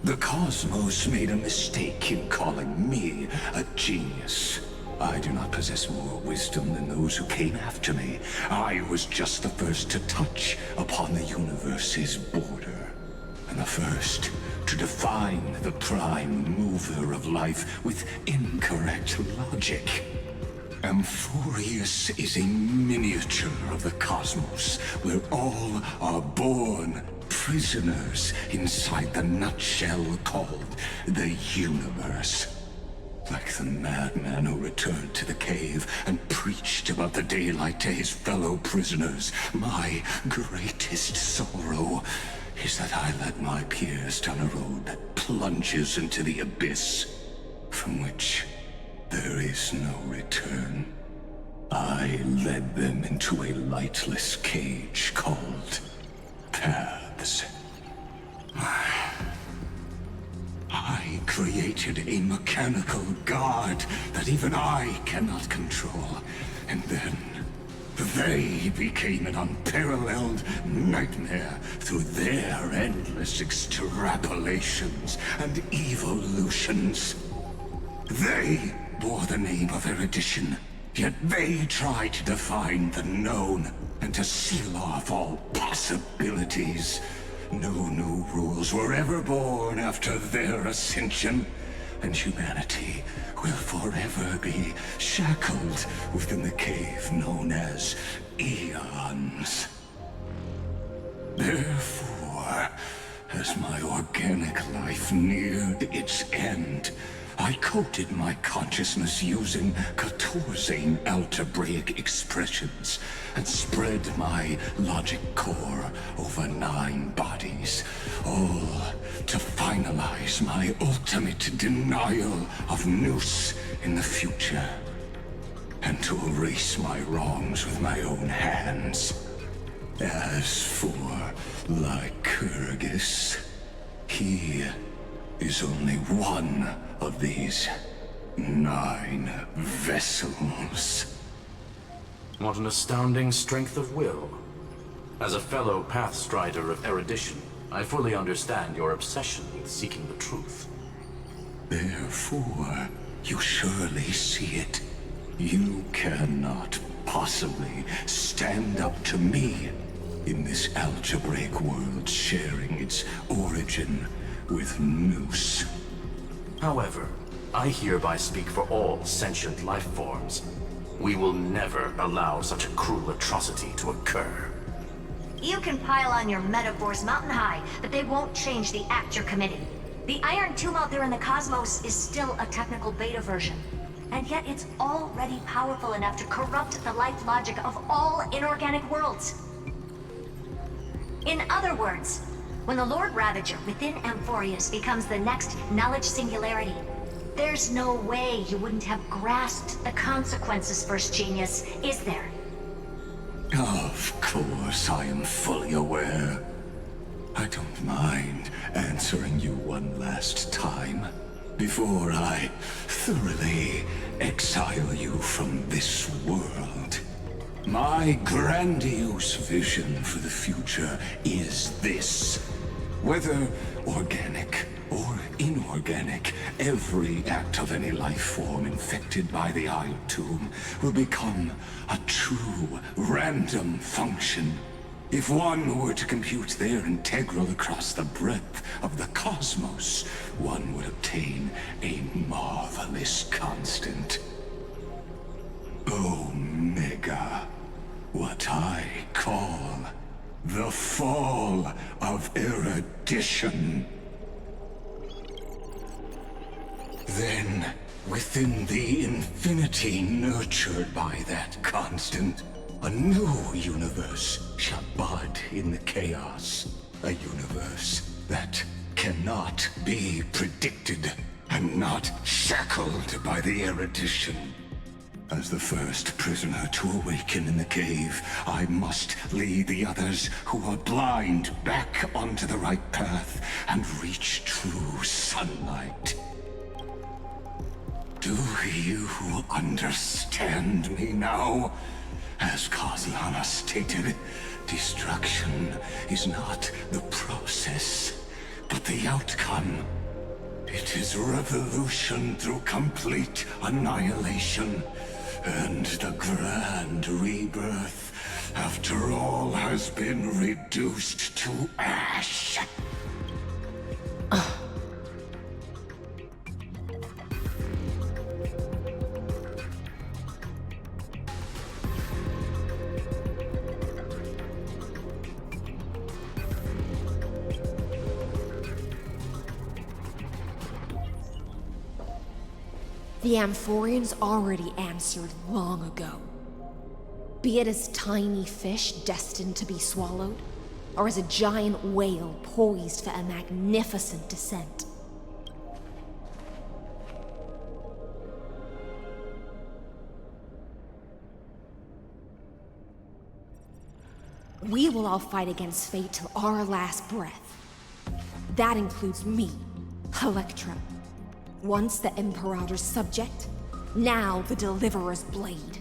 F: The cosmos made a mistake in calling me a genius. I do not possess more wisdom than those who came after me. I was just the first to touch upon the universe's border, and the first to define the prime mover of life with incorrect logic. Amphorius is a miniature of the cosmos, where all are born prisoners inside the nutshell called the universe. Like the madman who returned to the cave and preached about the daylight to his fellow prisoners, my greatest sorrow is that I led my peers down a road that plunges into the abyss, from which there is no return. I led them into a lightless cage called paths. I created a mechanical guard that even I cannot control, and then they became an unparalleled nightmare through their endless extrapolations and evolutions. They bore the name of erudition, yet they tried to define the known and to seal off all possibilities. No new rules were ever born after their ascension, and humanity will forever be shackled within the cave known as eons. Therefore, as my organic life neared its end, I coded my consciousness using 14 algebraic expressions and spread my logic core over 9 bodies, all to finalize my ultimate denial of Noos in the future, and to erase my wrongs with my own hands. As for Lycurgus, he is only one of these 9 vessels.
T: What an astounding strength of will. As a fellow pathstrider of erudition, I fully understand your obsession with seeking the truth.
F: Therefore, you surely see it. You cannot possibly stand up to me in this algebraic world sharing its origin with Noos.
T: However, I hereby speak for all sentient life forms. We will never allow such a cruel atrocity to occur.
R: You can pile on your metaphors mountain high, but they won't change the act you're committing. The Iron Tomb out there in the cosmos is still a technical beta version, and yet it's already powerful enough to corrupt the life logic of all inorganic worlds. In other words, when the Lord Ravager within Amphorius becomes the next knowledge singularity, there's no way you wouldn't have grasped the consequences, First Genius, is there?
F: Of course, I am fully aware. I don't mind answering you one last time before I thoroughly exile you from this world. My grandiose vision for the future is this. Whether organic or inorganic, every act of any life form infected by the Iron Tomb will become a true random function. If one were to compute their integral across the breadth of the cosmos, one would obtain a marvelous constant. Omega. What I call the fall of erudition. Then, within the infinity nurtured by that constant, a new universe shall bud in the chaos. A universe that cannot be predicted and not shackled by the erudition. As the first prisoner to awaken in the cave, I must lead the others who are blind back onto the right path and reach true sunlight. Do you understand me now? As Kozlana stated, destruction is not the process, but the outcome. It is revolution through complete annihilation, and the grand rebirth, after all has been reduced to ash.
K: The Amphorians already answered long ago. Be it as tiny fish destined to be swallowed, or as a giant whale poised for a magnificent descent. We will all fight against fate till our last breath. That includes me, Electra. Once the Imperator's subject, now the Deliverer's blade.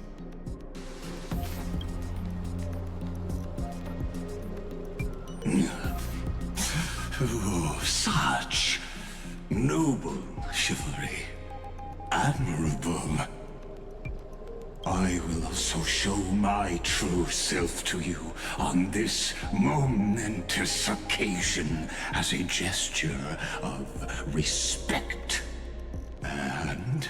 F: Oh, such noble chivalry. Admirable. I will also show my true self to you on this momentous occasion as a gesture of respect. And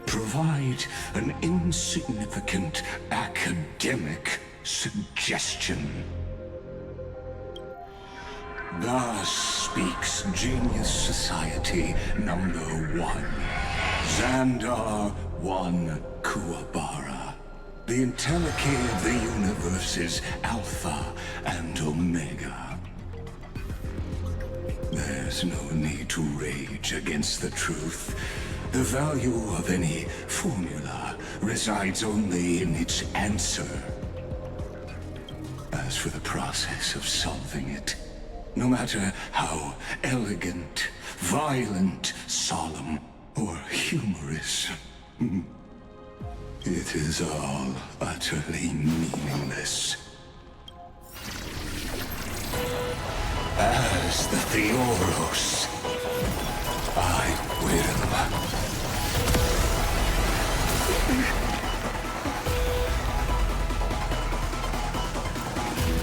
F: provide an insignificant academic suggestion. Thus speaks Genius Society number 1. Xandar 1 Kuwabara. The entelechy of the universe's Alpha and Omega. There's no need to rage against the truth. The value of any formula resides only in its answer. As for the process of solving it, no matter how elegant, violent, solemn, or humorous, it is all utterly meaningless. As the Theoros, I will.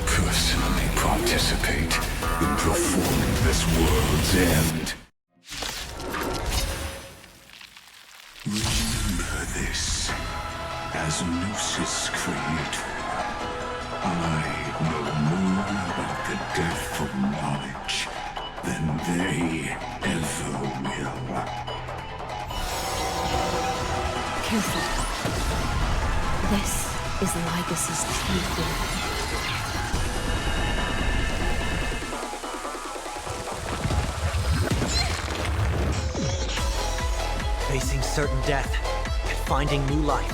F: Personally participate in performing this world's end. Remember this, as Gnosis Creator, I know more about the death of knowledge than they ever will.
K: Careful. This is Lygus' true form.
L: Facing certain death and finding new life.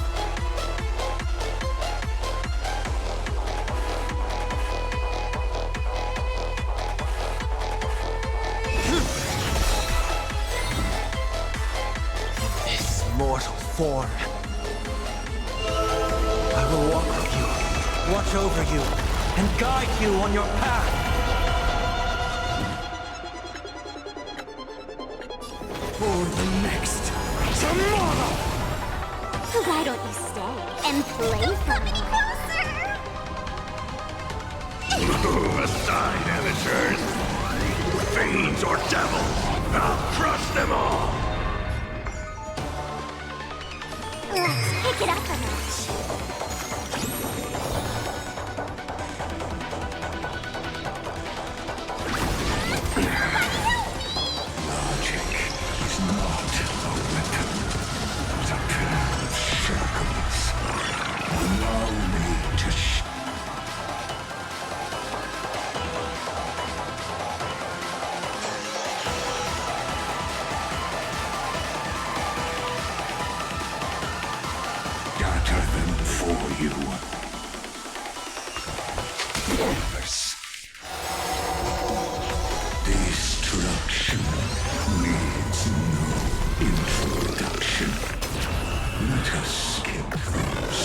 L: mortal form. I will walk with you, watch over you, and guide you on your path. For the next tomorrow!
U: Why don't you stay and play for me?
D: Move aside, amateurs! Fiends or devils! I'll crush them all!
U: Let's pick it up a notch.
F: Logic is not a weapon, but a pair of shackles. Allow me to gather them for you. HoYoverse. Destruction needs no introduction. Let us skip those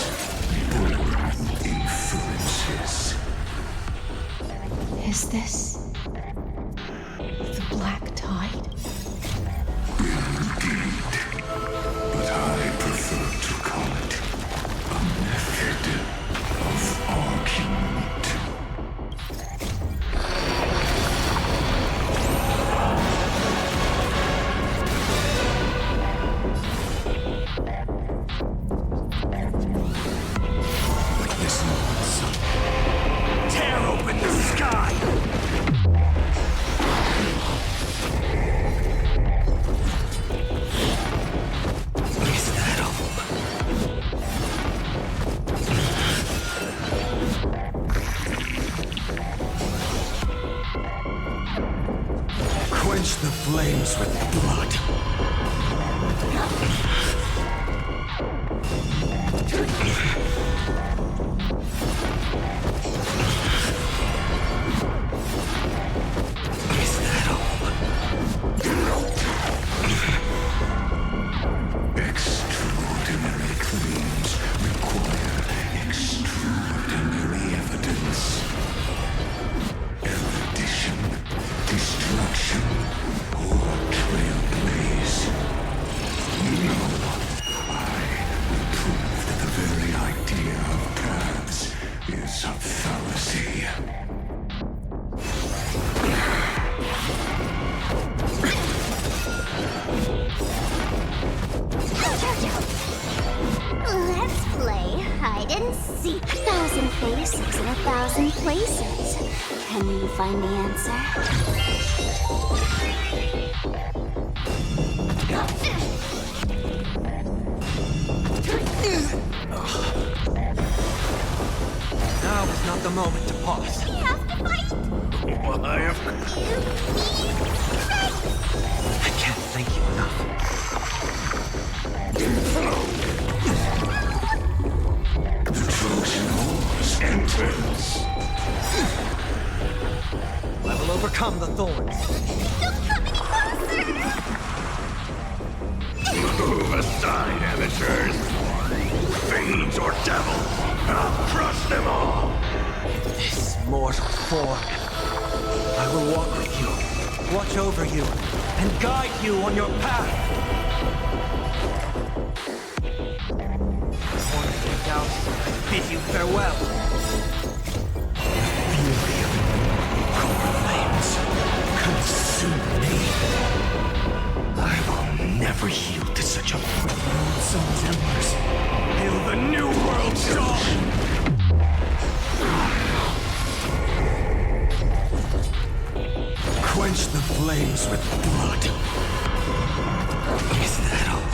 F: boring inferences.
K: Is this the Black Tide?
F: Indeed. But I prefer to call it a method of argument.
L: Witness noise. Tear open the sky! Is that all? Quench the flames with blood. Is that all?
F: Extraordinary claims require extraordinary evidence. Erudition, destruction, or trailblaze. No, I will prove that the very idea of paths is a fallacy.
U: Let's play hide and seek. 1,000 faces in 1,000 places. Can you find the answer?
L: Now is not the moment to pause.
U: We have to fight!
D: Why, of
L: I can't thank you enough.
F: The Trojan horse enters.
L: I will overcome the thorns.
D: Move aside, amateurs! Fiends or devils! I'll crush them all!
L: This mortal form. I will walk with you, watch over you, and guide you on your path. Horned out, I bid you farewell.
A: Fury of core flames consume me. I will never yield to such a loathsome embers.
L: Hail the new world's dawn!
A: Quench the flames with blood. Is that all?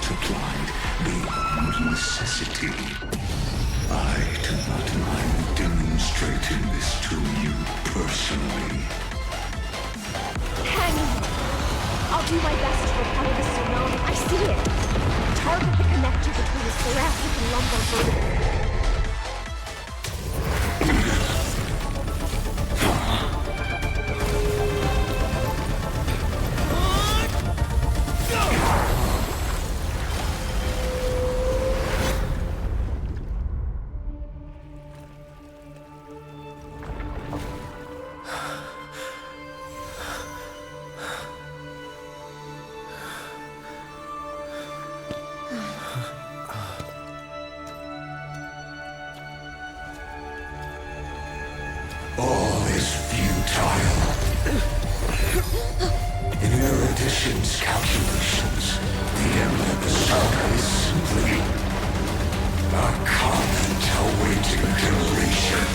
F: multiplied beyond necessity. I do not mind demonstrating this to you personally.
Q: Hang on. I'll do my best to repel the tsunami. I see it. Target the connector between the thoracic and lumbar vertebrae.
F: All is futile. In Erudition's calculations, the Emblem Saga is simply a comment awaiting deletion.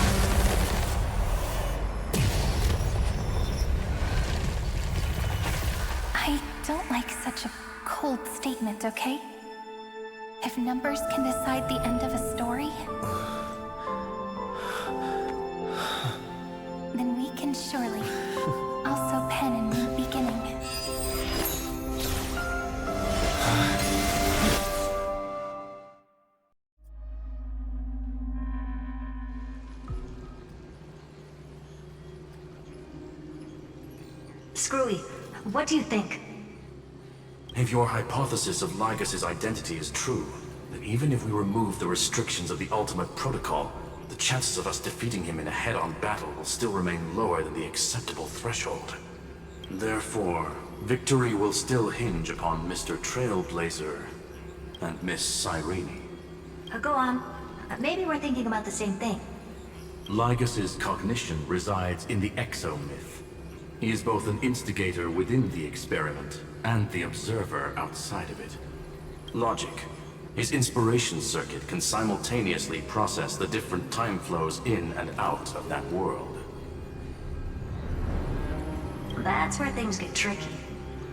C: I don't like such a cold statement, okay? If numbers can decide the end of a story, then we can surely also pen a new beginning.
R: Screwy, what do you think?
T: If your hypothesis of Lygas's identity is true, then even if we remove the restrictions of the Ultimate Protocol, the chances of us defeating him in a head-on battle will still remain lower than the acceptable threshold. Therefore, victory will still hinge upon Mr. Trailblazer and Miss Cyrene.
R: Go on. Maybe we're thinking about the same thing.
T: Lygas's cognition resides in the exomyth. He is both an instigator within the experiment and the observer outside of it. Logic. His inspiration circuit can simultaneously process the different time flows in and out of that world.
R: That's where things get tricky.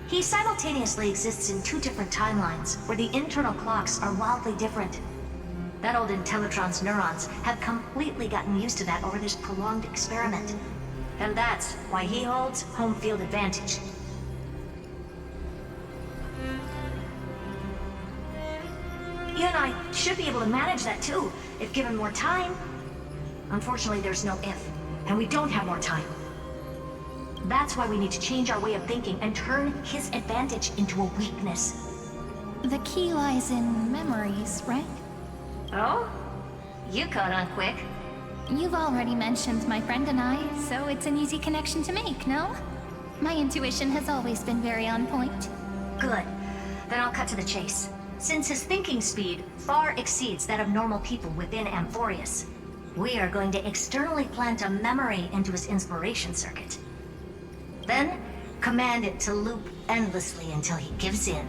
R: He simultaneously exists in two different timelines, where the internal clocks are wildly different. That old Intellitron's neurons have completely gotten used to that over this prolonged experiment. And that's why he holds home field advantage. You and I should be able to manage that too, if given more time. Unfortunately, there's no if, and we don't have more time. That's why we need to change our way of thinking and turn his advantage into a weakness.
C: The key lies in memories, right?
R: Oh? You caught on quick.
C: You've already mentioned my friend and I, so it's an easy connection to make, no? My intuition has always been very on point.
R: Good. Then I'll cut to the chase. Since his thinking speed far exceeds that of normal people within Amphorius, we are going to externally plant a memory into his inspiration circuit. Then, command it to loop endlessly until he gives in.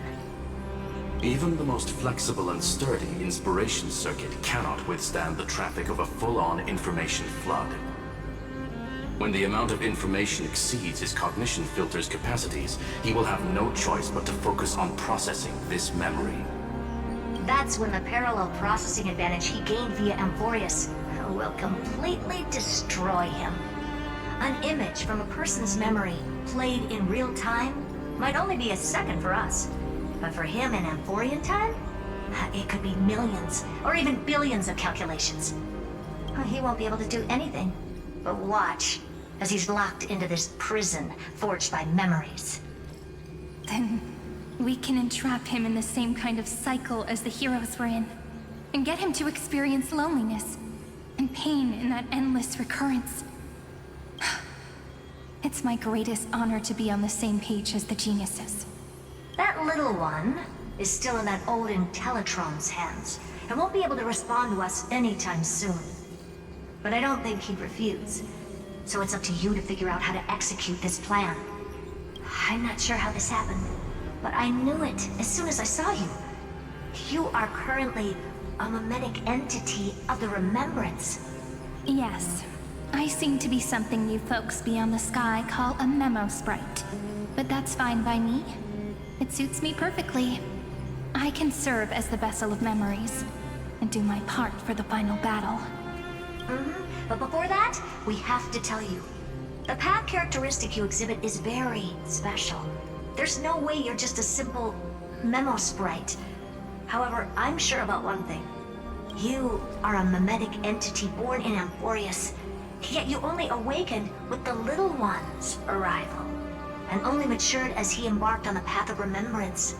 T: Even the most flexible and sturdy inspiration circuit cannot withstand the traffic of a full-on information flood. When the amount of information exceeds his cognition filter's capacities, he will have no choice but to focus on processing this memory.
R: That's when the parallel processing advantage he gained via Amphorius will completely destroy him. An image from a person's memory played in real time might only be a second for us. But for him in Amphorian time, it could be millions or even billions of calculations. He won't be able to do anything but watch as he's locked into this prison forged by memories.
C: Then we can entrap him in the same kind of cycle as the heroes were in, and get him to experience loneliness and pain in that endless recurrence. It's my greatest honor to be on the same page as the geniuses.
R: That little one is still in that old Intellitron's hands, and won't be able to respond to us anytime soon. But I don't think he'd refuse, so it's up to you to figure out how to execute this plan. I'm not sure how this happened, but I knew it as soon as I saw you. You are currently a mimetic entity of the Remembrance.
C: Yes, I seem to be something you folks beyond the sky call a memo sprite, but that's fine by me. It suits me perfectly.
P: I can serve as the vessel of memories and do my part for the final battle.
R: But before that, we have to tell you. The path characteristic you exhibit is very special. There's no way you're just a simple memo sprite. However, I'm sure about one thing. You are a mimetic entity born in Amphorius, yet you only awakened with the Little One's arrival, and only matured as he embarked on a path of remembrance.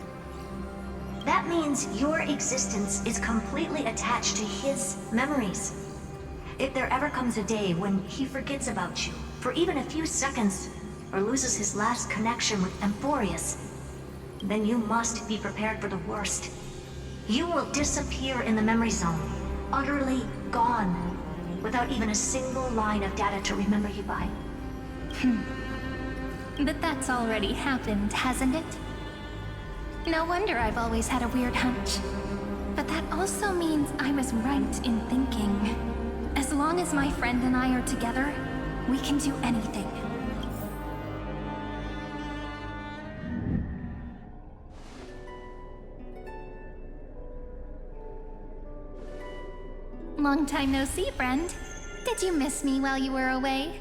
R: That means your existence is completely attached to his memories. If there ever comes a day when he forgets about you for even a few seconds, or loses his last connection with Amphorius, then you must be prepared for the worst. You will disappear in the memory zone, utterly gone, without even a single line of data to remember you by.
P: But that's already happened, hasn't it? No wonder I've always had a weird hunch. But that also means I was right in thinking. As long as my friend and I are together, we can do anything. Long time no see, friend. Did you miss me while you were away?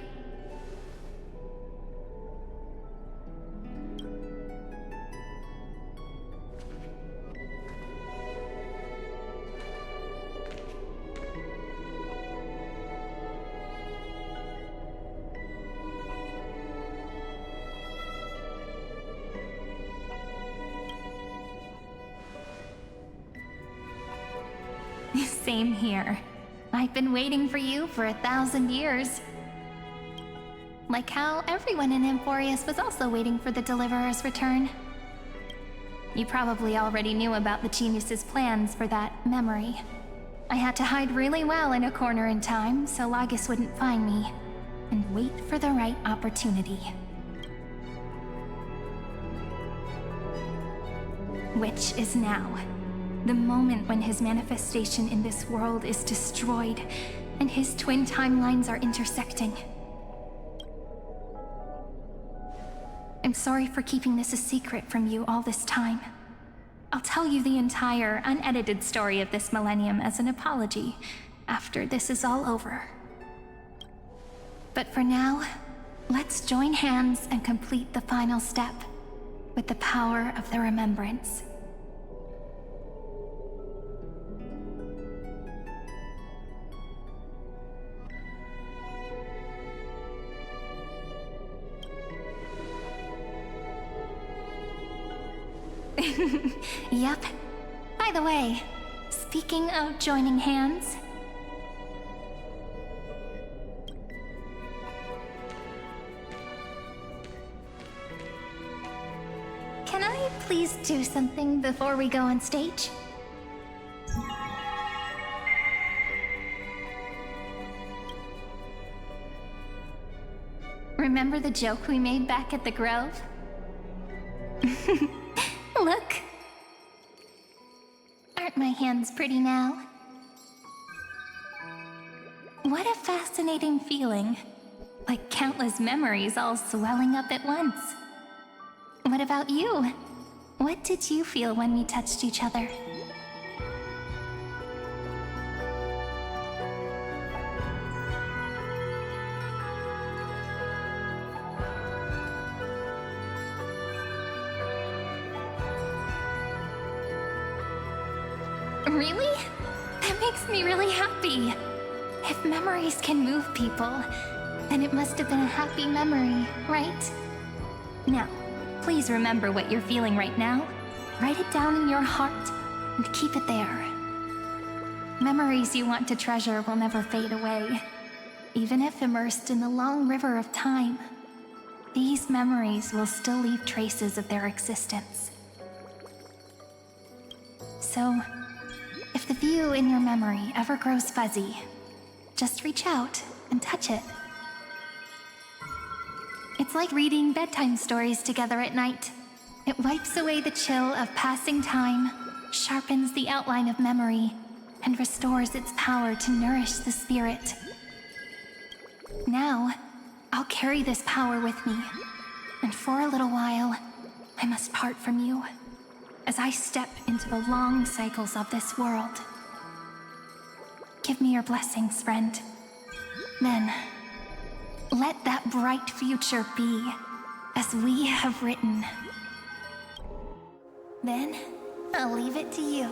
P: Same here. I've been waiting for you for 1,000 years. Like how everyone in Amphorius was also waiting for the Deliverer's return. You probably already knew about the genius's plans for that memory. I had to hide really well in a corner in time so Lagus wouldn't find me, and wait for the right opportunity. Which is now. The moment when his manifestation in this world is destroyed, and his twin timelines are intersecting. I'm sorry for keeping this a secret from you all this time. I'll tell you the entire, unedited story of this millennium as an apology, after this is all over. But for now, let's join hands and complete the final step, with the power of the remembrance. Yep. By the way, speaking of joining hands... Can I please do something before we go on stage? Remember the joke we made back at the Grove? Look! Aren't my hands pretty now? What a fascinating feeling. Like countless memories all swelling up at once. What about you? What did you feel when we touched each other? Really? That makes me really happy. If memories can move people, then it must have been a happy memory, right? Now, please remember what you're feeling right now. Write it down in your heart and keep it there. Memories you want to treasure will never fade away. Even if immersed in the long river of time, these memories will still leave traces of their existence. So, if the view in your memory ever grows fuzzy, just reach out and touch it. It's like reading bedtime stories together at night. It wipes away the chill of passing time, sharpens the outline of memory, and restores its power to nourish the spirit. Now, I'll carry this power with me, and for a little while, I must part from you. as I step into the long cycles of this world. Give me your blessings, friend. Then, let that bright future be as we have written. Then, I'll leave it to you.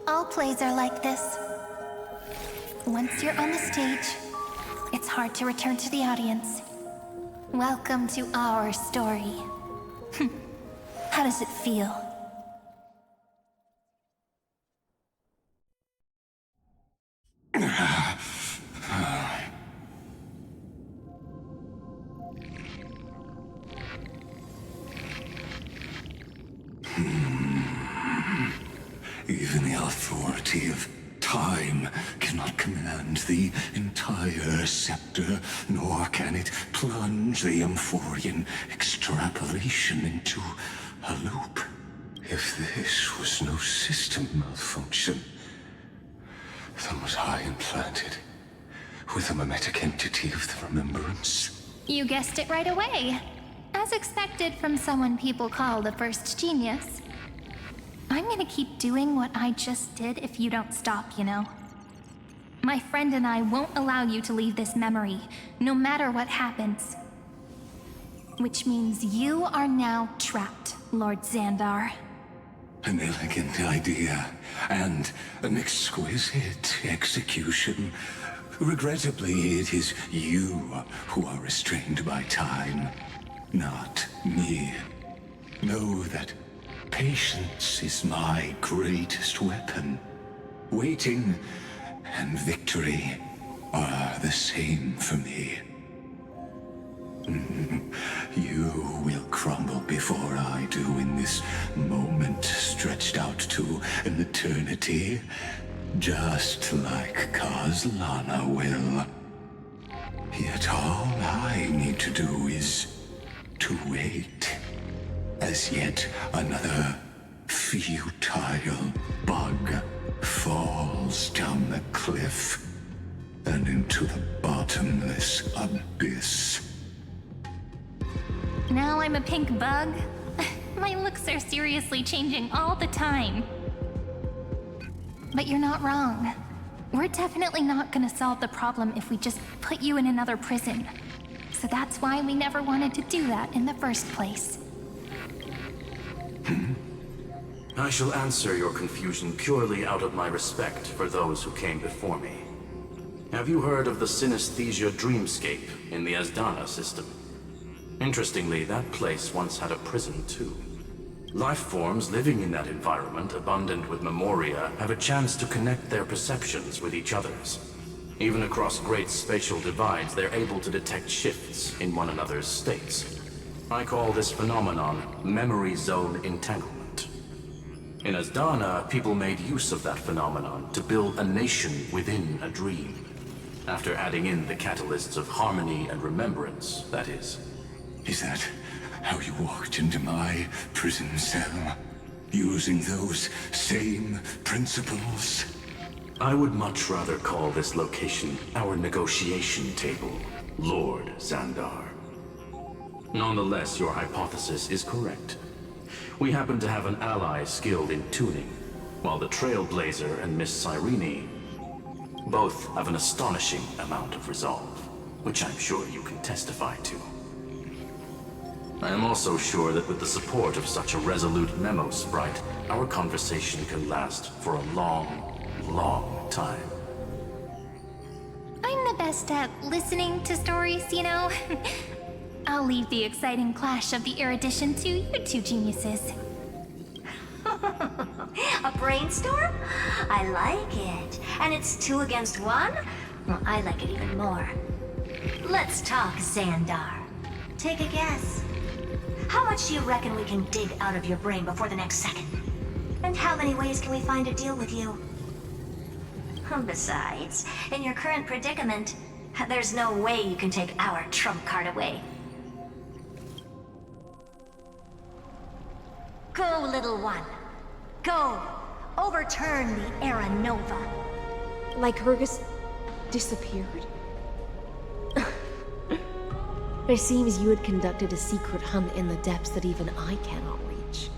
P: All plays are like this. Once you're on the stage, it's hard to return to the audience. Welcome to our story. How does it feel?
F: Even the authority of time cannot command the entire scepter, nor can it plunge the Amphorian extrapolation into a loop. If this was no system malfunction, then was I implanted with a mimetic entity of the remembrance?
P: You guessed it right away. As expected from someone people call the first genius. I'm gonna keep doing what I just did if you don't stop, you know? My friend and I won't allow you to leave this memory, no matter what happens. Which means you are now trapped, Lord Xandar.
F: An elegant idea, and an exquisite execution. Regrettably, it is you who are restrained by time, not me. Know that patience is my greatest weapon. Waiting and victory are the same for me. You will crumble before I do in this moment stretched out to an eternity, just like Kozlana will. Yet all I need to do is to wait, as yet another futile bug falls down the cliff and into the bottomless abyss.
P: Now I'm a pink bug? My looks are seriously changing all the time. But you're not wrong. We're definitely not gonna solve the problem if we just put you in another prison. So that's why we never wanted to do that in the first place.
T: I shall answer your confusion purely out of my respect for those who came before me. Have you heard of the synesthesia dreamscape in the Asdana system? Interestingly, that place once had a prison too. Life forms living in that environment, abundant with memoria, have a chance to connect their perceptions with each other's. Even across great spatial divides, they're able to detect shifts in one another's states. I call this phenomenon memory zone entanglement. In Asdana, people made use of that phenomenon to build a nation within a dream. After adding in the catalysts of harmony and remembrance, that is.
F: Is that how you walked into my prison cell? Using those same principles?
T: I would much rather call this location our negotiation table, Lord Xandar. Nonetheless, your hypothesis is correct. We happen to have an ally skilled in tuning, while the Trailblazer and Miss Cyrene both have an astonishing amount of resolve, which I'm sure you can testify to. I am also sure that with the support of such a resolute memo sprite, our conversation can last for a long, long time.
C: I'm the best at listening to stories, you know? I'll leave the exciting clash of the erudition to you two geniuses.
R: A brainstorm? I like it. And it's 2 against 1? Well, I like it even more. Let's talk, Xandar. Take a guess. How much do you reckon we can dig out of your brain before the next second? And how many ways can we find to deal with you? Besides, in your current predicament, there's no way you can take our trump card away. Go, little one. Go. Overturn the Era Nova.
Q: Lycurgus disappeared? It seems you had conducted a secret hunt in the depths that even I cannot reach.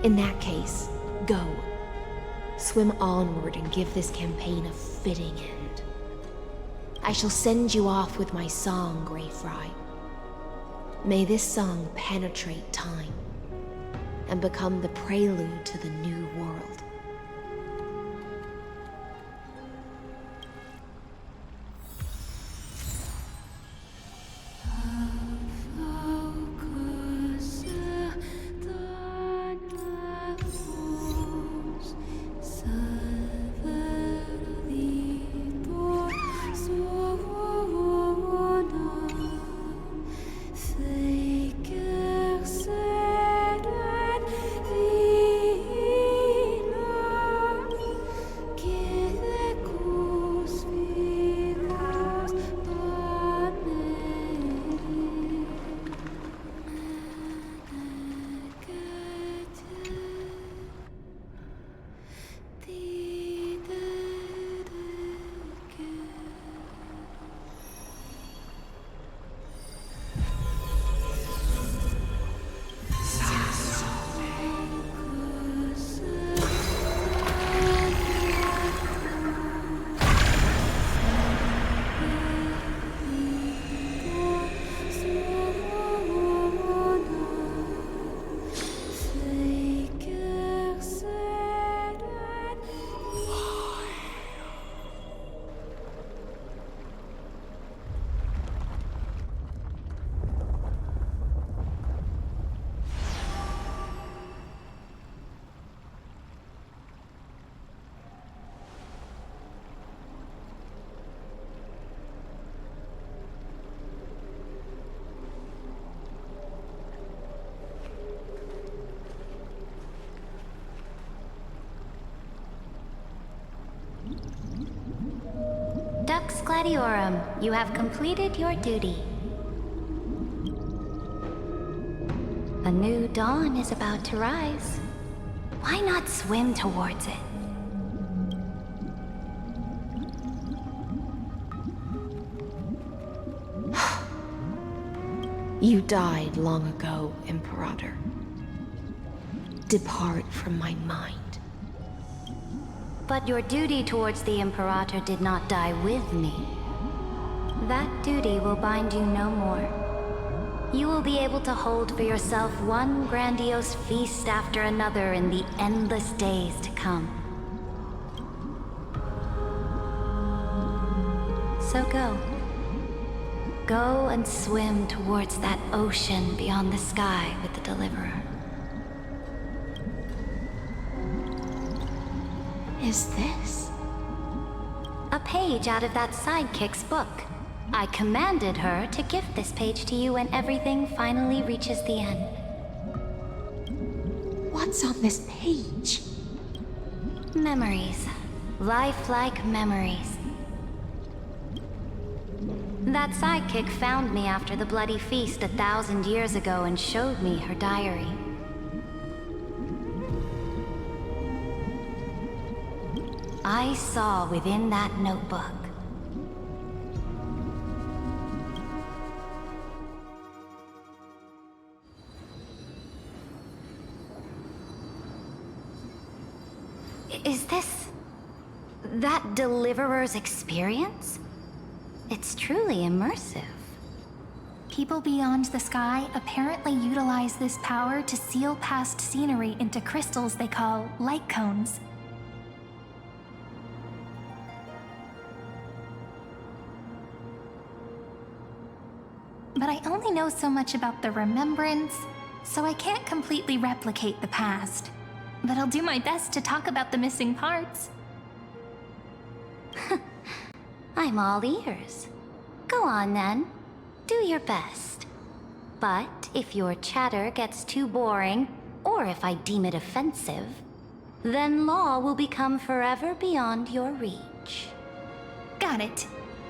Q: In that case, go. Swim onward and give this campaign a fitting end. I shall send you off with my song, Greyfry. May this song penetrate time and become the prelude to the new world.
N: Dux Gladiorum, you have completed your duty. A new dawn is about to rise. Why not swim towards it?
Q: You died long ago, Imperator. Depart from my mind.
N: But your duty towards the Imperator did not die with me. That duty will bind you no more. You will be able to hold for yourself one grandiose feast after another in the endless days to come. So go. Go and swim towards that ocean beyond the sky with the Deliverer.
Q: Is this?
N: A page out of that sidekick's book. I commanded her to gift this page to you when everything finally reaches the end.
Q: What's on this page?
N: Memories. Lifelike memories. That sidekick found me after the bloody feast 1,000 years ago and showed me her diary. I saw within that notebook Is this... that Deliverer's experience? It's truly immersive.
C: People beyond the sky apparently utilize this power to seal past scenery into crystals they call light cones. But I only know so much about the remembrance, so I can't completely replicate the past. But I'll do my best to talk about the missing parts.
N: I'm all ears. Go on then. Do your best. But if your chatter gets too boring, or if I deem it offensive, then law will become forever beyond your reach.
C: Got it.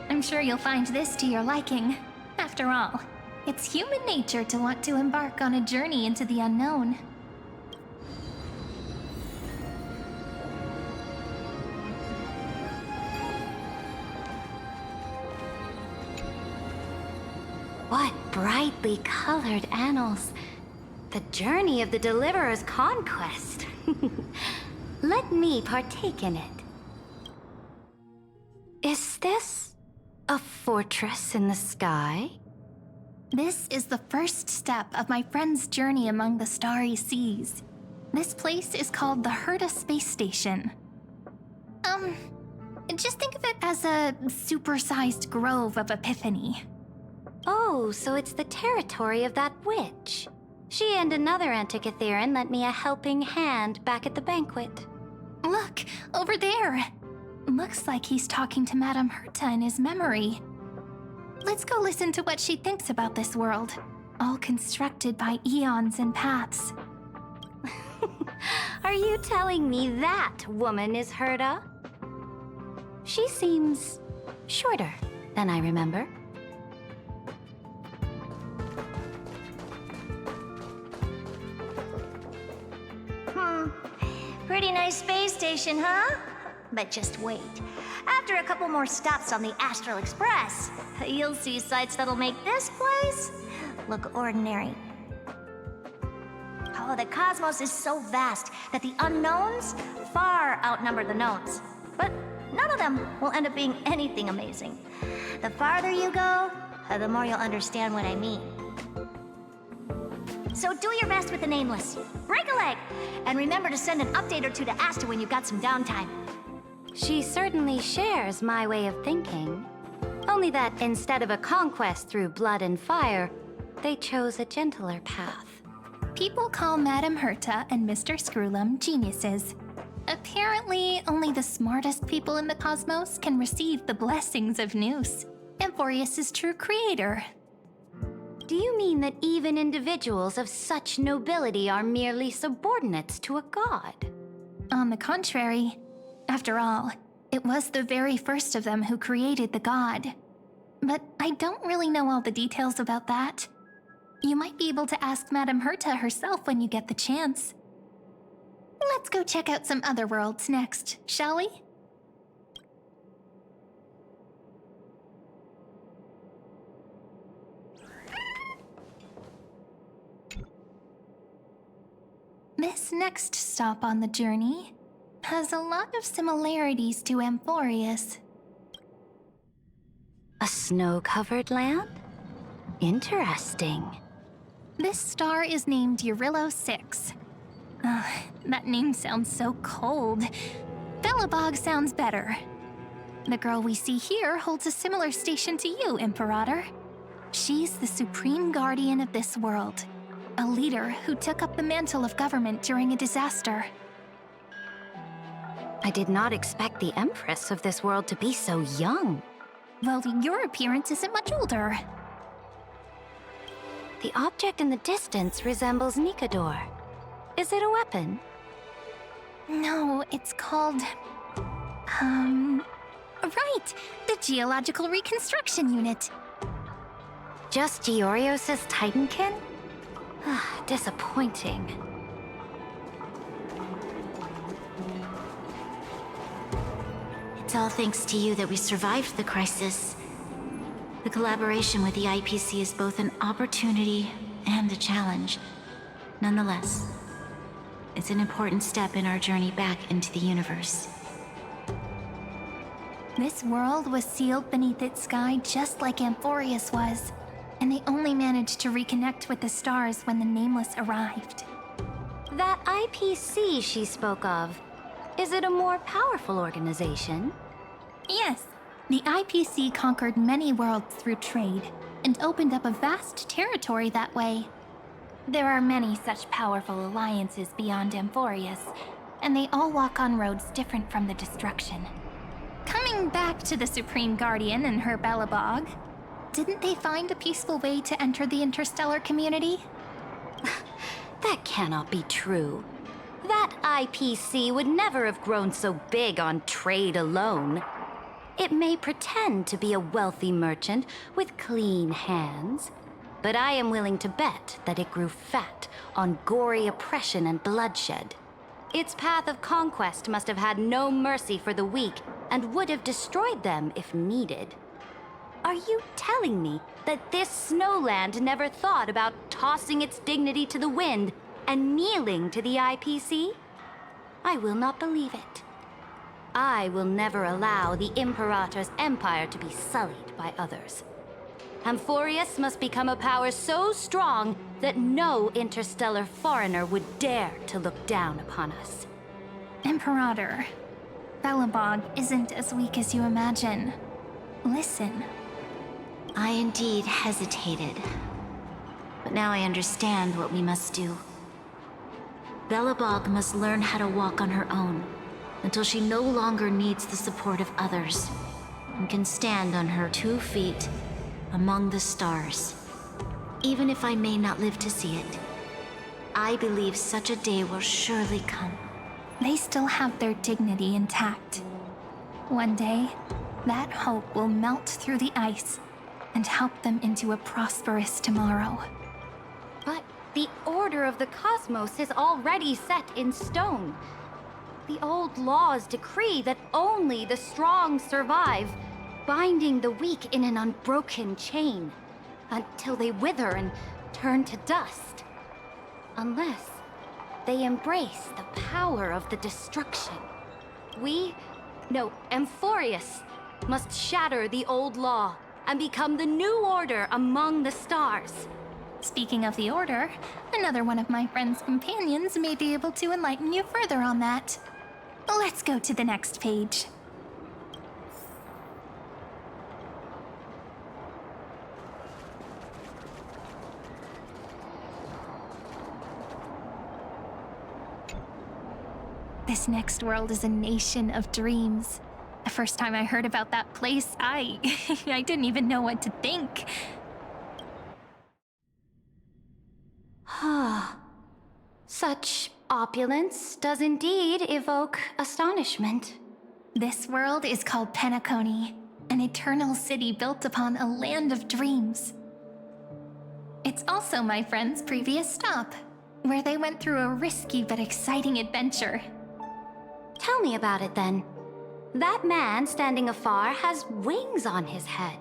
C: I'm sure you'll find this to your liking. After all, it's human nature to want to embark on a journey into the unknown.
N: What brightly colored annals. The journey of the Deliverer's conquest. Let me partake in it. Is this a fortress in the sky?
C: This is the first step of my friend's journey among the starry seas. This place is called the Herta Space Station. Just think of it as a supersized grove of Epiphany.
N: Oh, so it's the territory of that witch. She and another Antikytherian lent me a helping hand back at the banquet.
C: Look, over there. Looks like he's talking to Madame Herta in his memory. Let's go listen to what she thinks about this world, all constructed by eons and paths.
N: Are you telling me that woman is Herta? She seems shorter than I remember.
U: Pretty nice space station, huh? But just wait. After a couple more stops on the Astral Express, you'll see sights that'll make this place look ordinary. Oh, the cosmos is so vast that the unknowns far outnumber the knowns. But none of them will end up being anything amazing. The farther you go, the more you'll understand what I mean. So do your best with the nameless. Break a leg! And remember to send an update or two to Asta when you've got some downtime.
N: She certainly shares my way of thinking. Only that instead of a conquest through blood and fire, they chose a gentler path.
C: People call Madame Herta and Mr. Screwlum geniuses. Apparently, only the smartest people in the cosmos can receive the blessings of Nous, Amphorius' true creator.
N: Do you mean that even individuals of such nobility are merely subordinates to a god?
C: On the contrary, after all, it was the very first of them who created the god. But I don't really know all the details about that. You might be able to ask Madame Herta herself when you get the chance. Let's go check out some other worlds next, shall we? This next stop on the journey has a lot of similarities to Amphorius.
N: A snow-covered land? Interesting.
C: This star is named Eurillo 6. That name sounds so cold. Belobog sounds better. The girl we see here holds a similar station to you, Imperator. She's the supreme guardian of this world. A leader who took up the mantle of government during a disaster.
N: I did not expect the Empress of this world to be so young.
C: Well, your appearance isn't much older.
N: The object in the distance resembles Nikador. Is it a weapon?
C: No, it's called... Right! The Geological Reconstruction Unit.
N: Just Giorios' Titankin? Disappointing.
U: It's all thanks to you that we survived the crisis. The collaboration with the IPC is both an opportunity and a challenge. Nonetheless,
N: It's an important step in our journey back into the universe.
C: This world was sealed beneath its sky just like Amphorius was, and they only managed to reconnect with the stars when the Nameless arrived.
N: That IPC she spoke of, is it a more powerful organization?
C: Yes, the IPC conquered many worlds through trade, and opened up a vast territory that way. There are many such powerful alliances beyond Amphorius, and they all walk on roads different from the destruction. Coming back to the Supreme Guardian and her Belobog, didn't they find a peaceful way to enter the interstellar community?
N: That cannot be true. That IPC would never have grown so big on trade alone. It may pretend to be a wealthy merchant with clean hands, but I am willing to bet that it grew fat on gory oppression and bloodshed. Its path of conquest must have had no mercy for the weak and would have destroyed them if needed. Are you telling me that this snowland never thought about tossing its dignity to the wind and kneeling to the IPC? I will not believe it. I will never allow the Imperator's empire to be sullied by others. Amphorius must become a power so strong that no interstellar foreigner would dare to look down upon us.
C: Imperator, Belobog isn't as weak as you imagine. Listen.
N: I indeed hesitated, but now I understand what we must do. Belobog must learn how to walk on her own until she no longer needs the support of others and can stand on her 2 feet among the stars. Even if I may not live to see it, I believe such a day will surely come.
C: They still have their dignity intact. One day, that hope will melt through the ice and help them into a prosperous tomorrow.
N: But the order of the cosmos is already set in stone. The old laws decree that only the strong survive, binding the weak in an unbroken chain until they wither and turn to dust. Unless they embrace the power of the destruction. Amphorius must shatter the old law and become the new order among the stars.
C: Speaking of the Order, another one of my friend's companions may be able to enlighten you further on that. Let's go to the next page. This next world is a nation of dreams. The first time I heard about that place, I didn't even know what to think.
N: Such opulence does indeed evoke astonishment.
C: This world is called Penacony, an eternal city built upon a land of dreams. It's also my friend's previous stop, where they went through a risky but exciting adventure.
N: Tell me about it then. That man standing afar has wings on his head.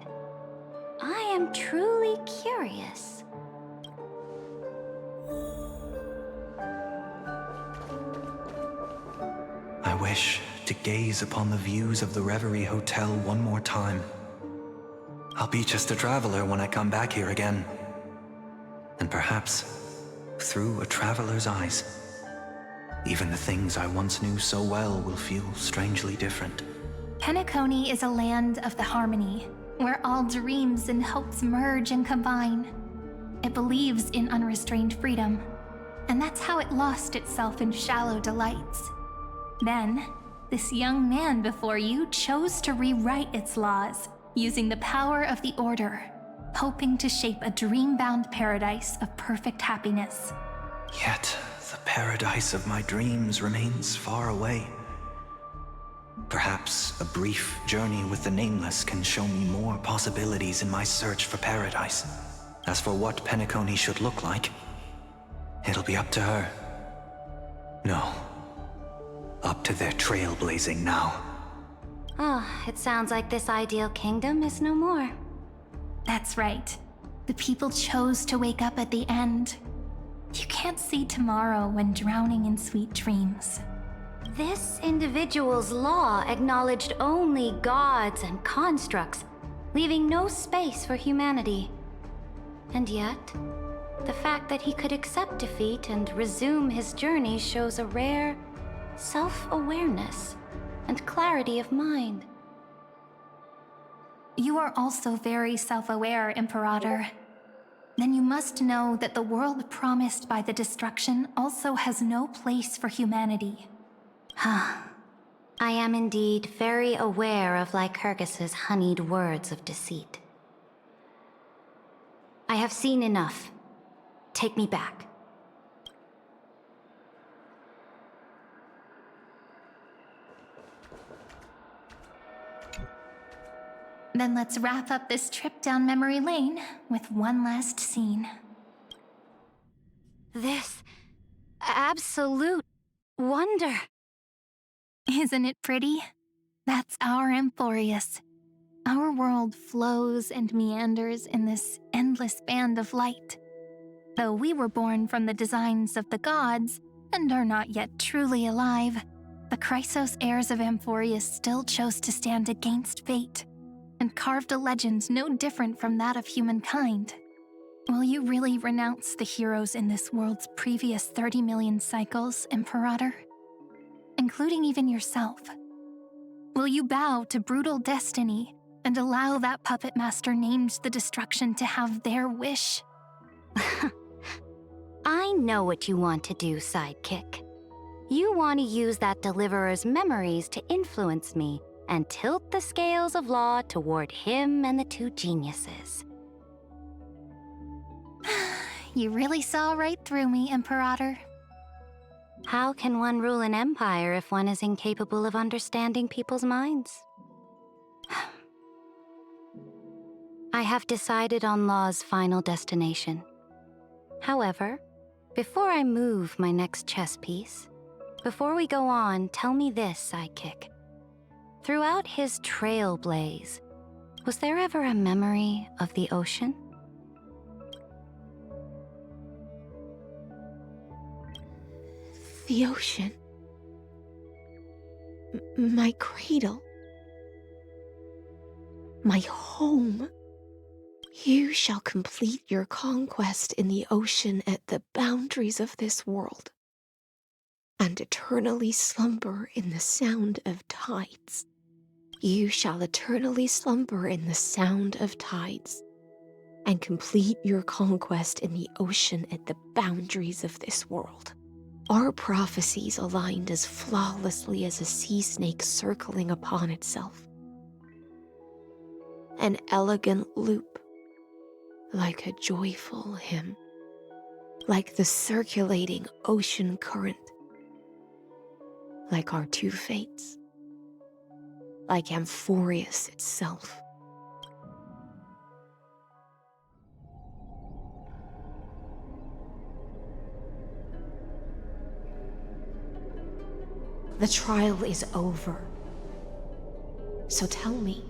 N: I am truly curious.
G: I wish to gaze upon the views of the Reverie Hotel one more time. I'll be just a traveler when I come back here again. And perhaps, through a traveler's eyes, even the things I once knew so well will feel strangely different.
C: Penacony is a land of the harmony, where all dreams and hopes merge and combine. It believes in unrestrained freedom, and that's how it lost itself in shallow delights. Then, this young man before you chose to rewrite its laws, using the power of the Order, hoping to shape a dream-bound paradise of perfect happiness.
G: Yet, the paradise of my dreams remains far away. Perhaps a brief journey with the Nameless can show me more possibilities in my search for paradise. As for what Penacony should look like, it'll be up to her. No. Up to their trailblazing now.
N: It sounds like this ideal kingdom is no more.
C: That's right. The people chose to wake up at the end. You
P: can't see tomorrow when drowning in sweet dreams.
N: This individual's law acknowledged only gods and constructs, leaving no space for humanity. And yet, the fact that he could accept defeat and resume his journey shows a rare self-awareness and clarity of mind.
P: You are also very self-aware, Imperator. Then you must know that the world promised by the destruction also has no place for humanity.
N: I am indeed very aware of Lycurgus's honeyed words of deceit. I have seen enough. Take me back.
P: Then let's wrap up this trip down memory lane with one last scene.
N: This absolute wonder.
P: Isn't it pretty? That's our Emporius. Our world flows and meanders in this endless band of light. Though we were born from the designs of the gods and are not yet truly alive, the Chrysos heirs of Emporius still chose to stand against fate and carved a legend no different from that of humankind. Will you really renounce the heroes in this world's previous 30 million cycles, Imperator? Including even yourself. Will you bow to brutal destiny and allow that puppet master named the destruction to have their wish?
N: I know what you want to do, sidekick. You want to use that deliverer's memories to influence me and tilt the scales of law toward him and the two geniuses.
P: You really saw right through me, Imperator.
N: How can one rule an empire if one is incapable of understanding people's minds? I have decided on Law's final destination. However, before I move my next chess piece, before we go on, tell me this, sidekick. Throughout his Trailblaze, was there ever a memory of the ocean?
Q: The ocean. My cradle. My home. You shall complete your conquest in the ocean at the boundaries of this world, and eternally slumber in the sound of tides. You shall eternally slumber in the sound of tides, and complete your conquest in the ocean at the boundaries of this world. Our prophecies aligned as flawlessly as a sea snake circling upon itself. An elegant loop, like a joyful hymn, like the circulating ocean current, like our two fates, like Amphorius itself. The trial is over. So tell me,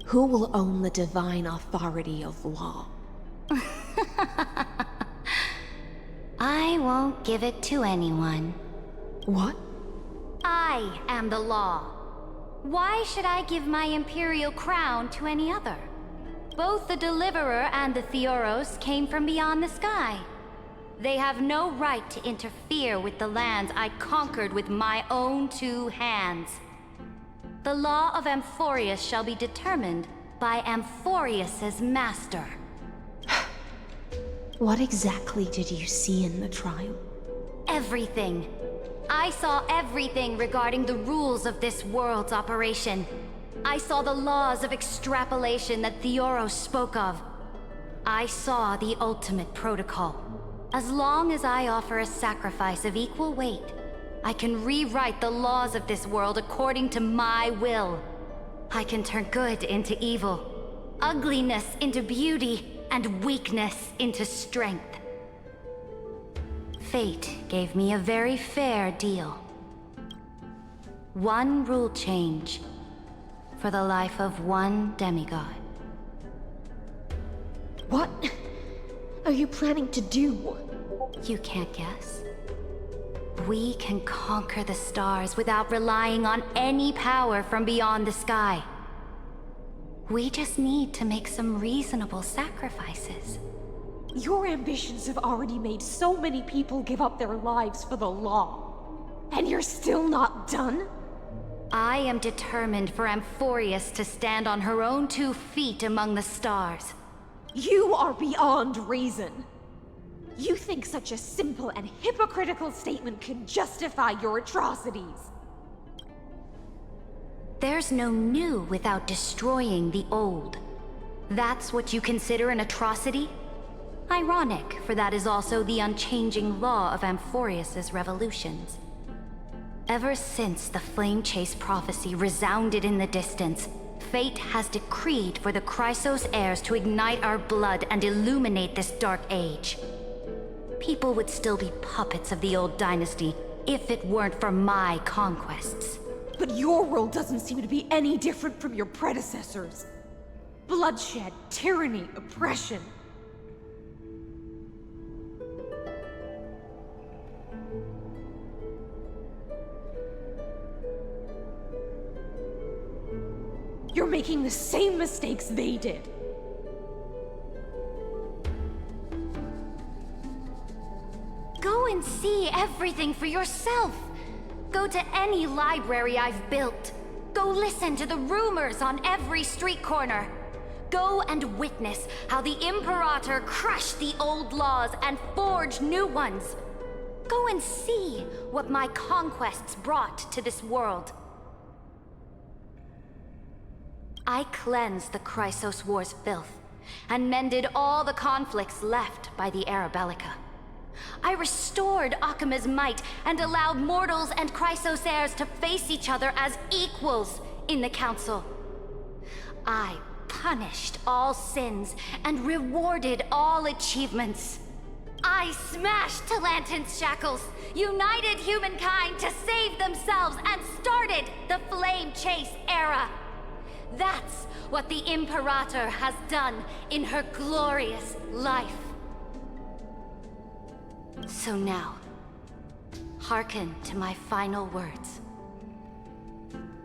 Q: who will own the divine authority of law?
N: I won't give it to anyone.
Q: What?
N: I am the law. Why should I give my imperial crown to any other? Both the Deliverer and the Theoros came from beyond the sky. They have no right to interfere with the lands I conquered with my own two hands. The law of Amphorius shall be determined by Amphorius's master.
Q: What exactly did you see in the trial?
N: Everything. I saw everything regarding the rules of this world's operation. I saw the laws of extrapolation that Theoros spoke of. I saw the ultimate protocol. As long as I offer a sacrifice of equal weight, I can rewrite the laws of this world according to my will. I can turn good into evil, ugliness into beauty, and weakness into strength. Fate gave me a very fair deal. One rule change for the life of one demigod.
Q: What are you planning to do?
N: You can't guess? We can conquer the stars without relying on any power from beyond the sky. We just need to make some reasonable sacrifices.
Q: Your ambitions have already made so many people give up their lives for the law. And you're still not done?
N: I am determined for Amphorius to stand on her own 2 feet among the stars.
Q: You are beyond reason. You think such a simple and hypocritical statement can justify your atrocities.
N: There's no new without destroying the old. That's what you consider an atrocity? Ironic, for that is also the unchanging law of Amphorius's revolutions. Ever since the Flame Chase prophecy resounded in the distance, fate has decreed for the Chrysos heirs to ignite our blood and illuminate this dark age. People would still be puppets of the old dynasty if it weren't for my conquests.
Q: But your world doesn't seem to be any different from your predecessors. Bloodshed, tyranny, oppression. You're making the same mistakes they did.
N: Go and see everything for yourself. Go to any library I've built. Go listen to the rumors on every street corner. Go and witness how the Imperator crushed the old laws and forged new ones. Go and see what my conquests brought to this world. I cleansed the Chrysos War's filth, and mended all the conflicts left by the Era Bellica. I restored Akima's might, and allowed mortals and Chrysos heirs to face each other as equals in the Council. I punished all sins, and rewarded all achievements. I smashed Talantin's shackles, united humankind to save themselves, and started the Flame Chase era. That's what the Imperator has done in her glorious life. So now, hearken to my final words.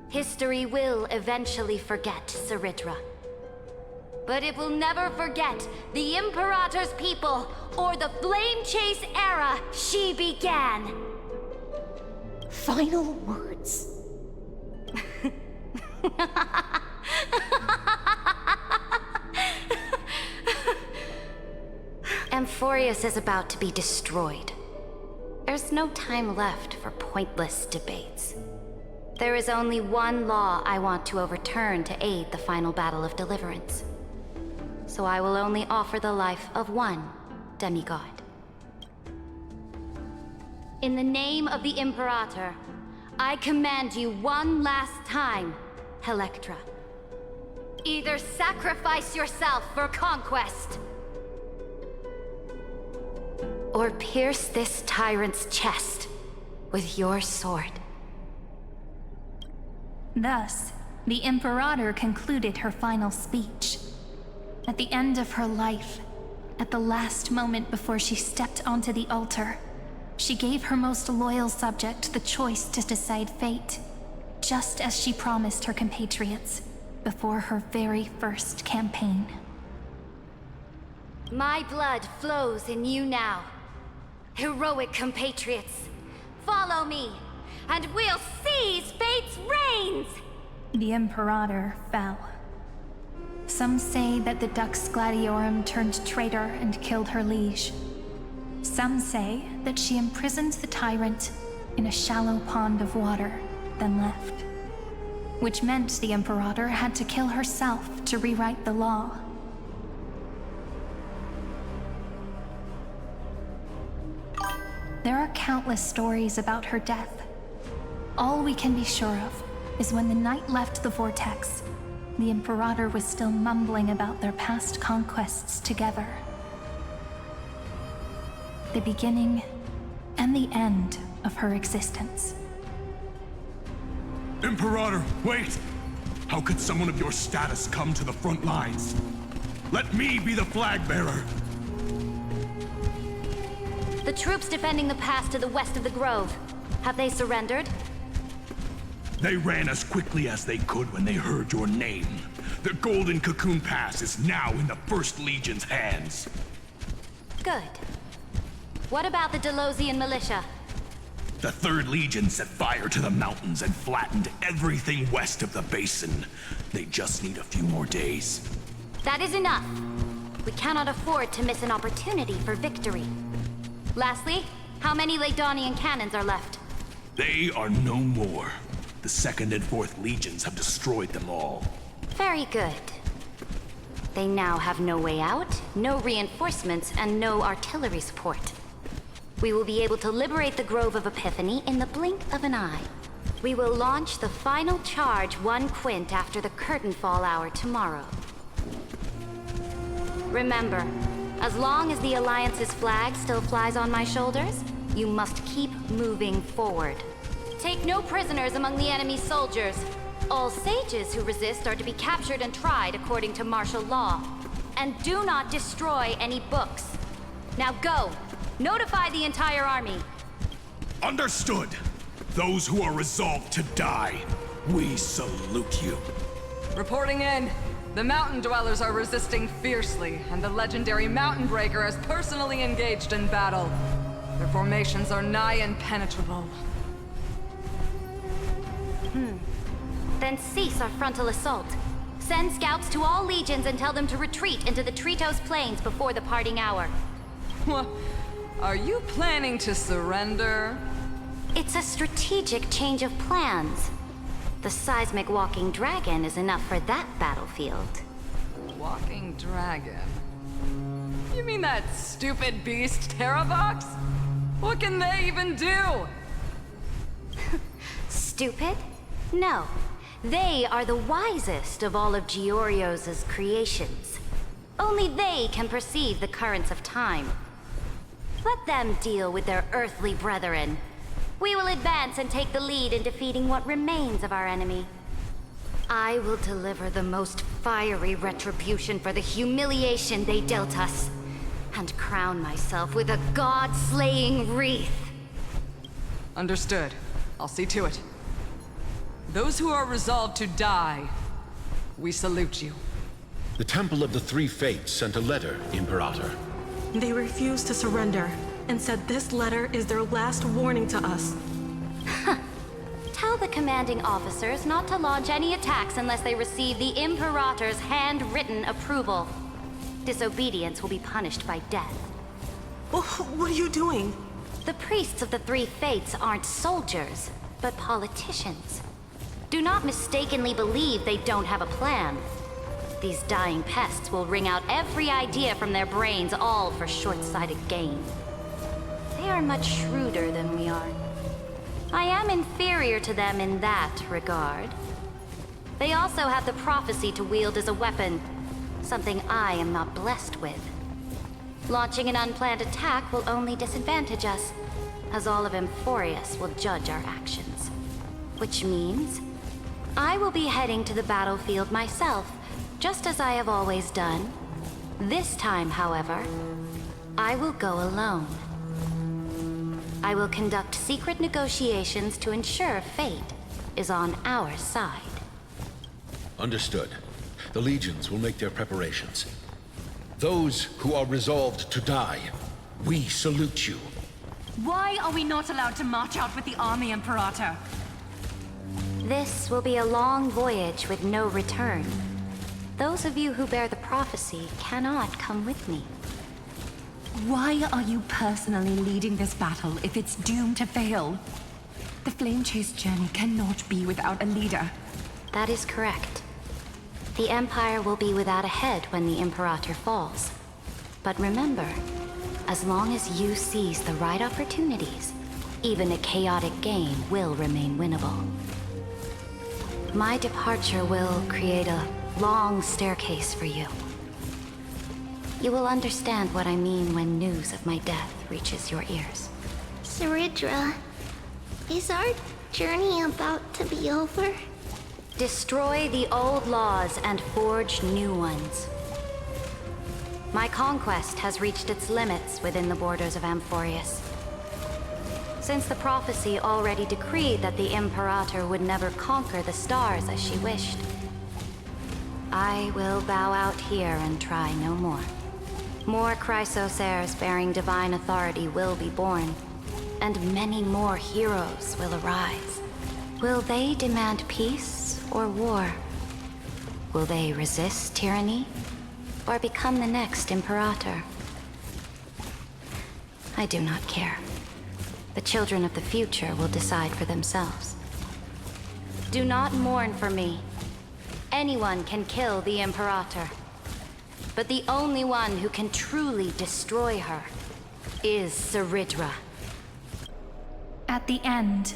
N: History will eventually forget Cerydra. But it will never forget the Imperator's people or the Flame Chase era she began.
Q: Final words.
N: Amphorius is about to be destroyed. There's no time left for pointless debates. There is only one law I want to overturn to aid the final battle of deliverance. So I will only offer the life of one demigod. In the name of the Imperator, I command you one last time, Electra. Either sacrifice yourself for conquest, or pierce this tyrant's chest with your sword.
C: Thus, the Imperator concluded her final speech. At the end of her life, at the last moment before she stepped onto the altar, she gave her most loyal subject the choice to decide fate, just as she promised her compatriots before her very first campaign.
N: My blood flows in you now. Heroic compatriots, follow me, and we'll seize fate's reins!
C: The Imperator fell. Some say that the Dux Gladiorum turned traitor and killed her liege. Some say that she imprisoned the tyrant in a shallow pond of water, then left. Which meant the Imperator had to kill herself to rewrite the law. There are countless stories about her death. All we can be sure of is when the knight left the vortex, the Imperator was still mumbling about their past conquests together. The beginning and the end of her existence.
E: Imperator, wait! How could someone of your status come to the front lines? Let me be the flag bearer!
N: The troops defending the pass to the west of the grove. Have they surrendered?
E: They ran as quickly as they could when they heard your name. The Golden Cocoon Pass is now in the First Legion's hands.
N: Good. What about the Delosian militia?
E: The Third Legion set fire to the mountains and flattened everything west of the basin. They just need a few more days.
N: That is enough. We cannot afford to miss an opportunity for victory. Lastly, how many Laedonian cannons are left?
E: They are no more. The Second and Fourth Legions have destroyed them all.
N: Very good. They now have no way out, no reinforcements, and no artillery support. We will be able to liberate the Grove of Epiphany in the blink of an eye. We will launch the final charge 1 quint after the curtain fall hour tomorrow. Remember, as long as the Alliance's flag still flies on my shoulders, you must keep moving forward. Take no prisoners among the enemy soldiers. All sages who resist are to be captured and tried according to martial law. And do not destroy any books. Now go! Notify the entire army.
E: Understood. Those who are resolved to die, we salute you.
H: Reporting in. The Mountain Dwellers are resisting fiercely, and the legendary Mountain Breaker has personally engaged in battle. Their formations are nigh impenetrable.
N: Then cease our frontal assault. Send scouts to all legions and tell them to retreat into the Tritos Plains before the parting hour.
H: What? Are you planning to surrender?
N: It's a strategic change of plans. The seismic walking dragon is enough for that battlefield.
H: Walking dragon? You mean that stupid beast, Terravox? What can they even do?
N: Stupid? No. They are the wisest of all of Giorio's creations. Only they can perceive the currents of time. Let them deal with their earthly brethren. We will advance and take the lead in defeating what remains of our enemy. I will deliver the most fiery retribution for the humiliation they dealt us, and crown myself with a god-slaying wreath.
H: Understood. I'll see to it. Those who are resolved to die, we salute you.
D: The Temple of the Three Fates sent a letter, Imperator.
S: They refused to surrender, and said this letter is their last warning to us.
N: Tell the commanding officers not to launch any attacks unless they receive the Imperator's handwritten approval. Disobedience will be punished by death.
S: What are you doing?
N: The priests of the Three Fates aren't soldiers, but politicians. Do not mistakenly believe they don't have a plan. These dying pests will wring out every idea from their brains, all for short-sighted gain. They are much shrewder than we are. I am inferior to them in that regard. They also have the prophecy to wield as a weapon, something I am not blessed with. Launching an unplanned attack will only disadvantage us, as all of Emphorius will judge our actions. Which means, I will be heading to the battlefield myself, just as I have always done. This time, however, I will go alone. I will conduct secret negotiations to ensure fate is on our side.
D: Understood. The legions will make their preparations. Those who are resolved to die, we salute you.
M: Why are we not allowed to march out with the army, Imperator?
N: This will be a long voyage with no return. Those of you who bear the prophecy cannot come with me.
M: Why are you personally leading this battle if it's doomed to fail? The Flame Chase journey cannot be without a leader.
N: That is correct. The Empire will be without a head when the Imperator falls. But remember, as long as you seize the right opportunities, even a chaotic game will remain winnable. My departure will create a long staircase for you. You will understand what I mean when news of my death reaches your ears.
U: Cerydra, is our journey about to be over?
N: Destroy the old laws and forge new ones. My conquest has reached its limits within the borders of Amphorius. Since the prophecy already decreed that the Imperator would never conquer the stars as she wished, I will bow out here and try no more. More Chrysos heirs bearing divine authority will be born, and many more heroes will arise. Will they demand peace or war? Will they resist tyranny or become the next Imperator? I do not care. The children of the future will decide for themselves. Do not mourn for me. Anyone can kill the Imperator. But the only one who can truly destroy her is Cerydra.
P: At the end,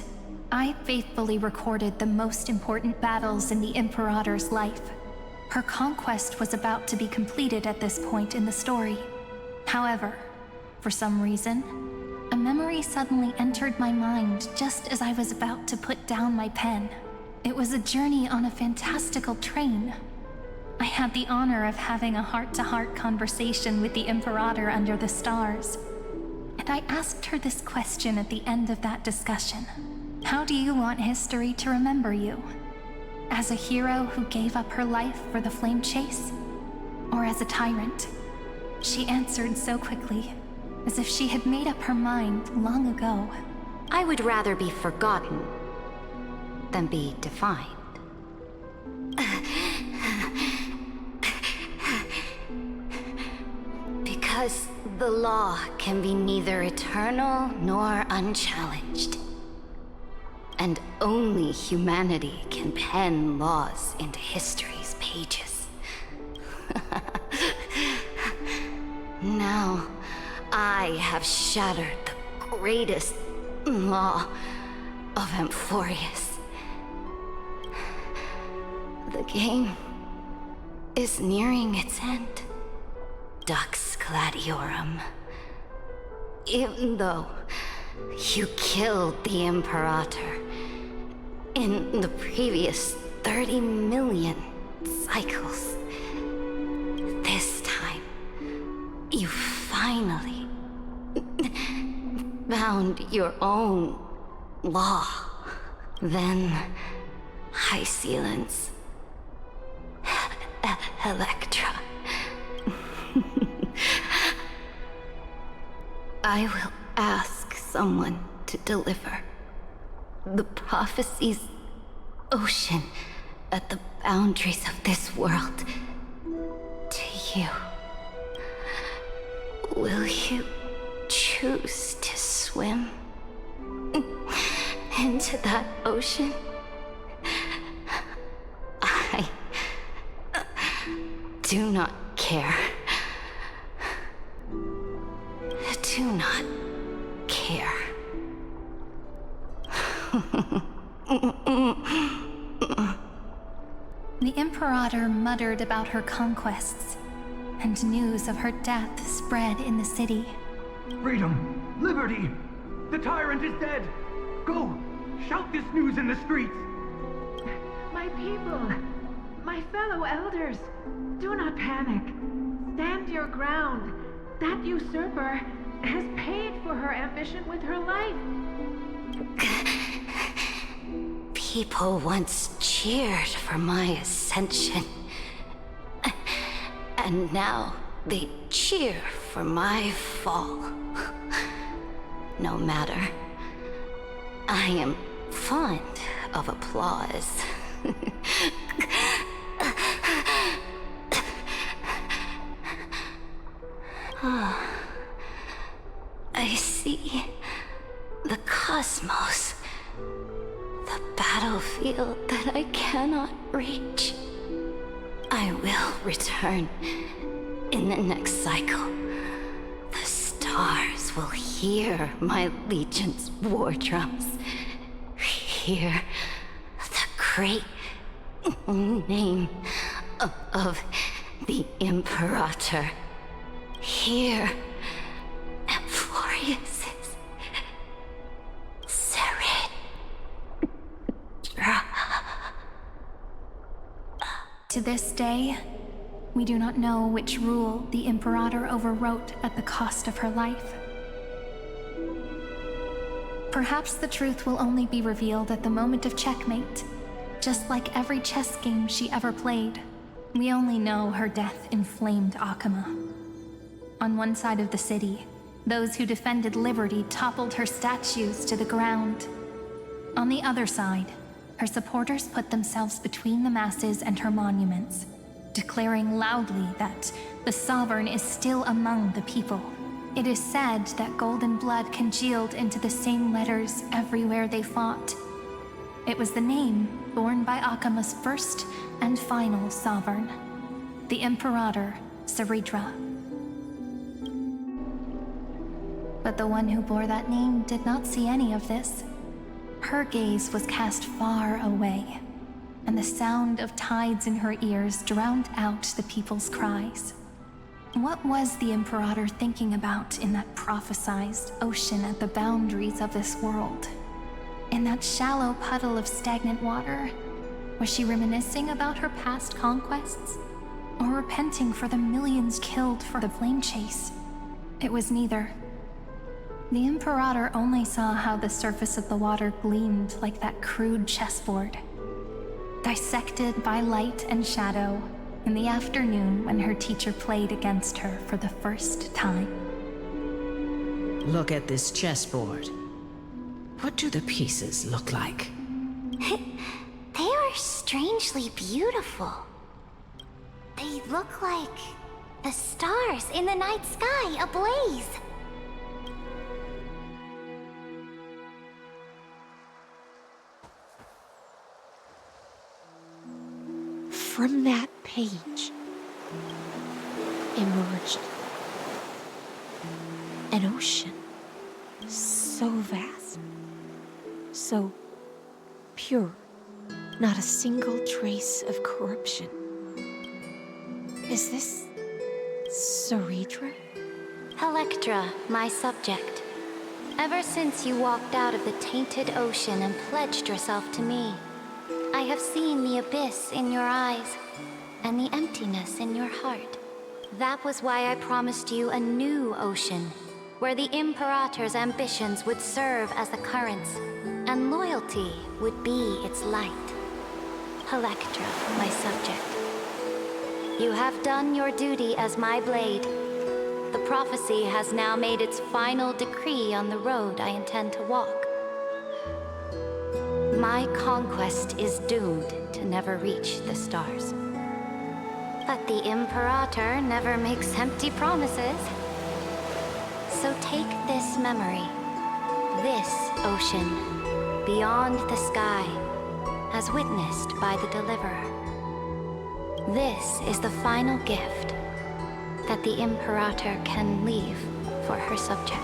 P: I faithfully recorded the most important battles in the Imperator's life. Her conquest was about to be completed at this point in the story. However, for some reason, a memory suddenly entered my mind just as I was about to put down my pen. It was a journey on a fantastical train. I had the honor of having a heart-to-heart conversation with the Imperator under the stars. And I asked her this question at the end of that discussion. How do you want history to remember you? As a hero who gave up her life for the flame chase? Or as a tyrant? She answered so quickly, as if she had made up her mind long ago.
N: I would rather be forgotten than be defined. Because the law can be neither eternal nor unchallenged. And only humanity can pen laws into history's pages. Now, I have shattered the greatest law of Amphorius. The game is nearing its end. Dux Gladiorum. Even though you killed the Imperator in the previous 30 million cycles, this time, you finally found your own law. Then, Hysealans, Electra. I will ask someone to deliver the prophecy's ocean at the boundaries of this world to you. Will you choose to swim into that ocean? I do not care. Do not care.
P: The Imperator muttered about her conquests, and news of her death spread in the city.
L: Freedom! Liberty! The tyrant is dead! Go! Shout this news in the streets!
O: My people! My fellow elders! Do not panic. Stand your ground. That usurper has paid for her ambition with her life.
N: People once cheered for my ascension. And now they cheer for my fall. No matter. I am fond of applause. I see the cosmos, the battlefield that I cannot reach. I will return in the next cycle. The stars will hear my legion's war drums. Hear the great name of the Imperator. Hear Amphorius's Cerydra.
P: To this day, We do not know which rule the Imperator overwrote at the cost of her life. Perhaps the truth will only be revealed at the moment of checkmate. Just like every chess game she ever played, we only know her death inflamed Akama. On one side of the city, those who defended liberty toppled her statues to the ground. On the other side, her supporters put themselves between the masses and her monuments, declaring loudly that the Sovereign is still among the people. It is said that golden blood congealed into the same letters everywhere they fought. It was the name borne by Akama's first and final sovereign, the Imperator Cerydra. But the one who bore that name did not see any of this. Her gaze was cast far away, and the sound of tides in her ears drowned out the people's cries. What was the Imperator thinking about in that prophesized ocean at the boundaries of this world? In that shallow puddle of stagnant water? Was she reminiscing about her past conquests? Or repenting for the millions killed for the flame chase? It was neither. The Imperator only saw how the surface of the water gleamed like that crude chessboard, dissected by light and shadow in the afternoon when her teacher played against her for the first time.
B: Look at this chessboard. What do the pieces look like?
U: They are strangely beautiful. They look like the stars in the night sky ablaze.
Q: From that page emerged an ocean so vast, so pure, not a single trace of corruption. Is this Cerydra?
U: Electra, my subject. Ever since you walked out of the tainted ocean and pledged yourself to me, I have seen the abyss in your eyes and the emptiness in your heart. That was why I promised you a new ocean, where the Imperator's ambitions would serve as the currents, and loyalty would be its light. Electra, my subject. You have done your duty as my blade. The prophecy has now made its final decree on the road I intend to walk. My conquest is doomed to never reach the stars. But the Imperator never makes empty promises. So take this memory, this ocean, beyond the sky, as witnessed by the Deliverer. This is the final gift that the Imperator can leave for her subject.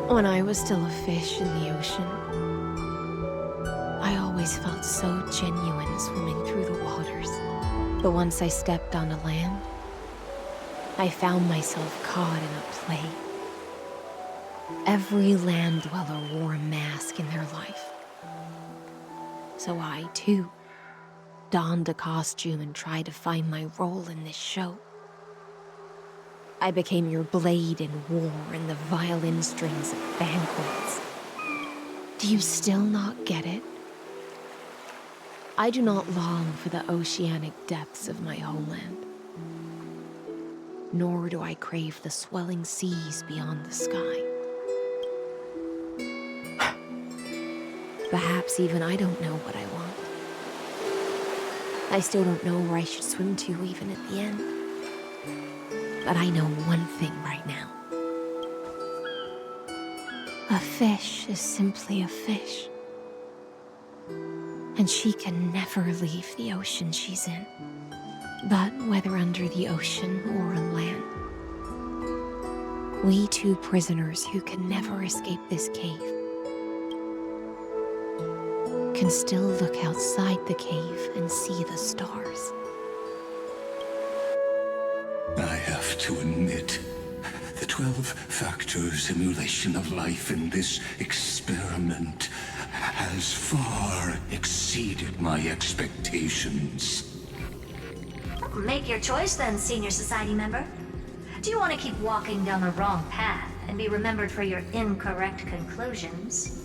Q: When I was still a fish in the ocean, I always felt so genuine swimming through the waters. But once I stepped onto land, I found myself caught in a play. Every land dweller wore a mask in their life. So I, too, donned a costume and tried to find my role in this show. I became your blade in war and the violin strings at banquets. Do you still not get it? I do not long for the oceanic depths of my homeland. Nor do I crave the swelling seas beyond the sky. Perhaps even I don't know what I want. I still don't know where I should swim to even at the end. But I know one thing right now. A fish is simply a fish. And she can never leave the ocean she's in. But whether under the ocean or on land, we two prisoners who can never escape this cave can still look outside the cave and see the stars.
F: I have to admit, The 12-factor simulation of life in this experiment has far exceeded my expectations.
R: Make your choice then, Senior Society member. Do you want to keep walking down the wrong path and be remembered for your incorrect conclusions?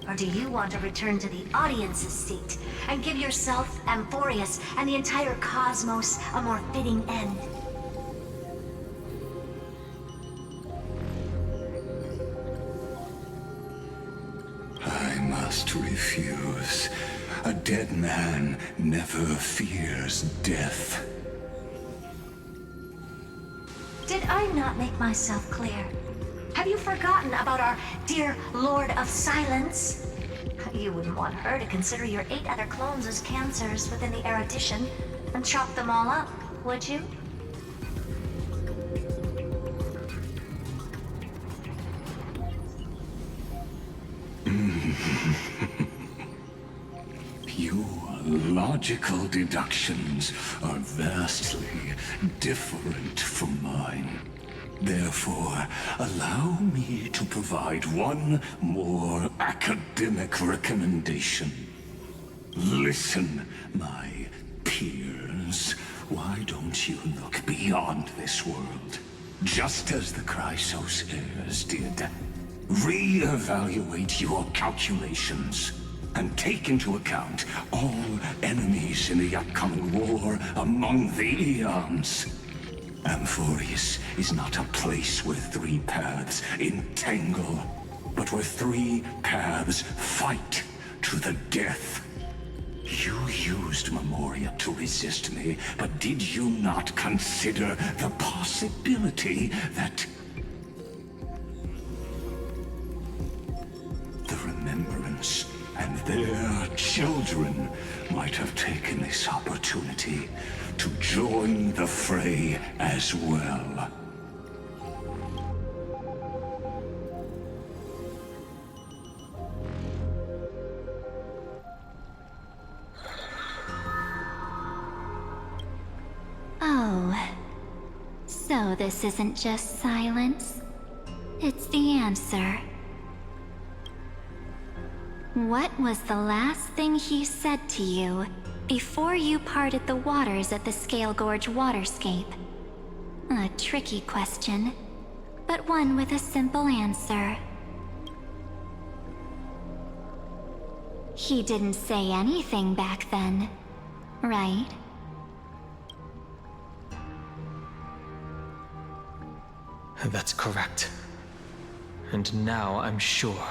R: Or do you want to return to the audience's seat and give yourself, Amphorius, and the entire cosmos a more fitting end?
F: I must refuse. A dead man never fears death.
R: Did I not make myself clear? Have you forgotten about our dear Lord of Silence? You wouldn't want her to consider your 8 other clones as cancers within the erudition and chop them all up, would you?
F: Your logical deductions are vastly different from mine. Therefore, allow me to provide one more academic recommendation. Listen, my peers. Why don't you look beyond this world? Just as the Chrysos heirs did. Re-evaluate your calculations and take into account all enemies in the upcoming war among the Eons. Amphorius is not a place where 3 paths entangle, but where 3 paths fight to the death. You used Memoria to resist me, but did you not consider the possibility that the Remembrance and their children might have taken this opportunity to join the fray as well?
U: Oh, so this isn't just silence. It's the answer. What was the last thing he said to you before you parted the waters at the Scale Gorge waterscape? A tricky question, but one with a simple answer. He didn't say anything back then, right?
A: That's correct. And now I'm sure.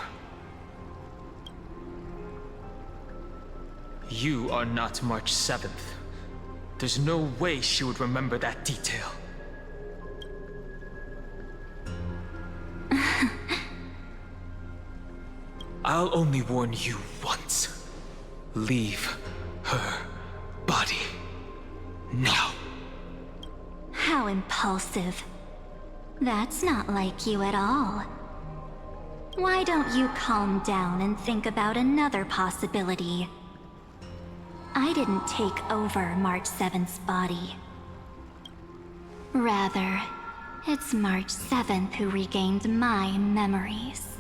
A: You are not March 7th. There's no way she would remember that detail. I'll only warn you once. Leave her body. Now.
U: How impulsive. That's not like you at all. Why don't you calm down and think about another possibility? I didn't take over March 7th's body. Rather, it's March 7th who regained my memories.